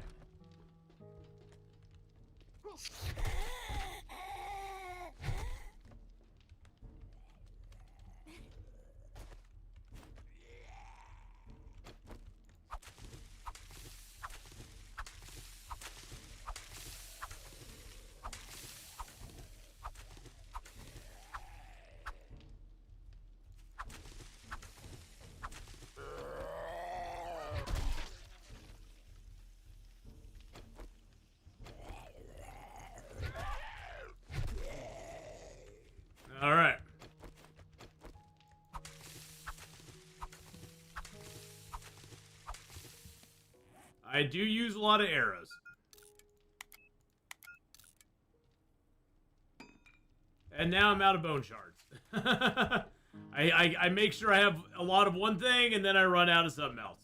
All right. I do use a lot of arrows. And now I'm out of bone shards. I make sure I have a lot of one thing, and then I run out of something else.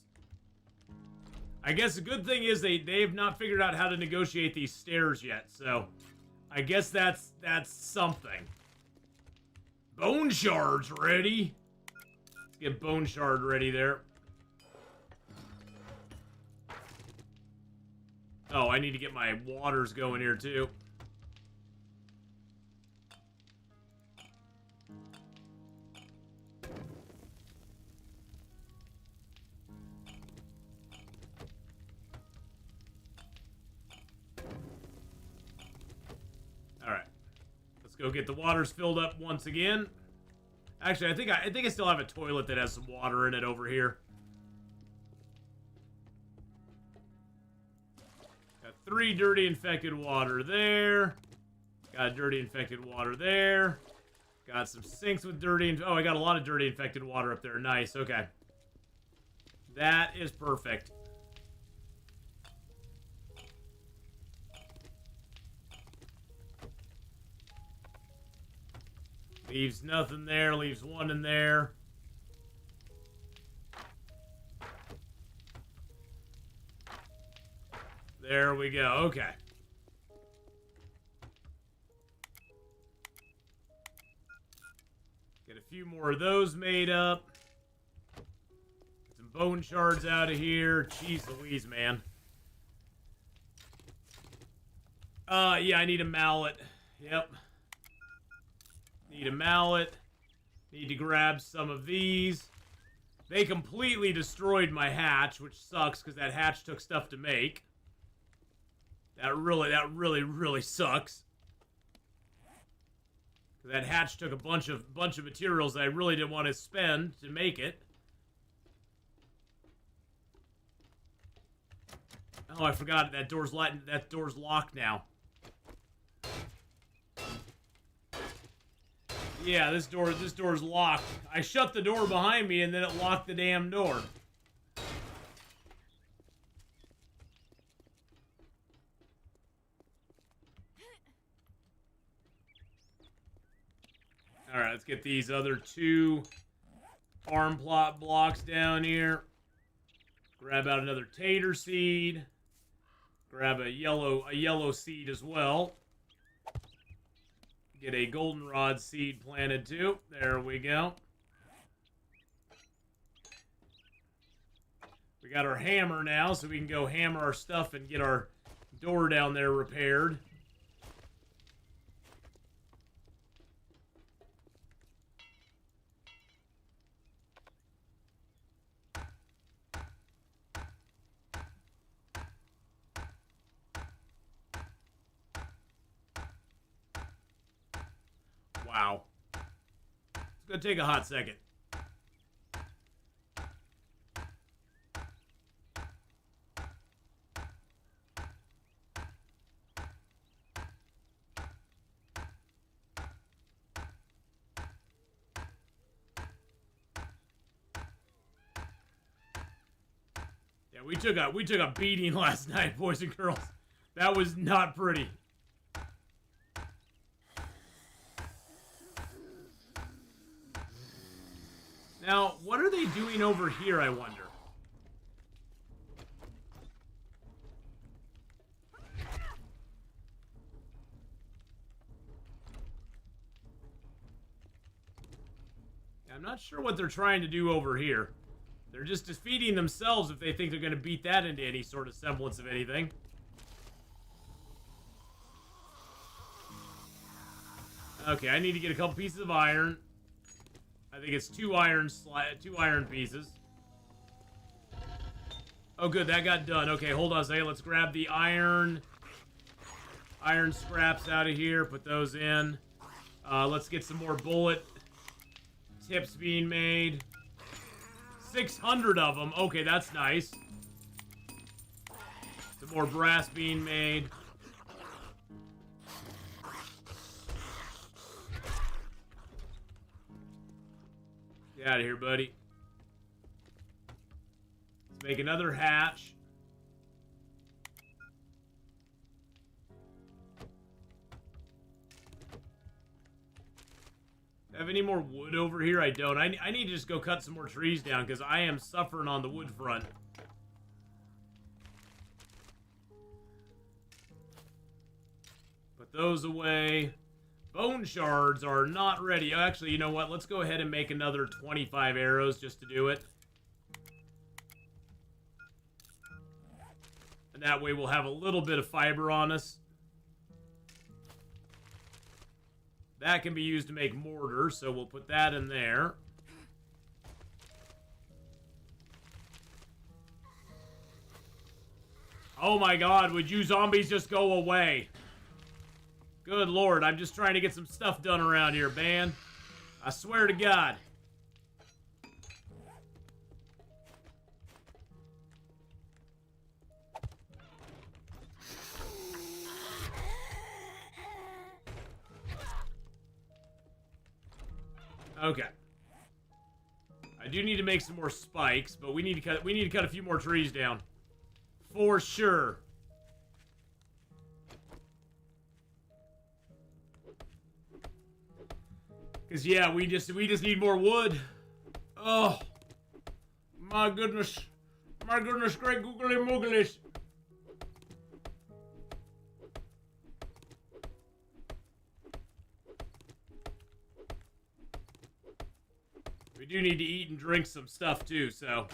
I guess the good thing is they have not figured out how to negotiate these stairs yet, so I guess that's something. Bone shards ready. Let's get bone shard ready there. Oh, I need to get my waters going here too. All right. Let's go get the waters filled up once again. Actually, I think I still have a toilet that has some water in it over here. Got 3 dirty infected water there. Got dirty infected water there. Got some sinks with dirty... Oh, I got a lot of dirty infected water up there. Nice, okay. That is perfect. Leaves nothing there, leaves 1 in there. There we go, okay. Get a few more of those made up. Get some bone shards out of here. Jeez Louise, man. Yeah, I need a mallet. Yep. Need a mallet. Need to grab some of these. They completely destroyed my hatch, which sucks because that hatch took stuff to make. That really sucks. That hatch took a bunch of materials that I really didn't want to spend to make it. Oh, I forgot that door's locked now. Yeah, this door's locked. I shut the door behind me and then it locked the damn door. Alright, let's get these other 2 farm plot blocks down here. Grab out another tater seed. Grab a yellow seed as well. Get a goldenrod seed planted too. There we go. We got our hammer now, so we can go hammer our stuff and get our door down there repaired. Wow. It's gonna take a hot second. Yeah, we took a beating last night, boys and girls. That was not pretty. Now, what are they doing over here, I wonder? I'm not sure what they're trying to do over here. They're just defeating themselves if they think they're going to beat that into any sort of semblance of anything. Okay, I need to get a couple pieces of iron. I think it's 2 iron pieces. Oh, good, that got done. Okay, hold on a second. Let's grab the iron scraps out of here. Put those in. Let's get some more bullet tips being made. 600 of them. Okay, that's nice. Some more brass being made. Get out of here, buddy. Let's make another hatch. Have any more wood over here? I don't. I need to just go cut some more trees down because I am suffering on the wood front. Put those away. Bone shards are not ready. Actually, you know what? Let's go ahead and make another 25 arrows just to do it. And that way we'll have a little bit of fiber on us. That can be used to make mortar, so we'll put that in there. Oh my god, would you zombies just go away? Good lord, I'm just trying to get some stuff done around here, man. I swear to God. Okay. I do need to make some more spikes, but we need to cut a few more trees down. For sure. Cause yeah, we just need more wood. Oh my goodness. My goodness, great googly mooglies. We do need to eat and drink some stuff too, so.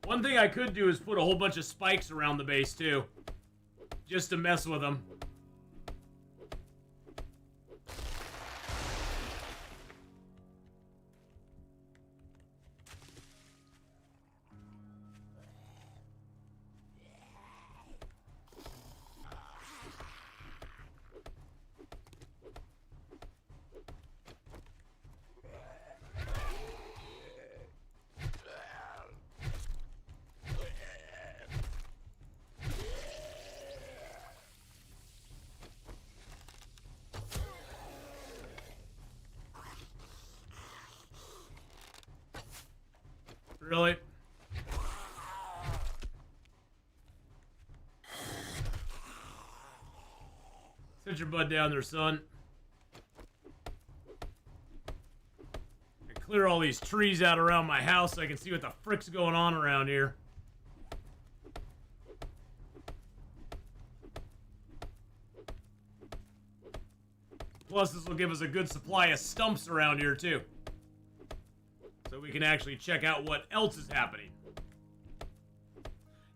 One thing I could do is put a whole bunch of spikes around the base too. Just to mess with them. Really? Sit your butt down there, son. Clear all these trees out around my house so I can see what the frick's going on around here. Plus, this will give us a good supply of stumps around here, too. So we can actually check out what else is happening.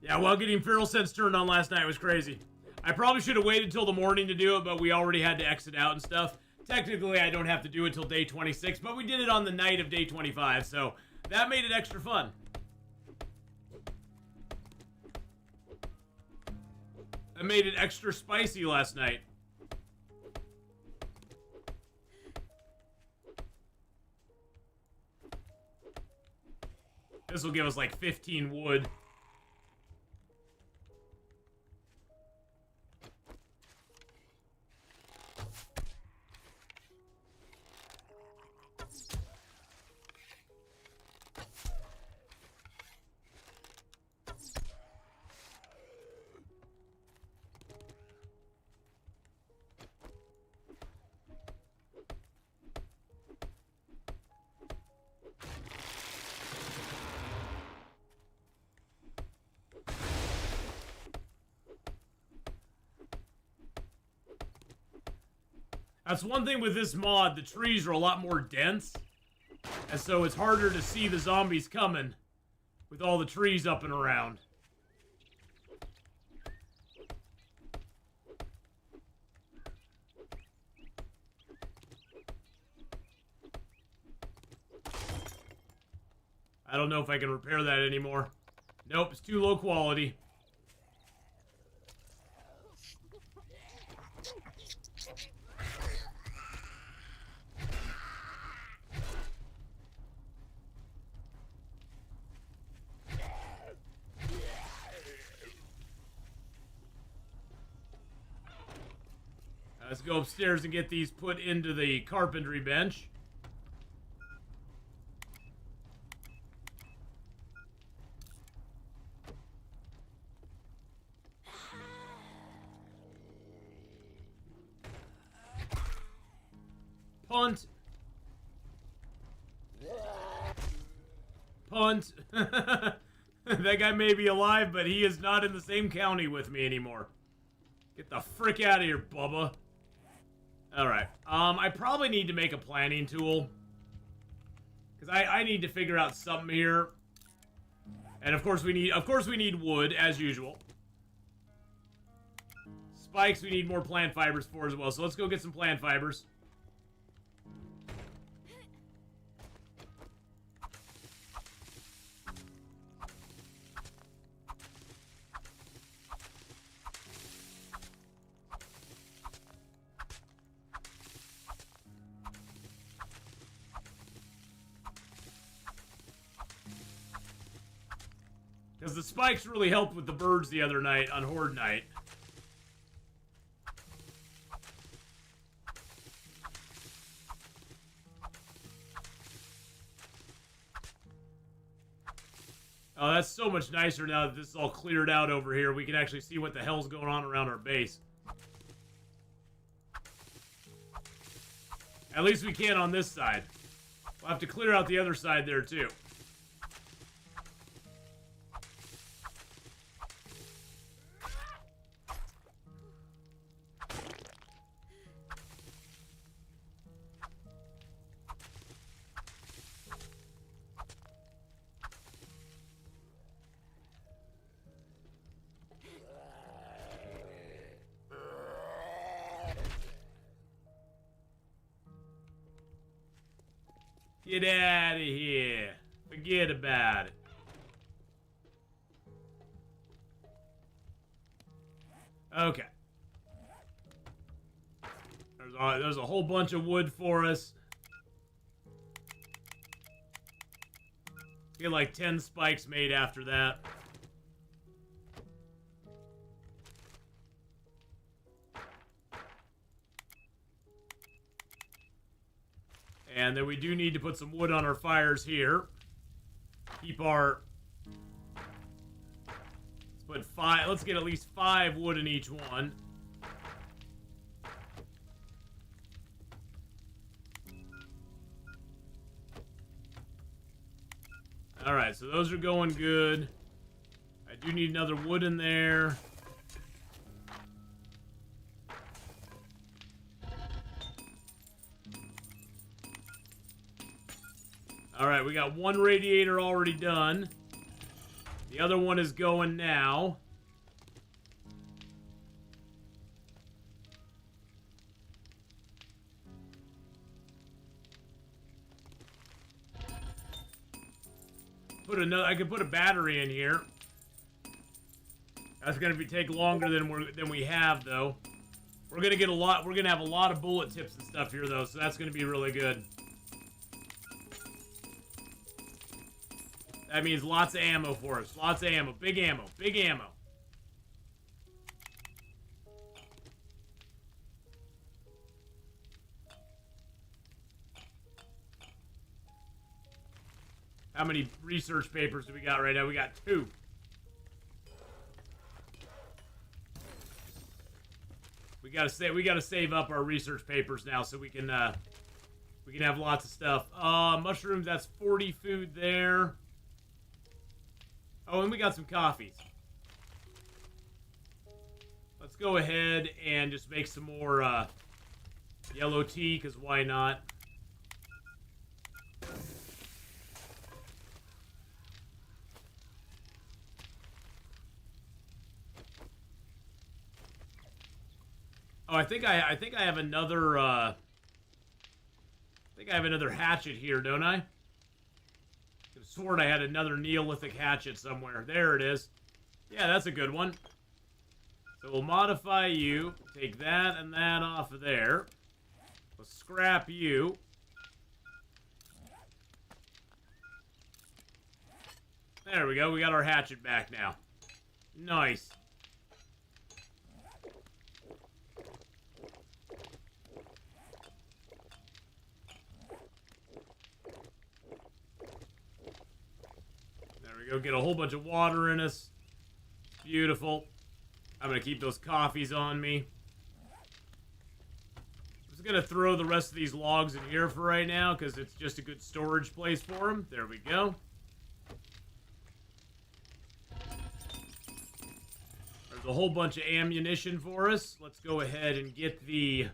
Yeah, well, getting Feral Sense turned on last night was crazy. I probably should have waited till the morning to do it, but we already had to exit out and stuff. Technically, I don't have to do it till day 26, but we did it on the night of day 25, so that made it extra fun. That made it extra spicy last night. This will give us like 15 wood. That's one thing with this mod, the trees are a lot more dense, and so it's harder to see the zombies coming with all the trees up and around. I don't know if I can repair that anymore. Nope, it's too low quality. Let's go upstairs and get these put into the carpentry bench. Punt. Punt. That guy may be alive, but he is not in the same county with me anymore. Get the frick out of here, Bubba. Alright, I probably need to make a planning tool. Because I need to figure out something here. And of course we need wood, as usual. Spikes we need more plant fibers for as well, so let's go get some plant fibers. Because the spikes really helped with the birds the other night on Horde night. Oh, that's so much nicer now that this is all cleared out over here. We can actually see what the hell's going on around our base. At least we can on this side. We'll have to clear out the other side there too. Get out of here. Forget about it. Okay. There's a whole bunch of wood for us. Get like 10 spikes made after that. And then we do need to put some wood on our fires here. keep our... Let's put 5... Let's get at least 5 wood in each one. Alright, so those are going good. I do need another wood in there. Alright, we got 1 radiator already done. The other one is going now. I could put a battery in here. That's gonna take longer than we have though. We're gonna get a lot. We're gonna have a lot of bullet tips and stuff here though, so that's gonna be really good. That means lots of ammo for us. Lots of ammo. Big ammo. Big ammo. How many research papers do we got right now? We got 2. We gotta save up our research papers now so we can have lots of stuff. Mushrooms, that's 40 food there. Oh, and we got some coffees. Let's go ahead and just make some more yellow tea, because why not? Oh, I think I have another hatchet here, don't I? I could have sworn I had another Neolithic hatchet somewhere. There it is. Yeah, that's a good one. So we'll modify you. Take that and that off of there. We'll scrap you. There we go. We got our hatchet back now. Nice. Go get a whole bunch of water in us. Beautiful. I'm gonna keep those coffees on me. I'm just gonna throw the rest of these logs in here for right now because it's just a good storage place for them. There we go. There's a whole bunch of ammunition for us. Let's go ahead and get the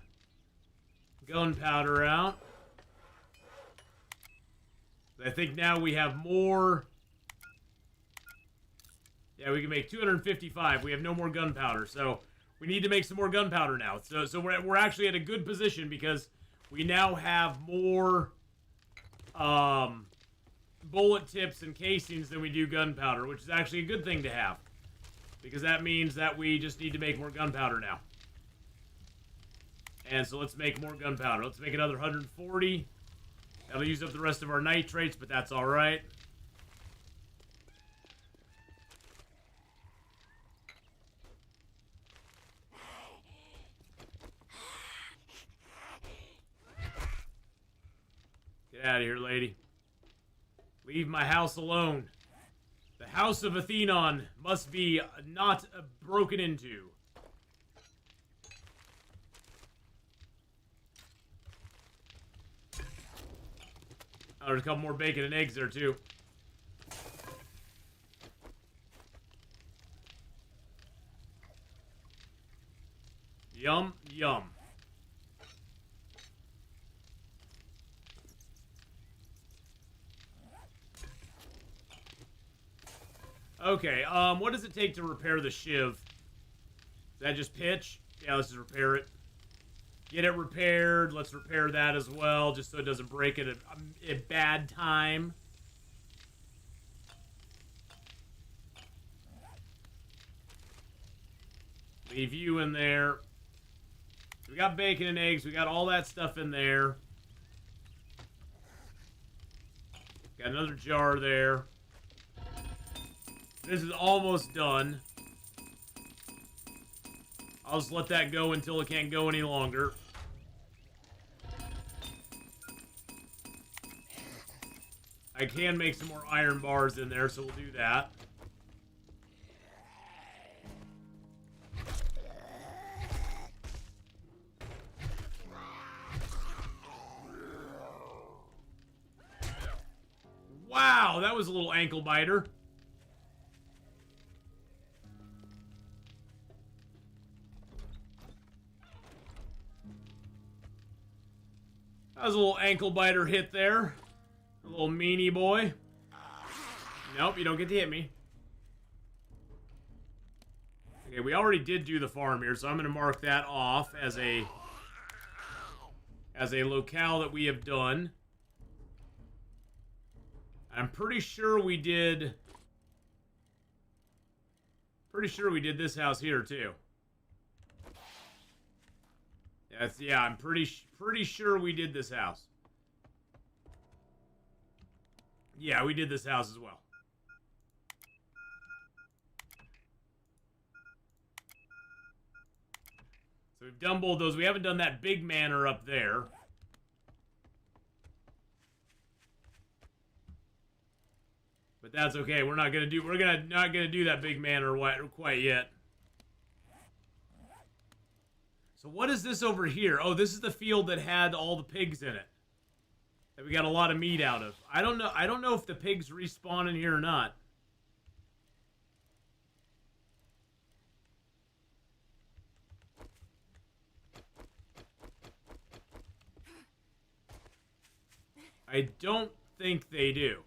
gunpowder out. I think now we have more... Yeah, we can make 255. We have no more gunpowder, so we need to make some more gunpowder now. So we're actually at a good position because we now have more bullet tips and casings than we do gunpowder, which is actually a good thing to have because that means that we just need to make more gunpowder now. And so let's make more gunpowder. Let's make another 140. That'll use up the rest of our nitrates, but that's all right. Get out of here, lady. Leave my house alone. The house of Athenon must be not broken into. Oh, there's a couple more bacon and eggs there, too. Yum, yum. Okay, what does it take to repair the shiv? Is that just pitch? Yeah, let's just repair it. Get it repaired. Let's repair that as well, just so it doesn't break at a bad time. Leave you in there. We got bacon and eggs. We got all that stuff in there. Got another jar there. This is almost done. I'll just let that go until it can't go any longer. I can make some more iron bars in there, so we'll do that. Wow, that was a little ankle biter. That was a little ankle biter hit there. A little meanie boy. Nope, you don't get to hit me. Okay, we already did do the farm here, so I'm going to mark that off as a locale that we have done. I'm pretty sure we did this house here too. Yeah, I'm pretty sure we did this house. Yeah, we did this house as well. So we've done both those. We haven't done that big manor up there. But that's okay. We're not gonna do that big manor quite yet. So what is this over here? Oh, this is the field that had all the pigs in it. That we got a lot of meat out of. I don't know if the pigs respawn in here or not. I don't think they do.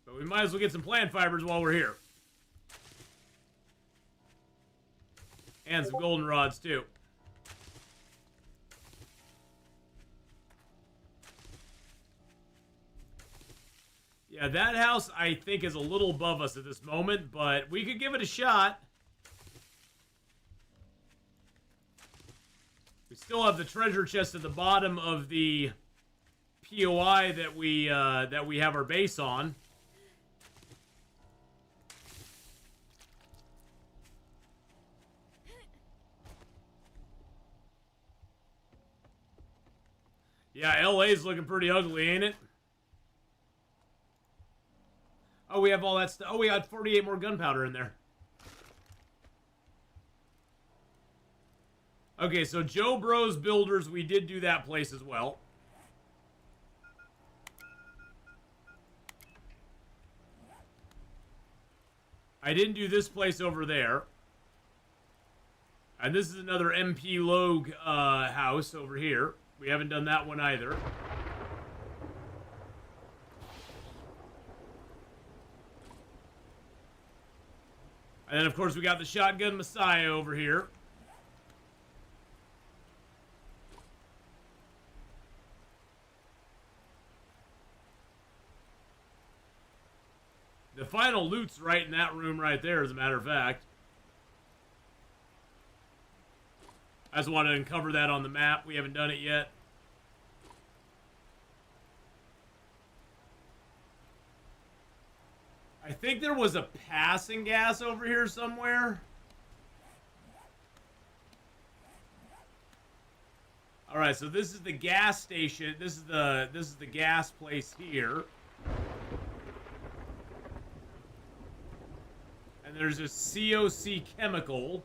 But we might as well get some plant fibers while we're here. And some golden rods too. Yeah, that house, I think, is a little above us at this moment, but we could give it a shot. We still have the treasure chest at the bottom of the POI that we have our base on. Yeah, LA's looking pretty ugly, ain't it? Oh, we have all that stuff. Oh, we got 48 more gunpowder in there. Okay, so Joe Bros Builders, we did do that place as well. I didn't do this place over there. And this is another MP Logue house over here. We haven't done that one either. And then, of course, we got the Shotgun Messiah over here. The final loot's right in that room right there, as a matter of fact. I just wanted to uncover that on the map. We haven't done it yet. I think there was a passing gas over here somewhere. All right, so this is the gas station. This is the gas place here. And there's a COC chemical.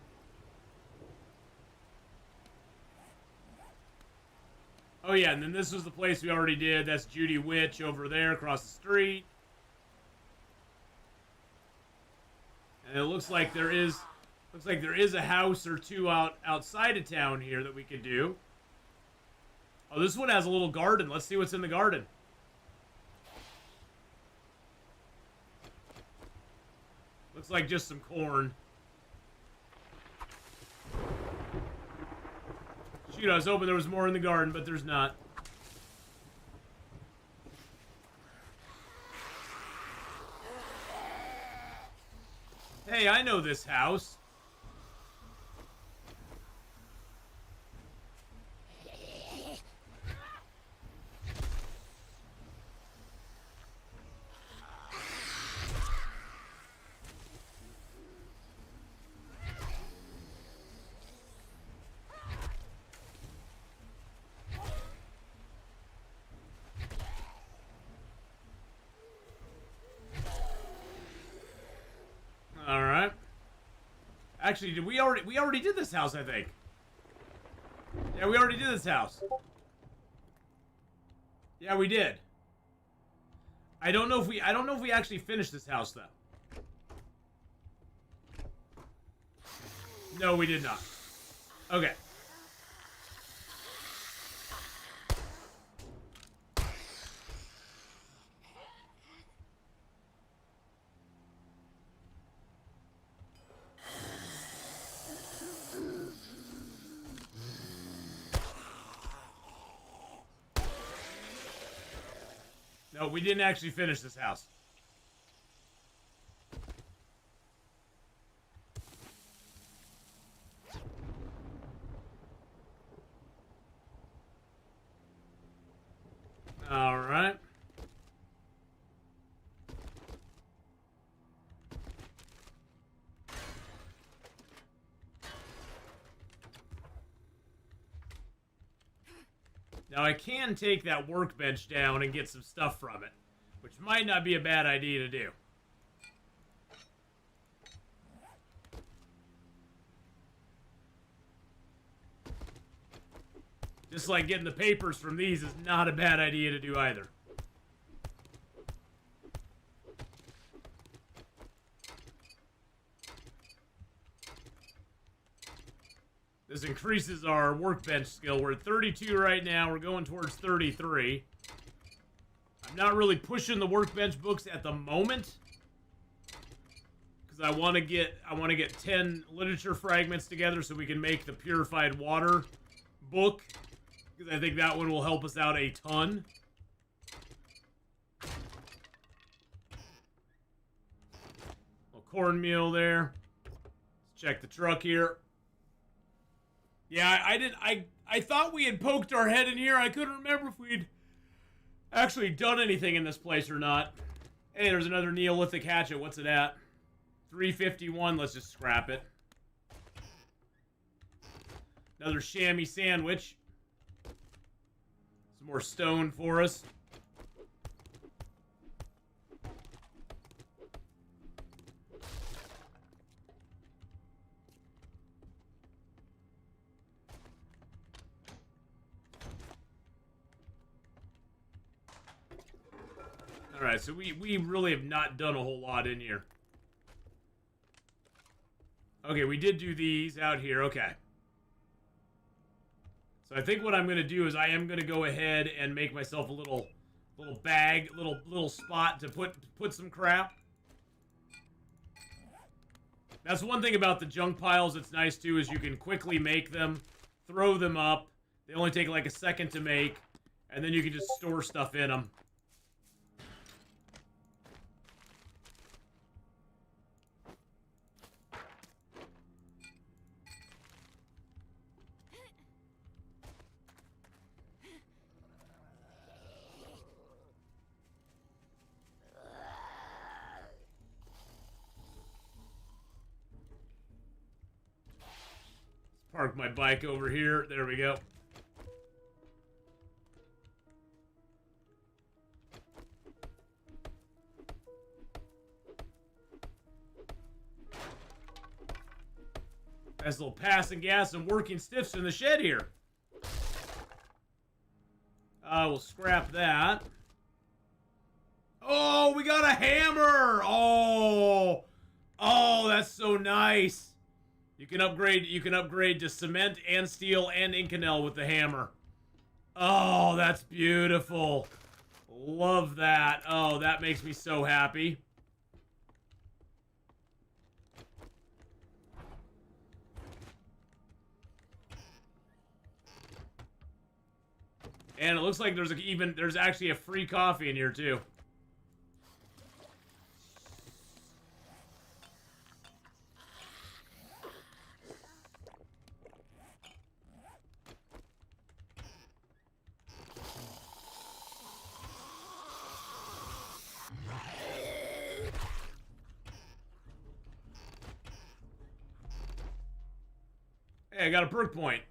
Oh yeah, and then this was the place we already did. That's Judy Witch over there across the street. And it looks like there is a house or two outside of town here that we could do. Oh, this one has a little garden. Let's see what's in the garden. Looks like just some corn. Shoot, I was hoping there was more in the garden, but there's not. Hey, I know this house. Actually, did we already did this house, I think. Yeah, we already did this house. Yeah, we did. I don't know if we actually finished this house though. No, we did not. Okay. No, we didn't actually finish this house. All right. Now I can take that workbench down and get some stuff from it, which might not be a bad idea to do. Just like getting the papers from these is not a bad idea to do either. This increases our workbench skill. We're at 32 right now. We're going towards 33. I'm not really pushing the workbench books at the moment, because I want to get 10 literature fragments together so we can make the purified water book, because I think that one will help us out a ton. Little cornmeal there. Let's check the truck here. Yeah, I thought we had poked our head in here. I couldn't remember if we'd actually done anything in this place or not. Hey, there's another Neolithic hatchet. What's it at? 351. Let's just scrap it. Another chamois sandwich. Some more stone for us. Alright, so we really have not done a whole lot in here. Okay, we did do these out here. Okay. So I think what I'm going to do is I am going to go ahead and make myself a little bag, little spot to put some crap. That's one thing about the junk piles that's nice too, is you can quickly make them, throw them up. They only take like a second to make, and then you can just store stuff in them. Park my bike over here. There we go. Nice little passing gas and working stiffs in the shed here. We'll scrap that. Oh, we got a hammer! Oh, that's so nice. You can upgrade to cement and steel and Inconel with the hammer. Oh, that's beautiful. Love that. Oh, that makes me so happy. And it looks like there's actually a free coffee in here too. Hey, I got a perk point.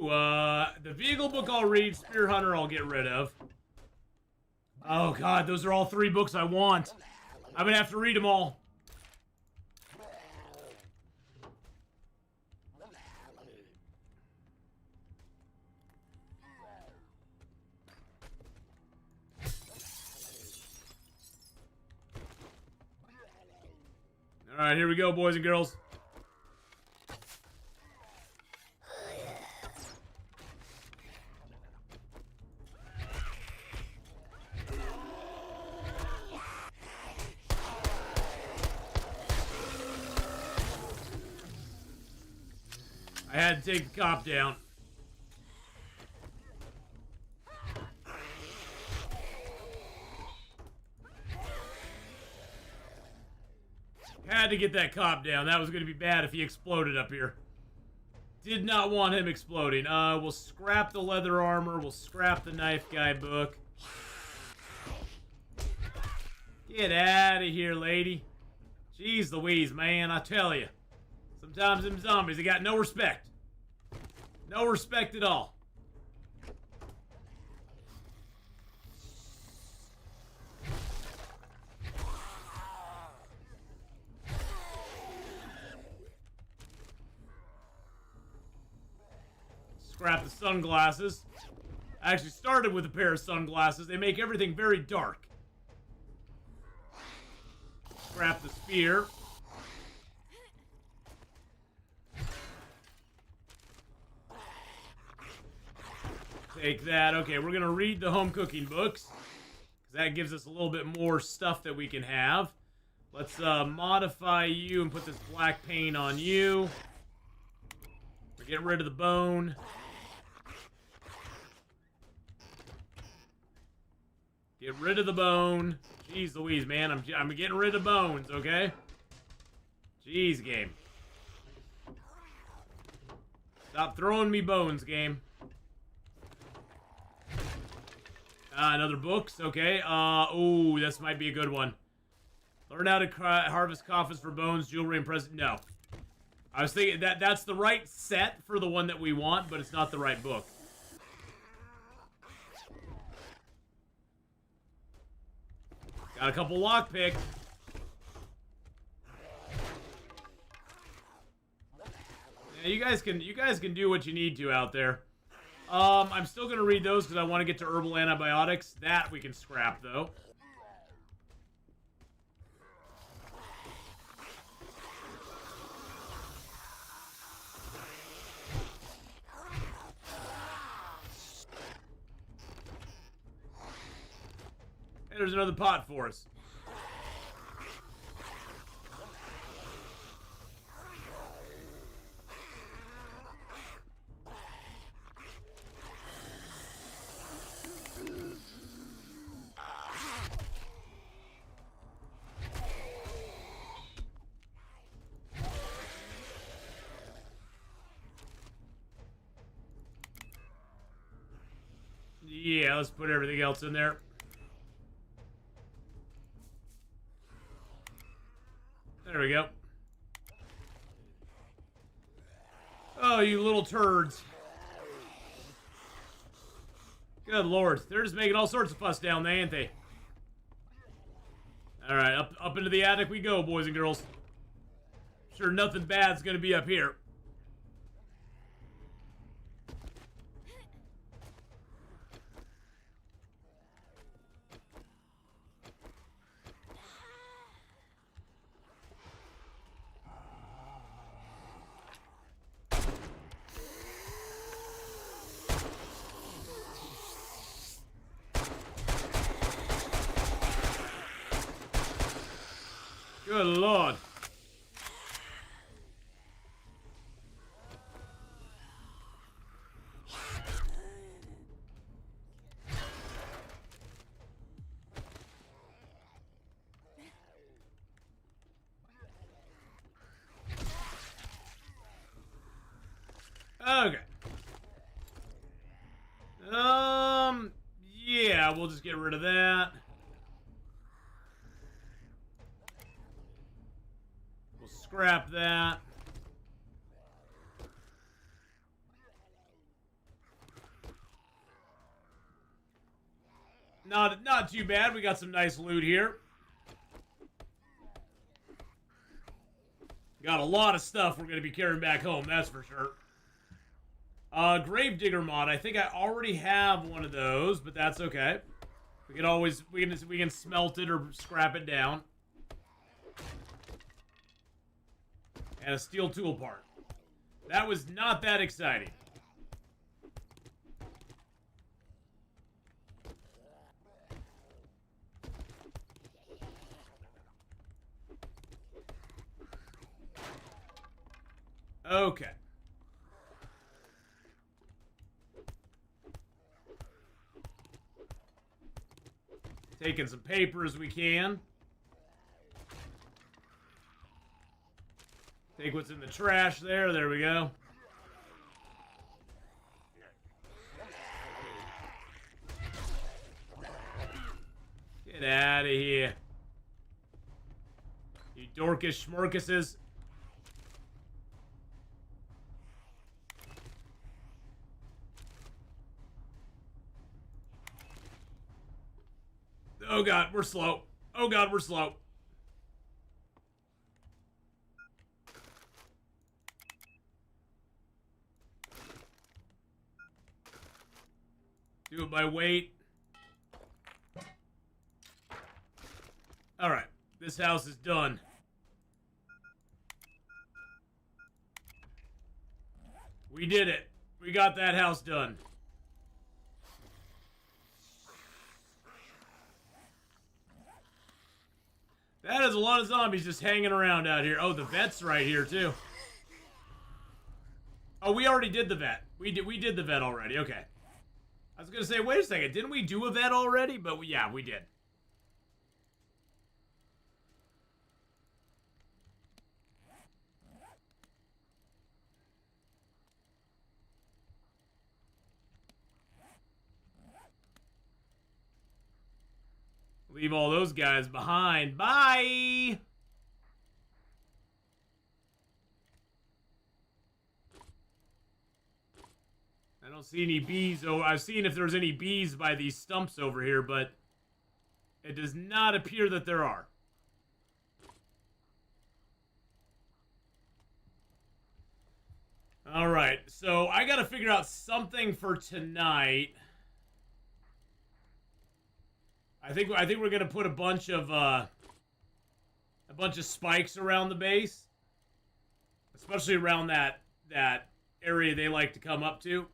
Ooh, the vehicle book I'll read, Spear Hunter I'll get rid of. Oh god, those are all 3 books I want. I'm gonna have to read them all. Alright, here we go, boys and girls. I had to take the cop down. Had to get that cop down. That was going to be bad if he exploded up here. Did not want him exploding. We'll scrap the leather armor. We'll scrap the knife guy book. Get out of here, lady. Jeez Louise, man, I tell you. Sometimes them zombies, they got no respect. No respect at all. Scrap the sunglasses. I actually started with a pair of sunglasses. They make everything very dark. Scrap the spear. Take that. Okay, we're gonna read the home cooking books, because that gives us a little bit more stuff that we can have. Let's modify you and put this black paint on you. We're getting rid of the bone. Get rid of the bone. Jeez Louise, man, I'm getting rid of bones, okay? Jeez, game. Stop throwing me bones, game. Another books, okay. Ooh, this might be a good one. Learn how to harvest coffins for bones, jewelry, and present. No. I was thinking that's the right set for the one that we want, but it's not the right book. Got a couple lockpick. Yeah, you guys can do what you need to out there. I'm still gonna read those because I want to get to herbal antibiotics. That we can scrap though. Hey, there's another pot for us. Yeah, let's put everything else in there. There we go. Oh, you little turds. Good lord. They're just making all sorts of fuss down there, ain't they? Alright, up into the attic we go, boys and girls. Sure nothing bad's gonna be up here. Good lord. Okay. Yeah, we'll just get rid of that. Scrap that. Not too bad. We got some nice loot here. Got a lot of stuff we're going to be carrying back home, that's for sure. Gravedigger mod. I think I already have one of those, but that's okay. We can always we can smelt it or scrap it down. And a steel tool part. That was not that exciting. Okay. Taking some paper as we can. Take what's in the trash there. There we go. Get out of here. You dorkish schmorkuses. Oh god, we're slow. Oh god, we're slow. Do it by weight. Alright, this house is done. We did it. We got that house done. That is a lot of zombies just hanging around out here. Oh, the vet's right here, too. Oh, we already did the vet. We did the vet already. Okay. I was going to say, wait a second. Didn't we do a vet already? But yeah, we did. Leave all those guys behind. Bye! I don't see any bees. Oh, I've seen if there's any bees by these stumps over here, but it does not appear that there are. Alright, so I gotta figure out something for tonight. I think we're gonna put a bunch of spikes around the base, especially around that area they like to come up to.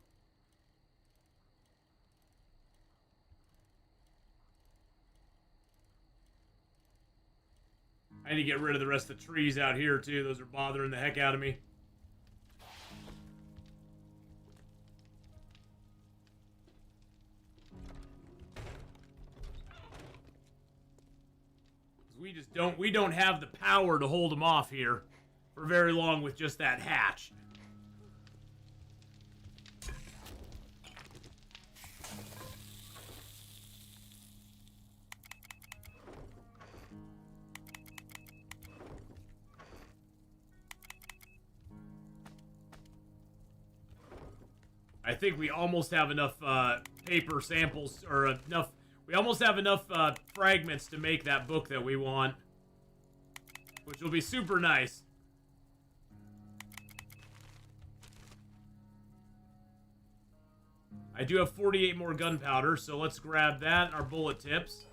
I need to get rid of the rest of the trees out here too. Those are bothering the heck out of me. We don't have the power to hold them off here for very long with just that hatch. I think we almost have enough paper samples, or enough. We almost have enough fragments to make that book that we want, which will be super nice. I do have 48 more gunpowder, so let's grab that and our bullet tips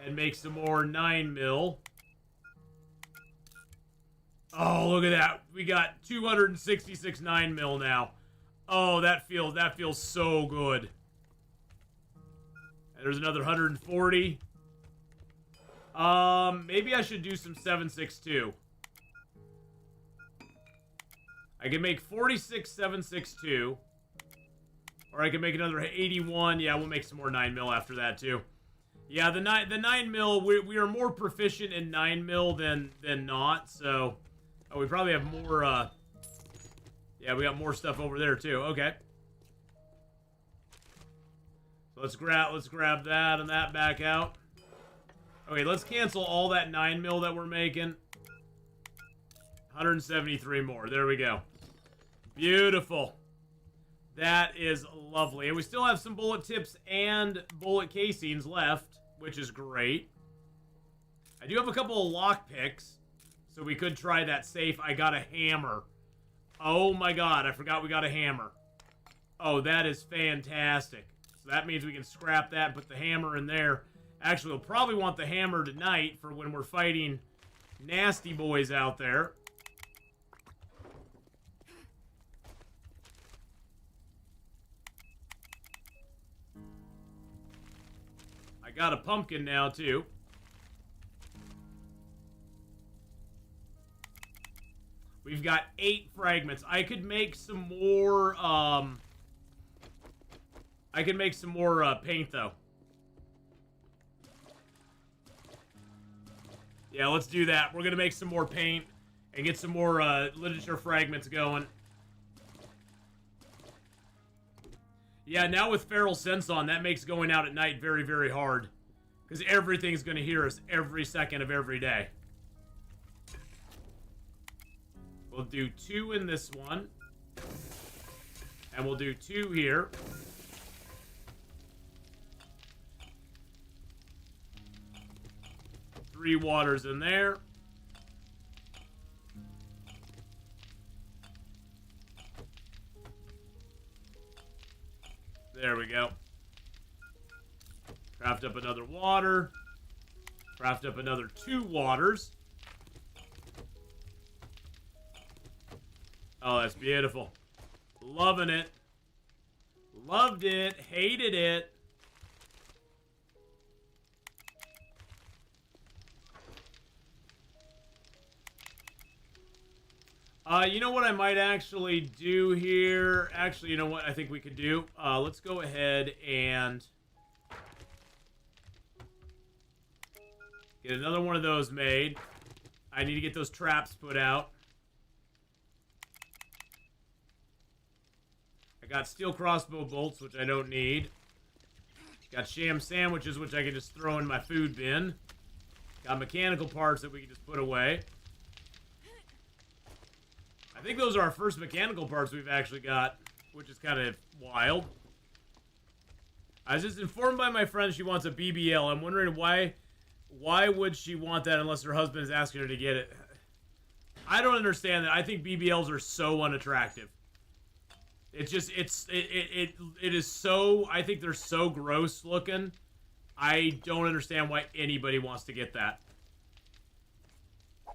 and make some more 9mm. Oh, look at that. We got 266 9mm now. Oh, that feels so good. And there's another 140. Maybe I should do some 7.62. I can make 46 7.62. Or I can make another 81. Yeah, we'll make some more 9mm after that too. Yeah, the 9mm, we are more proficient in 9mm than not, so oh, we probably have more yeah, we got more stuff over there too. Okay. So let's grab that and that back out. Okay, let's cancel all that 9mm that we're making. 173 more. There we go. Beautiful. That is lovely. And we still have some bullet tips and bullet casings left, which is great. I do have a couple of lock picks, so we could try that safe. I got a hammer. Oh my god, I forgot we got a hammer. Oh, that is fantastic. So that means we can scrap that and put the hammer in there. Actually, we'll probably want the hammer tonight for when we're fighting nasty boys out there. I got a pumpkin now, too. We've got 8 fragments. I could make some more, I can make some more, paint, though. Yeah, let's do that. We're gonna make some more paint and get some more, literature fragments going. Yeah, now with Feral Sense on, that makes going out at night very, very hard. Because everything's gonna hear us every second of every day. We'll do 2 in this one. And we'll do 2 here. Three waters in there. There we go. Craft up another water. Craft up another 2 waters. Oh, that's beautiful. Loving it. Loved it. Hated it. You know what I might actually do here? Actually, you know what I think we could do? Let's go ahead and get another one of those made. I need to get those traps put out. I got steel crossbow bolts, which I don't need. Got sham sandwiches, which I can just throw in my food bin. Got mechanical parts that we can just put away. I think those are our first mechanical parts we've actually got, which is kind of wild. I was just informed by my friend she wants a BBL. I'm wondering why would she want that unless her husband is asking her to get it? I don't understand that. I think BBLs are so unattractive. It's just, it is so, I think they're so gross looking. I don't understand why anybody wants to get that.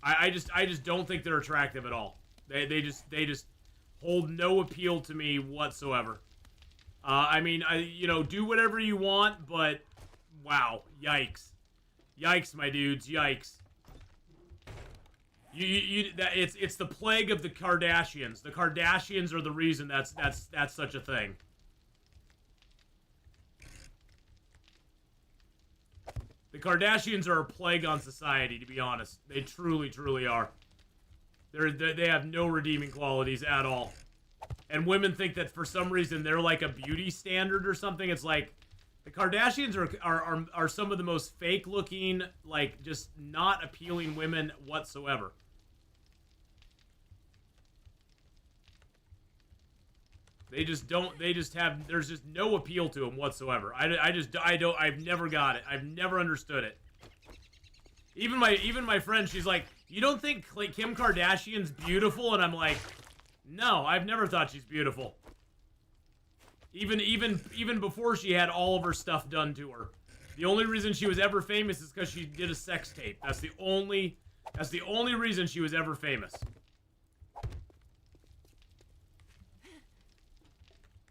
I just don't think they're attractive at all. They just hold no appeal to me whatsoever. I mean, you know, do whatever you want, but wow, yikes. Yikes, my dudes, yikes. It's the plague of the Kardashians. The Kardashians are the reason that's such a thing. The Kardashians are a plague on society, to be honest. They truly, truly are. They have no redeeming qualities at all. And women think that for some reason they're like a beauty standard or something. It's like, the Kardashians are some of the most fake looking, like, just not appealing women whatsoever. They just don't, there's just no appeal to them whatsoever. I've never got it. I've never understood it. Even my friend, she's like, you don't think Kim Kardashian's beautiful? And I'm like, no, I've never thought she's beautiful. Even before she had all of her stuff done to her. The only reason she was ever famous is because she did a sex tape. That's the only reason she was ever famous.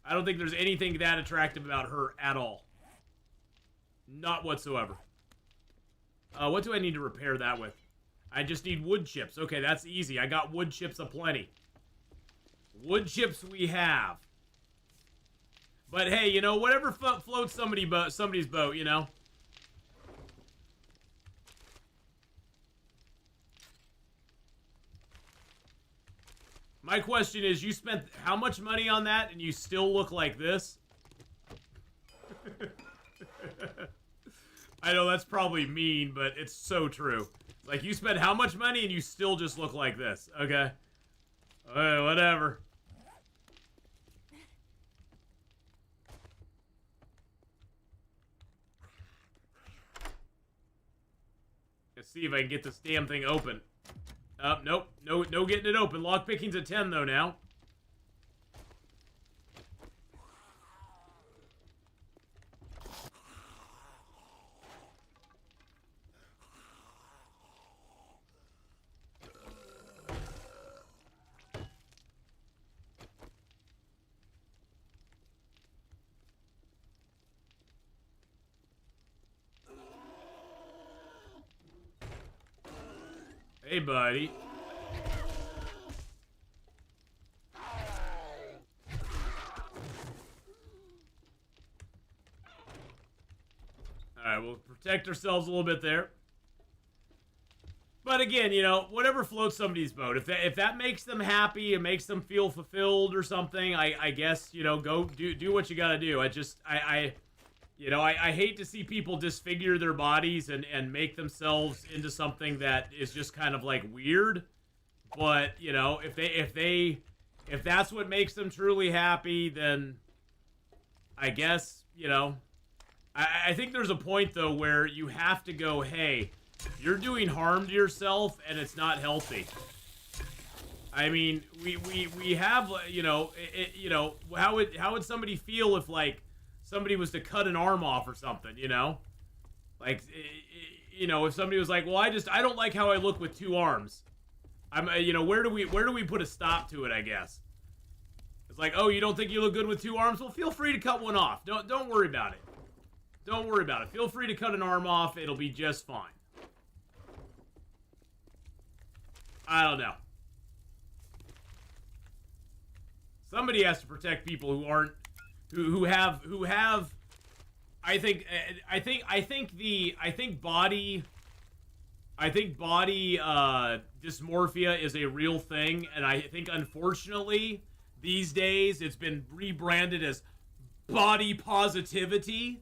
I don't think there's anything that attractive about her at all. Not whatsoever. What do I need to repair that with? I just need wood chips. Okay, that's easy. I got wood chips aplenty. Wood chips we have. But hey, you know, whatever floats somebody's boat, you know? My question is, you spent how much money on that and you still look like this? I know that's probably mean, but it's so true. Like, you spent how much money and you still just look like this, okay? Alright, whatever. see if I can get this damn thing open. Nope. No getting it open. Lockpicking's a 10, though, now. Hey, buddy. Alright, we'll protect ourselves a little bit there. But again, you know, whatever floats somebody's boat. If that makes them happy and makes them feel fulfilled or something, I guess, you know, go do what you gotta do. I hate to see people disfigure their bodies and make themselves into something that is just kind of like weird. But, you know, if that's what makes them truly happy, then I guess, you know, I think there's a point though where you have to go, hey, you're doing harm to yourself and it's not healthy. I mean, we have, you know, how would somebody feel if, like, somebody was to cut an arm off or something, you know? Like, you know, if somebody was like, well, I don't like how I look with 2 arms. You know, where do we put a stop to it, I guess? It's like, oh, you don't think you look good with 2 arms? Well, feel free to cut one off. Don't worry about it. Don't worry about it. Feel free to cut an arm off. It'll be just fine. I don't know. Somebody has to protect people who aren't who have I think body dysmorphia is a real thing, and I think unfortunately these days it's been rebranded as body positivity,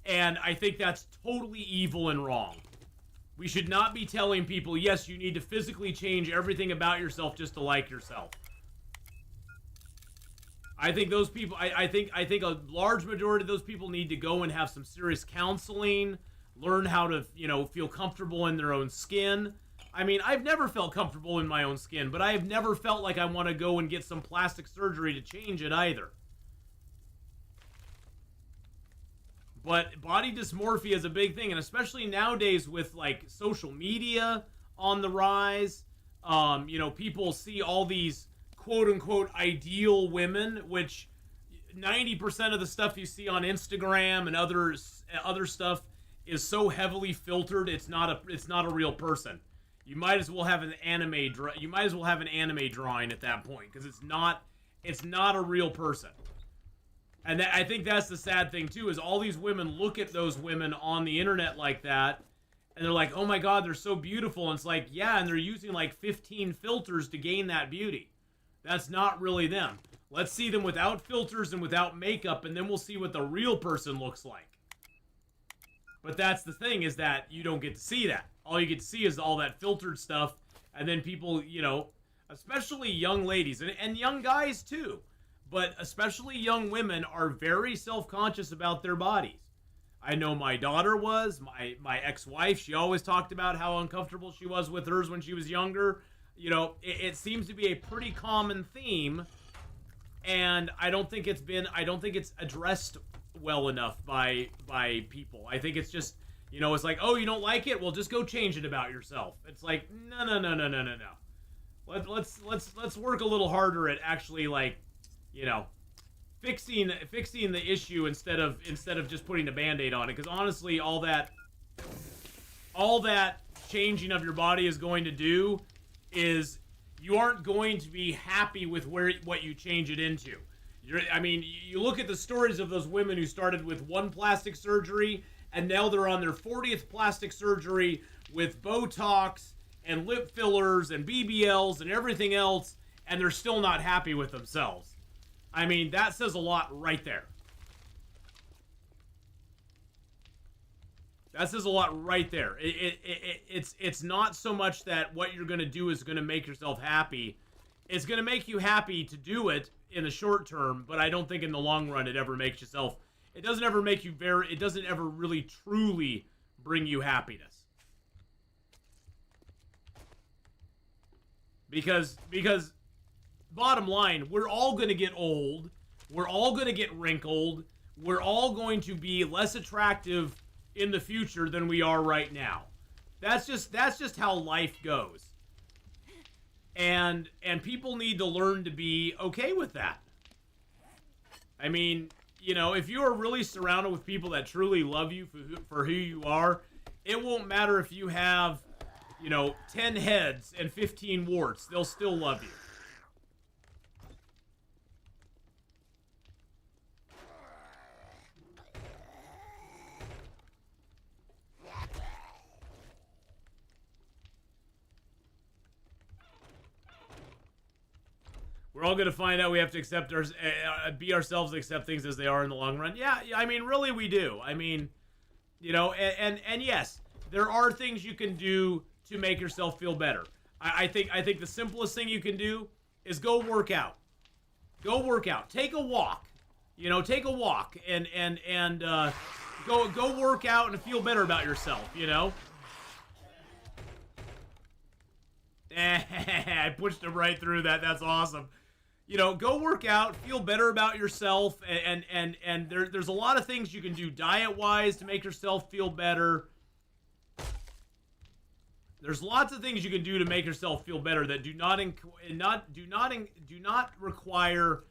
and I think that's totally evil and wrong. We should not be telling people, yes, you need to physically change everything about yourself just to like yourself. I think those people, I think a large majority of those people need to go and have some serious counseling, learn how to, you know, feel comfortable in their own skin. I mean, I've never felt comfortable in my own skin, but I have never felt like I want to go and get some plastic surgery to change it either. But body dysmorphia is a big thing, and especially nowadays with, like, social media on the rise, you know, people see all these quote-unquote ideal women, which 90% of the stuff you see on Instagram and other stuff is so heavily filtered, it's not a real person. You might as well have an anime drawing at that point, because it's not a real person. And I think that's the sad thing too, is all these women look at those women on the internet like that, and they're like, oh my god, they're so beautiful. And it's like, yeah, and they're using like 15 filters to gain that beauty. That's not really them. Let's see them without filters and without makeup, and then we'll see what the real person looks like. But that's the thing, is that you don't get to see that. All you get to see is all that filtered stuff, and then people, you know, especially young ladies, and young guys too, but especially young women are very self-conscious about their bodies. I know my daughter was, my ex-wife, she always talked about how uncomfortable she was with hers when she was younger. You know, it seems to be a pretty common theme, and I don't think it's addressed well enough by people. I think it's just, you know, it's like, oh, you don't like it? Well, just go change it about yourself. It's like, no. Let's work a little harder at actually, like, you know, fixing the issue instead of just putting a band-aid on it. Because honestly, all that changing of your body is going to do is you aren't going to be happy with what you change it into. I mean, you look at the stories of those women who started with 1 plastic surgery, and now they're on their 40th plastic surgery with Botox and lip fillers and BBLs and everything else, and they're still not happy with themselves. I mean, that says a lot right there. That says a lot right there. It's not so much that what you're going to do is going to make yourself happy. It's going to make you happy to do it in the short term, but I don't think in the long run it ever makes yourself... It doesn't ever make you it doesn't ever really truly bring you happiness. Because bottom line, we're all going to get old. We're all going to get wrinkled. We're all going to be less attractive in the future than we are right now. That's just how life goes. And people need to learn to be okay with that. I mean, you know, if you are really surrounded with people that truly love you for who you are, it won't matter if you have, you know, 10 heads and 15 warts. They'll still love you. We're all going to find out we have to accept be ourselves and accept things as they are in the long run. Yeah, I mean, really we do. I mean, you know, and yes, there are things you can do to make yourself feel better. I think the simplest thing you can do is go work out. Go work out. Take a walk. You know, take a walk and go work out and feel better about yourself, you know? I pushed him right through that. That's awesome. You know, go work out, feel better about yourself, and there's a lot of things you can do diet-wise to make yourself feel better. There's lots of things you can do to make yourself feel better that do not require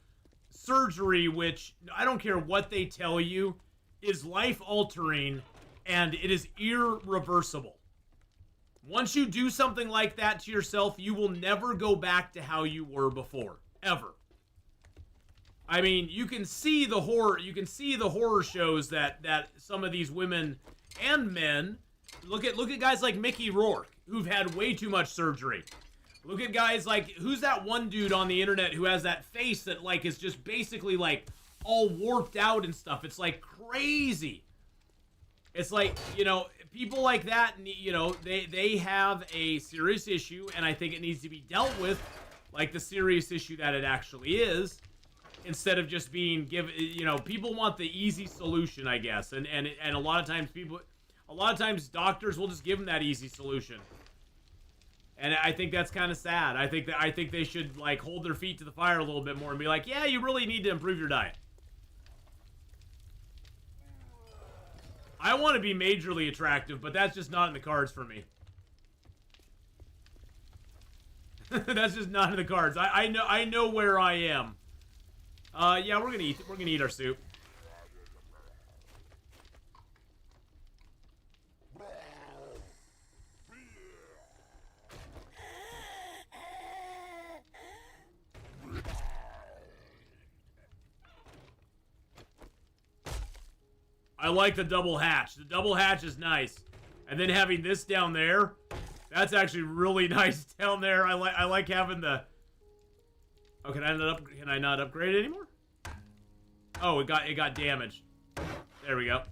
surgery, which I don't care what they tell you is life-altering and it is irreversible. Once you do something like that to yourself, you will never go back to how you were before. Ever. I mean, you can see the horror shows that some of these women and men look at guys like Mickey Rourke who've had way too much surgery. Look at guys like, who's that one dude on the internet who has that face that like is just basically like all warped out and stuff. It's like crazy. It's like, you know, people like that, you know, they have a serious issue, and I think it needs to be dealt with like the serious issue that it actually is, instead of just being given, you know, people want the easy solution, I guess, and a lot of times doctors will just give them that easy solution, and I think that's kind of sad. I think they should like hold their feet to the fire a little bit more and be like, yeah, you really need to improve your diet. I want to be majorly attractive, but that's just not in the cards for me. That's just not in the cards. I know where I am. Yeah, we're gonna eat our soup. I like the double hatch. The double hatch is nice. And then having this down there, that's actually really nice down there. I like having the... Oh, can I not upgrade it anymore? Oh, it got damaged. There we go.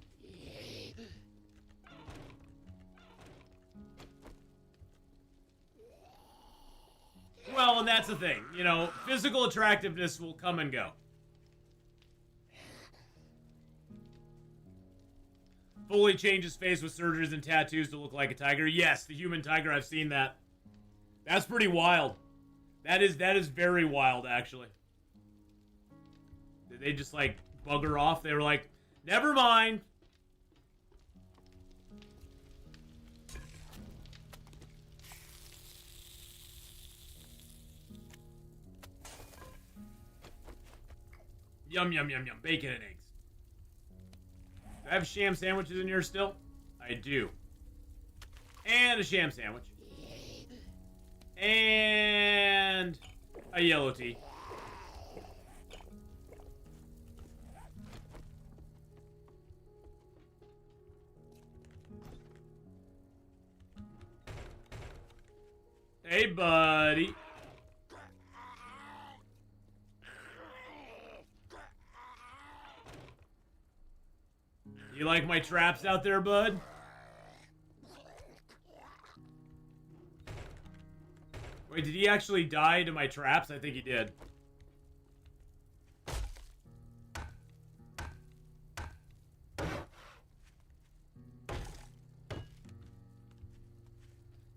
Well, and that's the thing. You know, physical attractiveness will come and go. Fully change his face with surgeries and tattoos to look like a tiger. Yes, the human tiger, I've seen that. That's pretty wild. That is very wild, actually. Did they just, like, bugger off? They were like, never mind. Yum, yum, yum, yum. Bacon and eggs. Do I have sham sandwiches in here still? I do. And a sham sandwich. And a yellow tea. Hey, buddy. You like my traps out there, bud? Wait, did he actually die to my traps? I think he did.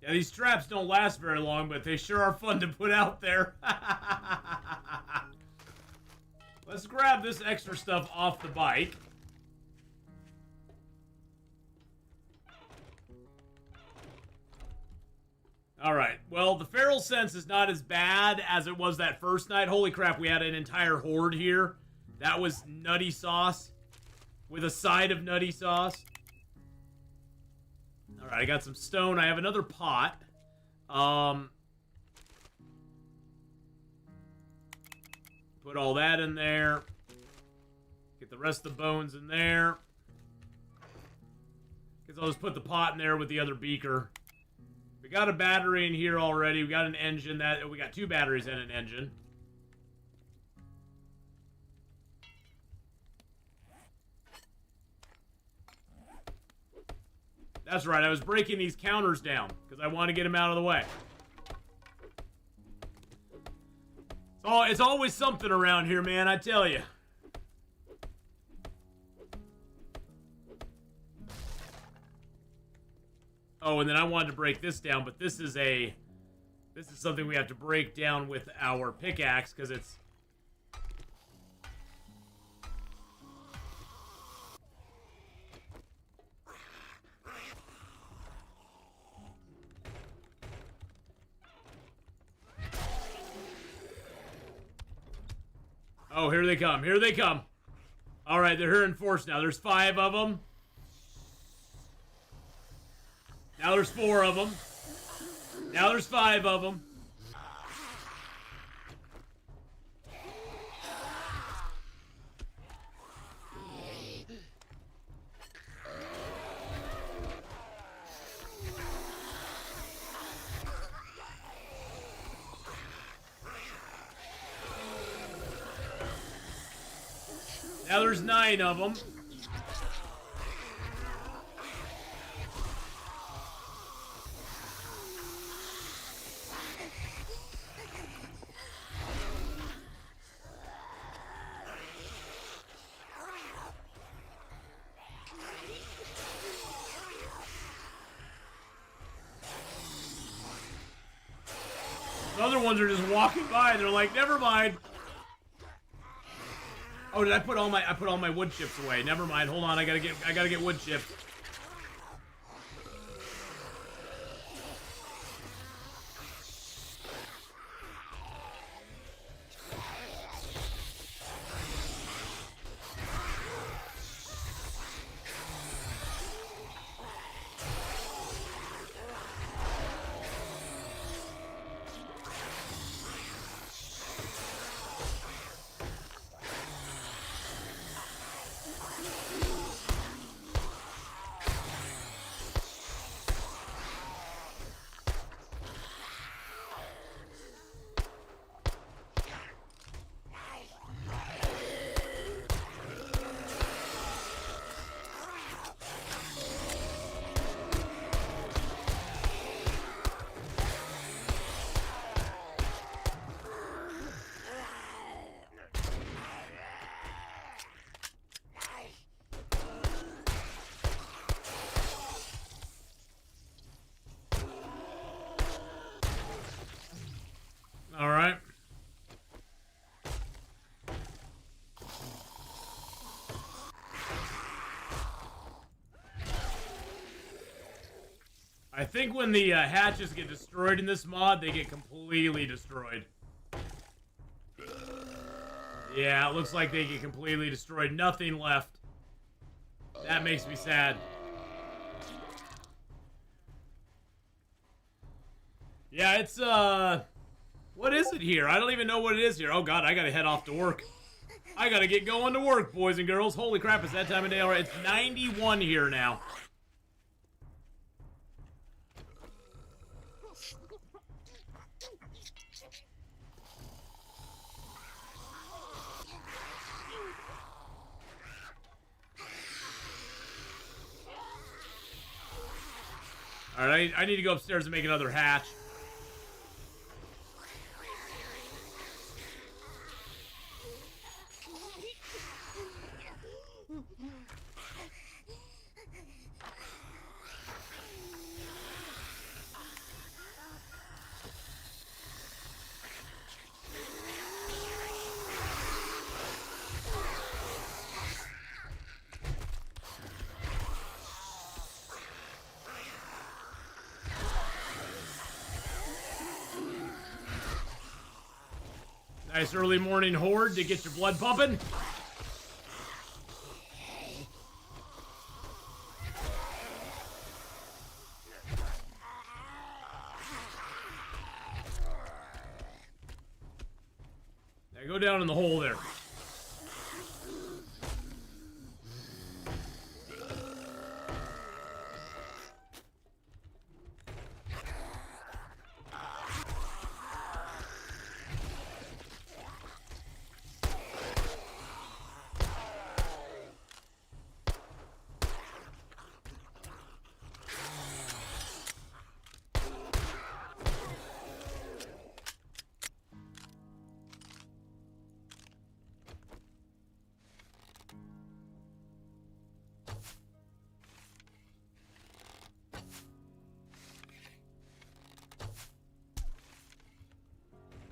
Yeah, these traps don't last very long, but they sure are fun to put out there. Let's grab this extra stuff off the bike. Alright, well, the feral sense is not as bad as it was that first night. Holy crap, we had an entire horde here. That was nutty sauce. With a side of nutty sauce. Alright, I got some stone. I have another pot. Put all that in there. Get the rest of the bones in there. Guess I'll just put the pot in there with the other beaker. We got a battery in here already. We got an engine. We got 2 batteries and an engine. That's right, I was breaking these counters down because I want to get them out of the way. It's always something around here, man, I tell you. Oh, and then I wanted to break this down, but this is something we have to break down with our pickaxe because it's... Oh, here they come. Here they come. All right, they're here in force now. There's 5 of them. Now there's 4 of them. Now there's 5 of them. Now there's 9 of them. The other ones are just walking by and they're like, never mind. Oh, did I put all my wood chips away? Never mind. Hold on, I gotta get wood chips. All right. I think when the hatches get destroyed in this mod, they get completely destroyed. Yeah, it looks like they get completely destroyed. Nothing left. That makes me sad. Yeah, it's, what is it here? I don't even know what it is here. Oh god, I gotta head off to work. I gotta get going to work, boys and girls. Holy crap, it's that time of day already. It's 91 here now. Alright, I need to go upstairs and make another hatch. Nice early morning horde to get your blood pumping. Now go down in the hole there.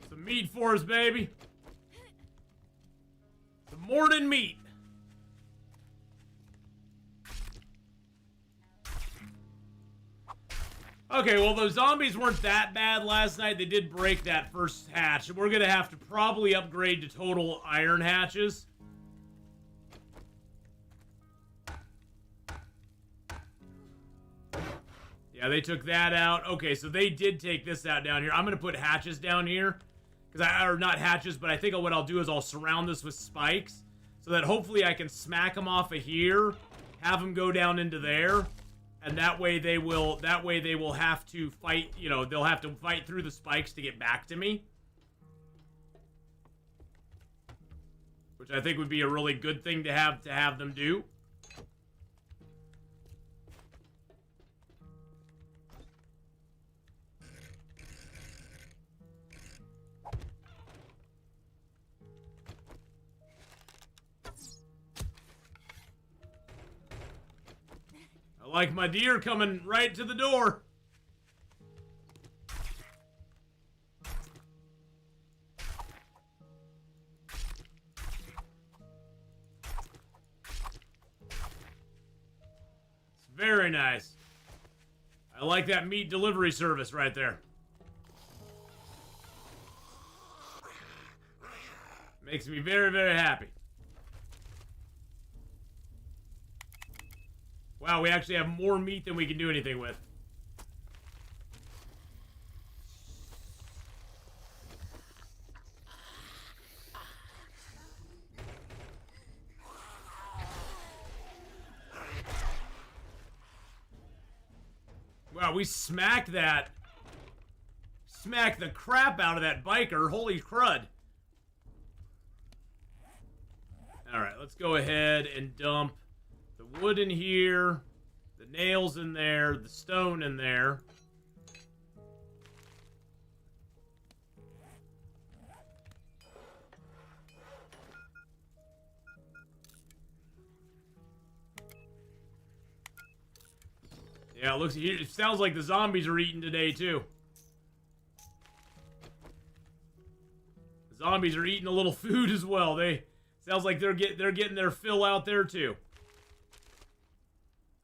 Some meat for us, baby. Some morning meat. Okay, well, those zombies weren't that bad last night. They did break that first hatch. We're gonna have to probably upgrade to total iron hatches. Yeah, they took that out. Okay, so they did take this out down here. I'm gonna put hatches down here. Or not hatches, but I think what I'll do is I'll surround this with spikes so that hopefully I can smack them off of here, have them go down into there, and that way they will have to fight, you know, they'll have to fight through the spikes to get back to me. Which I think would be a really good thing to have them do. I like my deer coming right to the door. It's very nice. I like that meat delivery service right there. Makes me very, very happy. Wow, we actually have more meat than we can do anything with. Wow, we smacked that. Smacked the crap out of that biker. Holy crud. Alright, let's go ahead and dump the wood in here, the nails in there, the stone in there. Yeah, it sounds like the zombies are eating today too. The zombies are eating a little food as well. Sounds like they're getting their fill out there too.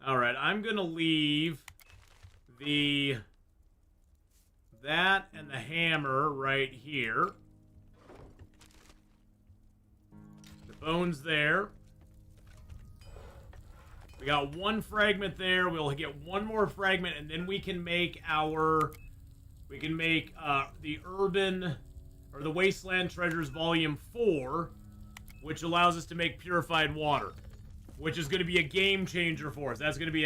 Alright, I'm gonna leave that and the hammer right here. The bones there. We got one fragment there. We'll get one more fragment, and then we can make the urban, or the Wasteland Treasures Volume 4, which allows us to make purified water. Which is going to be a game changer for us. That's going to be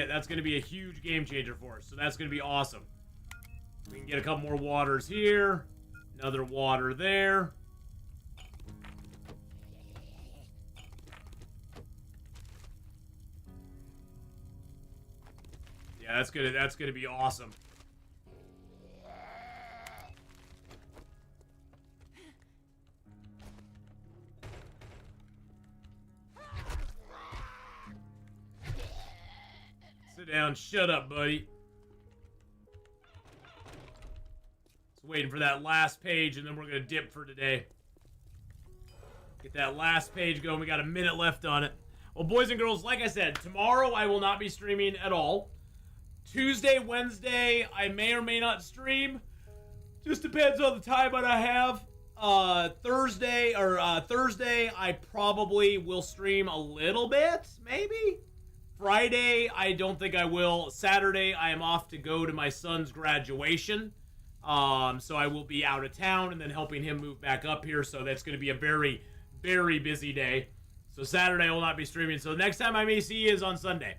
a huge game changer for us. So that's going to be awesome. We can get a couple more waters here. Another water there. Yeah, that's gonna be awesome. Sit down, shut up, buddy. Just waiting for that last page, and then we're gonna dip for today. Get that last page going. We got a minute left on it. Well, boys and girls, like I said, tomorrow I will not be streaming at all. Tuesday, Wednesday, I may or may not stream. Just depends on the time that I have. Thursday I probably will stream a little bit, maybe. Friday, I don't think I will. Saturday, I am off to go to my son's graduation. So I will be out of town and then helping him move back up here. So that's going to be a very, very busy day. So Saturday I will not be streaming. So the next time I may see you is on Sunday.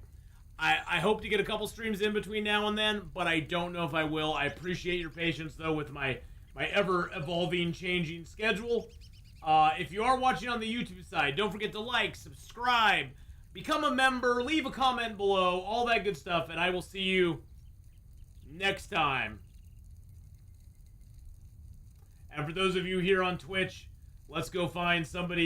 I hope to get a couple streams in between now and then, but I don't know if I will. I appreciate your patience, though, with my ever-evolving, changing schedule. If you are watching on the YouTube side, don't forget to like, subscribe, become a member, leave a comment below, all that good stuff, and I will see you next time. And for those of you here on Twitch, let's go find somebody